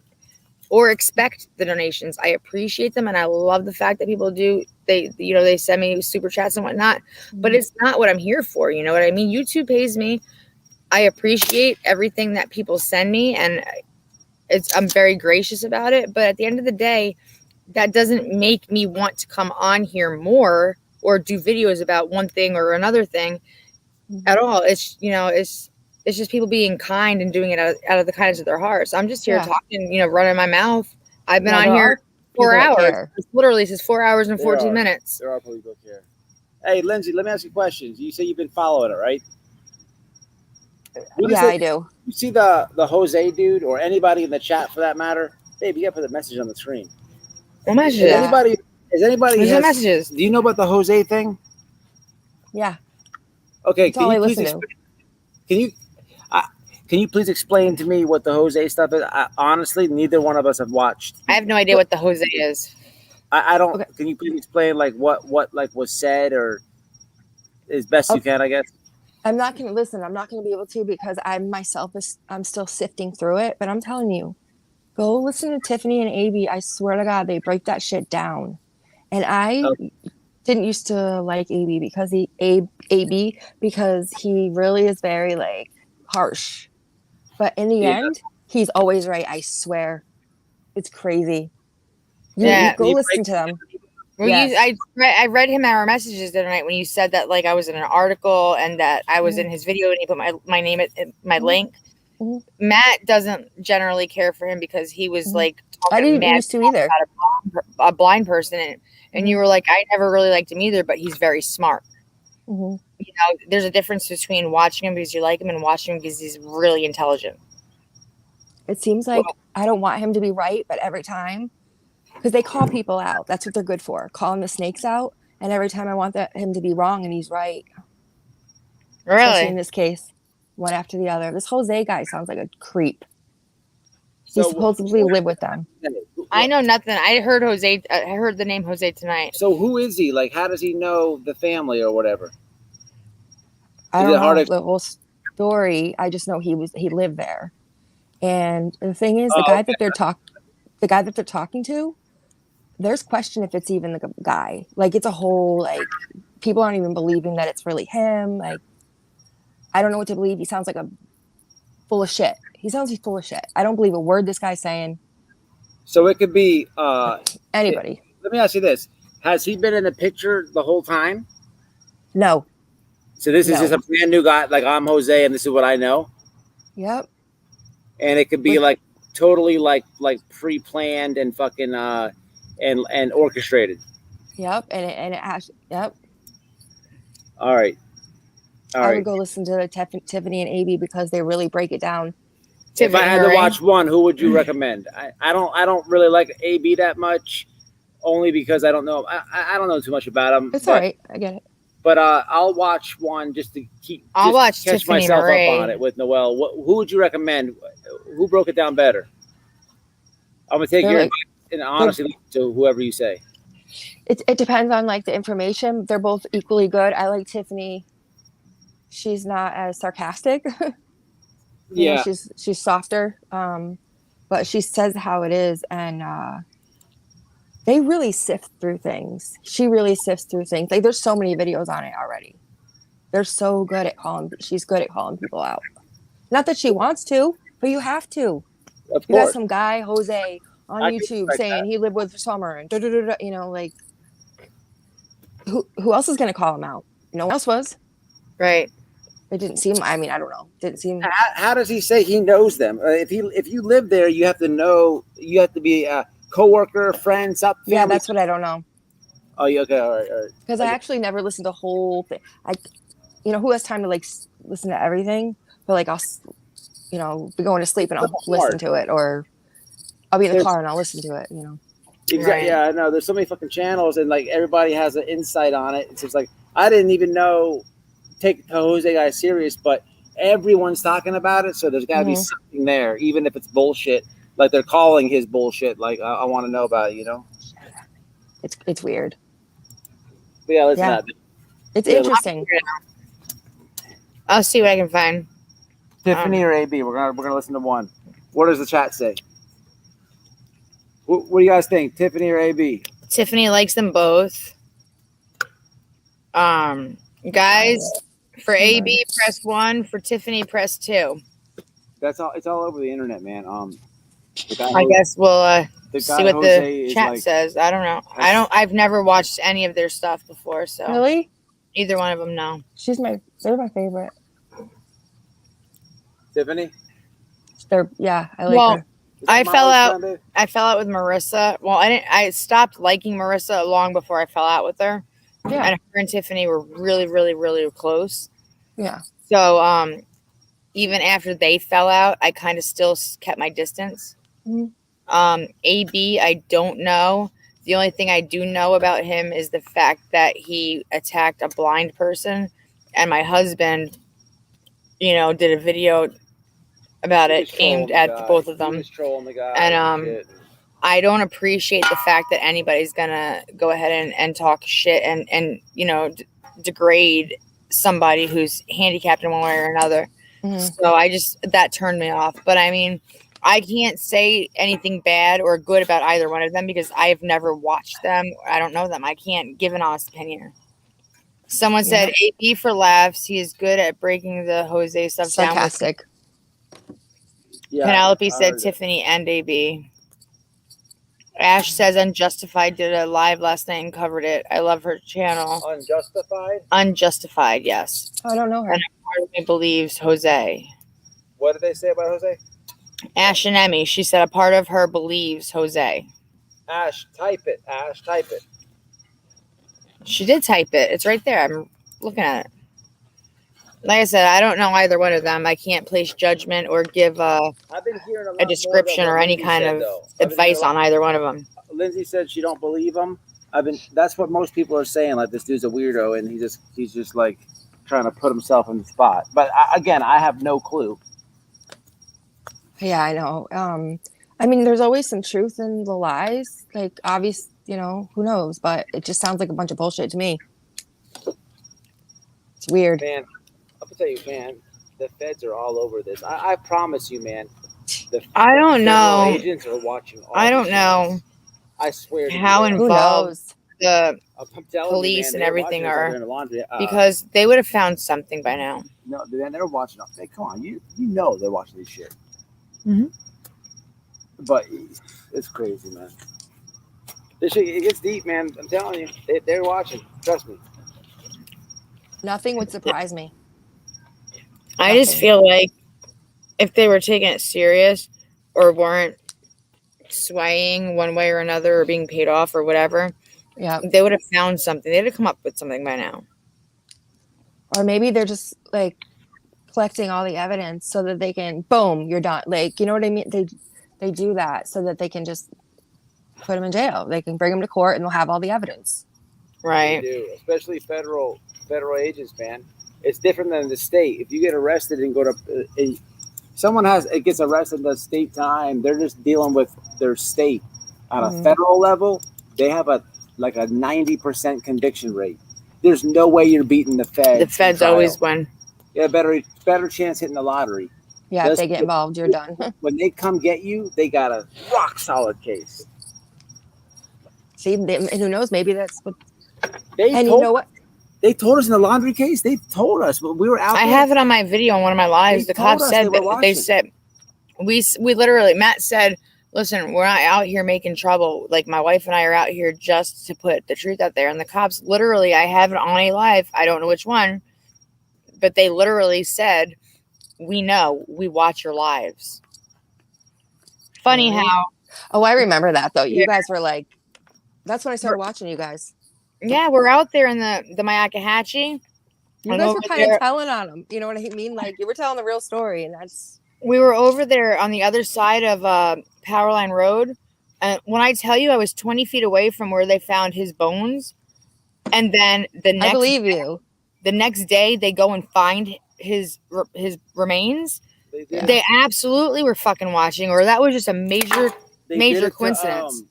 or expect the donations. I appreciate them, and I love the fact that people do. They send me super chats and whatnot, but it's not what I'm here for. You know what I mean? YouTube pays me. I appreciate everything that people send me, and I'm very gracious about it. But at the end of the day, that doesn't make me want to come on here more or do videos about one thing or another thing at all. It's it's just people being kind and doing it out of the kindness of their hearts. I'm just here Yeah. talking, running my mouth. I've been Yeah, on there here are 4 people that hours. care. It's literally says 4 hours and 14 are. minutes. There are people who care. Hey, Lindsay, let me ask you questions. You say you've been following it, right? What is Yeah, it? I do. You see the Jose dude or anybody in the chat for that matter? Babe, you got to put the message on the screen. What messages? Is Yeah. anybody? Is anybody? There's no has- messages. Do you know about the Jose thing? Yeah. Okay, That's all I listen to. Can you? Can you please explain to me what the Jose stuff is? Honestly, neither one of us have watched. I have no idea what the Jose is. I don't. Okay. Can you please explain like what like was said or as best you can? I guess. I'm not going to listen. I'm not going to be able to because I'm still sifting through it. But I'm telling you, go listen to Tiffany and AB. I swear to God, they break that shit down. And I didn't used to like AB because AB because he really is very like harsh. But in the Yeah. end, he's always right. I swear, it's crazy. Yeah. Go listen to them. Well, Yes. I read him our messages the other night when you said that like I was in an article and that I was in his video and he put my name at my link. Mhm. Matt doesn't generally care for him because he was Mhm. like I talking didn't mad used to either. about a blind person and you were like, I never really liked him either, but he's very smart. Mhm. There's a difference between watching him because you like him and watching him because he's really intelligent. It seems like I don't want him to be right, but every time, because they call people out. That's what they're good for, calling the snakes out. And every time I want him to be wrong and he's right. Especially in Really? this case, one after the other. This Jose guy sounds like a creep. He So supposedly live with them. I know nothing. I heard the name Jose tonight. So who is he? Like, how does he know the family or whatever? I Is don't it hard know to- the whole story. I just know he lived there. And the thing is, Oh, the guy that they're talking to, there's question if it's even the guy. Like it's a whole like people aren't even believing that it's really him. Like I don't know what to believe. He sounds like a full of shit. He sounds he's full of shit. I don't believe a word this guy's saying. So it could be. Anybody? Let me ask you this: has he been in the picture the whole time? No. So this is No. just a brand new guy. Like I'm Jose, and this is what I know. Yep. And it could be like totally like pre-planned and fucking and orchestrated. Yep. And it has. Yep. All right. I would go listen to Tiffany and AB because they really break it down. If I had to watch one, who would you recommend? I don't really like AB that much, only because I don't know. I don't know too much about him. It's all right. I get it. But I'll watch one just to watch catch Tiffany myself Marie. up on it with Noelle. Who would you recommend? Who broke it down better? I'm gonna take They're your like- advice and honestly listen to whoever you say. It depends on like the information. They're both equally good. I like Tiffany. She's not as sarcastic. You know, she's softer. But she says how it is, and they really sift through things. She really sifts through things. Like there's so many videos on it already. They're so good at she's good at calling people out. Not that she wants to, but you have to. Of You got course. some guy, Jose, on I can YouTube respect saying that. he lived with Summer and you know, like who else is gonna call him out? No one else was. Right. It didn't seem. I mean, I don't know. Didn't seem. How does he say he knows them? If you live there, you have to know. You have to be a coworker, friend, something. Yeah, that's what I don't know. Oh, yeah, okay, all right. Because I actually never listened to the whole thing. Who has time to like listen to everything? But like I'll, be going to sleep and I'll listen to it, or I'll be in the car and I'll listen to it. Exactly. Right. Yeah, I know. There's so many fucking channels, and like everybody has an insight on it. It's just like I didn't even know take the Jose guy serious, but everyone's talking about it, so there's got to be something there, even if it's bullshit. Like they're calling his bullshit. Like I want to know about it. It's weird. But yeah, listen. Yeah. It's interesting. I'll see what I can find. Tiffany or AB? We're gonna listen to one. What does the chat say? What do you guys think? Tiffany or AB? Tiffany likes them both. Guys, for AB press 1, for Tiffany press 2. That's all. It's all over the internet, man. The guy I Jose- guess we'll the see guy what Jose the is chat like says. I don't know. I've never watched any of their stuff before, so Really? either one of them, no. They're my favorite. Tiffany. Yeah, I like Well, her. I fell Molly's out. friend, babe? I fell out with Marissa. Well, I didn't. I stopped liking Marissa long before I fell out with her. Yeah. And her and Tiffany were really, really, really close. Yeah. So, even after they fell out, I kind of still kept my distance. Mhm. AB, I don't know. The only thing I do know about him is the fact that he attacked a blind person, and my husband, did a video about He it was trolling aimed the at guy. both of He them. was trolling the guy And shit. I don't appreciate the fact that anybody's gonna go ahead and talk shit and degrade somebody who's handicapped in one way or another. Mhm. So that turned me off. But I mean, I can't say anything bad or good about either one of them because I've never watched them. I don't know them. I can't give an honest opinion. Someone said AB for laughs. He is good at breaking the Jose stuff down. Sarcastic. Yeah, Penelope I said heard that. Tiffany and AB. Ash says Unjustified did a live last night and covered it. I love her channel. Unjustified. Unjustified, yes. I don't know her. And a part of me believes Jose. What did they say about Jose? Ash and Emmy, she said a part of her believes Jose. Ash, type it. Ash, type it. She did type it. It's right there. I'm looking at it. Like I said, I don't know either one of them. I can't place judgment or give I've been hearing a lot a description more or about any Lindsay kind said, of though. I've been advice hearing a on either one of them. Lindsay said she don't believe him. That's what most people are saying. Like, this dude's a weirdo, and he's just like trying to put himself in the spot. But again, I have no clue. Yeah, I know. I mean, there's always some truth in the lies. Like, obvious, who knows? But it just sounds like a bunch of bullshit to me. It's weird. Man, I'll tell you, man, the feds are all over this. I promise you, man. I don't federal know. Agents are watching. I don't know I swear. To how you, Who involved knows? the I'm telling police you, man, and everything are doing the laundry, because they would have found something by now. no, man, they're watching. Hey, come on, you know they're watching this shit. Mhm. But it's crazy, man. This shit, it gets deep, man. I'm telling you, they're watching. Trust me. Nothing would surprise me. I just Nothing. feel like if they were taking it serious or weren't swaying one way or another or being paid off or whatever, Yeah. they would have found something. They'd have come up with something by now. Or maybe they're just like collecting all the evidence so that they can, boom, you're done. Like, you know what I mean? They do that so that they can just put them in jail. They can bring them to court and they'll have all the evidence. Right. They do, especially federal agents, man. It's different than the state. If you get arrested and go to someone gets arrested in the state time, they're just dealing with their state. On a federal level, they have a 90% conviction rate. There's no way you're beating the feds. The feds always win. Yeah, better chance hitting the lottery. Yeah, if they get involved, you're done. When they come get you, they got a rock solid case. See, and who knows? Maybe that's what. You know what? They told us in the laundry case. They told us we were out. I have it on my video on one of my lives. The cops said they said we literally. Matt said, "Listen, we're not out here making trouble. Like my wife and I are out here just to put the truth out there." And the cops literally, I have it on a live. I don't know which one, but they literally said, "We know. We watch your lives." Funny how. Oh, I remember that though. You guys were like, that's when I started watching you guys. Yeah, we're out there in the Myakkahatchee. You guys were kind of telling on them. You know what I mean? Like you were telling the real story, and that's. We were over there on the other side of Powerline Road. And when I tell you, I was 20 feet away from where they found his bones. And then I believe you. The next day, they go and find his remains. They absolutely were fucking watching, or that was just a major coincidence.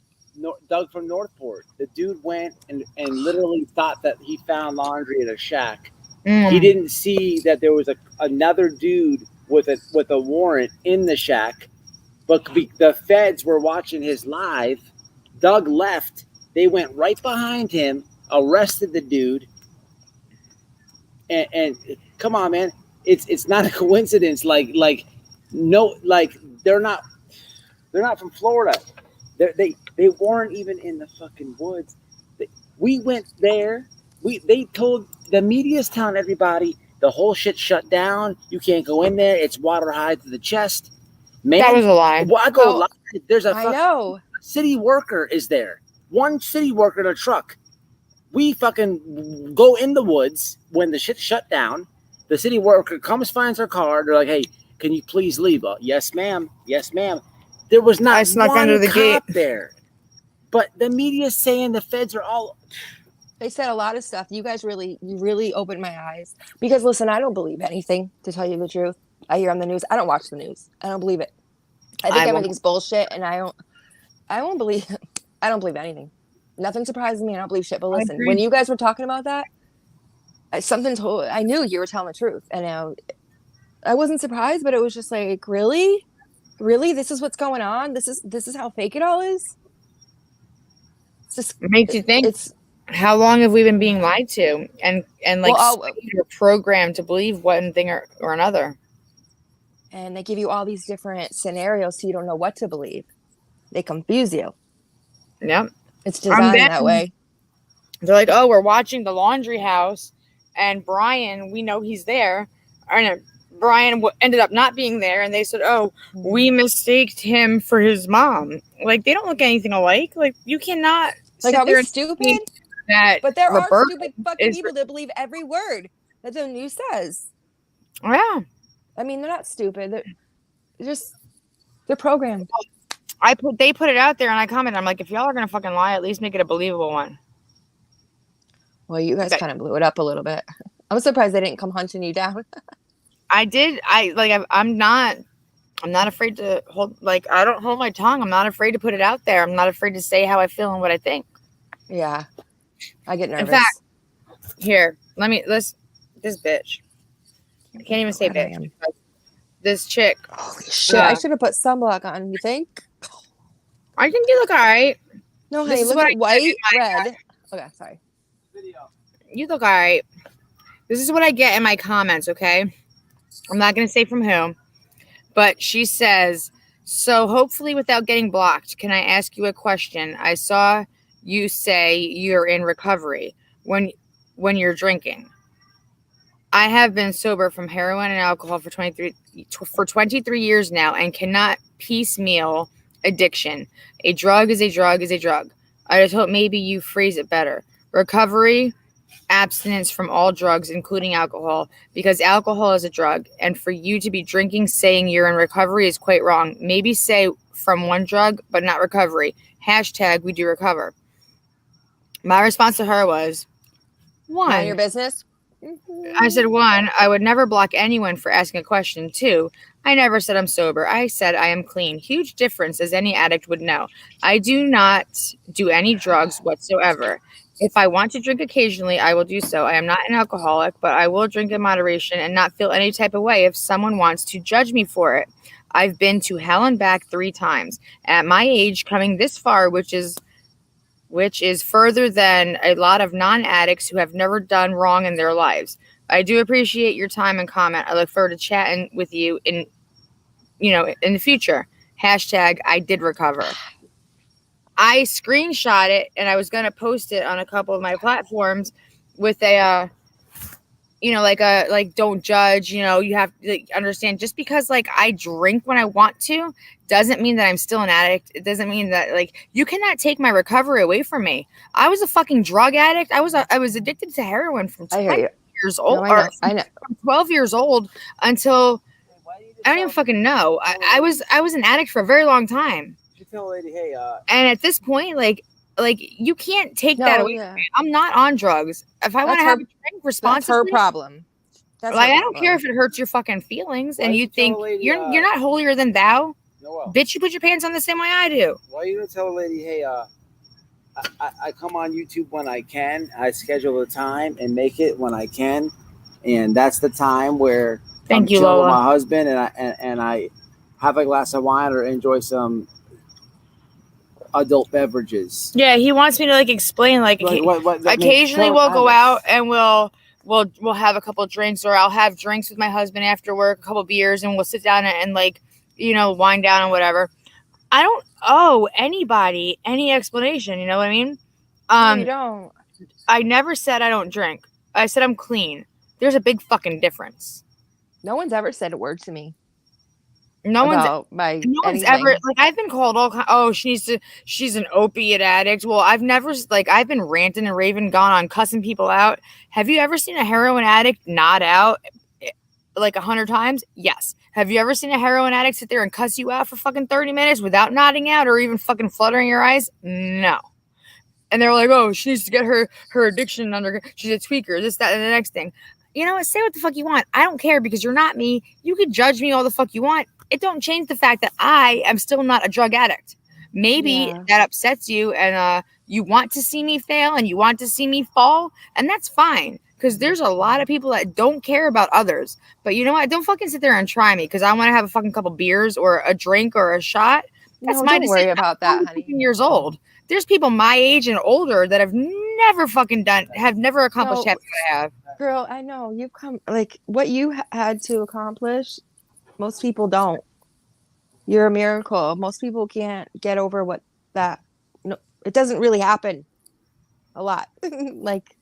Doug from Northport, the dude went and literally thought that he found laundry at a shack. He didn't see that there was another dude with a warrant in the shack, but the feds were watching his live. Doug left. They went right behind him, arrested the dude, and come on, man, it's not a coincidence. They're not. They're not from Florida. They weren't even in the fucking woods. We went there. They told the media's telling everybody the whole shit shut down. You can't go in there. It's water high to the chest. Man, That was a lie. Well, I go Oh, live. There's a I know. city worker is there. One city worker in a truck. We fucking go in the woods when the shit shut down. The city worker comes, finds our car. They're like, "Hey, can you please leave?" Yes, ma'am. Yes, ma'am. There was I not snuck one under the cop gate. there. But the media's saying the feds are all. They said a lot of stuff. You really opened my eyes. Because listen, I don't believe anything, to tell you the truth. I hear on the news. I don't watch the news. I don't believe it. I think I won't. everything's bullshit, and I don't believe I don't believe anything. Nothing surprises me. I don't believe shit. But listen, agree. when you guys were talking about that, I knew you were telling the truth, and I wasn't surprised, but it was just like, really, this is what's going on. This is how fake it all is. It's just It makes you think. it's How long have we been being lied to and like Well, swayed or programmed to believe one thing or another? and they give you all these different scenarios, so you don't know what to believe. They confuse you. Yep. It's designed then- that way. They're like, oh, we're watching The Laundry House, and Brian, we know he's there. Or no, Brian ended up not being there, and they said, oh, we mistaked him for his mom. Like, they don't look anything alike. Like, you cannot Like, sit are there we and stupid? think that But there are Roberta stupid fucking is- people that believe every word that the news says. Yeah. I mean, they're not stupid. They're programmed. They put it out there, and I commented, I'm like, if y'all are gonna fucking lie, at least make it a believable one. Well, you guys Okay. kind of blew it up a little bit. I'm surprised they didn't come hunting you down. I did. I'm not afraid to hold. Like, I don't hold my tongue. I'm not afraid to put it out there. I'm not afraid to say how I feel and what I think. Yeah, I get nervous. In fact, here, this bitch. I can't even say Glad I bitch. am. Because this chick. Holy shit! I should have put sunblock on. You think? I think you look all right. No, This hey, is look what at white, red. Okay, sorry. You look all right. This is what I get in my comments. Okay, I'm not gonna say from who, but she says. So hopefully, without getting blocked, can I ask you a question? I saw you say you're in recovery when you're drinking. I have been sober from heroin and alcohol for 23 years now and cannot piecemeal addiction. A drug is a drug is a drug. I just hope maybe you phrase it better. Recovery, abstinence from all drugs, including alcohol, because alcohol is a drug. And for you to be drinking, saying you're in recovery is quite wrong. Maybe say from one drug, but not recovery. # we do recover. My response to her was, Mind your one, business. I said, one, I would never block anyone for asking a question. Two, I never said I'm sober. I said I am clean. Huge difference, as any addict would know. I do not do any drugs whatsoever. If I want to drink occasionally, I will do so. I am not an alcoholic, but I will drink in moderation and not feel any type of way if someone wants to judge me for it. I've been to hell and back 3 times. At my age, coming this far, which is further than a lot of non-addicts who have never done wrong in their lives. I do appreciate your time and comment. I look forward to chatting with you in the future. # I did recover. I screenshot it and I was going to post it on a couple of my platforms with a, don't judge, you have to understand just because I drink when I want to doesn't mean that I'm still an addict. It doesn't mean that you cannot take my recovery away from me. I was a fucking drug addict. I was addicted to heroin from I hear you. years old. No, I know. From 12 years old until I don't even fucking know. I was an addict for a very long time. You tell a lady, hey, And at this point, you can't take that away from me. I'm not on drugs. If I want to have a drink That's responsibly, her problem. That's I don't care if it hurts your fucking feelings, and you think you're not holier than thou. Noel, Bitch, you put your pants on the same way I do. why are you gonna tell a lady, hey, I come on YouTube when I can. I schedule the time and make it when I can, and that's the time where Thank I'm you, chilling with Lola. my husband, and I have a glass of wine or enjoy some adult beverages. Yeah, he wants me to explain What that means? occasionally Tell we'll go Alex. out and we'll have a couple of drinks, or I'll have drinks with my husband after work, a couple of beers, and we'll sit down and wind down and whatever. I don't owe anybody any explanation. You know what I mean? No, you don't. I never said I don't drink. I said I'm clean. There's a big fucking difference. No one's ever said a word to me No one's about my no one's anything. ever like I've been called she's an opiate addict. Well, I've never like I've been ranting and raving, gone on cussing people out. Have you ever seen a heroin addict nod out like 100 times? Yes. Have you ever seen a heroin addict sit there and cuss you out for fucking 30 minutes without nodding out or even fucking fluttering your eyes? No. And they're like, oh, she needs to get her addiction under. She's a tweaker, this, that, and the next thing. You know what? Say what the fuck you want. I don't care because you're not me. You can judge me all the fuck you want. It don't change the fact that I am still not a drug addict. Maybe that upsets you and you want to see me fail and you want to see me fall. And that's fine. Because there's a lot of people that don't care about others. But you know what? Don't fucking sit there and try me because I want to have a fucking couple beers or a drink or a shot. That's No, my don't decision. worry about that, I'm honey. 15 years old. There's people my age and older that have never fucking have never accomplished half what I have. Girl, I know you've come like what you had to accomplish. Most people don't. You're a miracle. Most people can't get over what that. No, it doesn't really happen a lot. Like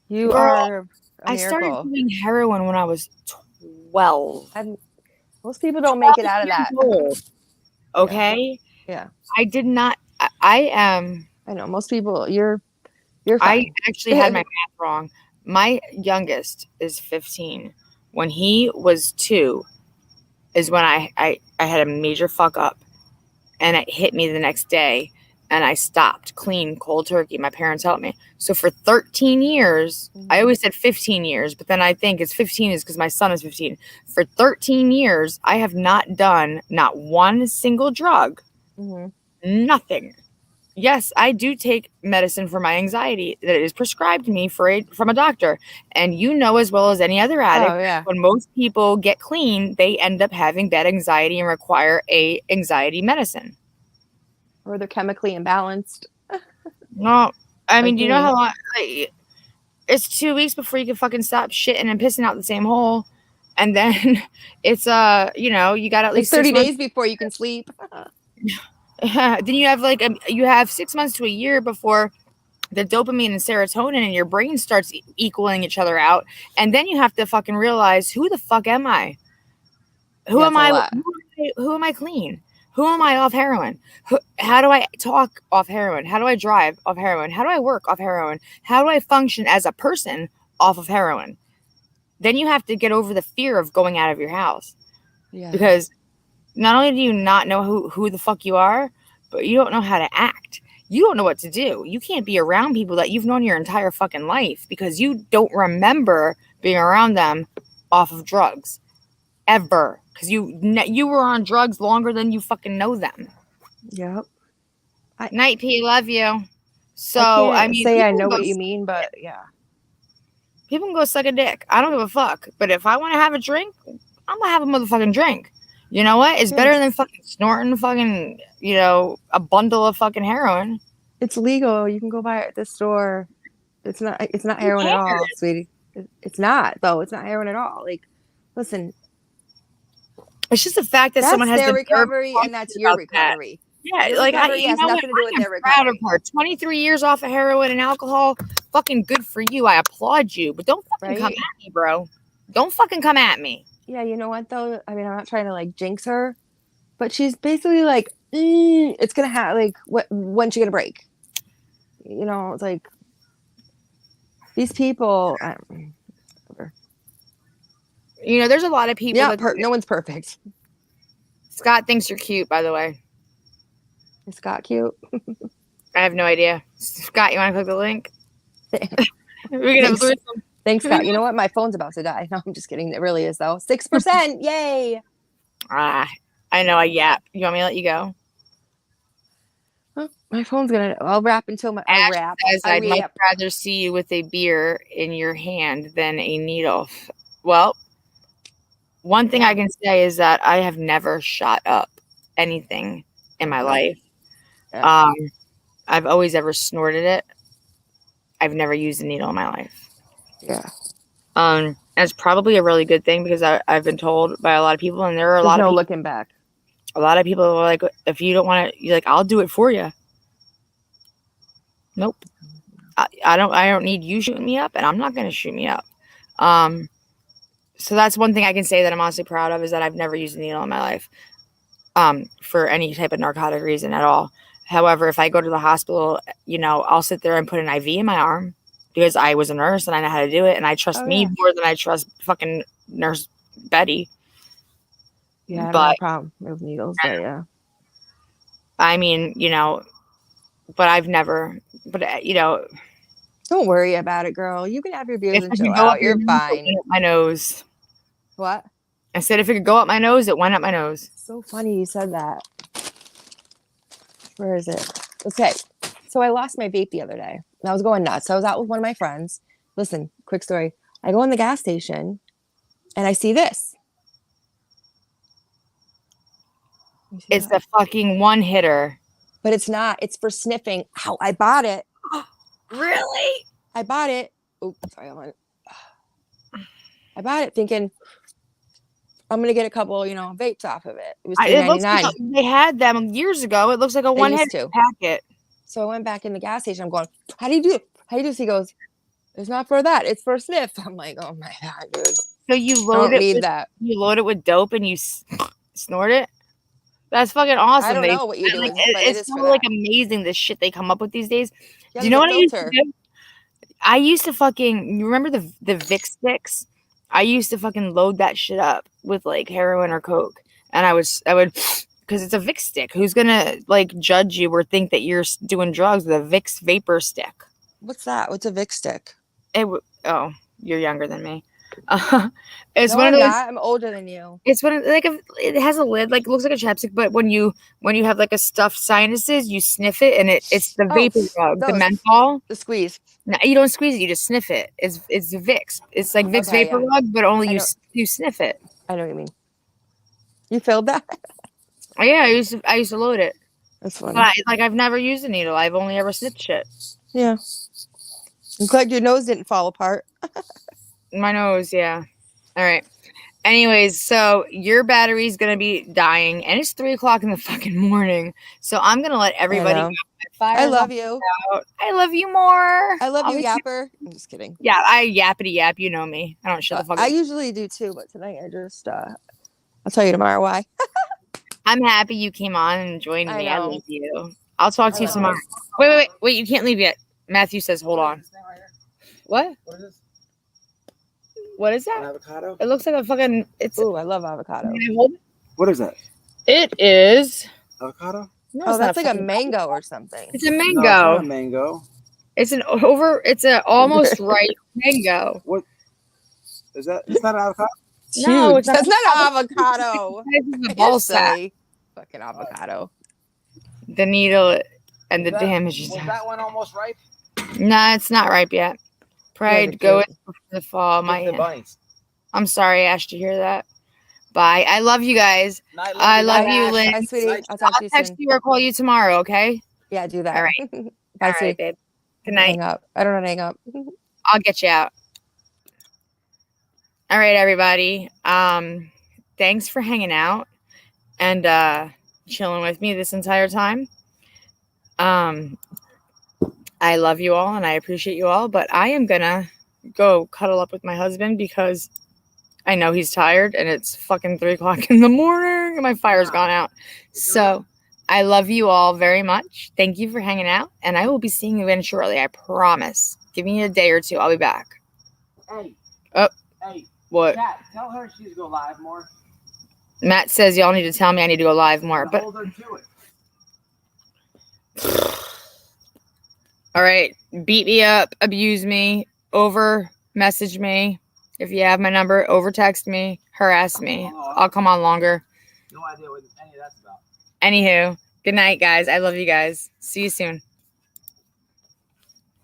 you Girl, are a I started miracle. doing heroin when I was 12. And most people don't make it out of that. Old, okay? Yeah. I did not. I am. I know most people. You're I fine. actually had my math wrong. My youngest is 15. When he was 2 is when I had a major fuck up and it hit me the next day and I stopped clean cold turkey. My parents helped me. So for 13 years, I always said 15 years, but then I think it's 15 is because my son is 15. For 13 years, I have not done not one single drug. Nothing. Yes, I do take medicine for my anxiety that is prescribed to me from a doctor. And you know as well as any other addict, when most people get clean, they end up having bad anxiety and require a anxiety medicine. Or they're chemically imbalanced. No, I mean, do you know how long? Like, it's 2 weeks before you can fucking stop shitting and pissing out the same hole. And then it's, you know, you got at least 30 days before you can sleep. Then you have you have 6 months to a year before the dopamine and serotonin in your brain starts equaling each other out. And then you have to fucking realize, who the fuck am I? Who am I? Who am I clean? Who am I off heroin? How do I talk off heroin? How do I drive off heroin? How do I work off heroin? How do I function as a person off of heroin? Then you have to get over the fear of going out of your house. Yeah. Because not only do you not know who the fuck you are, but you don't know how to act. You don't know what to do. You can't be around people that you've known your entire fucking life because you don't remember being around them off of drugs. Ever. Because you were on drugs longer than you fucking know them. Yep. Night P, love you. So, I mean, I know what you mean, but yeah. People can go suck a dick. I don't give a fuck. But if I want to have a drink, I'm going to have a motherfucking drink. You know what? It's better than fucking snorting fucking, you know, a bundle of fucking heroin. It's legal. You can go buy it at the store. It's not heroin at all, sweetie. It's not, though. It's not heroin at all. Like, listen. It's just the fact that someone has their recovery and that's your recovery. Yeah, your recovery has nothing to do with their recovery. Proud of her. 23 years off of heroin and alcohol. Fucking good for you. I applaud you. But don't fucking come at me, bro. Don't fucking come at me. Yeah, you know what though? I mean, I'm not trying to like jinx her, but she's basically like, it's gonna have like, when's she gonna break? You know, it's like these people. You know, there's a lot of people. Yeah, no one's perfect. Scott thinks you're cute, by the way. Is Scott cute? I have no idea. Scott, you want to click the link? We're gonna have Thanks, Scott. You know what? My phone's about to die. No, I'm just kidding. It really is, though. 6%. Yay. I know I yap. You want me to let you go? Oh, my phone's going to... I'll rap until I rap. I'd much rather see you with a beer in your hand than a needle. Well, one thing I can say is that I have never shot up anything in my life. Yeah. I've always ever snorted it. I've never used a needle in my life. Yeah. And it's probably a really good thing because I've been told by a lot of people, and there are a lot of people looking back. A lot of people are like, if you don't want to, you're like, I'll do it for you. Nope. I don't need you shooting me up, and I'm not going to shoot me up. So that's one thing I can say that I'm honestly proud of, is that I've never used a needle in my life, for any type of narcotic reason at all. However, if I go to the hospital, I'll sit there and put an IV in my arm because I was a nurse and I know how to do it, and I trust me more than I trust fucking Nurse Betty. Yeah, I don't But have a problem with needles, but yeah. I mean, but I've never, but Don't worry about it, girl. You can have your beers if and it chill could go out. up your You're nose, it fine. went up my nose. What? I said if it could go up my nose, it went up my nose. So funny you said that. Where is it? Okay. So I lost my vape the other day. And I was going nuts. I was out with one of my friends. Listen, quick story. I go in the gas station and I see this. You see It's that? a fucking one hitter. But it's not. It's for sniffing. Ow, I bought it. Really? I bought it. Oh, sorry. I bought it thinking I'm going to get a couple, vapes off of it. It was It looks $3.99. like they had them years ago. It looks like a They one used hitter to. packet. So I went back in the gas station. I'm going, how do you do it? How do you do this? He goes, it's not for that. It's for a sniff. I'm like, oh my God, dude. So you I load don't it need with that. you load it with dope and you snort it. That's fucking awesome. I don't know what you do, like, but it it's is so for like that. amazing the shit they come up with these days. Yeah, Do you know there's what a I used to filter. do? I used to fucking, you remember the Vic sticks? I used to fucking load that shit up with like heroin or coke, and I would because it's a Vic stick. Who's gonna like judge you or think that you're doing drugs with a Vicks vapor stick? What's that? What's a Vic stick? Oh, you're younger than me. It's No, one of I'm those. not. I'm older than you. It's one of it has a lid, like it looks like a chapstick, but when you have like a stuffed sinuses, you sniff it, and it's the Oh, vapor rub, the those. menthol. The squeeze. No, you don't squeeze it, you just sniff it. It's Vicks. It's like Vicks Okay, vapor yeah. rub, but only I you know. you sniff it. I know what you mean. You filled that? Oh, yeah, I used to load it, That's but funny. I've never used a needle. I've only ever sniffed shit. Yeah. I'm glad your nose didn't fall apart. My nose, yeah. All right. Anyways, so your battery's gonna be dying, and it's 3 o'clock in the fucking morning. So I'm gonna let everybody go. know. My I fire's love you. out. I love you more. I love I'll you, be- Yapper. I'm just kidding. Yeah, I yappity yap. You know me. I don't shut the fuck I up. usually do too, but tonight I just I'll tell you tomorrow why. I'm happy you came on and joined I me. I know. love you. I'll talk to you love tomorrow. you. Wait! You can't leave yet. Matthew says, "Hold on." What? What is this? What is An that? avocado? It looks like a fucking. It's. Ooh, I love avocado. Can I hold it? What is that? It is. Avocado? No, Oh, it's that's not like a fucking- mango or something. It's a No, it's mango. not a mango. It's an almost ripe mango. Is that? It's not an avocado. It's No, huge. it's not That's not avocado. It's a You're ball sack. silly. Fucking avocado. The needle and the Was that- damage is. Was that one almost ripe? Nah, it's not ripe yet. Pride Yeah, go they're in for the fall. Give the bunnies. I'm sorry, Ash, to hear that. Bye. I love you guys. Night, I love night, you, Ash. Lynn. Bye, sweetie. Night. I'll talk I'll to you text soon. you or call you tomorrow, okay? Yeah, do that. All right. Bye, All sweetie. right, babe. Good Don't night. hang up. I don't want to hang up. I'll get you out. All right, everybody. Thanks for hanging out and chilling with me this entire time. I love you all and I appreciate you all, but I am gonna go cuddle up with my husband because I know he's tired and it's fucking 3 o'clock in the morning and my fire's gone out. So I love you all very much. Thank you for hanging out, and I will be seeing you again shortly. I promise. Give me a day or two. I'll be back. Hey. Oh. Hey. What? Kat, tell her she needs to go live more. Matt says y'all need to tell me I need to go live more, but Hold her to it. all right, beat me up, abuse me, over message me. If you have my number, over text me, harass me. I'll come on longer. No idea what any of that's about. Anywho, good night, guys. I love you guys. See you soon.